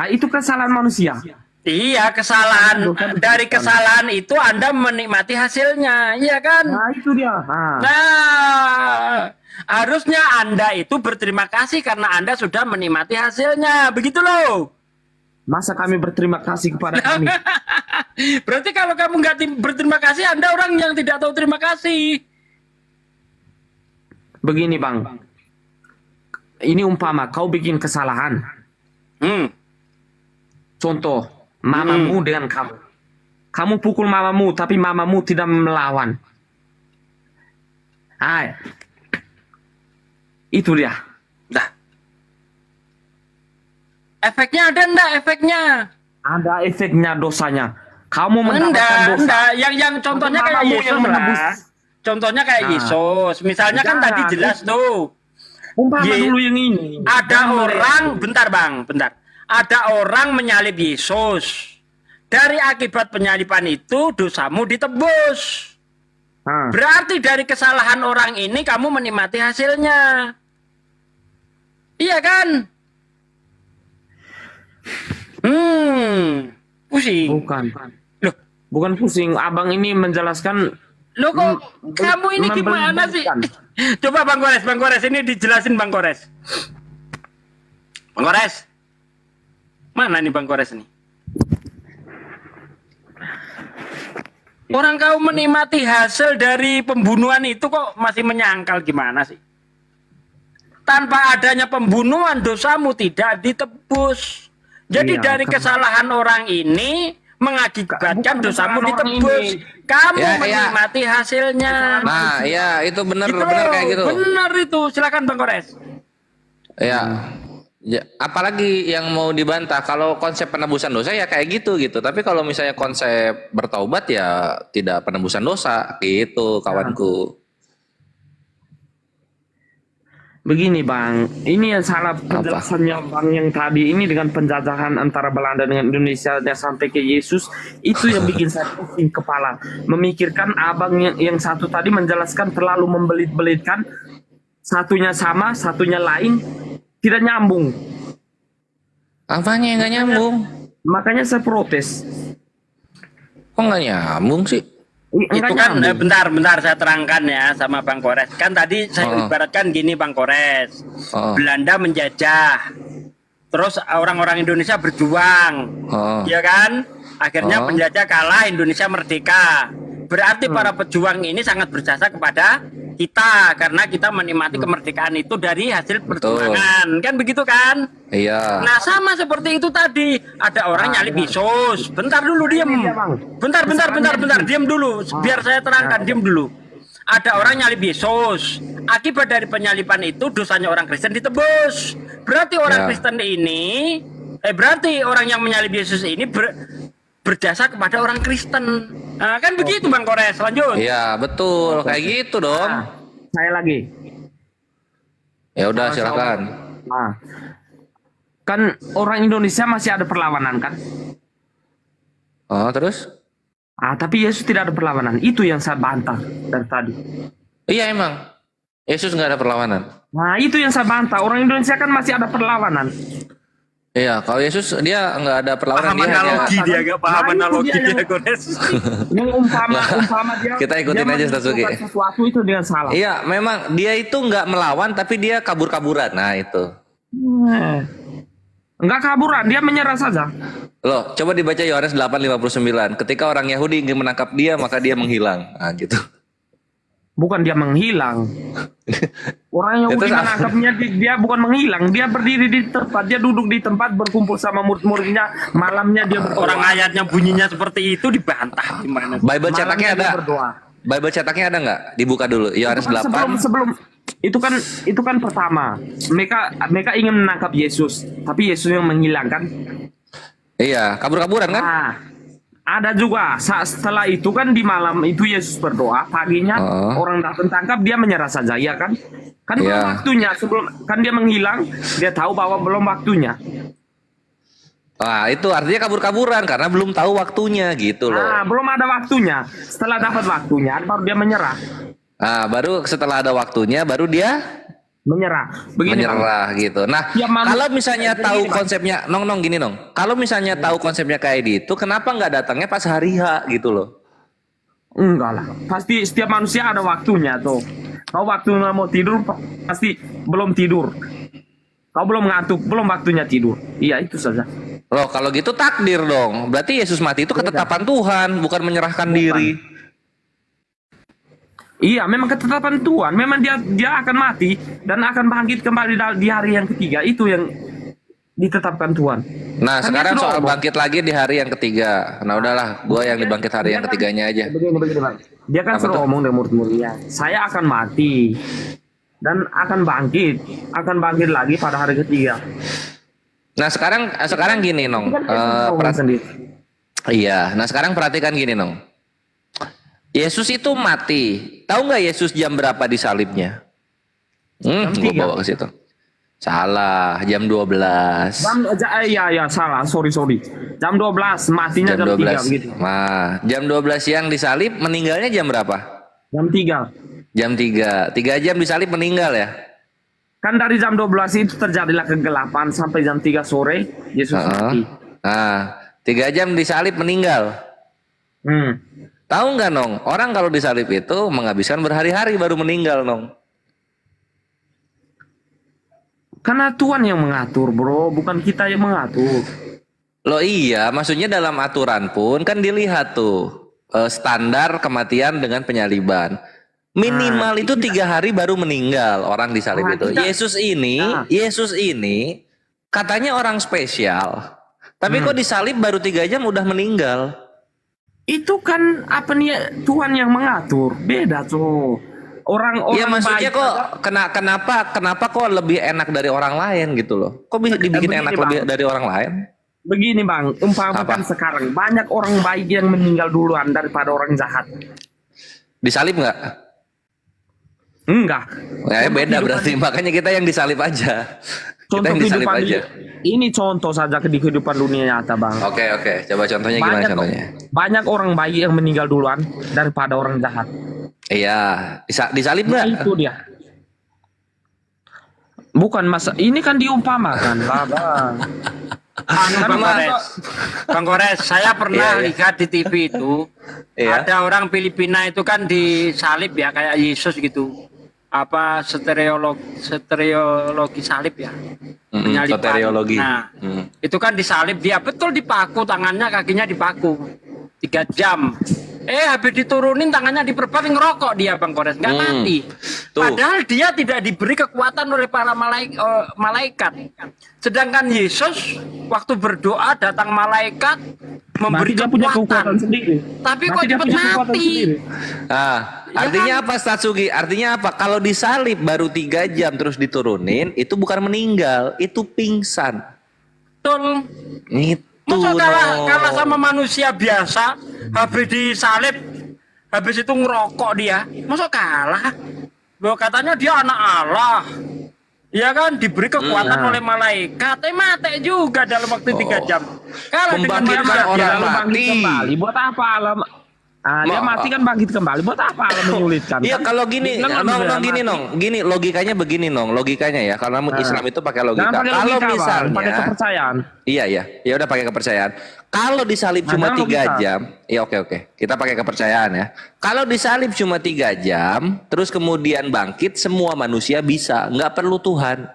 Itu kesalahan manusia. Iya, kesalahan. Dari kesalahan itu Anda menikmati hasilnya, iya kan? Nah, itu dia. Nah, harusnya Anda itu berterima kasih karena Anda sudah menikmati hasilnya, begitu loh. Masa kami berterima kasih kepada kami? Berarti kalau kamu nggak berterima kasih, Anda orang yang tidak tahu terima kasih. Begini Bang, ini umpama kau bikin kesalahan. Contoh, mamamu dengan kamu. Kamu pukul mamamu, tapi mamamu tidak melawan. Itu dia. Efeknya ada enggak efeknya? Ada efeknya dosanya. Kamu mendapatkan dosa. Enggak. Yang contohnya kayak Yesus lah. Contohnya kayak Yesus. Misalnya kan tadi jelas tuh. Umpama dulu yang ini. Ada orang, bentar Bang, bentar. Ada orang menyalib Yesus. Dari akibat penyaliban itu dosamu ditebus. Berarti dari kesalahan orang ini kamu menikmati hasilnya. Iya kan? Pusing. Loh, bukan pusing. Abang ini menjelaskan. Loh kok kamu ini gimana sih? Coba Bang Kores ini dijelasin Bang Kores. Bang Kores. Mana nih Bang Kores nih? Orang kau menikmati hasil dari pembunuhan itu kok masih menyangkal, gimana sih? Tanpa adanya pembunuhan dosamu tidak ditebus. Jadi dari kesalahan orang ini mengakibatkan dosamu ditebus. Kamu menikmati hasilnya. Nah, iya itu benar kayak gitu. Benar itu. Silakan Bang Kores. Ya, apalagi yang mau dibantah kalau konsep penebusan dosa ya kayak gitu. Tapi kalau misalnya konsep bertaubat ya tidak penebusan dosa gitu, kawanku. Begini Bang, ini yang salah penjelasannya Bang yang tadi ini dengan penjajahan antara Belanda dengan Indonesia dan sampai ke Yesus, itu yang bikin saya pusing kepala. Memikirkan abang yang satu tadi menjelaskan terlalu membelit-belitkan, satunya sama, satunya lain, tidak nyambung. Apanya yang nggak nyambung? Makanya saya protes. Kok nggak nyambung sih? Itu kan bentar saya terangkan ya sama Bang Kores. Kan tadi saya ibaratkan gini Bang Kores. Belanda menjajah. terus orang-orang Indonesia berjuang, ya kan? Akhirnya penjajah kalah, Indonesia merdeka. Berarti para pejuang ini sangat berjasa kepada kita karena kita menikmati kemerdekaan itu dari hasil perjuangan, kan begitu kan? Iya. Nah sama seperti itu tadi, ada orang nyalip Yesus. Bentar dulu diam. Bentar, diam dulu. Biar saya terangkan, diam dulu. Ada orang nyalip Yesus. Akibat dari penyalipan itu dosanya orang Kristen ditebus. Berarti orang Kristen ini, berarti orang yang menyalip Yesus ini berjasa kepada orang Kristen. Nah, kan begitu Bang Kores, lanjut. Iya, betul. Kayak gitu dong. Saya lagi. Ya udah, silakan. Nah, kan orang Indonesia masih ada perlawanan kan? Oh, terus? Tapi Yesus tidak ada perlawanan. Itu yang saya bantah dari tadi. Iya emang. Yesus nggak ada perlawanan. Nah, itu yang saya bantah. Orang Indonesia kan masih ada perlawanan. Iya, kalau Yesus dia nggak ada perlawanan. Paham analogi dia, nggak paham analogi dia, Kores. Yang umpama dia. Kita ikutin aja Stasuki. Sesuatu itu dengan salah. Iya, memang dia itu nggak melawan, tapi dia kabur-kaburan. Nah itu. Enggak kaburan, dia menyerah saja. Loh, coba dibaca Yohanes 8:59. Ketika orang Yahudi ingin menangkap dia, maka dia menghilang. Nah gitu. Bukan dia menghilang. Orang Yahudi menangkapnya, dia bukan menghilang. Dia berdiri di tempat, dia duduk di tempat berkumpul sama murid-muridnya. Malamnya dia berdoa. Orang ayatnya bunyinya seperti itu dibantah gimana? Bible cetaknya ada. Bible cetaknya ada nggak? Dibuka dulu. Yohanes 8. Sebelum itu kan pertama. Mereka ingin menangkap Yesus, tapi Yesus yang menghilangkan. Iya, kabur-kaburan kan? Nah, ada juga setelah itu kan di malam itu Yesus berdoa, paginya orang datang tangkap, dia menyerah saja, ya kan? Kan belum waktunya, sebelum kan dia menghilang, dia tahu bahwa belum waktunya. Wah, itu artinya kabur-kaburan karena belum tahu waktunya gitu loh. Nah, belum ada waktunya. Setelah dapat waktunya, baru dia menyerah. Nah, baru setelah ada waktunya, baru dia menyerah. Menyerah gitu. Nah, kalau misalnya tahu konsepnya, nong gini nong. Kalau misalnya tahu konsepnya kayak gitu, kenapa nggak datangnya pas hari H gitu loh? Enggak lah. Pasti setiap manusia ada waktunya tuh. Kau waktunya mau tidur, pasti belum tidur. Kau belum ngantuk, belum waktunya tidur. Iya, itu saja. Loh, kalau gitu takdir dong. Berarti Yesus mati itu ketetapan Tuhan, bukan menyerahkan diri. Iya, memang ketetapan Tuhan. Memang dia akan mati dan akan bangkit kembali di hari yang ketiga. Itu yang ditetapkan Tuhan. Nah, kan sekarang soal bangkit lagi di hari yang ketiga. Nah, udahlah, gue yang dibangkit hari yang ketiganya aja. Begini, Bang. Dia kan selalu ngomong dengan murid-muridnya, saya akan mati dan akan bangkit lagi pada hari ketiga. Nah, sekarang gini, Nong. Iya, nah sekarang perhatikan gini, Nong. Yesus itu mati. Tahu nggak Yesus jam berapa disalibnya? Gue bawa ke situ. Salah, jam 12. Iya, salah. Sorry. Jam 12, matinya jam 3 gitu. Nah, jam 12 siang disalib, meninggalnya jam berapa? Jam 3. Jam 3. 3 jam disalib meninggal ya? Kan dari jam 12 itu terjadilah kegelapan sampai jam 3 sore Yesus mati. Nah, 3 jam disalib meninggal. Tahu nggak, Nong? Orang kalau disalib itu menghabiskan berhari-hari baru meninggal, Nong. Karena Tuhan yang mengatur, bro, bukan kita yang mengatur. Loh iya, maksudnya dalam aturan pun kan dilihat tuh standar kematian dengan penyaliban. Minimal itu 3 hari baru meninggal orang disalib itu. Yesus ini katanya orang spesial. Tapi kok disalib baru 3 jam udah meninggal? Itu kan apa nih, Tuhan yang mengatur. Beda tuh. Orang-orang ya maksudnya kok kenapa kok lebih enak dari orang lain gitu loh? Kok bisa dibikin enak lebih dari orang lain? Begini Bang, umpamakan sekarang banyak orang baik yang meninggal duluan daripada orang jahat. Disalib nggak? Enggak. Ya beda berarti, makanya kita yang disalib aja. Contoh kehidupan aja. Ini contoh saja di kehidupan dunia nyata, Bang. Oke. Coba contohnya gimana contohnya? Banyak orang baik yang meninggal duluan daripada orang jahat. Iya, disalib nggak? Itu dia. Bukan masa ini kan diumpamakan, Bang. Bang Kores, saya pernah lihat di TV itu ada orang Filipina itu kan disalib ya kayak Yesus gitu. apa stereologi salib ya. Penyaliban. Soteriologi. Nah, itu kan disalib dia betul dipaku tangannya kakinya dipaku 3 jam. Habis diturunin tangannya diperban ngerokok dia Bang Kores nggak mati. Padahal dia tidak diberi kekuatan oleh para malaikat. Sedangkan Yesus waktu berdoa datang malaikat memberi kekuatan sendiri. Tapi kok cepat mati? Artinya apa Statsugi? Artinya apa? Kalau disalib baru 3 jam terus diturunin, itu bukan meninggal, itu pingsan. Betul. Itu Masa kalah sama manusia biasa, habis disalib, habis itu ngerokok dia. Masa kalah? Loh, katanya dia anak Allah. Ya kan diberi kekuatan oleh malaikat, mati juga dalam waktu 3 jam. Kalah dengan manusia Orang biasa. bangkit kembali. Buat apa alam? Dia mati kan bangkit kembali. Buat apa alam menyulitkan? Iya kalau gini, gini logikanya begini logikanya ya. Karena Islam itu pakai logika. Jangan pakai Kalau logika, Bang. misalnya, Pakai kepercayaan. Iya ya udah pakai kepercayaan. Kalau disalib cuma 3 jam, ya oke. Kita pakai kepercayaan ya. Kalau disalib cuma 3 jam, terus kemudian bangkit, semua manusia bisa, nggak perlu Tuhan.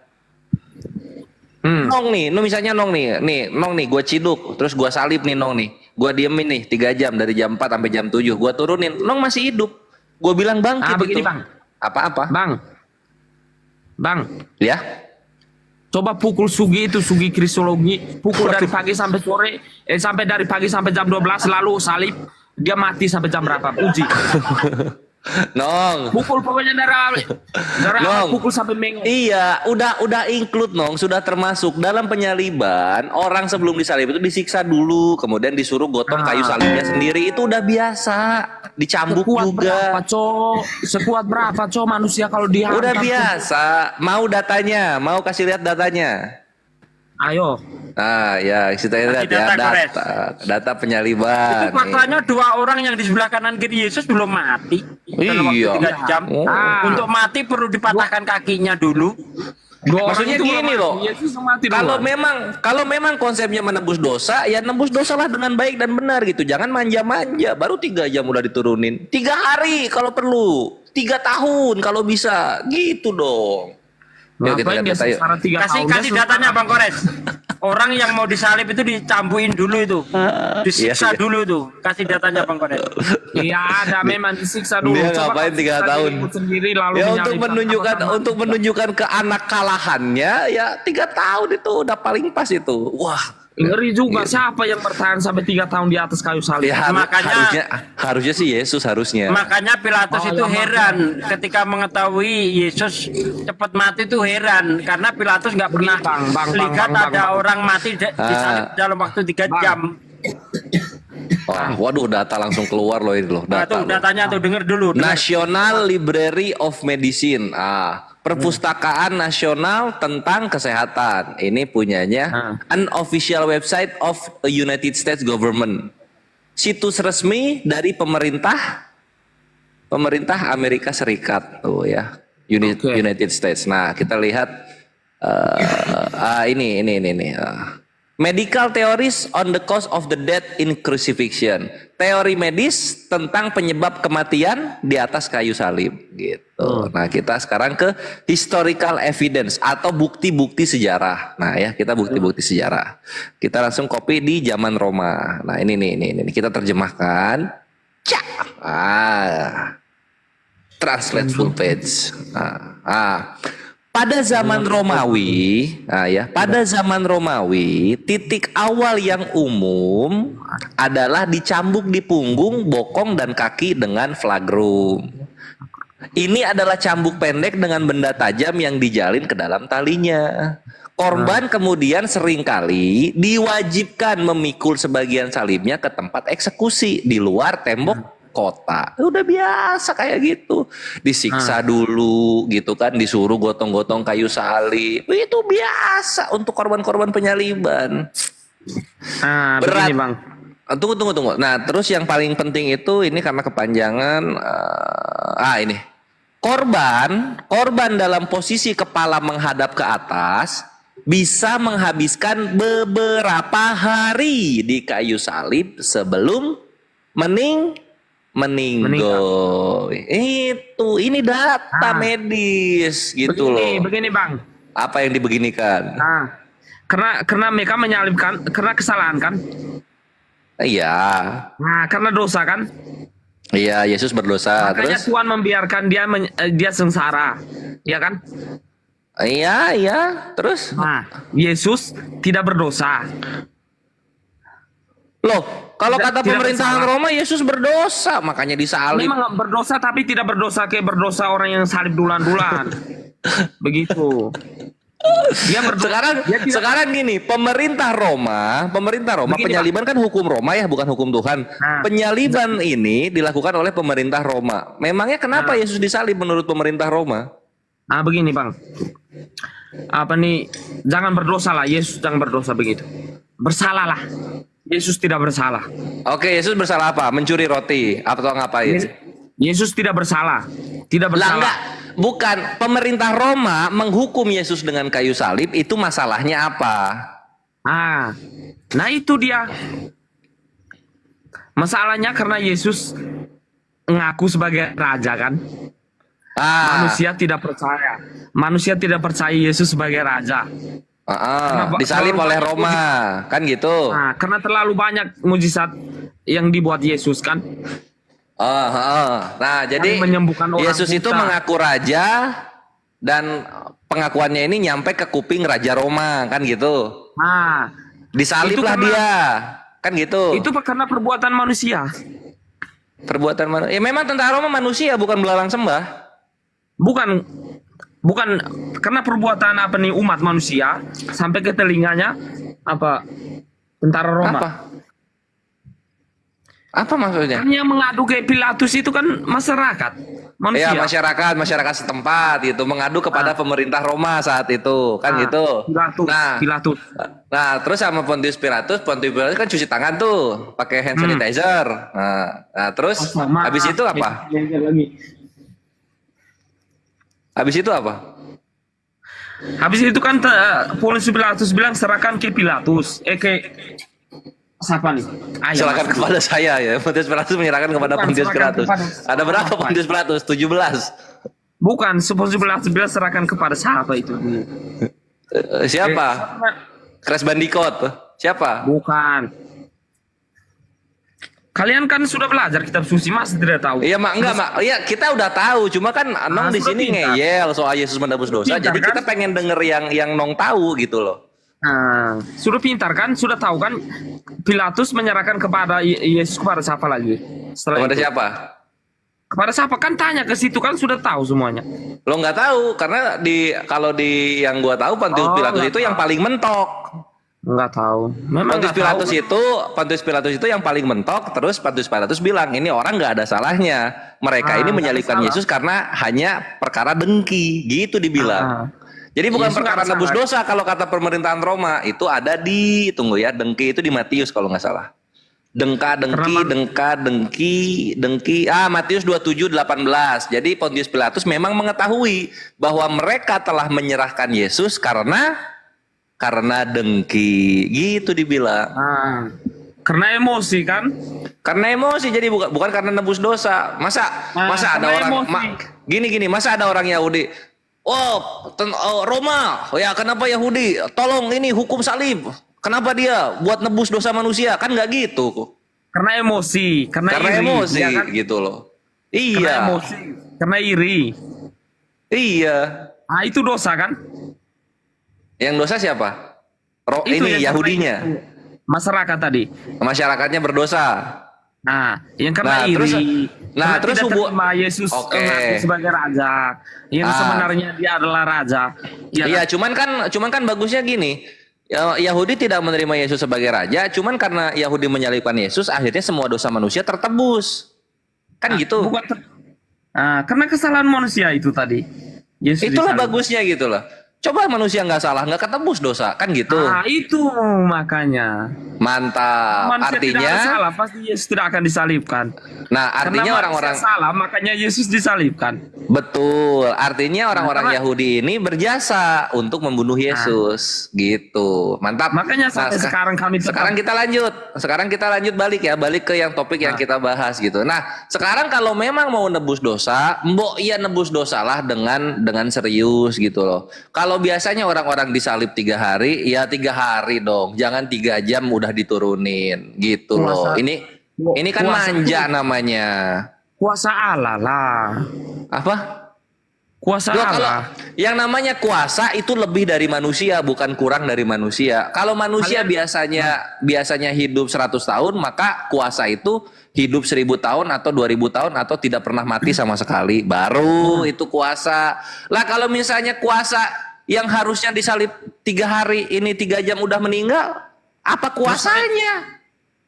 Nong nih, misalnya Nong nih, gue ciduk, terus gue salib nih Nong nih, gue diemin nih 3 jam dari jam 4 sampai jam 7, gue turunin, Nong masih hidup, gue bilang bangkit begini itu. Bang. Apa? Bang. Ya. Coba pukul Sugi kristologi, pukul dari pagi sampai sore, sampai dari pagi sampai jam 12 lalu salib, dia mati sampai jam berapa? Uji. Nong. Pukul pokoknya dari awal pukul sampai minggu. Iya, udah include Nong, sudah termasuk dalam penyaliban. Orang sebelum disalib itu disiksa dulu, kemudian disuruh gotong kayu salibnya sendiri, itu udah biasa. Dicambuk juga. Sekuat berapa manusia kalau dihantam? Udah biasa. Mau datanya, mau kasih lihat datanya. Ayo. Nah, ya kita lihat ya data penyaliban. Itu faktanya 2 orang yang di sebelah kanan kiri Yesus belum mati. Dalam waktu 3 jam. Untuk mati perlu dipatahkan kakinya dulu. Maksudnya gini loh. Kalau memang konsepnya menebus dosa, ya nebus dosalah dengan baik dan benar gitu. Jangan manja-manja. Baru 3 jam udah diturunin. 3 hari kalau perlu. 3 tahun kalau bisa. Gitu dong. Yuk, kita lihat data yuk. Kasih datanya Bang Kores. Orang yang mau disalib itu dicambuin dulu itu. Disiksa dulu itu. Kasih datanya Bang Kores. Iya ada memang disiksa dulu. Dia ngapain 3 tahun? Sendiri, lalu ya untuk menunjukkan keanak-kalahannya ya 3 tahun itu udah paling pas itu. Wah. Ngeri juga siapa yang bertahan sampai 3 tahun di atas kayu salib. Ya, harusnya sih Yesus harusnya. Makanya Pilatus itu heran ketika mengetahui Yesus cepat mati itu heran karena Pilatus nggak pernah lihat ada orang mati disalib dalam waktu 3 jam. Waduh data langsung keluar loh ini loh. Datanya tuh denger dulu. National Library of Medicine. Perpustakaan Nasional tentang Kesehatan. Ini punyanya unofficial website of a United States Government. Situs resmi dari pemerintah Amerika Serikat tuh ya. United States. Nah, kita lihat ini. Medical theories on the cause of the death in crucifixion. Teori medis tentang penyebab kematian di atas kayu salib gitu. Nah, kita sekarang ke historical evidence atau bukti-bukti sejarah. Nah, ya, kita bukti-bukti sejarah. Kita langsung copy di zaman Roma. Nah, ini kita terjemahkan. Cak. Translate full page. Pada zaman Romawi, pada zaman Romawi, titik awal yang umum adalah dicambuk di punggung, bokong, dan kaki dengan flagrum. Ini adalah cambuk pendek dengan benda tajam yang dijalin ke dalam talinya. Korban kemudian seringkali diwajibkan memikul sebagian salibnya ke tempat eksekusi di luar tembok kota. Udah biasa kayak gitu. Disiksa dulu gitu kan, disuruh gotong-gotong kayu salib. Itu biasa untuk korban-korban penyaliban. Berat. Begini, Bang. Tunggu. Nah, terus yang paling penting itu ini karena kepanjangan ini. Korban dalam posisi kepala menghadap ke atas bisa menghabiskan beberapa hari di kayu salib sebelum meninggal. Itu ini data medis gitu loh. Begini Bang. Apa yang dibeginikan? Nah, karena mereka menyalibkan karena kesalahan kan? Iya. Nah, karena dosa kan? Iya, Yesus berdosa. Makanya Terus? Tuhan membiarkan dia sengsara, ya kan? Iya. Terus? Nah, Yesus tidak berdosa. Loh, kalau kata Tidak pemerintahan bersalah. Roma Yesus berdosa, makanya disalib. Memang berdosa tapi tidak berdosa kayak berdosa orang yang salib dulan-dulan. Begitu. Dia Sekarang gini, pemerintah Roma, Begini, penyaliban kan hukum Roma ya, bukan hukum Tuhan. Penyaliban ini dilakukan oleh pemerintah Roma. Memangnya kenapa Yesus disalib menurut pemerintah Roma? Nah, begini Bang. Apa nih? Jangan berdosa lah, Yesus jangan berdosa begitu. Bersalah lah. Yesus tidak bersalah. Oke, Yesus bersalah apa? Mencuri roti atau ngapain? Yesus tidak bersalah. Tidak Lah bersalah. enggak, bukan. Pemerintah Roma menghukum Yesus dengan kayu salib, itu masalahnya apa? Nah itu dia. Masalahnya karena Yesus ngaku sebagai raja kan? Manusia tidak percaya. Manusia tidak percaya Yesus sebagai raja. Disalib oleh Roma, kan gitu. Nah, karena terlalu banyak mujizat yang dibuat Yesus kan? Nah, jadi menyembuhkan orang Yesus itu buta. mengaku raja dan pengakuannya ini nyampe ke kuping Raja Roma, kan gitu. Nah, disaliblah itu karena- dia, kan gitu. Itu karena perbuatan manusia. Perbuatan manusia. Ya memang tentara Roma manusia, bukan belalang sembah. Bukan karena perbuatan apa nih umat manusia sampai ke telinganya apa tentara Roma. Apa maksudnya? Kan yang mengadu ke Pilatus itu kan masyarakat, manusia. Ya masyarakat setempat gitu mengadu kepada pemerintah Roma saat itu, kan gitu. Pilatus. Nah, terus sama Pontius Pilatus kan cuci tangan tuh, pakai hand sanitizer. Nah, terus habis itu apa? Habis itu apa? Habis itu kan Pontius Pilatus bilang serahkan ke Pilatus, siapa nih? Serahkan kepada saya ya. Pontius Pilatus menyerahkan kepada Bukan, Pontius serahkan Pilatus. kepada- Ada berapa Pontius Pilatus? 17. Bukan, Pontius Pilatus bilang serahkan kepada siapa itu? Siapa? Crash Bandicoot. Siapa? Bukan. Kalian kan sudah belajar kitab suci, Mas tidak tahu. Iya, Mak, enggak, Mak. Iya, kita udah tahu. Cuma kan Nong di sudah sini pintar. ngeyel soal Yesus menebus dosa. Pintar, Jadi kan? kita pengen denger yang Nong tahu gitu loh. Nah, sudah pintar kan, sudah tahu kan Pilatus menyerahkan kepada Yesus kepada siapa lagi? Kepada siapa? Kepada siapa kan tanya ke situ kan sudah tahu semuanya. Lo nggak tahu karena kalau di yang gua tahu Pontius Pilatus itu yang paling mentok. Nggak tahu. Memang Pontius nggak tahu. Pontius Pilatus itu yang paling mentok. Terus Pontius Pilatus bilang ini orang nggak ada salahnya. Mereka ini nggak menyalibkan ada salah. Yesus karena hanya perkara dengki, gitu dibilang. Jadi bukan Yesus perkara nggak nebus salah. dosa kalau kata pemerintahan Roma itu ada di dengki itu di Matius kalau nggak salah. Dengki. Matius 27:18. Jadi Pontius Pilatus memang mengetahui bahwa mereka telah menyerahkan Yesus karena dengki, gitu dibilang. Karena emosi kan? Karena emosi, jadi bukan karena nebus dosa. Masa ada karena orang emosi. gini, masa ada orang Yahudi, Roma, ya kenapa Yahudi? Tolong ini hukum salib. Kenapa dia buat nebus dosa manusia? Kan nggak gitu. Karena emosi, karena iri, emosi, ya kan? gitu loh. Karena Iya. emosi, karena iri. Iya. Ah itu dosa kan? Yang dosa siapa? Itu Ini yang Yahudinya. karena itu. Masyarakat tadi. Masyarakatnya berdosa. Nah, yang karena Nah, iri. terus Karena tidak hubung- terima Yesus Oke. mengaku sebagai raja. Yang Ah. sebenarnya dia adalah raja. Ya Iya, kan? cuman kan bagusnya gini. Yahudi tidak menerima Yesus sebagai raja, cuman karena Yahudi menyalibkan Yesus, akhirnya semua dosa manusia tertebus. Kan gitu. Karena kesalahan manusia itu tadi. Yesus Itulah disalib. bagusnya gitu loh. Coba manusia nggak salah, nggak ketebus dosa, kan gitu. Nah, itu makanya. Mantap. Manusia Artinya, tidak salah, pasti Yesus tidak akan disalibkan. nah artinya Karena orang-orang manusia salah, makanya Yesus disalibkan. betul. Artinya orang-orang karena- Yahudi ini berjasa untuk membunuh Yesus, gitu. Mantap. Makanya sampai Nah, sekarang kami tetap- sekarang kita lanjut. Sekarang kita lanjut balik ke yang topik yang kita bahas gitu. Nah, sekarang kalau memang mau nebus dosa, mbok iya nebus dosa lah dengan serius gitu loh. Kalau biasanya orang-orang disalib 3 hari, ya 3 hari dong. Jangan 3 jam udah diturunin gitu loh. Ini kan manja namanya. Kuasa Allah lah. Apa? Kuasa Loh, kalau Allah. yang namanya kuasa itu lebih dari manusia, bukan kurang dari manusia. Kalau manusia biasanya hidup 100 tahun, maka kuasa itu hidup 1000 tahun atau 2000 tahun atau tidak pernah mati sama sekali. Baru itu kuasa. Lah kalau misalnya kuasa yang harusnya disalib 3 hari, ini 3 jam udah meninggal, apa kuasanya?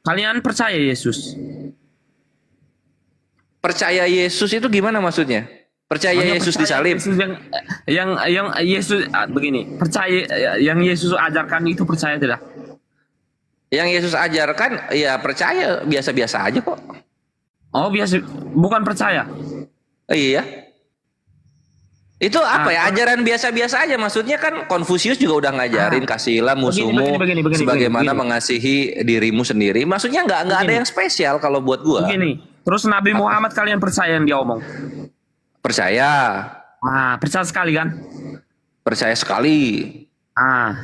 Kalian percaya Yesus? Percaya Yesus itu gimana maksudnya? Percaya Hanya Yesus percaya disalib? Yesus yang Yesus begini, percaya yang Yesus ajarkan itu percaya tidak? Yang Yesus ajarkan ya percaya, biasa-biasa aja kok. Oh, biasa, bukan percaya. Iya. Itu apa ya? Ajaran biasa-biasa aja. Maksudnya kan Konfusius juga udah ngajarin kasihilah musuhmu begini, sebagaimana begini. mengasihi dirimu sendiri. Maksudnya nggak ada yang spesial kalau buat gua. Begini, terus Nabi Muhammad kalian percaya yang dia omong? Percaya. Ah, percaya sekali kan? Percaya sekali. Ah,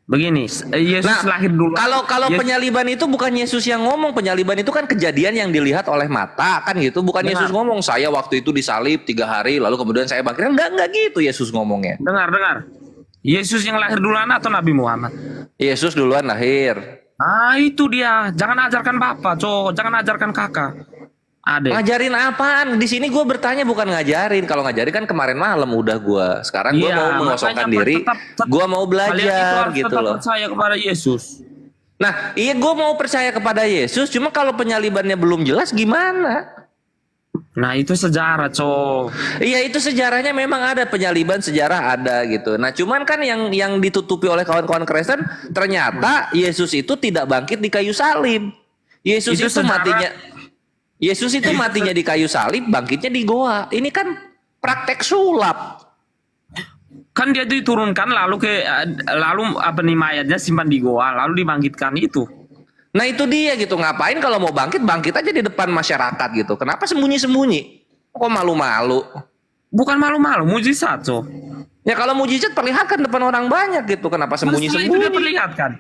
begini, Yesus lahir dulu. Kalau penyaliban itu bukan Yesus yang ngomong, penyaliban itu kan kejadian yang dilihat oleh mata kan gitu. Bukan Dengar. Yesus ngomong saya waktu itu disalib 3 hari lalu kemudian saya bangkit. Enggak gitu Yesus ngomongnya. Dengar. Yesus yang lahir duluan atau Nabi Muhammad? Yesus duluan lahir. Ah, itu dia. Jangan ajarkan bapak, jangan ajarkan kakak. Adek. Ngajarin apaan? Di sini gue bertanya bukan ngajarin. Kalau ngajarin kan kemarin malam udah gue. Sekarang gue Iya, mau mengosongkan makanya diri. Gue mau Kalian itu belajar harus gitu tetap loh. percaya kepada Yesus. Nah, iya gue mau percaya kepada Yesus. Cuma kalau penyalibannya belum jelas gimana? Nah, itu sejarah, Iya, itu sejarahnya memang ada, penyaliban sejarah ada gitu. Nah, cuman kan yang ditutupi oleh kawan-kawan Kristen ternyata Yesus itu tidak bangkit di kayu salib. Yesus Itu itu sejarah. matinya di kayu salib, bangkitnya di goa. Ini kan praktek sulap. Kan dia diturunkan lalu apa nih mayatnya simpan di goa lalu dibangkitkan itu. Nah itu dia gitu, ngapain kalau mau bangkit aja di depan masyarakat gitu. Kenapa sembunyi-sembunyi? Kok malu-malu? Bukan malu-malu, mujizat, Ya kalau mujizat perlihatkan depan orang banyak gitu. Kenapa Setelah sembunyi-sembunyi? itu dia perlihatkan.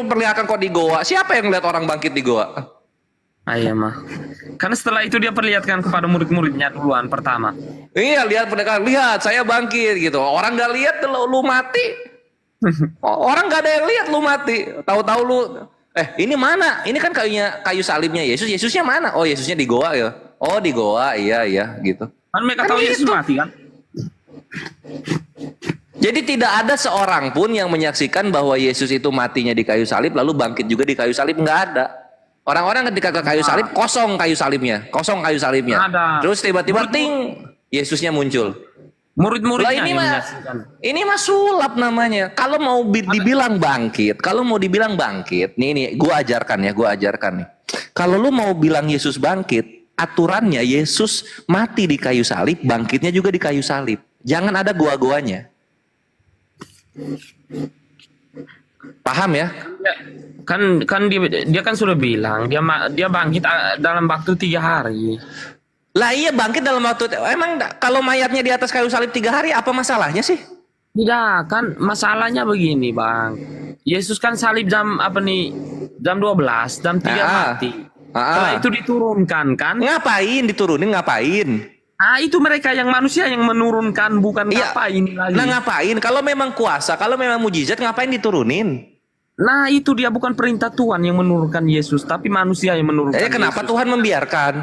Perlihatkan kok di goa. Siapa yang lihat orang bangkit di goa? Iya mah. Karena setelah itu dia perlihatkan kepada murid-muridnya duluan pertama. Iya, lihat saya bangkit gitu. Orang nggak lihat lu mati. Orang nggak ada yang lihat lu mati. Tahu-tahu lu ini mana? Ini kan kayu salibnya Yesus. Yesusnya mana? Oh, Yesusnya di goa ya. Oh, di goa. Iya gitu. Kan mereka tahu Yesus mati kan? Jadi tidak ada seorang pun yang menyaksikan bahwa Yesus itu matinya di kayu salib lalu bangkit juga di kayu salib, nggak ada. Orang-orang ketika ke kayu salib kosong kayu salibnya. Ada. Terus tiba-tiba ting Yesusnya muncul. Murid-muridnya Lah, yang menyaksikan. ini mah sulap namanya. Kalau mau dibilang bangkit, nih gua ajarkan nih. Kalau lu mau bilang Yesus bangkit, aturannya Yesus mati di kayu salib, bangkitnya juga di kayu salib. Jangan ada gua-guanya. Paham ya? Kan dia kan sudah bilang dia bangkit dalam waktu 3 hari. Lah iya bangkit dalam waktu. Emang kalau mayatnya di atas kayu salib 3 hari apa masalahnya sih? Tidak, kan masalahnya begini, Bang. Yesus kan salib jam 12, jam 3 mati. Setelah itu diturunkan kan? Ngapain diturunin? Itu mereka yang manusia yang menurunkan, bukan ngapain lagi. Nah ngapain? Kalau memang kuasa, kalau memang mujizat, ngapain diturunin? Nah itu dia, bukan perintah Tuhan yang menurunkan Yesus, tapi manusia yang menurunkan kenapa Yesus. Tuhan membiarkan?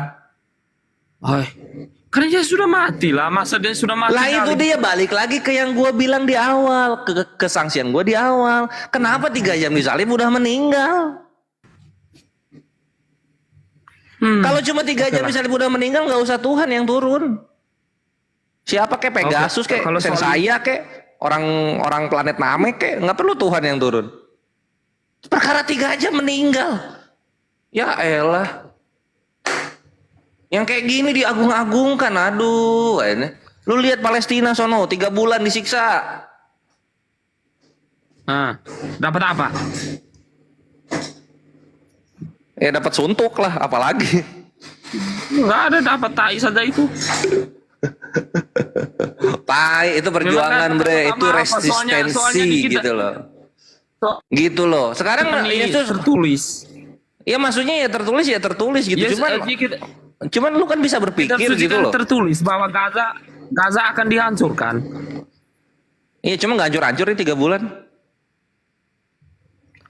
Karena dia sudah mati lah, masa dia sudah mati. Lah itu dia balik lagi ke yang gue bilang di awal, ke kesangsian gue di awal. Kenapa 3 jam disalib udah meninggal? Kalau cuma 3 jam disalib udah meninggal, nggak usah Tuhan yang turun. Siapa kek Pegasus kek, Sensaya kek, orang planet Namek kek, nggak perlu Tuhan yang turun. Perkara 3 aja meninggal. Ya elah. Yang kayak gini diagung-agungkan, aduh. Ini. Lu lihat Palestina sono, 3 bulan disiksa. Nah, dapat apa? Ya dapat suntuk lah, apalagi. Nggak ada, dapat tai saja itu. Tai itu perjuangan, bre, itu resistensi gitu loh. Gitu loh. Sekarang itu tertulis. Ya maksudnya ya tertulis gitu. Cuman lu kan bisa berpikir gitu loh. Tertulis bahwa Gaza akan dihancurkan. Iya, cuma nggak hancur-hancur ini 3 bulan.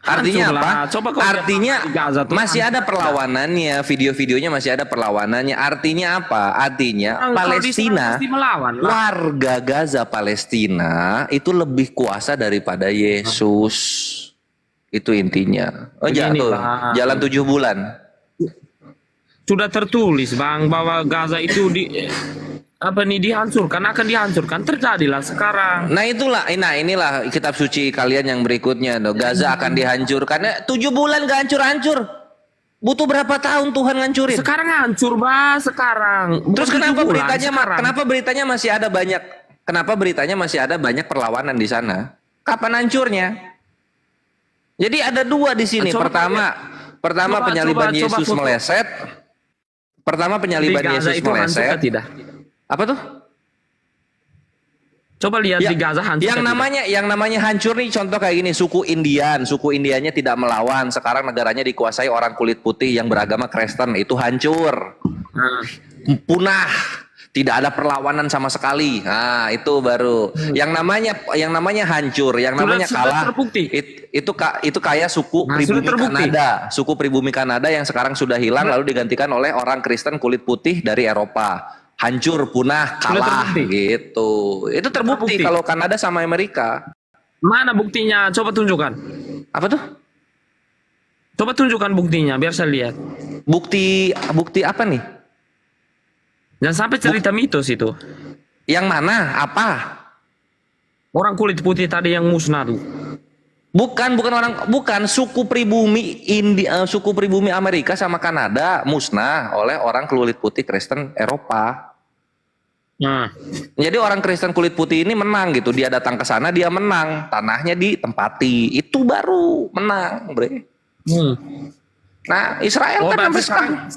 Artinya apa? Artinya masih ada perlawanannya, video-videonya masih ada perlawanannya. Artinya apa? Artinya Palestina, warga Gaza Palestina itu lebih kuasa daripada Yesus. Itu intinya. Oh jatuh, jalan 7 bulan. Sudah tertulis Bang bahwa Gaza itu dihancurkan, akan dihancurkan, terjadilah sekarang. Nah inilah kitab suci kalian yang berikutnya. Gaza akan dihancurkan. 7 bulan gak hancur-hancur. Butuh berapa tahun Tuhan ngancurin? Sekarang hancur, sekarang. Terus kenapa beritanya masih ada banyak? Kenapa beritanya masih ada banyak perlawanan di sana? Kapan hancurnya? Jadi ada 2 di sini. Pertama penyaliban Yesus meleset. Pertama penyaliban Yesus meleset. Apa tuh? Coba lihat di Gaza hancur. Yang namanya hancur nih, contoh kayak gini, suku Indianya tidak melawan, sekarang negaranya dikuasai orang kulit putih yang beragama Kristen, itu hancur. Punah, tidak ada perlawanan sama sekali. Nah, itu baru. Yang namanya hancur, yang namanya kalah. Itu kayak suku pribumi Kanada. Suku pribumi Kanada yang sekarang sudah hilang lalu digantikan oleh orang Kristen kulit putih dari Eropa. Hancur, punah, kalah gitu. Itu terbukti kalau Kanada sama Amerika. Mana buktinya? Coba tunjukkan. Apa tuh? Coba tunjukkan buktinya biar saya lihat. Bukti apa nih? Jangan sampai cerita mitos itu. Yang mana? Apa? Orang kulit putih tadi yang musnah tuh. Bukan suku pribumi Amerika sama Kanada musnah oleh orang kulit putih Kristen Eropa. Jadi orang Kristen kulit putih ini menang gitu. Dia datang ke sana, dia menang, tanahnya ditempati, itu baru menang, bre. Nah, Israel kan sampai sekarang.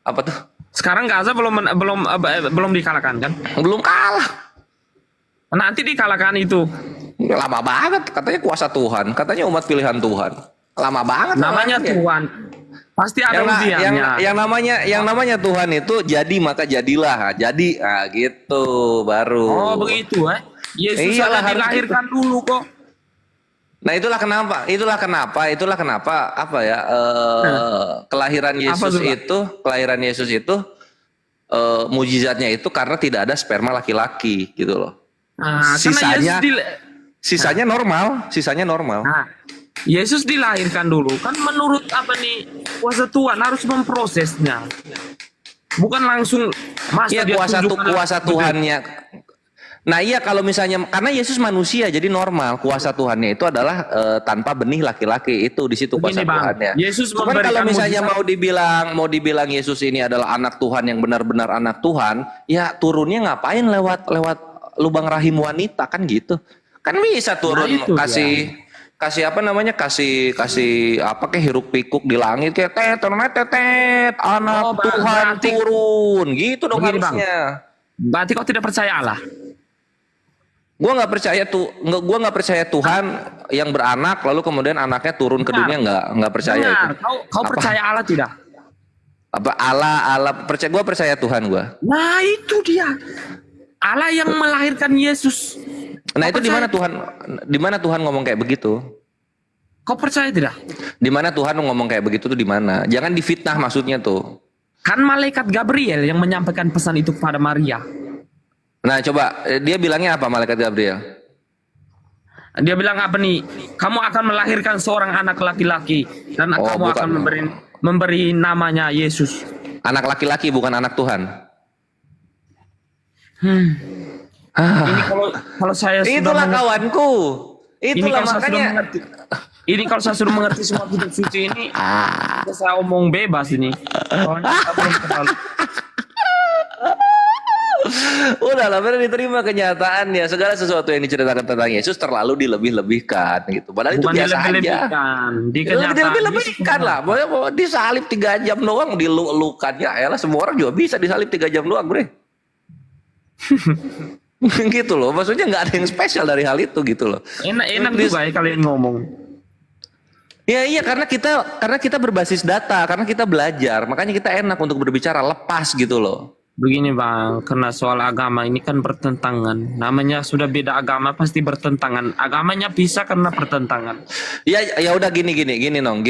Apa tuh? Sekarang Gaza belum dikalahkan kan? Belum kalah. Nanti dikalahkan itu. Lama banget, katanya kuasa Tuhan, katanya umat pilihan Tuhan. Lama banget. Namanya Tuhan. Pasti ada ujiannya. Yang namanya Tuhan itu jadi maka jadilah. Jadi gitu baru. Oh, begitu Yesus dilahirkan dulu kok. Nah, itulah kenapa apa ya? Kelahiran Yesus itu mujizatnya itu karena tidak ada sperma laki-laki gitu loh. Sisanya normal. Nah, Yesus dilahirkan dulu kan menurut kuasa Tuhan harus memprosesnya, bukan langsung kuasa Tuhannya. Nah iya, kalau misalnya karena Yesus manusia jadi normal, kuasa Tuhannya itu adalah tanpa benih laki-laki, itu di situ kuasa Tuhannya. Cuman kalau misalnya mau dibilang Yesus ini adalah anak Tuhan yang benar-benar anak Tuhan, ya turunnya ngapain lewat lubang rahim wanita kan gitu. Kan bisa turun kasih apa kayak hiruk pikuk di langit kayak tetet anak Tuhan turun gitu dong harusnya. Berarti kau tidak percaya Allah? Gua nggak percaya Tuhan yang beranak lalu kemudian anaknya turun ke dunia, nggak percaya itu. Kau percaya Allah tidak? Apa Allah percaya? Gua percaya Tuhan gua. Nah itu dia. Allah yang melahirkan Yesus. Nah itu di mana Tuhan ngomong kayak begitu? Kau percaya tidak? Di mana Tuhan ngomong kayak begitu tuh di mana? Jangan difitnah maksudnya tuh. Kan malaikat Gabriel yang menyampaikan pesan itu kepada Maria. Nah coba dia bilangnya apa malaikat Gabriel? Dia bilang apa nih? Kamu akan melahirkan seorang anak laki-laki dan kamu akan memberi namanya Yesus. Anak laki-laki bukan anak Tuhan. Ini kalau saya sudah Itulah mengerti- kawanku. ini Itulah kalau saya sudah makanya. mengerti. Ini kalau saya sudah mengerti semua kitab suci ini, saya omong bebas ini. Soalnya saya belum terlalu. Udah lah, benar diterima kenyataannya. Segala sesuatu yang diceritakan tentang Yesus terlalu dilebih-lebihkan gitu. Padahal itu Bukan biasa aja. dilebih-lebihkan, di kenyataan Dilebih-lebihkan lah. Boleh disalib 3 jam doang, dilukannya. Ayalah, semua orang juga bisa disalib 3 jam doang, bre. Gitu loh. Maksudnya nggak ada yang spesial dari hal itu gitu loh. Enak juga ya kalian ngomong. Ya iya, karena kita berbasis data, karena kita belajar, makanya kita enak untuk berbicara lepas gitu loh. Begini Bang, karena soal agama ini kan bertentangan. Namanya sudah beda agama pasti bertentangan. Agamanya bisa karena bertentangan. Ya udah gini nong.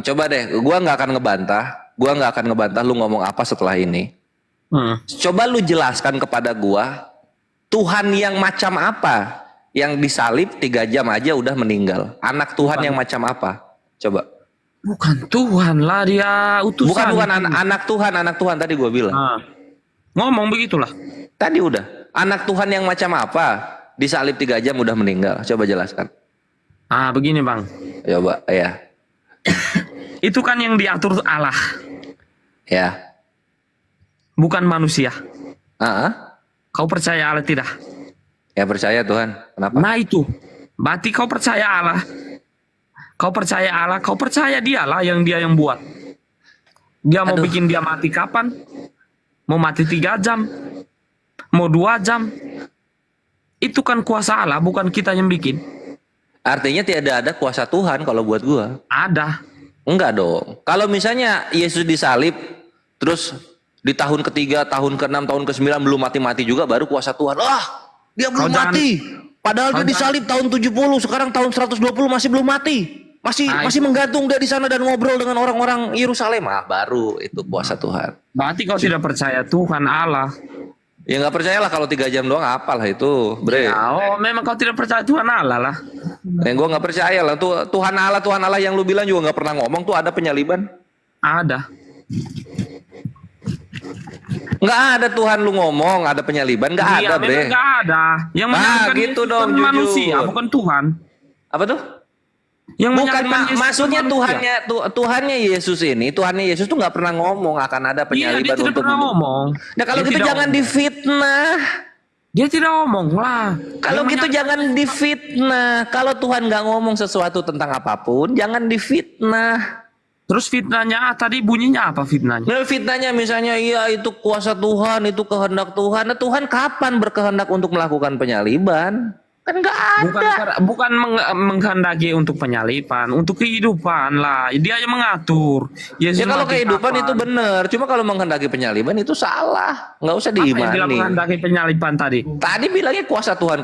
Coba deh, gua nggak akan ngebantah lu ngomong apa setelah ini. Coba lu jelaskan kepada gua Tuhan yang macam apa yang disalib 3 jam aja udah meninggal. Anak Tuhan yang macam apa? Coba. Bukan Tuhan lah, dia utusan. Bukan anak Tuhan tadi gua bilang. Ngomong begitulah. Tadi udah. Anak Tuhan yang macam apa disalib 3 jam udah meninggal. Coba jelaskan. Begini Bang. Coba ya. Itu kan yang diatur Allah. Ya. Bukan manusia. Kau percaya Allah tidak? Ya percaya Tuhan. Kenapa? Nah itu. Berarti kau percaya Allah. Kau percaya Allah, kau percaya dialah yang dia yang buat. Dia mau bikin dia mati kapan? Mau mati 3 jam? Mau 2 jam? Itu kan kuasa Allah, bukan kita yang bikin. Artinya tidak ada kuasa Tuhan kalau buat gua. Ada. Enggak dong. Kalau misalnya Yesus disalib, terus di tahun ke-3, tahun ke-6, tahun ke-9 belum mati-mati juga, baru kuasa Tuhan. Dia belum mati. Padahal dia disalib tahun 70, sekarang tahun 120 masih belum mati. Masih menggantung dia di sana dan ngobrol dengan orang-orang Yerusalem. Baru itu kuasa Tuhan. Berarti kau tidak percaya Tuhan Allah. Ya nggak percayalah kalau 3 jam doang, apalah itu, bre. Ya, memang kau tidak percaya Tuhan Allah lah. Yang gue nggak percaya lah tuh Tuhan Allah yang lu bilang juga nggak pernah ngomong tuh ada penyaliban. Ada. Nggak ada Tuhan lu ngomong ada penyaliban, nggak ada, bre. Nggak ada. Yang menyalibkan gitu Yesus dong, kan jujur. manusia, bukan Tuhan. Apa tuh? Yang bukan menyalibkan Yesus maksudnya kan manusia. Tuhannya Yesus tuh nggak pernah ngomong akan ada penyaliban dia tidak untuk pernah ngomong. Nah kalau Dia gitu tidak jangan ngomong. difitnah. Dia tidak ngomong lah. Kalau gitu jangan difitnah. Kalau Tuhan nggak ngomong sesuatu tentang apapun, jangan difitnah. Terus fitnahnya tadi bunyinya apa fitnahnya? Nah, fitnahnya misalnya iya itu kuasa Tuhan, itu kehendak Tuhan. Nah, Tuhan kapan berkehendak untuk melakukan penyaliban? Kan nggak ada. Bukan menghendaki untuk penyaliban, untuk kehidupan lah. Dia yang mengatur. Yesus Ya kalau mati kehidupan kapan. itu benar. Cuma kalau menghendaki penyaliban itu salah. Nggak usah Apa yang bilang diimani. menghendaki penyaliban tadi? Tadi bilangnya kuasa Tuhan.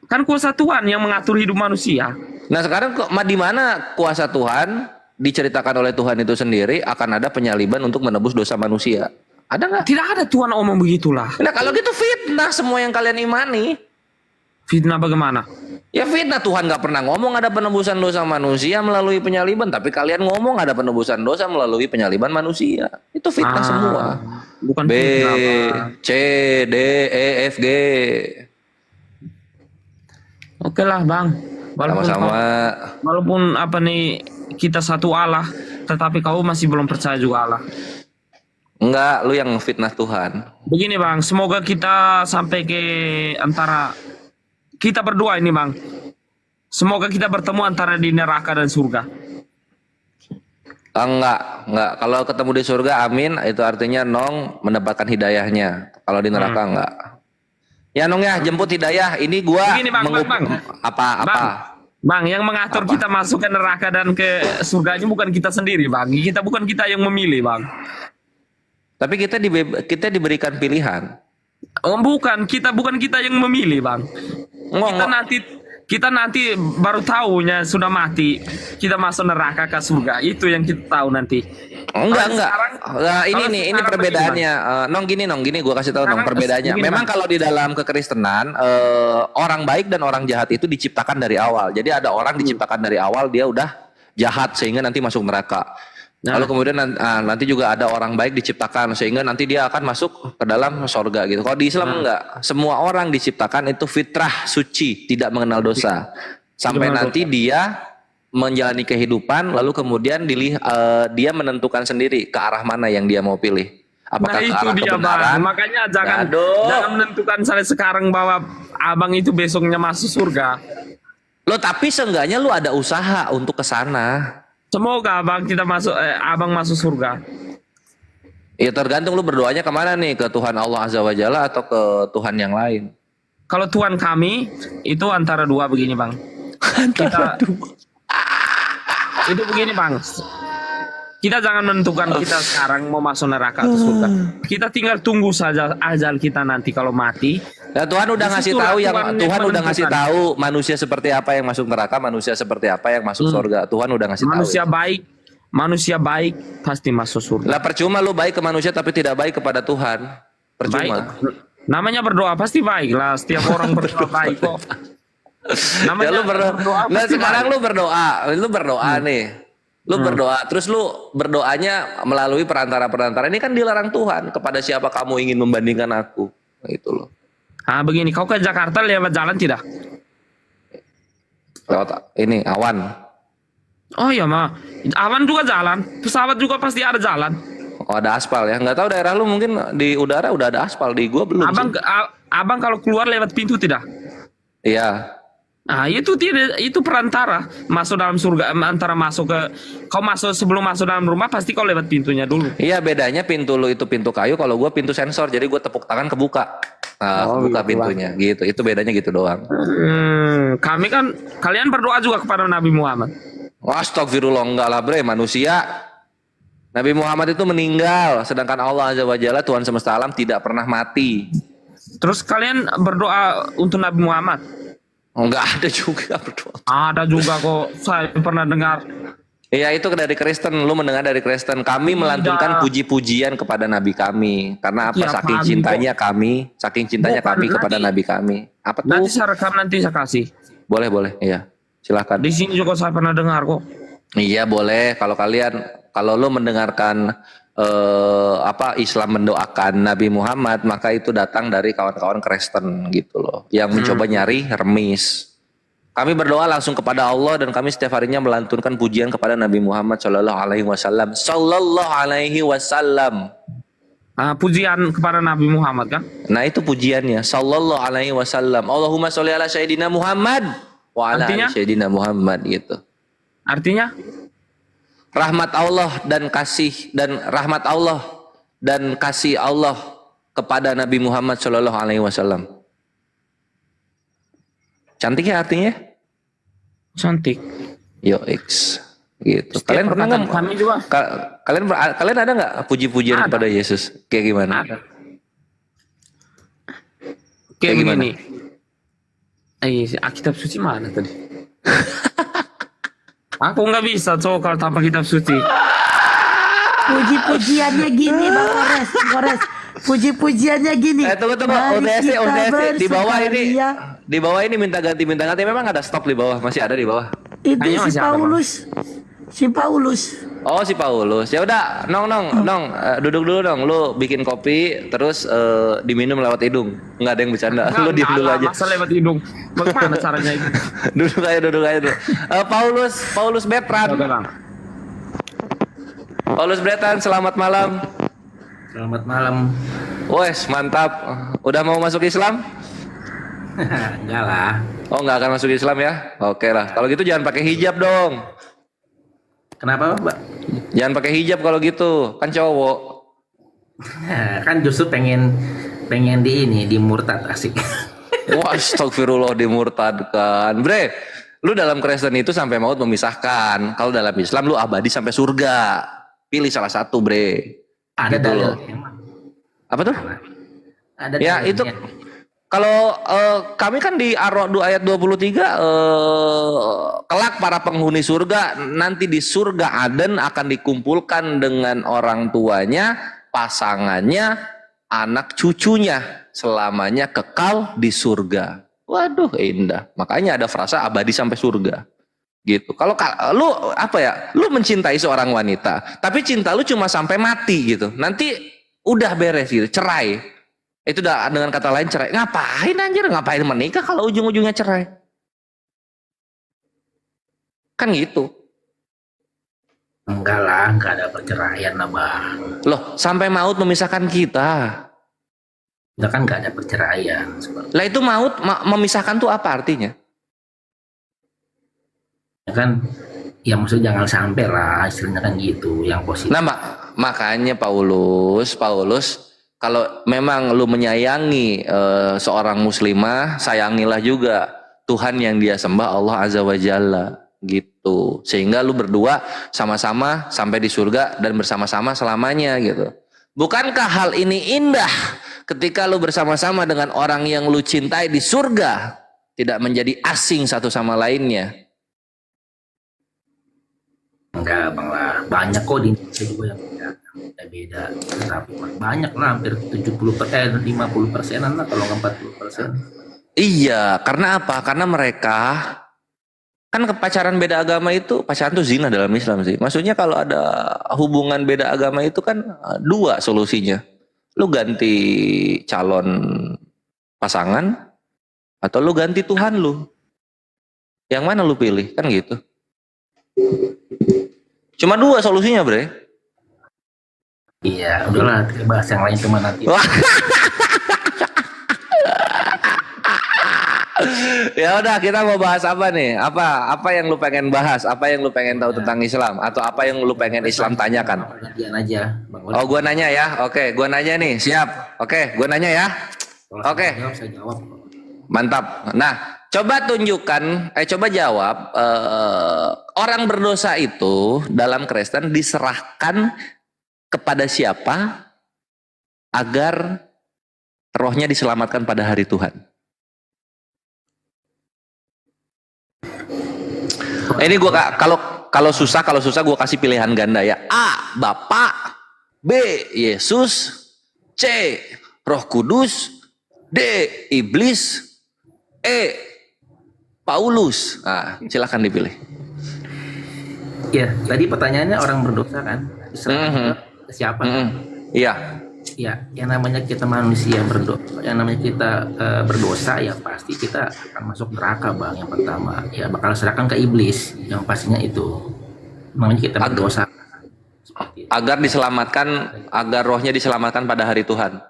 Kan kuasa Tuhan yang mengatur hidup manusia. Nah sekarang di mana kuasa Tuhan diceritakan oleh Tuhan itu sendiri akan ada penyaliban untuk menebus dosa manusia? Ada nggak? Tidak ada Tuhan omong begitulah. Nah kalau gitu fitnah semua yang kalian imani. Fitnah bagaimana? Ya fitnah, Tuhan nggak pernah ngomong ada penebusan dosa manusia melalui penyaliban, tapi kalian ngomong ada penebusan dosa melalui penyaliban manusia. Itu fitnah semua. Bukan B, fitnah, Pak. C, D, E, F, G. Oke lah Bang. Sama-sama. Walaupun apa nih kita satu Allah, tetapi kau masih belum percaya juga Allah. Enggak, lu yang fitnah Tuhan. Begini Bang, semoga kita sampai ke antara kita berdua ini Bang. Semoga kita bertemu antara di neraka dan surga. Enggak. Kalau ketemu di surga, amin. Itu artinya Nong mendapatkan hidayahnya. Kalau di neraka enggak. Ya Nong ya, jemput hidayah. Ini gua Begini, Bang. Bang, yang mengatur kita masuk ke neraka dan ke surganya bukan kita sendiri, Bang. Bukan kita yang memilih, Bang. Tapi kita diberikan pilihan. Bukan kita yang memilih, Bang. Kita nanti baru tahunya sudah mati. Kita masuk neraka ke surga. Itu yang kita tahu nanti. Enggak. Ini perbedaannya. Nong gini, gua kasih tahu Nong perbedaannya. Memang kalau di dalam kekristenan orang baik dan orang jahat itu diciptakan dari awal. Jadi ada orang diciptakan dari awal dia udah jahat sehingga nanti masuk neraka. Lalu kemudian nanti juga ada orang baik diciptakan sehingga nanti dia akan masuk ke dalam sorga gitu. Kalau di Islam enggak, semua orang diciptakan itu fitrah suci, tidak mengenal dosa. Sampai nanti dia menjalani kehidupan, lalu kemudian dia menentukan sendiri ke arah mana yang dia mau pilih. Apakah ke itu arah dia kebenaran? Bang. Makanya jangan menentukan saya sekarang bahwa abang itu besoknya masuk surga. Lo tapi seenggaknya lu ada usaha untuk ke sana. Semoga abang masuk surga. Ya tergantung lu berdoanya kemana nih, ke Tuhan Allah Azza wa Jalla atau ke Tuhan yang lain. Kalau Tuhan kami itu antara dua begini bang. Itu begini bang. Kita jangan menentukan kita sekarang mau masuk neraka atau surga. Kita tinggal tunggu saja ajal kita nanti kalau mati. Ya Tuhan udah ngasih tahu Tuhan udah ngasih tahu manusia seperti apa yang masuk neraka, manusia seperti apa yang masuk surga. Tuhan udah ngasih tahu. Manusia baik pasti masuk surga. Lah percuma lu baik ke manusia tapi tidak baik kepada Tuhan. Percuma. Namanya berdoa pasti baik lah. Setiap orang berdoa baik kok. Namanya lu berdoa. Nah sekarang lu berdoa nih. Lu berdoa, terus lu berdoanya melalui perantara-perantara. Ini kan dilarang Tuhan. Kepada siapa kamu ingin membandingkan aku? Itu loh. Begini, kau ke Jakarta lewat jalan tidak? Lewat ini awan. Oh iya mah, awan juga jalan, pesawat juga pasti ada jalan. Oh ada aspal ya? Nggak tahu daerah lu mungkin di udara udah ada aspal, di gua belum. Abang kalau keluar lewat pintu tidak? Iya. Nah itu perantara masuk dalam surga, antara masuk ke kau masuk sebelum masuk dalam rumah pasti kau lewat pintunya dulu. Iya bedanya pintu lu itu pintu kayu, kalau gua pintu sensor, jadi gua tepuk tangan kebuka. Nah, buka pintunya gitu. Itu bedanya gitu doang. Kalian berdoa juga kepada Nabi Muhammad. Astagfirullah, enggak lah bre, manusia. Nabi Muhammad itu meninggal, sedangkan Allah Azza wa Jalla Tuhan semesta alam tidak pernah mati. Terus kalian berdoa untuk Nabi Muhammad? Enggak ada juga berdoa. Ada juga kok, saya pernah dengar. Iya itu dari Kristen, lu mendengar dari Kristen. Kami melantunkan puji-pujian kepada Nabi kami. Karena apa? Saking cintanya kami kepada Nabi kami. Apa tuh? Nanti saya rekam, nanti saya kasih. Boleh, iya. Silakan. Di sini juga saya pernah dengar kok. Iya boleh. Kalau lu mendengarkan Islam mendoakan Nabi Muhammad, maka itu datang dari kawan-kawan Kristen gitu loh, yang mencoba nyari remis. Kami berdoa langsung kepada Allah dan kami setiap harinya melantunkan pujian kepada Nabi Muhammad Sallallahu Alaihi Wasallam. Sallallahu Alaihi Wasallam. Pujian kepada Nabi Muhammad kan? Nah itu pujiannya. Sallallahu Alaihi Wasallam. Allahumma sholli ala Sayyidina Muhammad wa ala ali Sayyidina Muhammad gitu. Artinya? Rahmat Allah dan kasih Allah kepada Nabi Muhammad Sallallahu Alaihi Wasallam. Cantik ya artinya? Cantik. Yo X gitu. Kalian pernah nggak? Kami juga. Kalian ada nggak puji-pujian kepada Yesus? Kayak gimana? Ada. Kayak begini. Kitab suci mana tadi? Aku nggak bisa kalau tanpa kitab suci. Puji-pujiannya gini Bang Kores. Puji-pujiannya gini. Tunggu. OTS di bawah ini minta ganti. Memang ada stop di bawah, masih ada di bawah. Itu si Paulus. Oh si Paulus. Ya udah, nong, duduk dulu dong. Lu bikin kopi, terus diminum lewat hidung. Nggak ada yang bercanda. Lu diem dulu aja. Masa lewat hidung? Bagaimana caranya itu? duduk aja dulu. Paulus Bertrand. Paulus Bertrand, selamat malam. Selamat malam. Wes, mantap. Udah mau masuk Islam? Enggak lah. Oh, nggak akan masuk Islam ya? Oke lah. Kalau gitu jangan pakai hijab dong. Kenapa, Mbak? Jangan pakai hijab kalau gitu, kan cowok. Kan justru pengen di murtad asik. Wah, astagfirullah, dimurtadkan. Bre, lu dalam Kristen itu sampai maut memisahkan. Kalau dalam Islam lu abadi sampai surga. Pilih salah satu, Bre. Ada gitu loh. Apa tuh? Ada ya itu. Kalau kami kan di Ar-Ra'd ayat 23 kelak para penghuni surga nanti di surga Aden akan dikumpulkan dengan orang tuanya, pasangannya, anak cucunya, selamanya kekal di surga. Waduh indah. Makanya ada frasa abadi sampai surga. gitu. Kalau lu apa ya, lu mencintai seorang wanita, tapi cinta lu cuma sampai mati gitu, nanti udah beres gitu, cerai. Itu udah, dengan kata lain cerai. Ngapain anjir, ngapain menikah kalau ujung-ujungnya cerai? Kan gitu. Enggak lah, enggak ada perceraian lah bang. Loh, sampai maut memisahkan kita. Enggak kan enggak ada perceraian. Lah itu maut memisahkan tuh apa artinya? Ya kan, ya maksudnya jangan sampai lah, istilahnya kan gitu, yang positif. Nah, makanya Paulus, kalau memang lu menyayangi seorang muslimah, sayangilah juga Tuhan yang dia sembah, Allah Azza wa Jalla, gitu. Sehingga lu berdua sama-sama sampai di surga dan bersama-sama selamanya gitu. Bukankah hal ini indah ketika lu bersama-sama dengan orang yang lu cintai di surga, tidak menjadi asing satu sama lainnya? Enggak bang lah, banyak kok di Indonesia juga yang beda, tapi banyak lah, hampir 50%, 50%an lah kalau nggak 40%. Iya, karena apa? Karena mereka kan pacaran beda agama itu, pacaran tuh zina dalam Islam sih. Maksudnya kalau ada hubungan beda agama itu kan dua solusinya. Lu ganti calon pasangan atau lu ganti Tuhan lu. Yang mana lu pilih? Kan gitu. Cuma dua solusinya, Bre. Iya, udahlah, bahas yang lain cuma nanti. Ya udah, kita mau bahas apa nih? Apa yang lu pengen bahas? Apa yang lu pengen tahu tentang Islam? Atau apa yang lu pengen Islam tanyakan? Gantian aja, Bang. Oh, gua nanya ya. Oke, gua nanya nih. Siap. Oke, gua nanya ya. Oke. Saya jawab. Mantap. Nah, coba tunjukkan, coba jawab, orang berdosa itu dalam Kristen diserahkan kepada siapa agar rohnya diselamatkan pada hari Tuhan? Ini gua kalau susah gua kasih pilihan ganda ya. A, Bapak, B, Yesus, C, Roh Kudus, D, Iblis, E, Paulus. Nah, silakan dipilih. Ya, tadi pertanyaannya orang berdosa kan? Diserahkan ke siapa? Iya. Ya, yang namanya kita manusia berdosa ya pasti kita akan masuk neraka bang. Yang pertama ya bakal serahkan ke iblis, yang pastinya itu. Namanya kita berdosa. Agar diselamatkan, agar rohnya diselamatkan pada hari Tuhan.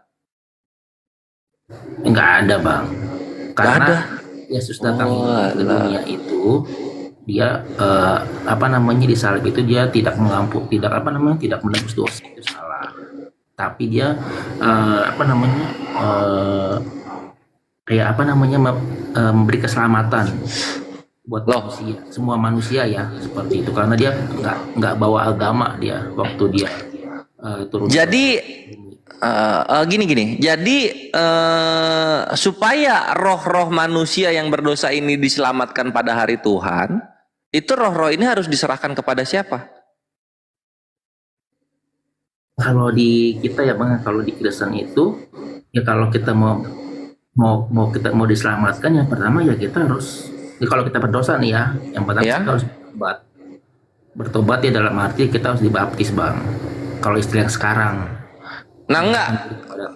Enggak ada bang. Karena ada. Yesus datang ke dunia itu dia disalib itu dia tidak mengampuni, tidak menebus dosa, itu salah. Tapi dia memberi keselamatan buat manusia, semua manusia ya seperti itu, karena dia nggak bawa agama dia waktu dia turun. Jadi gini. Jadi supaya roh-roh manusia yang berdosa ini diselamatkan pada hari Tuhan, itu roh-roh ini harus diserahkan kepada siapa? Kalau di kita ya bang, kalau di Kristen itu ya kalau kita mau diselamatkan, yang pertama ya kita harus, kalau kita berdosa nih ya, yang pertama kita harus bertobat ya, dalam arti kita harus dibaptis bang. Kalau istilah yang sekarang. Nah enggak,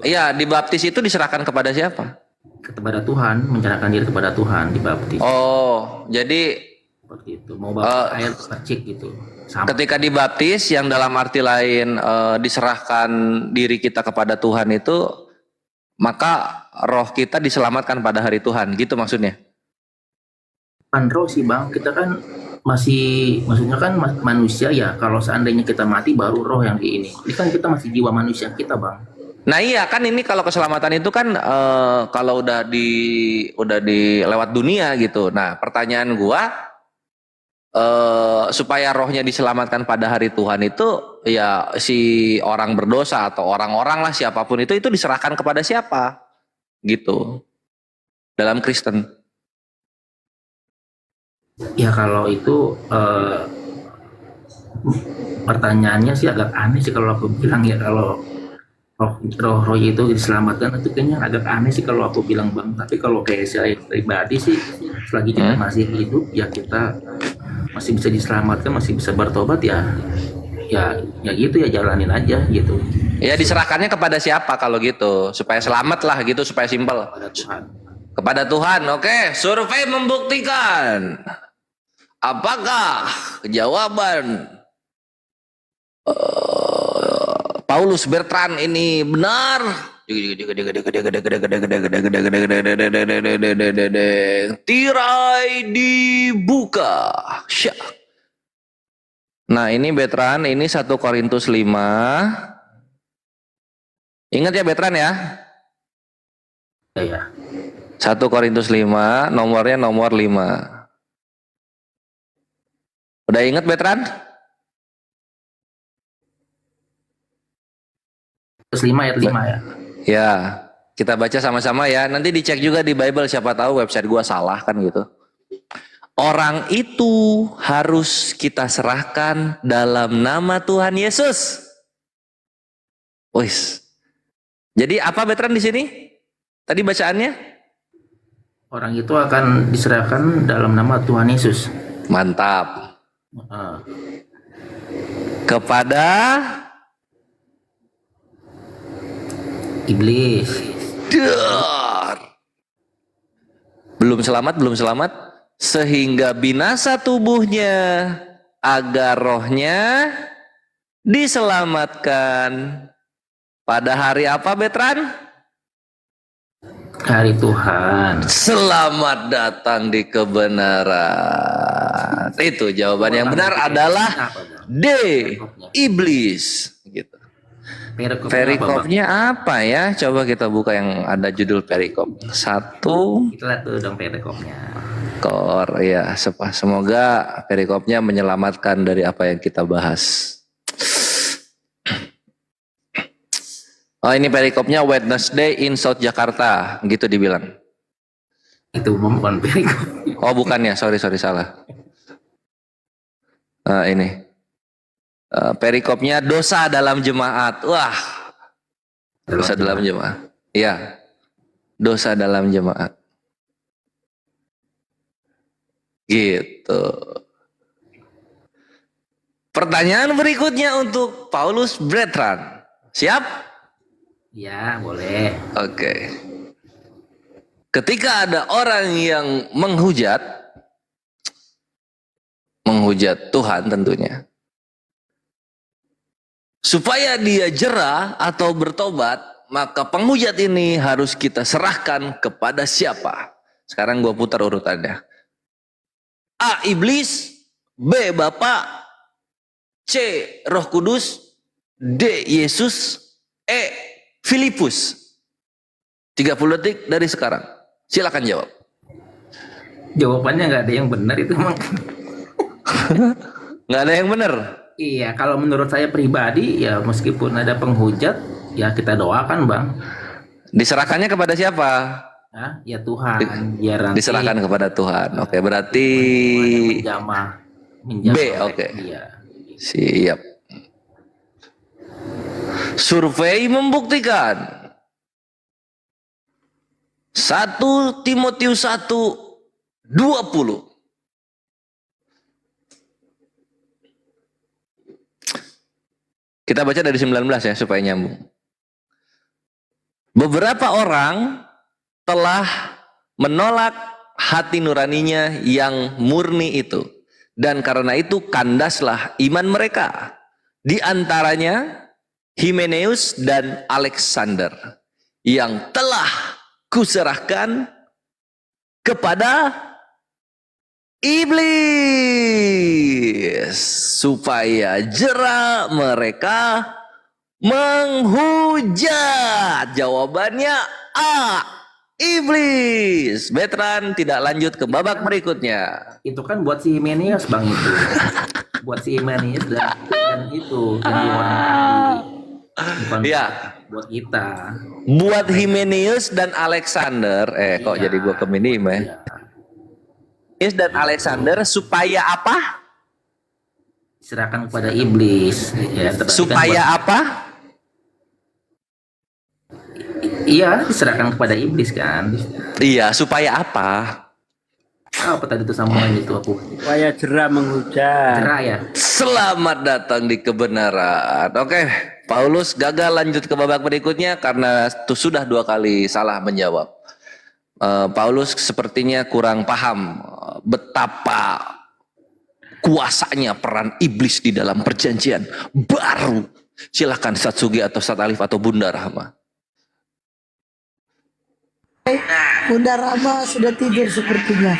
ya dibaptis itu diserahkan kepada siapa? Kepada Tuhan, menyerahkan diri kepada Tuhan, dibaptis. Oh, jadi seperti itu, mau bawa air percik gitu. Ketika dibaptis, yang dalam arti lain diserahkan diri kita kepada Tuhan itu, maka roh kita diselamatkan pada hari Tuhan, gitu maksudnya? Bukan roh sih bang, kita kan maksudnya kan manusia ya, kalau seandainya kita mati baru roh yang di ini. Ini kan kita masih jiwa manusia kita bang. Nah iya kan, ini kalau keselamatan itu kan kalau udah di lewat dunia gitu. Nah pertanyaan gua, supaya rohnya diselamatkan pada hari Tuhan itu ya si orang berdosa atau orang-orang lah siapapun itu diserahkan kepada siapa gitu dalam Kristen. Ya kalau itu pertanyaannya sih agak aneh sih kalau aku bilang ya, kalau roh itu diselamatkan itu kayaknya agak aneh sih kalau aku bilang bang. Tapi kalau kayak saya pribadi sih, selagi kita masih hidup ya kita masih bisa diselamatkan, masih bisa bertobat ya gitu ya, jalanin aja gitu. Ya diserahkannya kepada siapa kalau gitu? Supaya selamat lah gitu, supaya simpel. Kepada Tuhan. Kepada Tuhan. Oke, survei membuktikan. Apakah jawaban Paulus Bertrand ini benar? Tirai dibuka. Syak. Nah ini Bertrand, ini 1 Korintus 5. Ingat ya Bertrand ya? Ya. 1 Korintus 5, nomornya nomor 5. Udah ingat Bertrand? Terus 5 ayat 5 ya. Ya, kita baca sama-sama ya. Nanti dicek juga di Bible, siapa tahu website gua salah kan gitu. Orang itu harus kita serahkan dalam nama Tuhan Yesus. Wis. Jadi apa Bertrand di sini? Tadi bacaannya? Orang itu akan diserahkan dalam nama Tuhan Yesus. Mantap. Kepada iblis. Belum selamat. Sehingga binasa tubuhnya, agar rohnya diselamatkan. Pada hari apa Bertrand? Hari Tuhan. Selamat datang di kebenaran. Itu jawaban yang benar adalah D. Iblis. Gitu. Perikopnya apa ya? Coba kita buka yang ada judul perikop. 1. Itulah tuh dong perikopnya. Ya, semoga perikopnya menyelamatkan dari apa yang kita bahas. Oh ini perikopnya Wednesday in South Jakarta, gitu dibilang. Itu bukan perikop. Oh bukan ya, sorry salah. Ini perikopnya dosa dalam jemaat. Wah, dosa dalam jemaat. Iya, dosa dalam jemaat. Gitu. Pertanyaan berikutnya untuk Paulus Bertrand. Siap? Ya, boleh. Oke. Ketika ada orang yang menghujat Tuhan tentunya, supaya dia jera atau bertobat, maka penghujat ini harus kita serahkan kepada siapa? Sekarang gua putar urutannya. A. Iblis, B. Bapak, C. Roh Kudus, D. Yesus, E. Filipus. 30 detik dari sekarang. Silakan jawab. Jawabannya nggak ada yang benar itu emang. Nggak ada yang benar. Iya, kalau menurut saya pribadi ya meskipun ada penghujat ya kita doakan Bang. Diserahkannya kepada siapa? Ya Tuhan. Biar nanti diserahkan kepada Tuhan. Oke, berarti B. Oke. Siap. Survei membuktikan 1 Timotius 1:20. Kita baca dari 19 ya supaya nyambung. Beberapa orang telah menolak hati nuraninya yang murni itu, dan karena itu kandaslah iman mereka. Di antaranya Himeneus dan Alexander yang telah kuserahkan kepada iblis supaya jera mereka menghujat. Jawabannya A. Iblis. Bertrand tidak lanjut ke babak berikutnya. Itu kan buat si Himeneus Bang itu. Buat si Himeneus dan itu yang diwarnai. Bukan buat kita. Buat Himeneus dan Alexander, kok jadi gua ke minim ya? Himeneus dan Alexander supaya apa? Serahkan kepada iblis. Ya, supaya apa? Iya, diserahkan kepada iblis kan. Iya, supaya apa? Apa tadi itu sambungan itu aku? Supaya jerah menghujat. Cerah ya. Selamat datang di kebenaran. Oke, Paulus gagal lanjut ke babak berikutnya karena sudah 2 kali salah menjawab. Paulus sepertinya kurang paham betapa kuasanya peran iblis di dalam perjanjian baru. Silakan Satsugi atau Sat Alif atau Bunda Rahma. Bunda Rama sudah tidur sepertinya.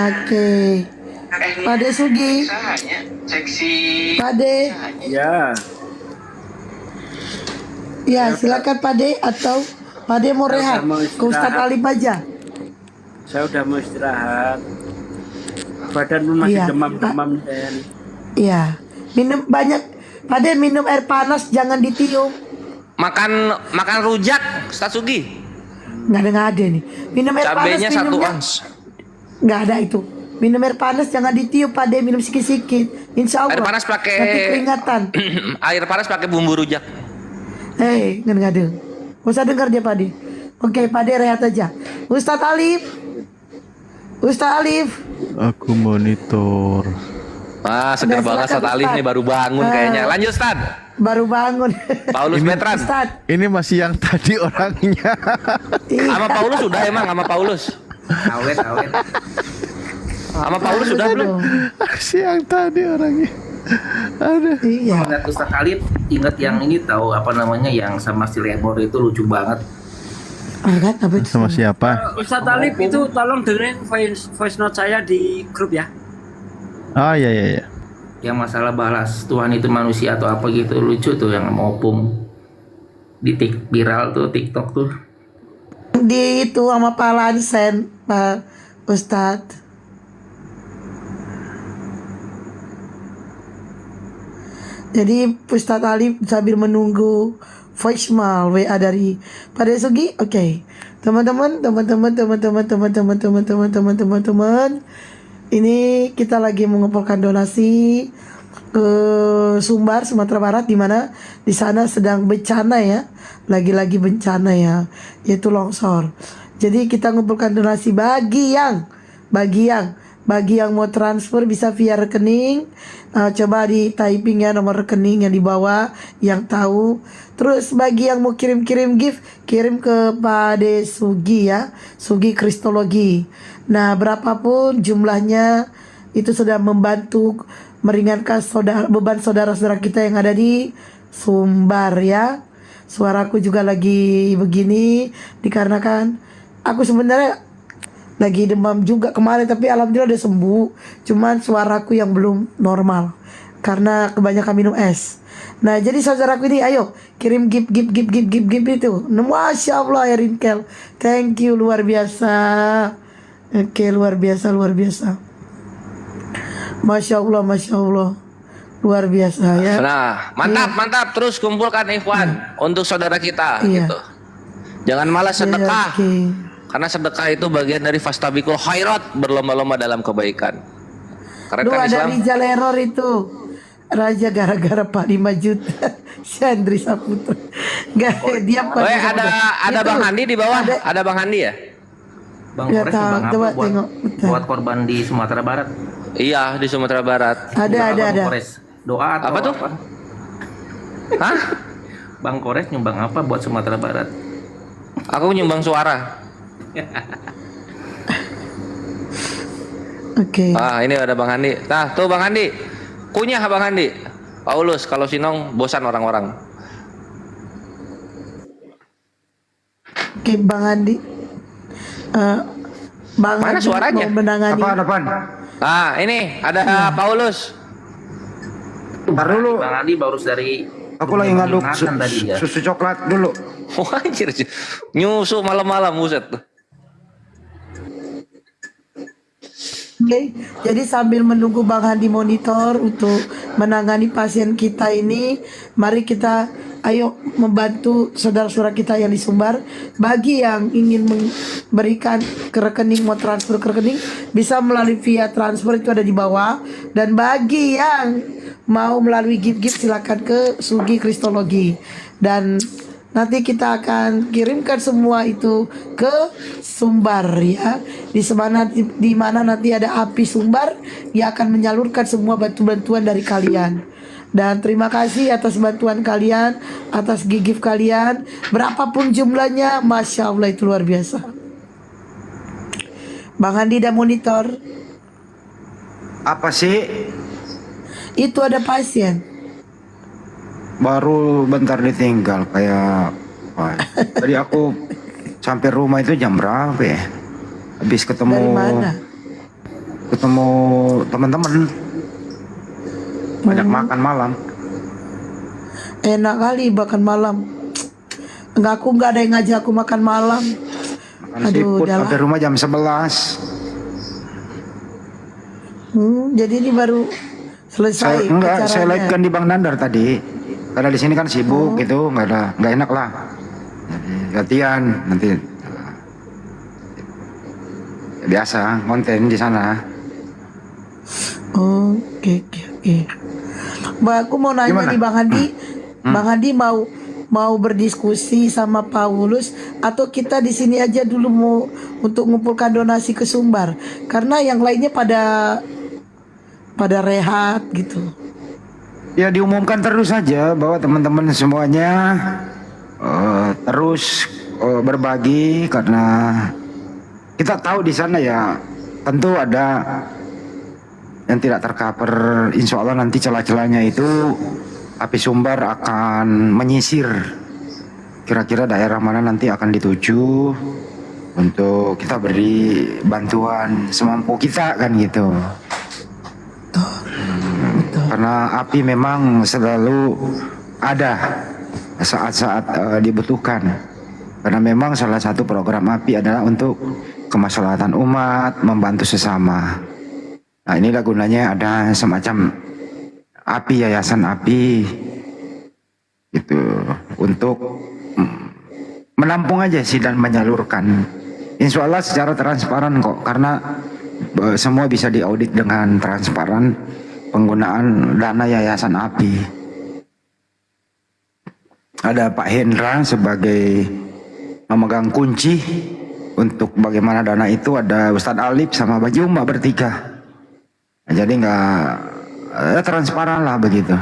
Oke. Pade Sugi. Pade. Ya. Ya, silakan Pade atau Pade mau rehat. Ke Ustadz Alim aja. Saya udah mau istirahat. Badan masih Iya. demam-demam. Iya. Minum banyak. Pade minum air panas, jangan ditiup. Makan rujak, Satsugi. Nggak ada nih. Minum air Cabenya panas 1 minumnya. ons. Nggak ada itu. Minum air panas jangan ditiup, Pade. Minum sikit-sikit. Insya Allah. Air panas pakai Nanti keringatan. air panas pakai bumbu rujak. Hei, nggak ada. Gak usah dengar dia, Pade. Oke, Pade rehat aja. Ustadz Alif. Ustadz Alif. Aku monitor. Seger Udah, banget silakan, Ustadz Alif Ustadz. nih baru bangun kayaknya. Lanjut Ustadz. Baru bangun. Paulus Betran. Ustadz. Ini masih yang tadi orangnya. Sama Paulus sudah emang sama Paulus. Awet. Sama Paulus sudah belum? Masih yang tadi orangnya. Aduh. Iya. Ingat Ustaz Alif, ingat yang ini tahu apa namanya yang sama si Lemor itu lucu banget. Sama siapa? Ustadz Alif itu tolong dengerin voice note saya di grup ya. Oh iya. Yang masalah balas Tuhan itu manusia atau apa gitu lucu tuh yang ngopung di viral tuh TikTok tuh. Di itu sama Pak Lansen, Pak Ustadz. Jadi Ustadz Alif sambil menunggu voicemail WA dari Pak Sugi. Oke. Teman-teman. Ini kita lagi mengumpulkan donasi ke Sumbar, Sumatera Barat, di mana di sana sedang bencana ya. Lagi-lagi bencana ya, yaitu longsor. Jadi kita mengumpulkan donasi bagi yang mau transfer bisa via rekening. Coba di typing ya nomor rekening yang di bawah yang tahu. Terus bagi yang mau kirim-kirim gift, kirim ke Pak De Sugi ya, Sugi Kristologi. Nah, berapapun jumlahnya itu sudah membantu meringankan beban saudara-saudara kita yang ada di Sumbar ya. Suaraku juga lagi begini dikarenakan aku sebenarnya lagi demam juga kemarin, tapi alhamdulillah udah sembuh. Cuman suaraku yang belum normal karena kebanyakan minum es. Nah, jadi saudaraku ini ayo kirim gift itu. Masya Allah ya Rinkel. Thank you, luar biasa. Oke, luar biasa. Masya Allah. Luar biasa ya. Nah, mantap. Terus kumpulkan ikhwan untuk saudara kita Iya. gitu. Jangan malas sedekah. Oke. Karena sedekah itu bagian dari fastabikul khairat, berlomba-lomba dalam kebaikan. Karena Duh, kan ada Islam Rijal error itu. Raja gara-gara Pak 5 juta. Si Andri Saputra. Gak, diam Pak. ada Bang Handi di bawah. Ada Bang Handi ya? Bang Ya, Kores tahu. Bang Coba apa buat, tengok. buat korban di Sumatera Barat. Iya, di Sumatera Barat. Doa Ada. Bang Kores. Doa atau Apa tuh? Hah? Bang Kores nyumbang apa buat Sumatera Barat? Aku nyumbang suara. Oke. Ini ada Bang Handi. Nah, tuh Bang Handi. Kunyah Bang Handi. Paulus, kalau Sinong bosan orang-orang. Oke, Bang Andi. Bang Mana Andi suaranya? mau menangani. Nah, ini ada Paulus. Bentar dulu. Bang Andi baru dari Aku lagi ngaduk tadi ya. susu coklat dulu. Wah, anjir. Nyusu malam-malam, buset. Oke, jadi sambil menunggu Bang Handi monitor untuk menangani pasien kita ini, mari kita ayo membantu saudara-saudara kita yang di Sumbar. Bagi yang ingin memberikan ke rekening, mau transfer ke rekening, bisa melalui via transfer itu ada di bawah. Dan bagi yang mau melalui gift silakan ke Sugi Kristologi. Dan Nanti kita akan kirimkan semua itu ke Sumbar ya. Di mana nanti ada api Sumbar yang akan menyalurkan semua bantuan dari kalian. Dan terima kasih atas bantuan kalian, atas gigif kalian, berapapun jumlahnya, Masya Allah itu luar biasa. Bang Andi dan monitor. Apa sih? Itu ada pasien. Baru bentar ditinggal kayak tadi aku sampai rumah itu jam berapa ya? Habis ketemu Dari mana? ketemu teman-teman. Banyak makan malam. Enak kali makan malam. Aku nggak ada yang ngajak aku makan malam. Makan seafood udahlah. sampai rumah jam 11. Jadi ini baru selesai Enggak, saya acaranya. like-kan di Bang Nandar tadi. Karena di sini kan sibuk gitu, nggak enak lah. Jadi latihan nanti biasa konten di sana. Oke. Mbak, aku mau nanya Gimana? nih Bang Andi. Bang Andi mau berdiskusi sama Paulus atau kita di sini aja dulu mau untuk mengumpulkan donasi ke Sumbar? Karena yang lainnya pada rehat gitu. Ya diumumkan terus saja bahwa teman-teman semuanya terus berbagi karena kita tahu di sana ya tentu ada yang tidak tercover. Insya Allah nanti celah-celahnya itu api Sumbar akan menyisir kira-kira daerah mana nanti akan dituju untuk kita beri bantuan semampu kita kan gitu. Karena api memang selalu ada saat-saat dibutuhkan. Karena memang salah satu program api adalah untuk kemaslahatan umat, membantu sesama. Nah inilah gunanya ada semacam api, yayasan api gitu untuk menampung aja sih dan menyalurkan. Insya Allah secara transparan kok, karena semua bisa diaudit dengan transparan penggunaan dana yayasan api. Ada Pak Hendra sebagai memegang kunci untuk bagaimana dana itu, ada Ustadz Alip sama Bang Juma bertiga. Nah, jadi nggak transparan lah begitu.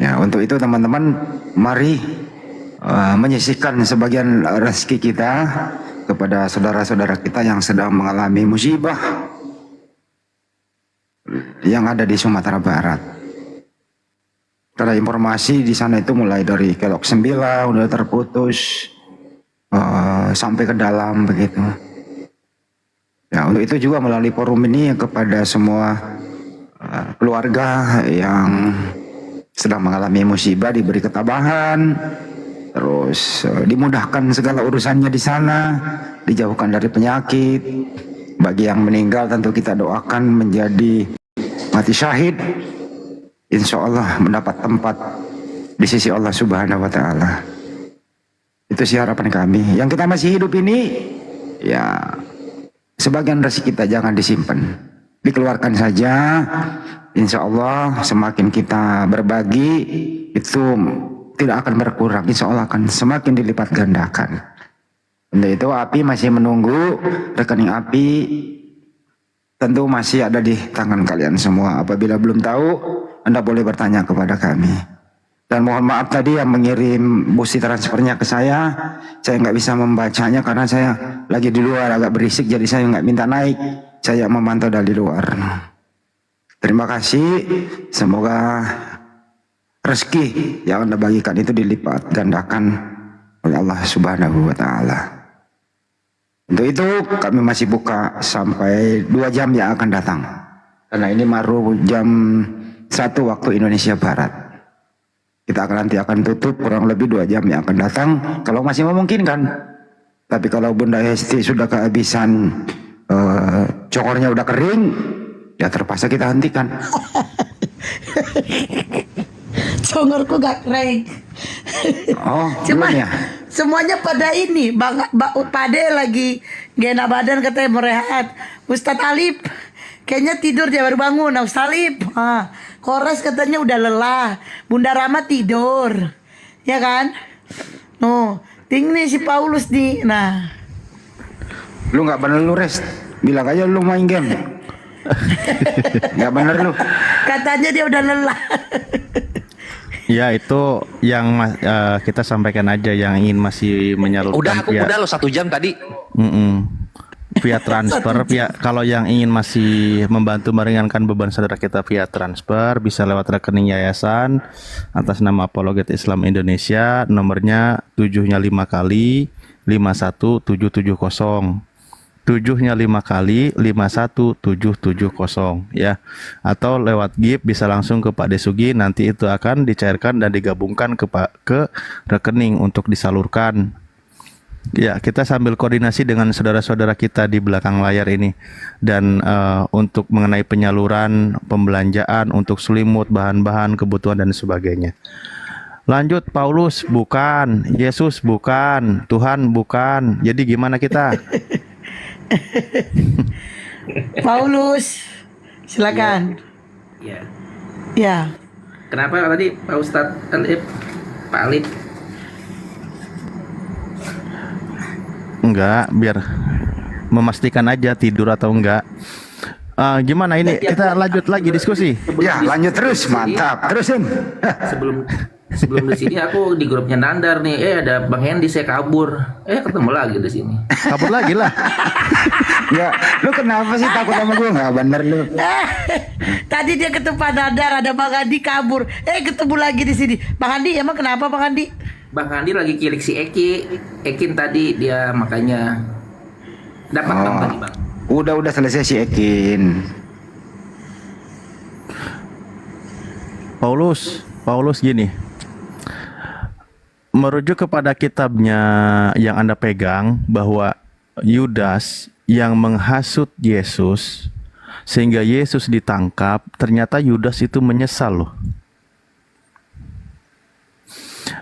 Ya untuk itu teman-teman mari menyisihkan sebagian rezeki kita kepada saudara-saudara kita yang sedang mengalami musibah yang ada di Sumatera Barat. Karena informasi di sana itu mulai dari Kelok 9 udah terputus sampai ke dalam begitu. Ya untuk itu juga melalui forum ini kepada semua keluarga yang sedang mengalami musibah diberi ketabahan, terus dimudahkan segala urusannya di sana, dijauhkan dari penyakit. Bagi yang meninggal tentu kita doakan menjadi mati syahid, insya Allah mendapat tempat di sisi Allah Subhanahu wa Ta'ala. Itu sih harapan kami. Yang kita masih hidup ini, ya sebagian rezeki kita jangan disimpan, dikeluarkan saja. Insya Allah semakin kita berbagi itu tidak akan berkurang, insya Allah akan semakin dilipat gandakan. Untuk itu api masih menunggu, rekening api tentu masih ada di tangan kalian semua. Apabila belum tahu, Anda boleh bertanya kepada kami. Dan mohon maaf tadi yang mengirim bukti transfernya ke saya nggak bisa membacanya karena saya lagi di luar agak berisik, jadi saya nggak minta naik, saya memantau dari luar. Terima kasih, semoga rezeki yang Anda bagikan itu dilipat gandakan oleh Allah Subhanahu wa Ta'ala. Untuk itu kami masih buka sampai 2 jam yang akan datang. Karena ini baru jam 1 waktu Indonesia Barat. Kita nanti akan tutup kurang lebih 2 jam yang akan datang kalau masih memungkinkan. Tapi kalau Bunda Hesti sudah kehabisan cokornya udah kering, ya terpaksa kita hentikan. Congorku gak kering. Oh, Cuma belum ya? semuanya pada ini, Bang Pade lagi gak enak badan katanya mau rehat. Ustadz Alip kayaknya tidur dia baru bangun. Nah, Ustadz Alip, Kores katanya udah lelah. Bunda Rama tidur, ya kan? No, tinggi si Paulus nih. Nah, Lu nggak bener lu Res. Bilang aja lu main game. Nggak bener lu. katanya dia udah lelah. Ya itu yang kita sampaikan aja yang ingin masih menyalurkan Udah aku udah lo 1 jam tadi. via transfer, via kalau yang ingin masih membantu meringankan beban saudara kita via transfer bisa lewat rekening yayasan atas nama Apologet Islam Indonesia, nomornya 7-nya 5 kali 51770. 7-nya 5 kali 51770 ya. Atau lewat GIF bisa langsung ke Pak Desugi, nanti itu akan dicairkan dan digabungkan ke rekening untuk disalurkan. Ya, kita sambil koordinasi dengan saudara-saudara kita di belakang layar ini. Dan untuk mengenai penyaluran, pembelanjaan untuk selimut, bahan-bahan, kebutuhan dan sebagainya. Lanjut, Paulus bukan, Yesus bukan, Tuhan bukan. Jadi gimana kita? Paulus, silakan. Ya. Ya. Kenapa tadi Pak Ustadz Pak Alif? Enggak, biar memastikan aja tidur atau enggak. Gimana ini? Kita lanjut lagi diskusi. Ya, lanjut terus, mantap. Terusin. Sebelum di sini aku di grupnya Nandar nih, ada Bang Hendy, saya kabur. Ketemu lagi di sini. Kabur lagi lah. Ya, lu kenapa sih takut sama gue? Nggak bener lu. Tadi dia ketemu Pak Nadar, ada Bang Andi kabur. Ketemu lagi di sini. Bang Andi, emang kenapa Bang Andi? Bang Andi lagi kilik si Ekin tadi dia makanya dapat Bang tadi Bang. Udah selesai si Ekin. Paulus gini. Merujuk kepada kitabnya yang Anda pegang bahwa Yudas yang menghasut Yesus sehingga Yesus ditangkap, ternyata Yudas itu menyesal loh.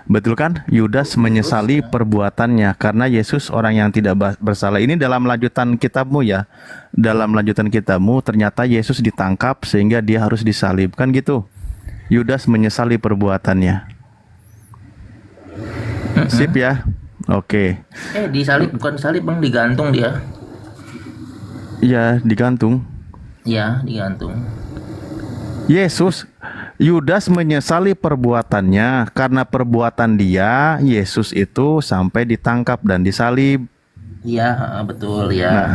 Betul kan? Yudas menyesali perbuatannya karena Yesus orang yang tidak bersalah. Ini dalam lanjutan kitabmu ya. Dalam lanjutan kitabmu ternyata Yesus ditangkap sehingga dia harus disalib. Kan gitu. Yudas menyesali perbuatannya. Sip ya. Oke. Disalib bukan salib Bang, digantung dia. Ya, digantung. Ya, digantung. Yudas menyesali perbuatannya karena perbuatan dia, Yesus itu sampai ditangkap dan disalib. Iya, betul ya. Nah,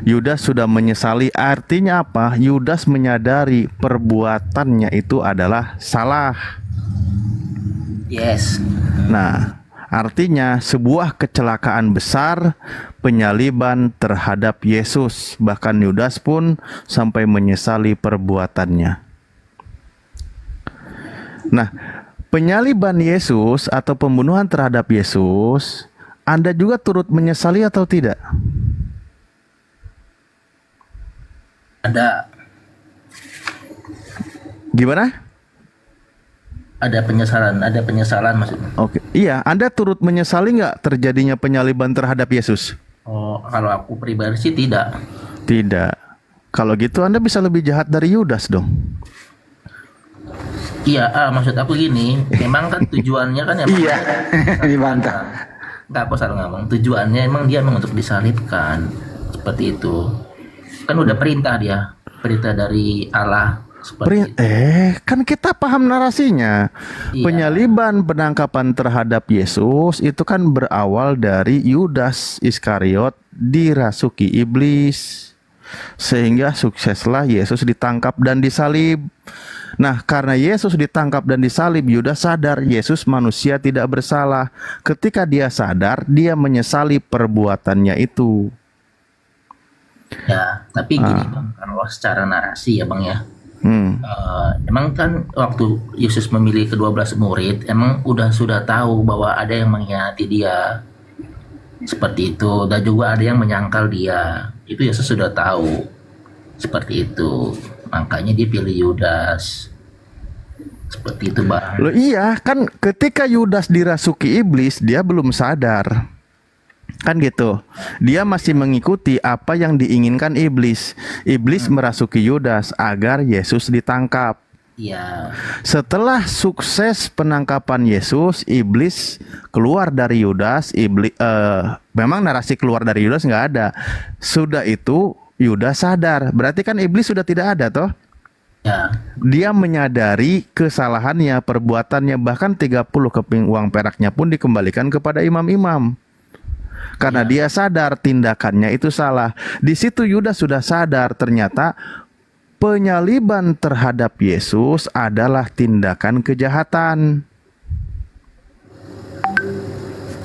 Yudas sudah menyesali, artinya apa? Yudas menyadari perbuatannya itu adalah salah. Yes. Nah, artinya sebuah kecelakaan besar, penyaliban terhadap Yesus. Bahkan Yudas pun sampai menyesali perbuatannya. Nah, penyaliban Yesus atau pembunuhan terhadap Yesus, Anda juga turut menyesali atau tidak? Ada. Gimana? Ada penyesalan maksudnya. Oke, iya, Anda turut menyesali nggak terjadinya penyaliban terhadap Yesus? Oh, kalau aku pribadi sih tidak. Tidak. Kalau gitu Anda bisa lebih jahat dari Yudas dong. Iya, maksud aku gini, memang kan tujuannya kan emang iya, dibantah. Enggak, aku salah ngomong. Tujuannya emang dia untuk disalibkan. Seperti itu. Kan udah perintah dari Allah. Kan kita paham narasinya. Iya. Penyaliban, penangkapan terhadap Yesus itu kan berawal dari Yudas Iskariot dirasuki iblis. Sehingga sukseslah Yesus ditangkap dan disalib. Nah, karena Yesus ditangkap dan disalib, Yudas sadar Yesus manusia tidak bersalah. Ketika dia sadar, dia menyesali perbuatannya itu. Ya, tapi gini Bang, kalau secara narasi ya Bang ya. Emang kan waktu Yesus memilih ke-12 murid, emang sudah tahu bahwa ada yang mengkhianati dia. Seperti itu, dan juga ada yang menyangkal dia. Itu Yesus sudah tahu. Seperti itu. Makanya dia pilih Yudas. Seperti itu Bang. Loh iya, kan ketika Yudas dirasuki iblis, dia belum sadar. Kan gitu. Dia masih mengikuti apa yang diinginkan iblis. Iblis merasuki Yudas agar Yesus ditangkap. Iya. Setelah sukses penangkapan Yesus, iblis keluar dari Yudas. Memang narasi keluar dari Yudas nggak ada. Sudah itu Yudas sadar. Berarti kan iblis sudah tidak ada toh? Ya. Dia menyadari kesalahannya, perbuatannya, bahkan 30 keping uang peraknya pun dikembalikan kepada imam-imam. Karena dia sadar tindakannya itu salah. Di situ Yudas sudah sadar ternyata penyaliban terhadap Yesus adalah tindakan kejahatan.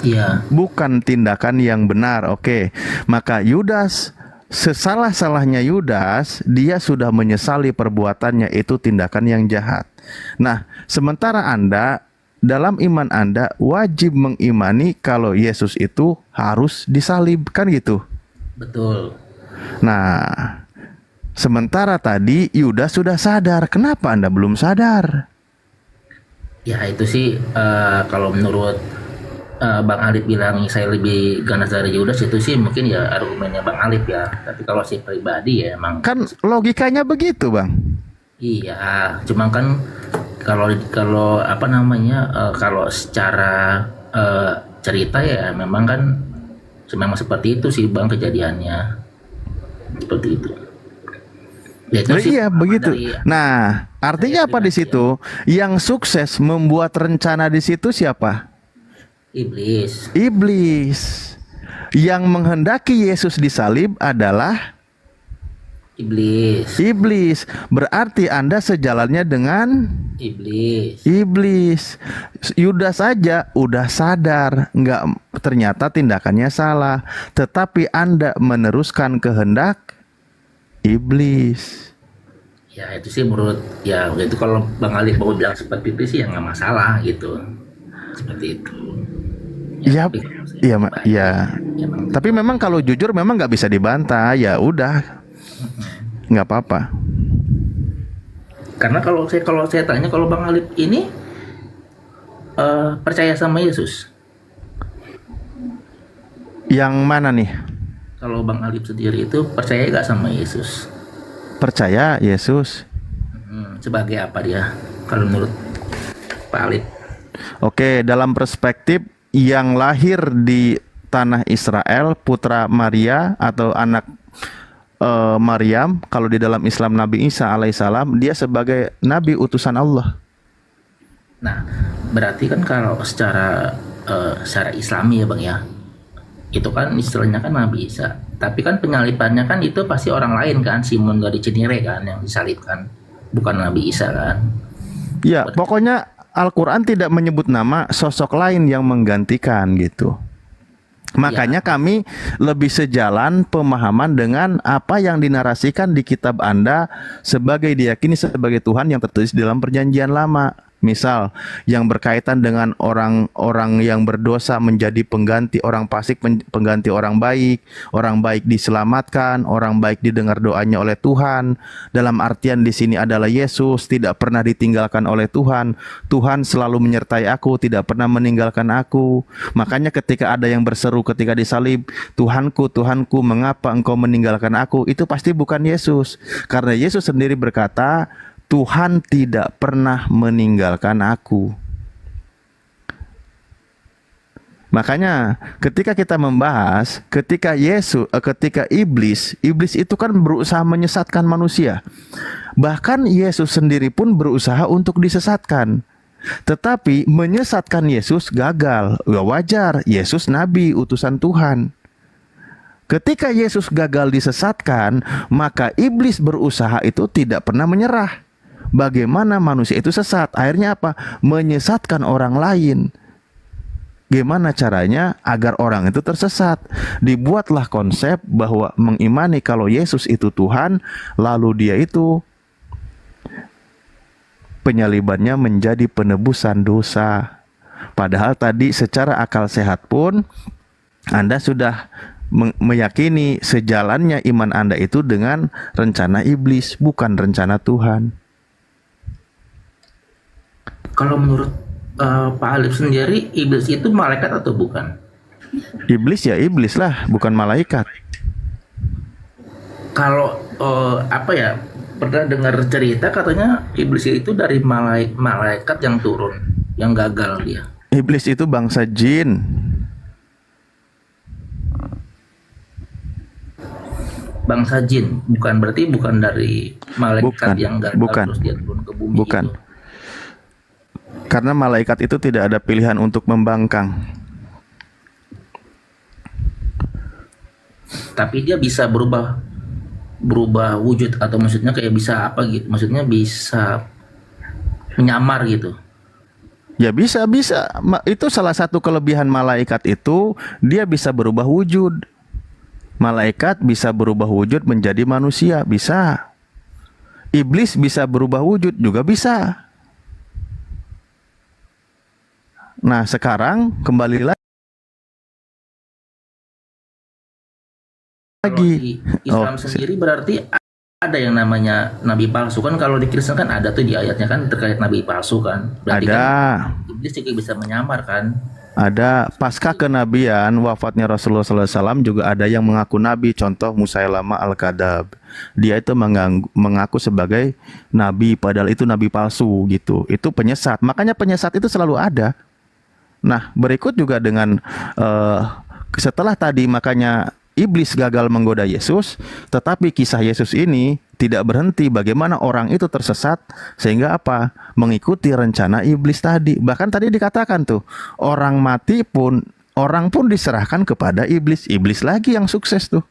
Iya. Bukan tindakan yang benar. Oke. Maka Yudas, sesalah-salahnya Yudas, dia sudah menyesali perbuatannya, itu tindakan yang jahat. Nah, sementara Anda dalam iman Anda wajib mengimani kalau Yesus itu harus disalib, kan gitu. Betul. Nah, sementara tadi Yudas sudah sadar. Kenapa Anda belum sadar? Ya itu sih kalau menurut Bang Alip bilang saya lebih ganas dari Yudas, itu sih mungkin ya argumennya Bang Alip ya. Tapi kalau saya pribadi ya emang kan logikanya begitu, Bang. Iya, cuma kan kalau apa namanya kalau secara cerita ya memang kan memang seperti itu sih Bang kejadiannya. Seperti itu. Ya, itu sih Iya begitu. Nah, artinya apa di situ? Yang sukses membuat rencana di situ siapa? Iblis. Iblis. Yang menghendaki Yesus disalib adalah Iblis. Iblis. Berarti Anda sejalannya dengan Iblis. Iblis. Yudas saja udah sadar, ternyata tindakannya salah, tetapi Anda meneruskan kehendak iblis. Ya itu sih menurut ya itu kalau Bang Alip mau bilang seperti itu sih ya nggak masalah gitu. Seperti itu. Ya, ya. Tapi memang kalau jujur memang nggak bisa dibantah. Ya udah, nggak apa-apa. Karena kalau saya tanya, kalau Bang Alip ini percaya sama Yesus? Yang mana nih? Kalau Bang Alip sendiri itu percaya gak sama Yesus? Percaya Yesus. Sebagai apa dia? Kalau menurut Pak Alip? Oke, dalam perspektif yang lahir di tanah Israel, putra Maria atau anak Maryam, kalau di dalam Islam Nabi Isa alaihissalam, dia sebagai nabi utusan Allah. Nah, berarti kan kalau secara Islami ya Bang ya, itu kan istilahnya kan Nabi Isa. Tapi kan penyalibannya kan itu pasti orang lain kan, Simon dari Cinire kan yang disalibkan, bukan Nabi Isa kan. Ya, pokoknya Al-Quran tidak menyebut nama sosok lain yang menggantikan gitu. Makanya kami lebih sejalan pemahaman dengan apa yang dinarasikan di kitab Anda sebagai diyakini sebagai Tuhan yang tertulis dalam Perjanjian Lama. Misal yang berkaitan dengan orang-orang yang berdosa menjadi pengganti orang fasik, pengganti orang baik diselamatkan, orang baik didengar doanya oleh Tuhan. Dalam artian di sini adalah Yesus tidak pernah ditinggalkan oleh Tuhan. Tuhan selalu menyertai aku, tidak pernah meninggalkan aku. Makanya ketika ada yang berseru ketika disalib, Tuhanku, Tuhanku, mengapa engkau meninggalkan aku? Itu pasti bukan Yesus. Karena Yesus sendiri berkata, Tuhan tidak pernah meninggalkan aku. Makanya ketika kita membahas, ketika iblis itu kan berusaha menyesatkan manusia. Bahkan Yesus sendiri pun berusaha untuk disesatkan. Tetapi menyesatkan Yesus gagal. Ya wajar, Yesus nabi utusan Tuhan. Ketika Yesus gagal disesatkan, maka iblis berusaha itu tidak pernah menyerah. Bagaimana manusia itu sesat? Akhirnya apa? Menyesatkan orang lain. Gimana caranya agar orang itu tersesat? Dibuatlah konsep bahwa mengimani kalau Yesus itu Tuhan, lalu dia itu penyalibannya menjadi penebusan dosa. Padahal tadi secara akal sehat pun Anda sudah meyakini sejalannya iman Anda itu dengan rencana iblis, bukan rencana Tuhan. Kalau menurut Pak Alip sendiri, iblis itu malaikat atau bukan? Iblis ya iblis lah, bukan malaikat. Kalau apa ya, pernah dengar cerita katanya iblis itu dari malaikat yang turun, yang gagal dia. Iblis itu bangsa jin. Bangsa jin, bukan berarti bukan dari malaikat yang gagal terus dia turun ke bumi. Bukan. Gitu. Karena malaikat itu tidak ada pilihan untuk membangkang. Tapi dia bisa berubah wujud, atau maksudnya kayak bisa apa gitu, maksudnya bisa menyamar gitu. Ya bisa. Itu salah satu kelebihan malaikat itu, dia bisa berubah wujud. Malaikat bisa berubah wujud menjadi manusia, bisa. Iblis bisa berubah wujud juga bisa. Nah, sekarang kembali lagi. Di Islam sendiri berarti ada yang namanya nabi palsu kan. Kalau di Kristen kan ada tuh di ayatnya kan terkait nabi palsu kan. Berarti ada. Kan iblis juga bisa menyamar kan. Ada. Pasca kenabian wafatnya Rasulullah SAW juga ada yang mengaku nabi. Contoh Musailamah Al-Kadzab. Dia itu mengaku sebagai nabi padahal itu nabi palsu gitu. Itu penyesat. Makanya penyesat itu selalu ada. Nah, berikut juga dengan setelah tadi makanya iblis gagal menggoda Yesus, tetapi kisah Yesus ini tidak berhenti bagaimana orang itu tersesat sehingga apa? Mengikuti rencana iblis tadi. Bahkan tadi dikatakan tuh, orang pun diserahkan kepada iblis. Iblis lagi yang sukses tuh.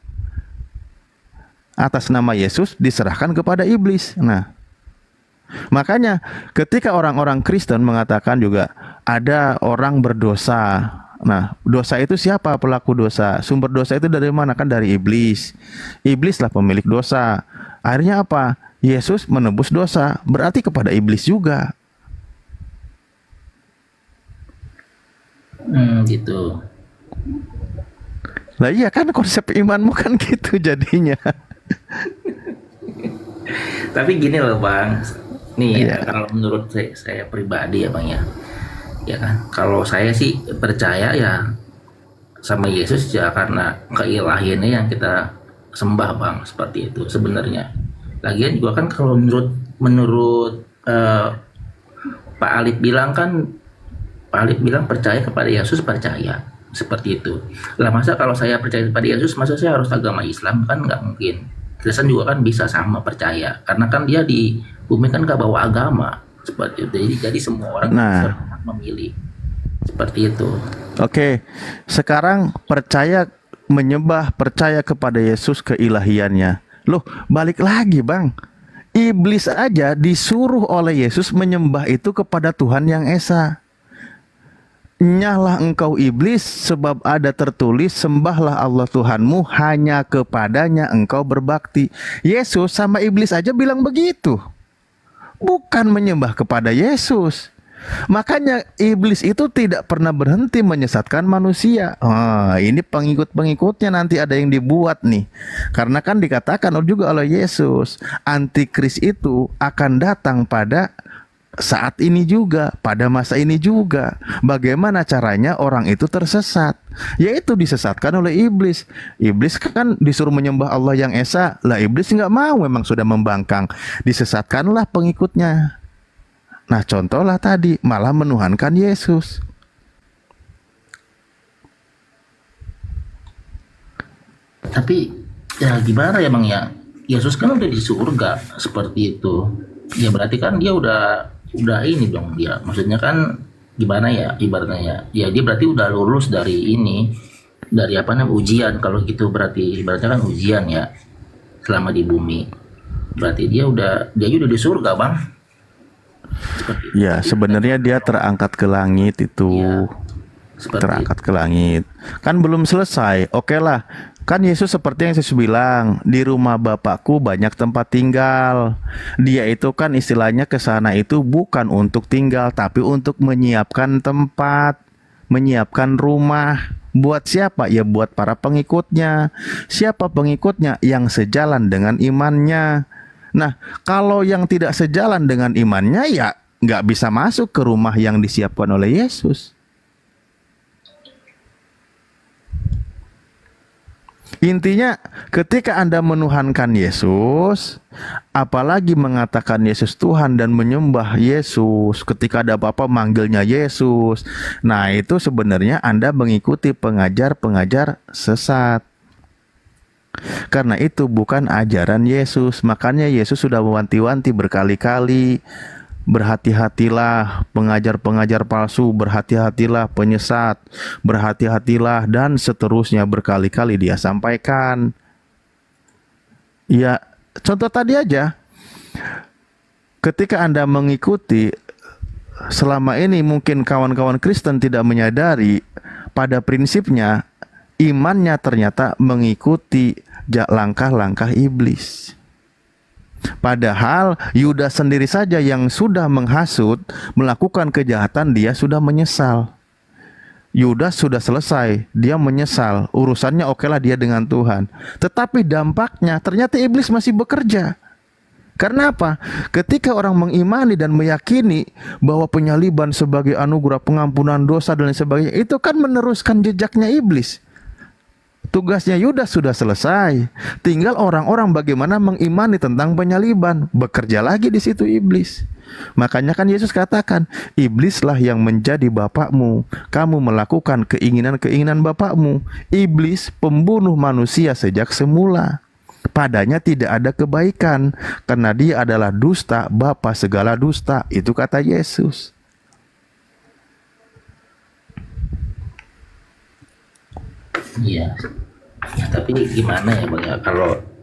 Atas nama Yesus diserahkan kepada iblis. Nah, makanya ketika orang-orang Kristen mengatakan juga ada orang berdosa. Nah, dosa itu siapa pelaku dosa? Sumber dosa itu dari mana? Kan dari iblis. Iblislah pemilik dosa. Akhirnya apa? Yesus menebus dosa. Berarti kepada iblis juga. Gitu. Lah iya kan konsep imanmu kan gitu jadinya. Tapi gini loh Bang. Nih ya, kalau menurut saya pribadi ya Bang ya. Ya kan, kalau saya sih percaya ya sama Yesus ya karena keilahiannya yang kita sembah Bang, seperti itu sebenarnya. Lagian juga kan kalau menurut Pak Alif bilang kan, Pak Alif bilang percaya kepada Yesus, percaya seperti itu. Lah masa kalau saya percaya kepada Yesus, masa saya harus agama Islam? Kan nggak mungkin. Kristen juga kan bisa sama percaya, karena kan dia di bumi kan nggak bawa agama seperti itu. Jadi semua orang bisa memilih seperti itu. Oke, sekarang percaya kepada Yesus keilahiannya. Loh, balik lagi Bang. Iblis aja disuruh oleh Yesus menyembah itu kepada Tuhan yang Esa. Nyahlah engkau iblis, sebab ada tertulis, sembahlah Allah Tuhanmu, hanya kepadanya engkau berbakti. Yesus sama iblis aja bilang begitu. Bukan menyembah kepada Yesus. Makanya iblis itu tidak pernah berhenti menyesatkan manusia. Ini pengikut-pengikutnya nanti ada yang dibuat nih. Karena kan dikatakan juga oleh Yesus, antikris itu akan datang pada saat ini juga, pada masa ini juga. Bagaimana caranya orang itu tersesat? Yaitu disesatkan oleh iblis. Iblis kan disuruh menyembah Allah yang Esa. Lah iblis nggak mau, memang sudah membangkang. Disesatkanlah pengikutnya. Nah contohlah tadi, malah menuhankan Yesus. Tapi ya gimana ya Bang ya? Yesus kan udah di surga seperti itu. Ya berarti kan dia udah ini dong dia. Maksudnya kan gimana ya ibaratnya ya? Ya dia berarti udah lulus dari ini, dari apa namanya ujian. Kalau gitu berarti ibaratnya kan ujian ya selama di bumi. Berarti dia udah di surga Bang. Ya sebenarnya dia terangkat ke langit itu. Terangkat ke langit. Kan belum selesai. Oke lah. Kan Yesus seperti yang Yesus bilang, di rumah Bapakku banyak tempat tinggal. Dia itu kan istilahnya ke sana itu bukan untuk tinggal, tapi untuk menyiapkan tempat, menyiapkan rumah. Buat siapa? Ya buat para pengikutnya. Siapa pengikutnya? Yang sejalan dengan imannya. Nah, kalau yang tidak sejalan dengan imannya ya nggak bisa masuk ke rumah yang disiapkan oleh Yesus. Intinya ketika Anda menuhankan Yesus, apalagi mengatakan Yesus Tuhan dan menyembah Yesus, ketika ada apa-apa manggilnya Yesus. Nah, itu sebenarnya Anda mengikuti pengajar-pengajar sesat. Karena itu bukan ajaran Yesus. Makanya Yesus sudah mewanti-wanti berkali-kali, berhati-hatilah pengajar-pengajar palsu, berhati-hatilah penyesat, berhati-hatilah, dan seterusnya berkali-kali dia sampaikan. Ya, contoh tadi aja. Ketika Anda mengikuti, selama ini mungkin kawan-kawan Kristen tidak menyadari, pada prinsipnya imannya ternyata mengikuti langkah-langkah iblis. Padahal Yudas sendiri saja yang sudah menghasut, melakukan kejahatan, dia sudah menyesal. Yudas sudah selesai, dia menyesal, urusannya okelah dia dengan Tuhan. Tetapi dampaknya ternyata iblis masih bekerja. Karena apa? Ketika orang mengimani dan meyakini bahwa penyaliban sebagai anugerah pengampunan dosa dan lain sebagainya, itu kan meneruskan jejaknya iblis. Tugasnya Yudas sudah selesai. Tinggal orang-orang bagaimana mengimani tentang penyaliban. Bekerja lagi di situ iblis. Makanya kan Yesus katakan, iblislah yang menjadi bapakmu. Kamu melakukan keinginan-keinginan bapakmu. Iblis pembunuh manusia sejak semula. Padanya tidak ada kebaikan, karena dia adalah dusta, bapa segala dusta. Itu kata Yesus. Iya. Ya, tapi gimana ya Bang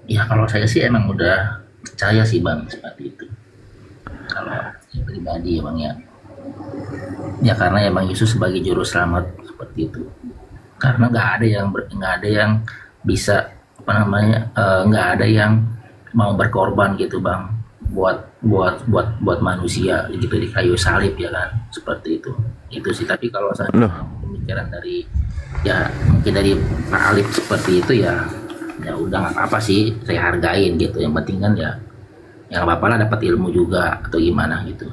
ya, kalau saya sih emang udah percaya sih Bang seperti itu. Kalau pribadi ya Bang ya. Ya karena emang Yesus sebagai juru selamat seperti itu. Karena nggak ada yang bisa nggak ada yang mau berkorban gitu Bang buat manusia gitu di kayu salib ya kan, seperti itu sih. Tapi kalau saya pemikiran dari ya mungkin dari Pak Alif seperti itu ya udah nggak apa-apa sih, saya hargain gitu. Yang penting kan ya nggak apa-apa lah, dapat ilmu juga atau gimana gitu.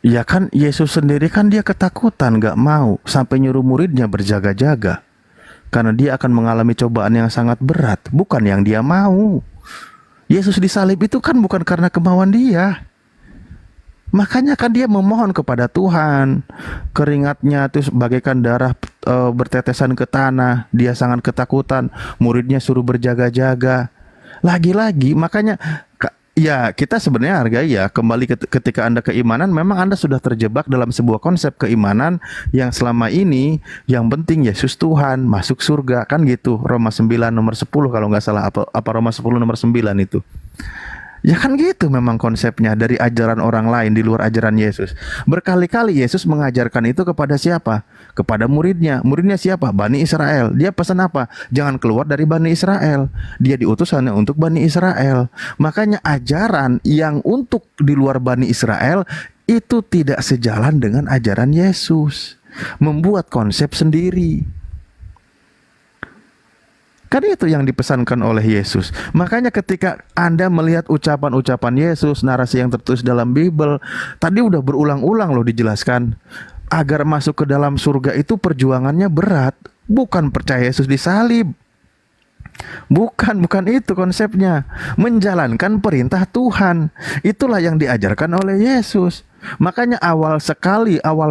Ya kan Yesus sendiri kan dia ketakutan, nggak mau sampai nyuruh muridnya berjaga-jaga. Karena dia akan mengalami cobaan yang sangat berat, bukan yang dia mau. Yesus disalib itu kan bukan karena kemauan dia. Makanya kan dia memohon kepada Tuhan. Keringatnya itu bagaikan darah bertetesan ke tanah. Dia sangat ketakutan. Muridnya suruh berjaga-jaga. Lagi-lagi makanya ya kita sebenarnya hargai ya, kembali ketika Anda keimanan, memang Anda sudah terjebak dalam sebuah konsep keimanan yang selama ini yang penting Yesus Tuhan, masuk surga, kan gitu. Roma 9 nomor 10 kalau nggak salah, apa Roma 10 nomor 9 itu. Ya kan gitu memang konsepnya dari ajaran orang lain di luar ajaran Yesus. Berkali-kali Yesus mengajarkan itu kepada siapa? Kepada muridnya. Muridnya siapa? Bani Israel. Dia pesan apa? Jangan keluar dari Bani Israel. Dia diutus hanya untuk Bani Israel. Makanya ajaran yang untuk di luar Bani Israel itu tidak sejalan dengan ajaran Yesus. Membuat konsep sendiri. Kan itu yang dipesankan oleh Yesus. Makanya ketika Anda melihat ucapan-ucapan Yesus, narasi yang tertulis dalam Bible, tadi udah berulang-ulang loh dijelaskan. Agar masuk ke dalam surga itu perjuangannya berat. Bukan percaya Yesus disalib. Bukan itu konsepnya. Menjalankan perintah Tuhan. Itulah yang diajarkan oleh Yesus. Makanya awal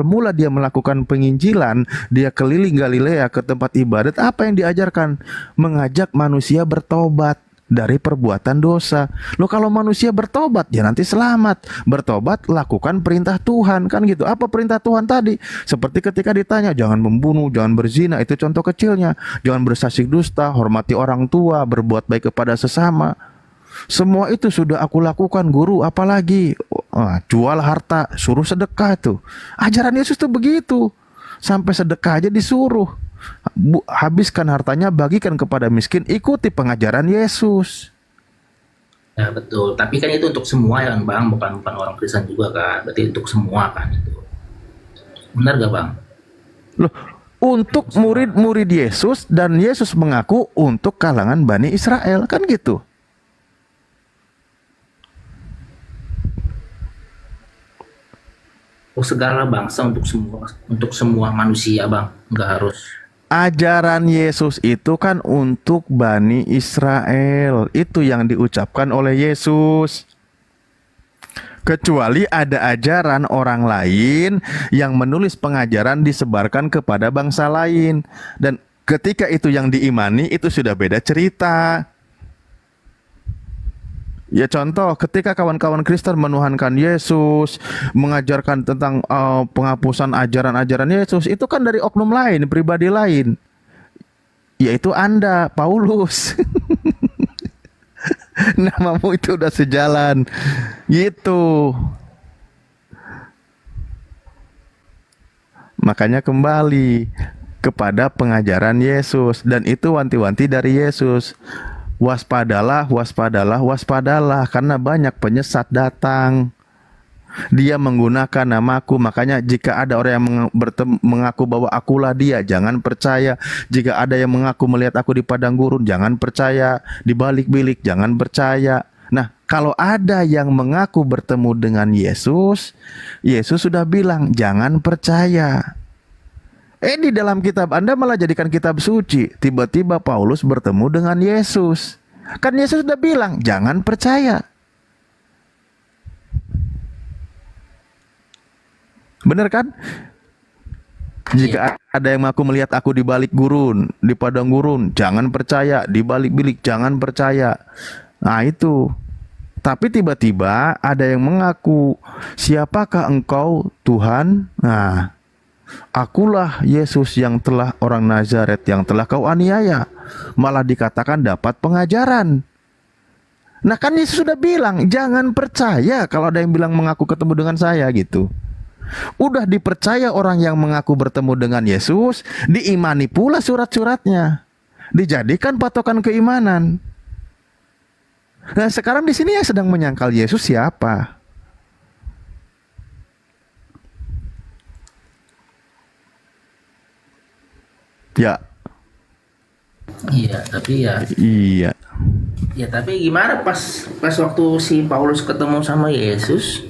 mula dia melakukan penginjilan, dia keliling Galilea ke tempat ibadat, apa yang diajarkan? Mengajak manusia bertobat dari perbuatan dosa. Loh, kalau manusia bertobat ya nanti selamat. Bertobat, lakukan perintah Tuhan, kan gitu. Apa perintah Tuhan tadi? Seperti ketika ditanya, jangan membunuh, jangan berzina, itu contoh kecilnya. Jangan bersaksi dusta, hormati orang tua, berbuat baik kepada sesama. Semua itu sudah aku lakukan, guru, apalagi jual harta, suruh sedekah. Itu ajaran Yesus tuh begitu. Sampai sedekah aja disuruh. Habiskan hartanya, bagikan kepada miskin. Ikuti pengajaran Yesus. Ya betul, tapi kan itu untuk semua ya Bang, bukan orang Kristen juga kan. Berarti untuk semua kan itu. Benar gak Bang? Loh, untuk murid-murid Yesus, dan Yesus mengaku untuk kalangan Bani Israel, kan gitu. Segala bangsa, untuk semua manusia Bang, nggak harus. Ajaran Yesus itu kan untuk Bani Israel. Itu yang diucapkan oleh Yesus. Kecuali ada ajaran orang lain yang menulis pengajaran disebarkan kepada bangsa lain. Dan ketika itu yang diimani, itu sudah beda cerita. Ya contoh, ketika kawan-kawan Kristen menuhankan Yesus, mengajarkan tentang penghapusan ajaran-ajaran Yesus, itu kan dari oknum lain, pribadi lain. Yaitu Anda, Paulus. Namamu itu udah sejalan. Gitu. Makanya kembali kepada pengajaran Yesus. Dan itu wanti-wanti dari Yesus. Waspadalah, waspadalah, waspadalah, karena banyak penyesat datang. Dia menggunakan namaku, makanya jika ada orang yang mengaku bahwa akulah dia, jangan percaya. Jika ada yang mengaku melihat aku di padang gurun, jangan percaya. Di balik bilik, jangan percaya. Nah, kalau ada yang mengaku bertemu dengan Yesus, Yesus sudah bilang, jangan percaya. Di dalam kitab Anda malah jadikan kitab suci. Tiba-tiba Paulus bertemu dengan Yesus. Kan Yesus sudah bilang, jangan percaya. Benar kan? Jika ada yang mengaku melihat aku di balik gurun, di padang gurun, jangan percaya. Di balik bilik, jangan percaya. Nah itu. Tapi tiba-tiba ada yang mengaku, siapakah engkau Tuhan? Nah, akulah Yesus yang telah orang Nazaret yang telah kau aniaya. Malah dikatakan dapat pengajaran. Nah kan Yesus sudah bilang, jangan percaya kalau ada yang bilang mengaku ketemu dengan saya gitu. Udah dipercaya orang yang mengaku bertemu dengan Yesus, diimani pula surat-suratnya, dijadikan patokan keimanan. Nah sekarang di sini yang sedang menyangkal Yesus siapa? Ya. Iya, tapi ya. Iya. Ya tapi gimana pas waktu si Paulus ketemu sama Yesus,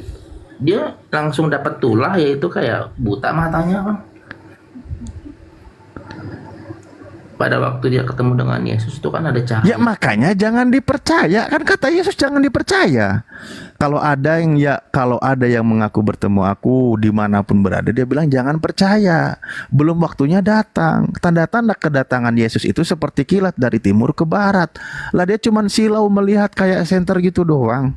dia langsung dapat tulah, yaitu kayak buta matanya kan. Pada waktu dia ketemu dengan Yesus itu kan ada cahaya. Ya makanya jangan dipercaya, kan kata Yesus jangan dipercaya. Kalau ada yang mengaku bertemu aku dimanapun berada, dia bilang jangan percaya. Belum waktunya datang. Tanda-tanda kedatangan Yesus itu seperti kilat dari timur ke barat. Lah dia cuman silau melihat kayak senter gitu doang.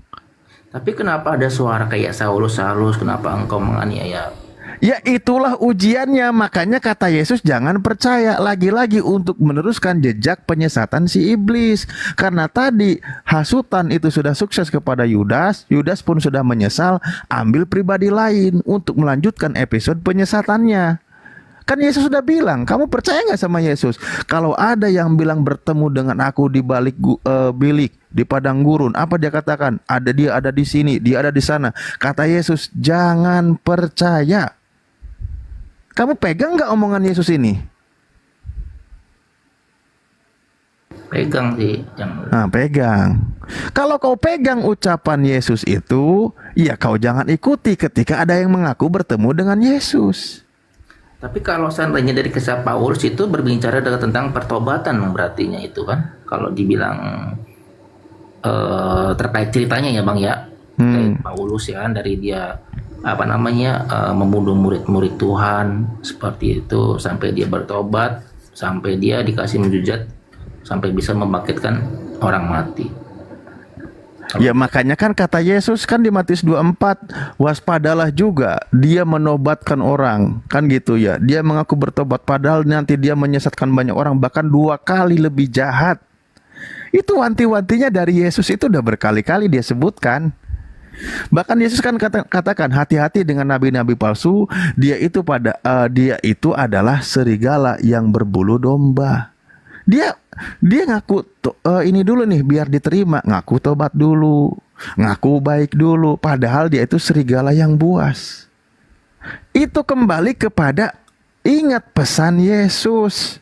Tapi kenapa ada suara kayak Saulus, kenapa engkau menganiaya? Ya itulah ujiannya, makanya kata Yesus jangan percaya. Lagi-lagi untuk meneruskan jejak penyesatan si iblis. Karena tadi hasutan itu sudah sukses kepada Yudas, Yudas pun sudah menyesal, ambil pribadi lain untuk melanjutkan episode penyesatannya. Kan Yesus sudah bilang, kamu percaya nggak sama Yesus? Kalau ada yang bilang bertemu dengan aku di balik bilik, di padang gurun, apa dia katakan? Dia ada di sini, dia ada di sana. Kata Yesus, jangan percaya. Kamu pegang nggak omongan Yesus ini? Pegang sih. Nah, pegang. Kalau kau pegang ucapan Yesus itu, ya kau jangan ikuti ketika ada yang mengaku bertemu dengan Yesus. Tapi kalau seandainya dari kisah Paulus itu berbicara tentang pertobatan, berartinya itu kan, kalau dibilang terkait ceritanya ya Bang ya, kayak Paulus ya kan, dari dia membunuh murid-murid Tuhan seperti itu sampai dia bertobat, sampai dia dikasih mujizat, sampai bisa membangkitkan orang mati. Ya makanya kan kata Yesus kan di Matius 24, waspadalah juga, dia menobatkan orang, kan gitu ya. Dia mengaku bertobat padahal nanti dia menyesatkan banyak orang, bahkan 2 kali lebih jahat. Itu wanti-wantinya dari Yesus itu udah berkali-kali dia sebutkan. Bahkan Yesus kan katakan hati-hati dengan nabi-nabi palsu, dia itu adalah serigala yang berbulu domba. Dia ngaku ini dulu nih biar diterima, ngaku tobat dulu, ngaku baik dulu, padahal dia itu serigala yang buas. Itu kembali kepada ingat pesan Yesus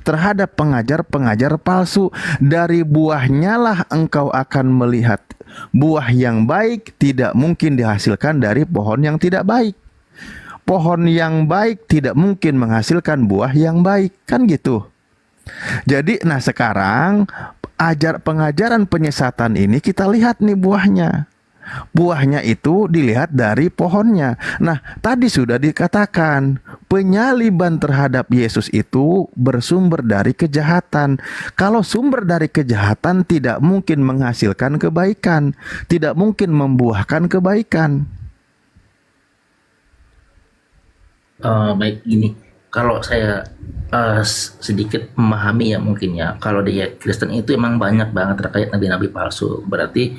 terhadap pengajar-pengajar palsu. Dari buahnya lah engkau akan melihat. Buah yang baik tidak mungkin dihasilkan dari pohon yang tidak baik. pohon yang baik tidak mungkin menghasilkan buah yang baik, kan gitu. Jadi, nah sekarang pengajaran penyesatan ini kita lihat nih buahnya. Buahnya itu dilihat dari pohonnya. Nah, tadi sudah dikatakan penyaliban terhadap Yesus itu bersumber dari kejahatan. Kalau sumber dari kejahatan tidak mungkin menghasilkan kebaikan, tidak mungkin membuahkan kebaikan. Baik, gini, kalau saya sedikit memahami ya mungkin ya, kalau di Kristen itu emang banyak banget terkait nabi-nabi palsu. Berarti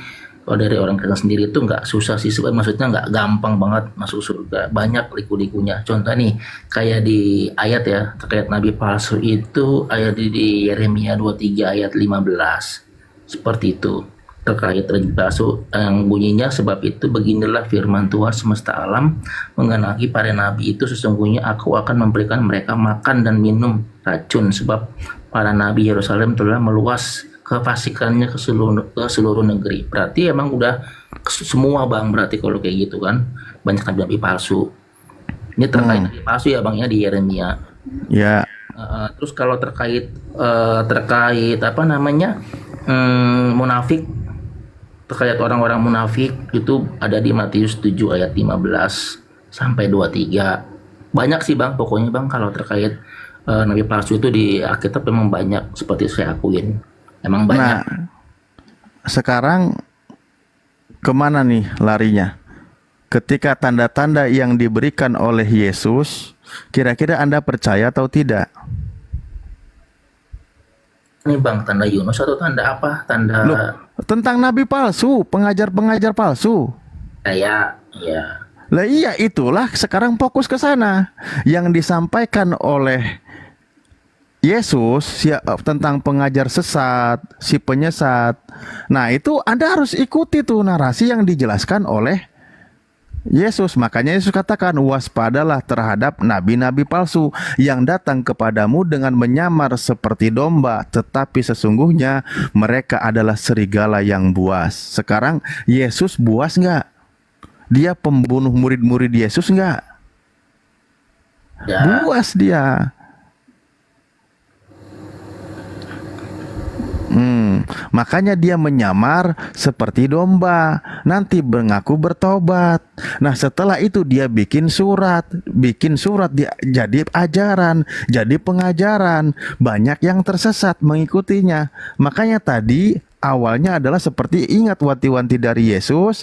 kalau dari orang Kristen sendiri itu nggak susah sih, maksudnya nggak gampang banget masuk surga, banyak liku-likunya. Contoh nih, kayak di ayat ya terkait nabi palsu itu, ayat di Yeremia 23 ayat 15 seperti itu, terkait nabi palsu yang bunyinya, sebab itu beginilah firman Tuhan semesta alam mengenai para nabi itu, sesungguhnya aku akan memberikan mereka makan dan minum racun, sebab para nabi Yerusalem telah meluas kefasikannya ke seluruh negeri. Berarti emang udah semua bang, berarti kalau kayak gitu kan banyak nabi palsu. Ini terkait nabi palsu ya bang ya di Yeremia. Ya. Terus kalau terkait apa namanya munafik, terkait orang-orang munafik itu ada di Matius 7 ayat 15 sampai 23. Banyak sih bang, pokoknya bang kalau terkait nabi palsu itu di Alkitab memang banyak, seperti saya akuin. Emang banyak. Nah, sekarang kemana nih larinya? Ketika tanda-tanda yang diberikan oleh Yesus, kira-kira Anda percaya atau tidak? Ini bang, tanda Yunus atau tanda apa? Tanda tentang nabi palsu, pengajar-pengajar palsu. Ya. Lah iya, itulah sekarang fokus ke sana. Yang disampaikan oleh Yesus tentang pengajar sesat, si penyesat. Nah, itu Anda harus ikuti tuh narasi yang dijelaskan oleh Yesus. Makanya Yesus katakan, waspadalah terhadap nabi-nabi palsu yang datang kepadamu dengan menyamar seperti domba, tetapi sesungguhnya mereka adalah serigala yang buas. Sekarang Yesus buas nggak? Dia pembunuh murid-murid Yesus nggak? Ya. Buas dia. Makanya dia menyamar seperti domba, nanti mengaku bertobat. Nah, setelah itu dia bikin surat dia jadi ajaran, jadi pengajaran. Banyak yang tersesat mengikutinya. Makanya tadi awalnya adalah seperti ingat wanti-wanti dari Yesus.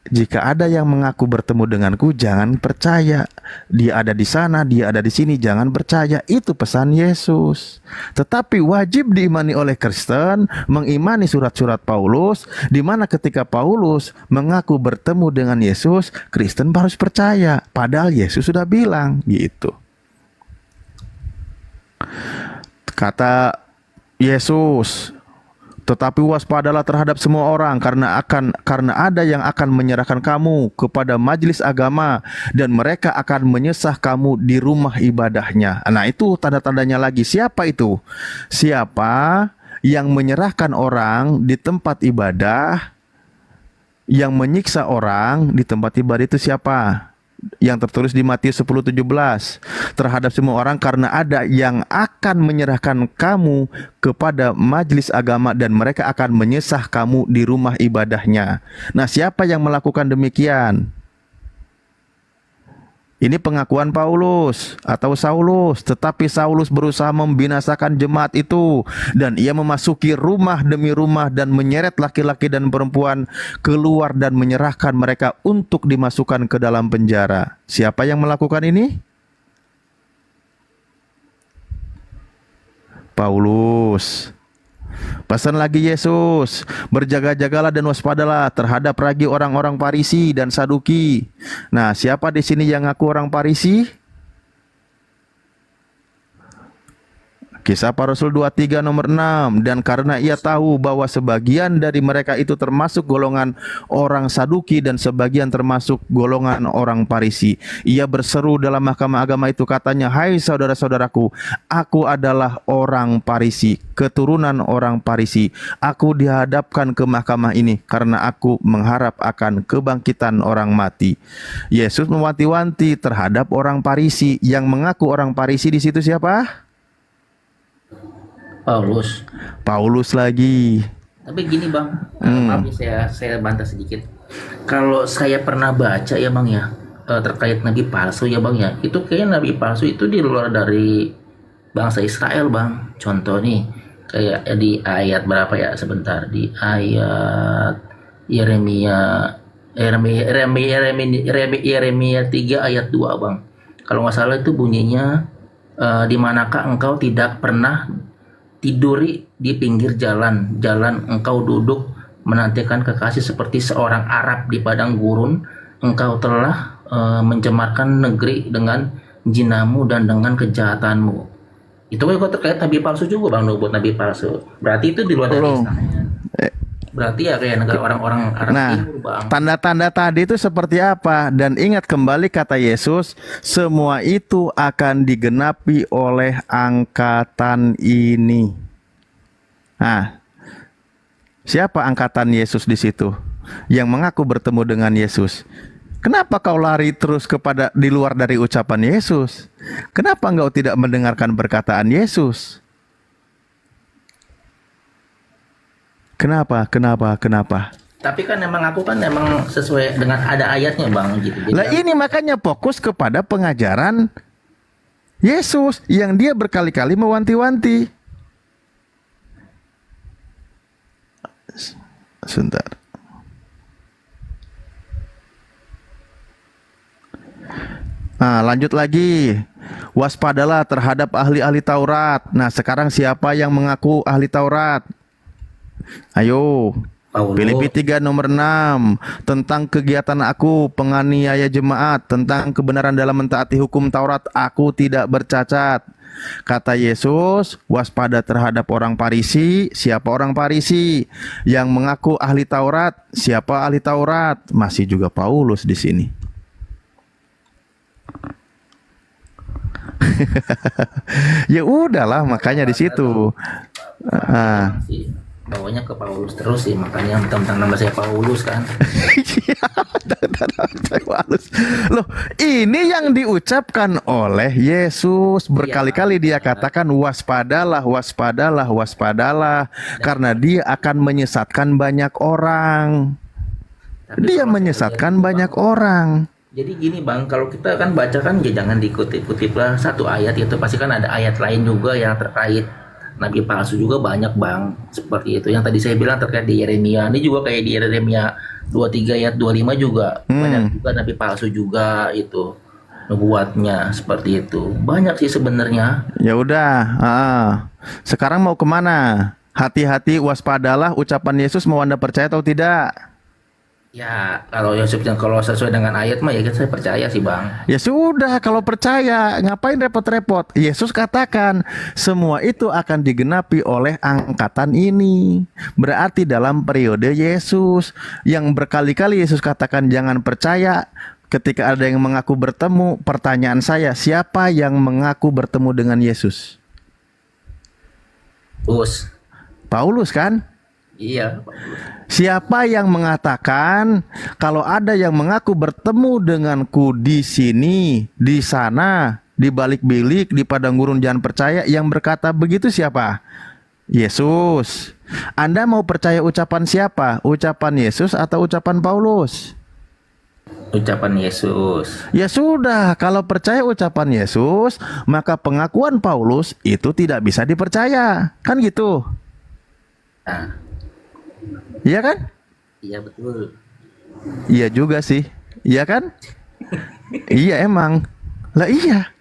Jika ada yang mengaku bertemu denganku, jangan percaya. Dia ada di sana, dia ada di sini, jangan percaya. Itu pesan Yesus. Tetapi wajib diimani oleh Kristen, mengimani surat-surat Paulus, di mana ketika Paulus mengaku bertemu dengan Yesus, Kristen harus percaya. Padahal Yesus sudah bilang gitu. Kata Yesus, tetapi waspadalah terhadap semua orang, karena ada yang akan menyerahkan kamu kepada majelis agama dan mereka akan menyesah kamu di rumah ibadahnya. Nah, itu tanda-tandanya lagi. Siapa itu? Siapa yang menyerahkan orang di tempat ibadah, yang menyiksa orang di tempat ibadah, itu siapa? Yang tertulis di Matius 10:17, terhadap semua orang, karena ada yang akan menyerahkan kamu kepada majelis agama dan mereka akan menyesah kamu di rumah ibadahnya. Nah, siapa yang melakukan demikian? Ini pengakuan Paulus atau Saulus. Tetapi Saulus berusaha membinasakan jemaat itu, dan ia memasuki rumah demi rumah dan menyeret laki-laki dan perempuan keluar dan menyerahkan mereka untuk dimasukkan ke dalam penjara. Siapa yang melakukan ini? Paulus. Pesan lagi Yesus, berjaga-jagalah dan waspadalah terhadap ragi orang-orang Farisi dan Saduki. Nah, siapa di sini yang ngaku orang Farisi? Kisah Para Rasul 23 nomor 6. Dan karena ia tahu bahwa sebagian dari mereka itu termasuk golongan orang Saduki dan sebagian termasuk golongan orang Parisi, ia berseru dalam mahkamah agama itu, katanya, "Hai saudara-saudaraku, aku adalah orang Parisi, keturunan orang Parisi. Aku dihadapkan ke mahkamah ini karena aku mengharap akan kebangkitan orang mati." Yesus mewanti-wanti terhadap orang Parisi. Yang mengaku orang Parisi di situ siapa? Paulus lagi. Tapi gini bang, maaf ya, saya bantah sedikit. Kalau saya pernah baca ya bang ya, terkait nabi palsu ya bang ya, itu kayaknya nabi palsu itu di luar dari bangsa Israel bang. Contoh nih, kayak di ayat berapa ya, sebentar, di ayat Yeremia 3 ayat 2 bang. Kalau nggak salah itu bunyinya, di manakah engkau tidak pernah tiduri di pinggir jalan engkau duduk menantikan kekasih seperti seorang Arab di padang gurun, engkau telah mencemarkan negeri dengan jinamu dan dengan kejahatanmu. Itu kan terkait nabi palsu juga bang, buat nabi palsu. Berarti itu di luar dari Islam. Berarti ya kayak negara orang-orang Arab Timur bang. Tanda-tanda tadi itu seperti apa? Dan ingat kembali kata Yesus, semua itu akan digenapi oleh angkatan ini. Nah, siapa angkatan Yesus di situ? Yang mengaku bertemu dengan Yesus. Kenapa kau lari terus kepada di luar dari ucapan Yesus? Kenapa engkau tidak mendengarkan perkataan Yesus? Kenapa? Tapi kan emang aku kan emang sesuai dengan ada ayatnya bang gitu. Lah ini makanya fokus kepada pengajaran Yesus yang dia berkali-kali mewanti-wanti. Sebentar. Nah, lanjut lagi. Waspadalah terhadap ahli-ahli Taurat. Nah, sekarang siapa yang mengaku ahli Taurat? Ayo. Filipi 3 nomor 6. Tentang kegiatan aku penganiaya jemaat, tentang kebenaran dalam mentaati hukum Taurat, aku tidak bercacat. Kata Yesus, waspada terhadap orang Parisi. Siapa orang Parisi? Yang mengaku ahli Taurat. Siapa ahli Taurat? Masih juga Paulus di sini. Ya udahlah, makanya di situ. Bawanya ke Paulus terus sih, makanya tentang nama saya Paulus kan. Loh, ini yang diucapkan oleh Yesus. Berkali-kali dia katakan waspadalah, waspadalah, waspadalah, karena dia akan menyesatkan banyak orang. Dia menyesatkan banyak orang. Jadi gini bang, kalau kita kan baca kan ya jangan dikutip-kutip lah satu ayat, itu pasti kan ada ayat lain juga yang terkait nabi palsu juga banyak bang, seperti itu. Yang tadi saya bilang terkait di Yeremia, ini juga kayak di Yeremia 23 ayat 25 juga banyak juga nabi palsu juga itu nubuatnya, seperti itu. Banyak sih sebenarnya. Ya udah, sekarang mau kemana? Hati-hati, waspadalah, ucapan Yesus mau Anda percaya atau tidak? Ya kalau kalau sesuai dengan ayat mah ya saya percaya sih bang. Ya sudah, kalau percaya ngapain repot-repot? Yesus katakan semua itu akan digenapi oleh angkatan ini. Berarti dalam periode Yesus yang berkali-kali Yesus katakan jangan percaya. Ketika ada yang mengaku bertemu, pertanyaan saya, siapa yang mengaku bertemu dengan Yesus? Paulus kan? Iya. Siapa yang mengatakan kalau ada yang mengaku bertemu denganku di sini, di sana, di balik bilik, di padang gurun jangan percaya? Yang berkata begitu siapa? Yesus. Anda mau percaya ucapan siapa? Ucapan Yesus atau ucapan Paulus? Ucapan Yesus. Ya sudah, kalau percaya ucapan Yesus, maka pengakuan Paulus itu tidak bisa dipercaya. Kan gitu? Nah. Iya kan? Iya betul. Iya juga sih. Iya kan? Iya emang. Lah iya.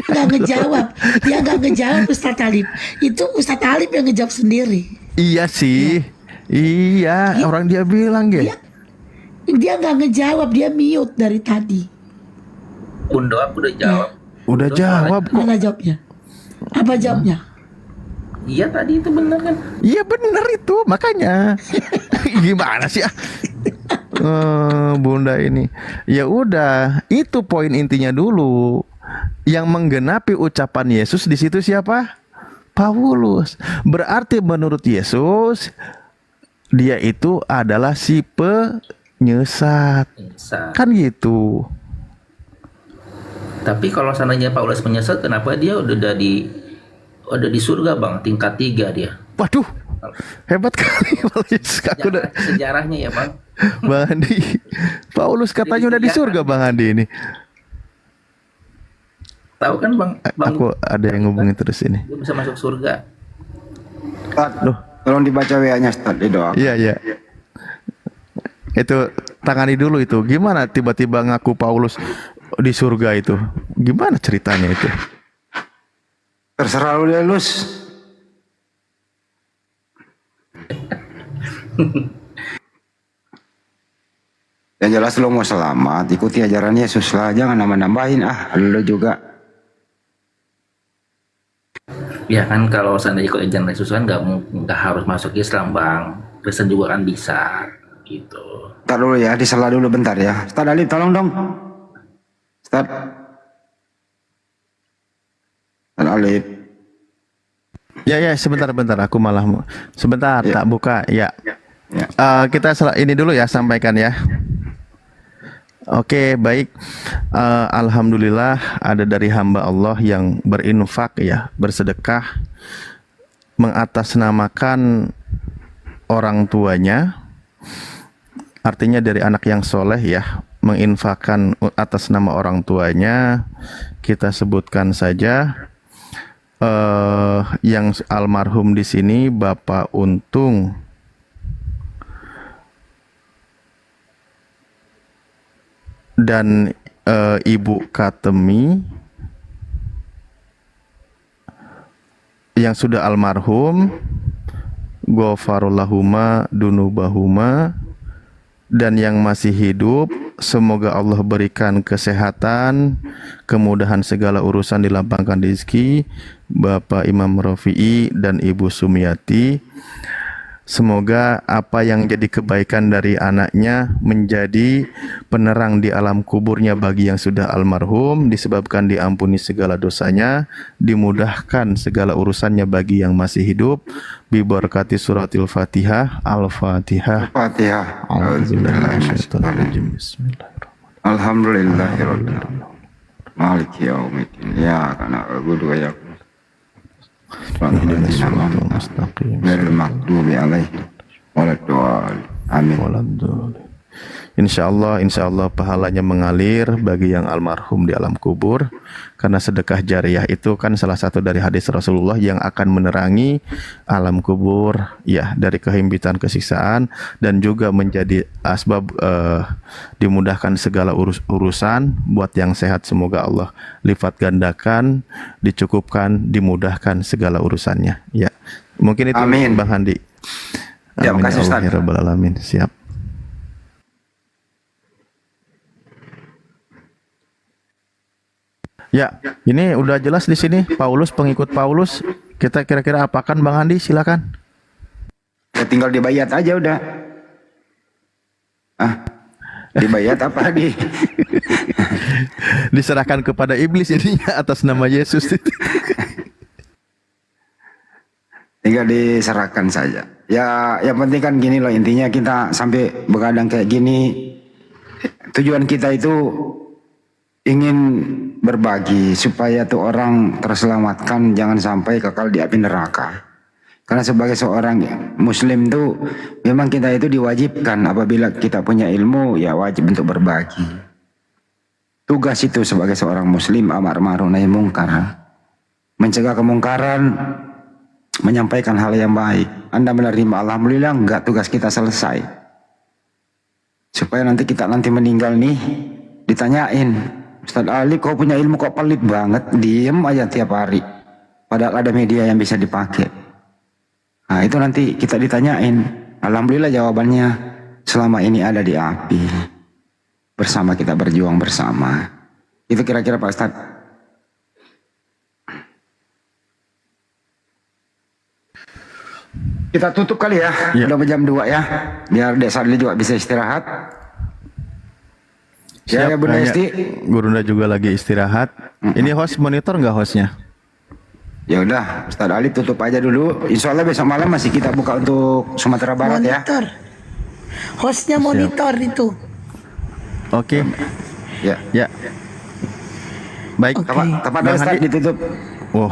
Gak ngejawab. Dia gak ngejawab Ustaz Talib. Itu Ustaz Talib yang ngejawab sendiri. Iya sih. Iya, orang dia bilang gitu. Dia gak ngejawab, dia mute dari tadi. Aku udah jawab. Udah jawab kok. Mana jawabnya? Apa jawabnya? Iya tadi itu benar kan? Iya bener itu, makanya. Gimana sih? Bunda ini. Ya udah, itu poin intinya dulu. Yang menggenapi ucapan Yesus di situ siapa? Paulus. Berarti menurut Yesus dia itu adalah si penyesat. Kan gitu. Tapi kalau seandainya Paulus menyesat, kenapa dia udah di surga bang, tingkat 3 dia? Waduh, hebat kali Paulus. Sejarahnya ya bang. Bang Andi, Paulus katanya udah di surga Bang Andi ini. Tahu kan bang? Aku ada yang ngubungin terus ini. Dia bisa masuk surga. Loh, tolong dibaca WA-nya Ustaz, didoakan. Iya. Itu tangani dulu itu. Gimana tiba-tiba ngaku Paulus di surga itu? Gimana ceritanya itu? Terserah lu deh, Lus. Yang jelas lu mau selamat, ikuti ajaran Yesus lah, jangan nambah-nambahin lu juga. Ya kan kalau seandainya ikut ajaran Yesus kan nggak harus masuk Islam bang, Kristen juga kan bisa gitu. Ntar dulu ya, disela dulu bentar ya. Ustaz Alif tolong dong. Ustaz Alif. Ya sebentar aku malah sebentar tak buka ya. Kita ini dulu ya, sampaikan ya. Oke, baik. Alhamdulillah ada dari hamba Allah yang berinfak ya, bersedekah, mengatasnamakan orang tuanya. Artinya dari anak yang soleh ya, menginfakkan atas nama orang tuanya. Kita sebutkan saja yang almarhum di sini Bapak Untung dan Ibu Katemi yang sudah almarhum, ghafarallahuma dunubahuma, dan yang masih hidup semoga Allah berikan kesehatan, kemudahan segala urusan, dilapangkan rezeki Bapak Imam Rafi'i dan Ibu Sumiati. Semoga apa yang jadi kebaikan dari anaknya menjadi penerang di alam kuburnya bagi yang sudah almarhum, disebabkan diampuni segala dosanya, dimudahkan segala urusannya bagi yang masih hidup, bi barakati suratil Fatihah. Al-Fatihah. Fatihah. Alhamdulillahirabbil alamin. Maliki yaumiddin. Ya kana na'budu wa iyyaka Insya Allah pahalanya mengalir bagi yang almarhum di alam kubur, karena sedekah jariyah itu kan salah satu dari hadis Rasulullah yang akan menerangi alam kubur ya, dari kehimpitan kesiksaan, dan juga menjadi asbab dimudahkan segala urusan buat yang sehat. Semoga Allah lipat gandakan, dicukupkan, dimudahkan segala urusannya ya. Mungkin itu. Amin. Bang Handi. Ya, makasih Ustaz. Ya Rabbal Alamin. Siap. Ya, ini udah jelas di sini. Paulus, pengikut Paulus. Kita kira-kira apakan Bang Andi? Silakan. Ya, tinggal dibayat aja udah. Dibayat apa diserahkan kepada iblis jadinya atas nama Yesus. Tinggal diserahkan saja. Ya, yang penting kan gini loh, intinya kita sampai begadang kayak gini. Tujuan kita itu ingin berbagi supaya tuh orang terselamatkan, jangan sampai kekal di api neraka. Karena sebagai seorang muslim tuh memang kita itu diwajibkan apabila kita punya ilmu ya wajib untuk berbagi. Tugas itu sebagai seorang muslim amar ma'ruf nahi mungkar, mencegah kemungkaran, menyampaikan hal yang baik. Anda menerima, alhamdulillah, enggak, tugas kita selesai. Supaya nanti kita meninggal nih ditanyain, Ustaz Ali kau punya ilmu kok pelit banget, diem aja tiap hari, padahal ada media yang bisa dipakai. Nah itu nanti kita ditanyain, alhamdulillah jawabannya selama ini ada di api, bersama kita berjuang bersama. Itu kira-kira Pak Ustaz. Kita tutup kali ya, udah jam 2 ya, biar Dek Sadli juga bisa istirahat. Ya, Bunda Hanya Esti. Gurunda juga lagi istirahat. Ini host monitor nggak hostnya? Ya udah, Ustadz Ali tutup aja dulu. Insya Allah besok malam masih kita buka untuk Sumatera Barat ya. Monitor. Hostnya monitor itu. Oke. Ya. Ya. Baik. Tepat ada Ustadz ditutup. Wow.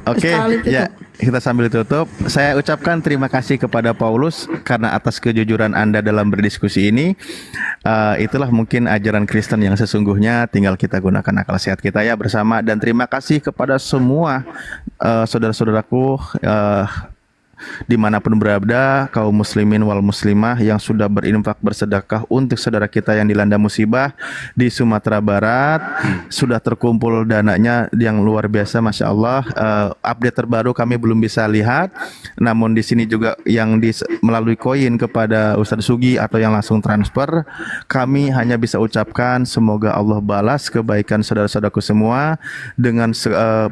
Oke, ya kita sambil tutup. Saya ucapkan terima kasih kepada Paulus karena atas kejujuran Anda dalam berdiskusi ini. Itulah mungkin ajaran Kristen yang sesungguhnya. Tinggal kita gunakan akal sehat kita ya bersama. Dan terima kasih kepada semua saudara-saudaraku dimanapun berada, kaum muslimin wal muslimah yang sudah berinfak bersedekah untuk saudara kita yang dilanda musibah di Sumatera Barat. Sudah terkumpul dananya yang luar biasa, Masya Allah. Update terbaru kami belum bisa lihat, namun di sini juga yang melalui koin kepada Ustadz Sugi atau yang langsung transfer, kami hanya bisa ucapkan semoga Allah balas kebaikan saudara-saudaraku semua dengan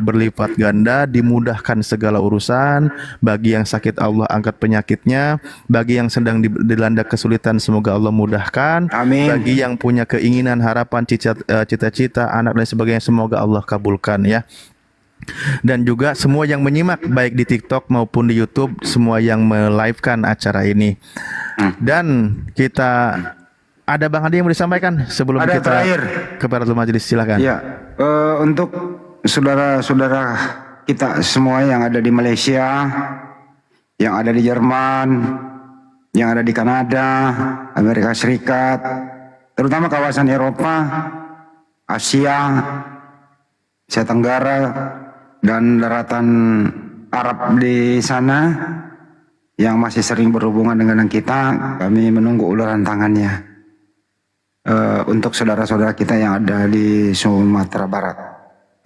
berlipat ganda, dimudahkan segala urusan. Bagi yang sakit Allah angkat penyakitnya, bagi yang sedang dilanda kesulitan semoga Allah mudahkan. Amin. Bagi yang punya keinginan, harapan, cita-cita, anak dan sebagainya semoga Allah kabulkan ya. Dan juga semua yang menyimak baik di TikTok maupun di YouTube, semua yang melivekan acara ini. Dan kita ada Bang Hadi yang mau disampaikan sebelum Ada kita terakhir ke Paratul Majelis, silakan. Ya, untuk saudara-saudara kita semua yang ada di Malaysia, yang ada di Jerman, yang ada di Kanada, Amerika Serikat, terutama kawasan Eropa, Asia, Asia Tenggara, dan daratan Arab di sana yang masih sering berhubungan dengan kita, kami menunggu uluran tangannya untuk saudara-saudara kita yang ada di Sumatera Barat.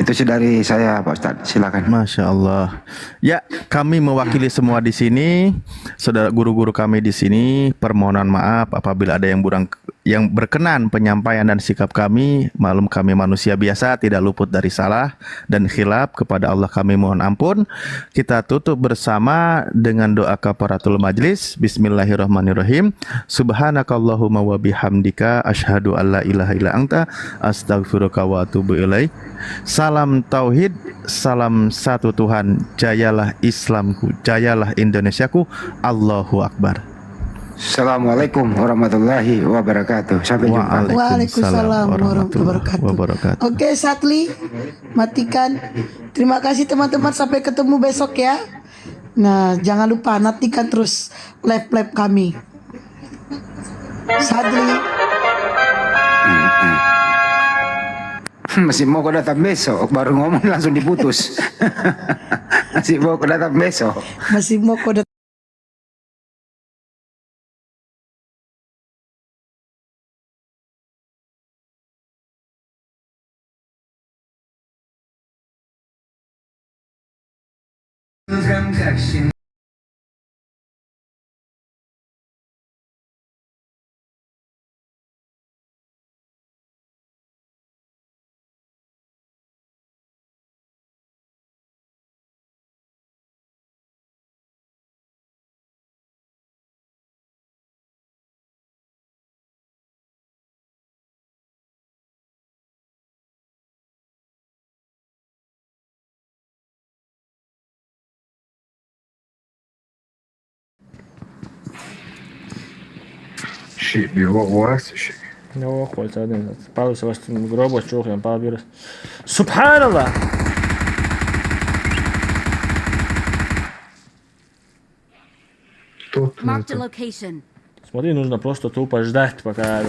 Itu sih dari saya, Pak Ustadz. Silakan. Masya Allah. Ya, kami mewakili semua di sini, saudara guru-guru kami di sini. Permohonan maaf apabila ada yang berkenan penyampaian dan sikap kami. Maklum kami manusia biasa, tidak luput dari salah dan khilaf. Kepada Allah kami mohon ampun. Kita tutup bersama dengan doa kafaratul majlis. Bismillahirrahmanirrahim. Subhanakallahumma wa bihamdika asyhadu alla ilaha illa anta astaghfiruka wa atubu ilaik. Salam tauhid, salam satu Tuhan. Jayalah Islamku, jayalah Indonesiaku. Allahu Akbar. Assalamualaikum warahmatullahi wabarakatuh. Sampai jumpa. Waalaikumsalam warahmatullahi wabarakatuh. Oke, Sadli, matikan. Terima kasih teman-teman, sampai ketemu besok ya. Nah, jangan lupa nantikan terus live kami. Sadli. Masih mau kau datang besok, baru ngomong langsung diputus. Masih mau kau datang besok. Masih mau kau datang. Shit, bilo worse shit. No, hoćete, ne, spali se vas u grobu, čuhljam, pa virus. Subhanallah! Marked a location. Смотри, нужно просто тупо ждать, пока...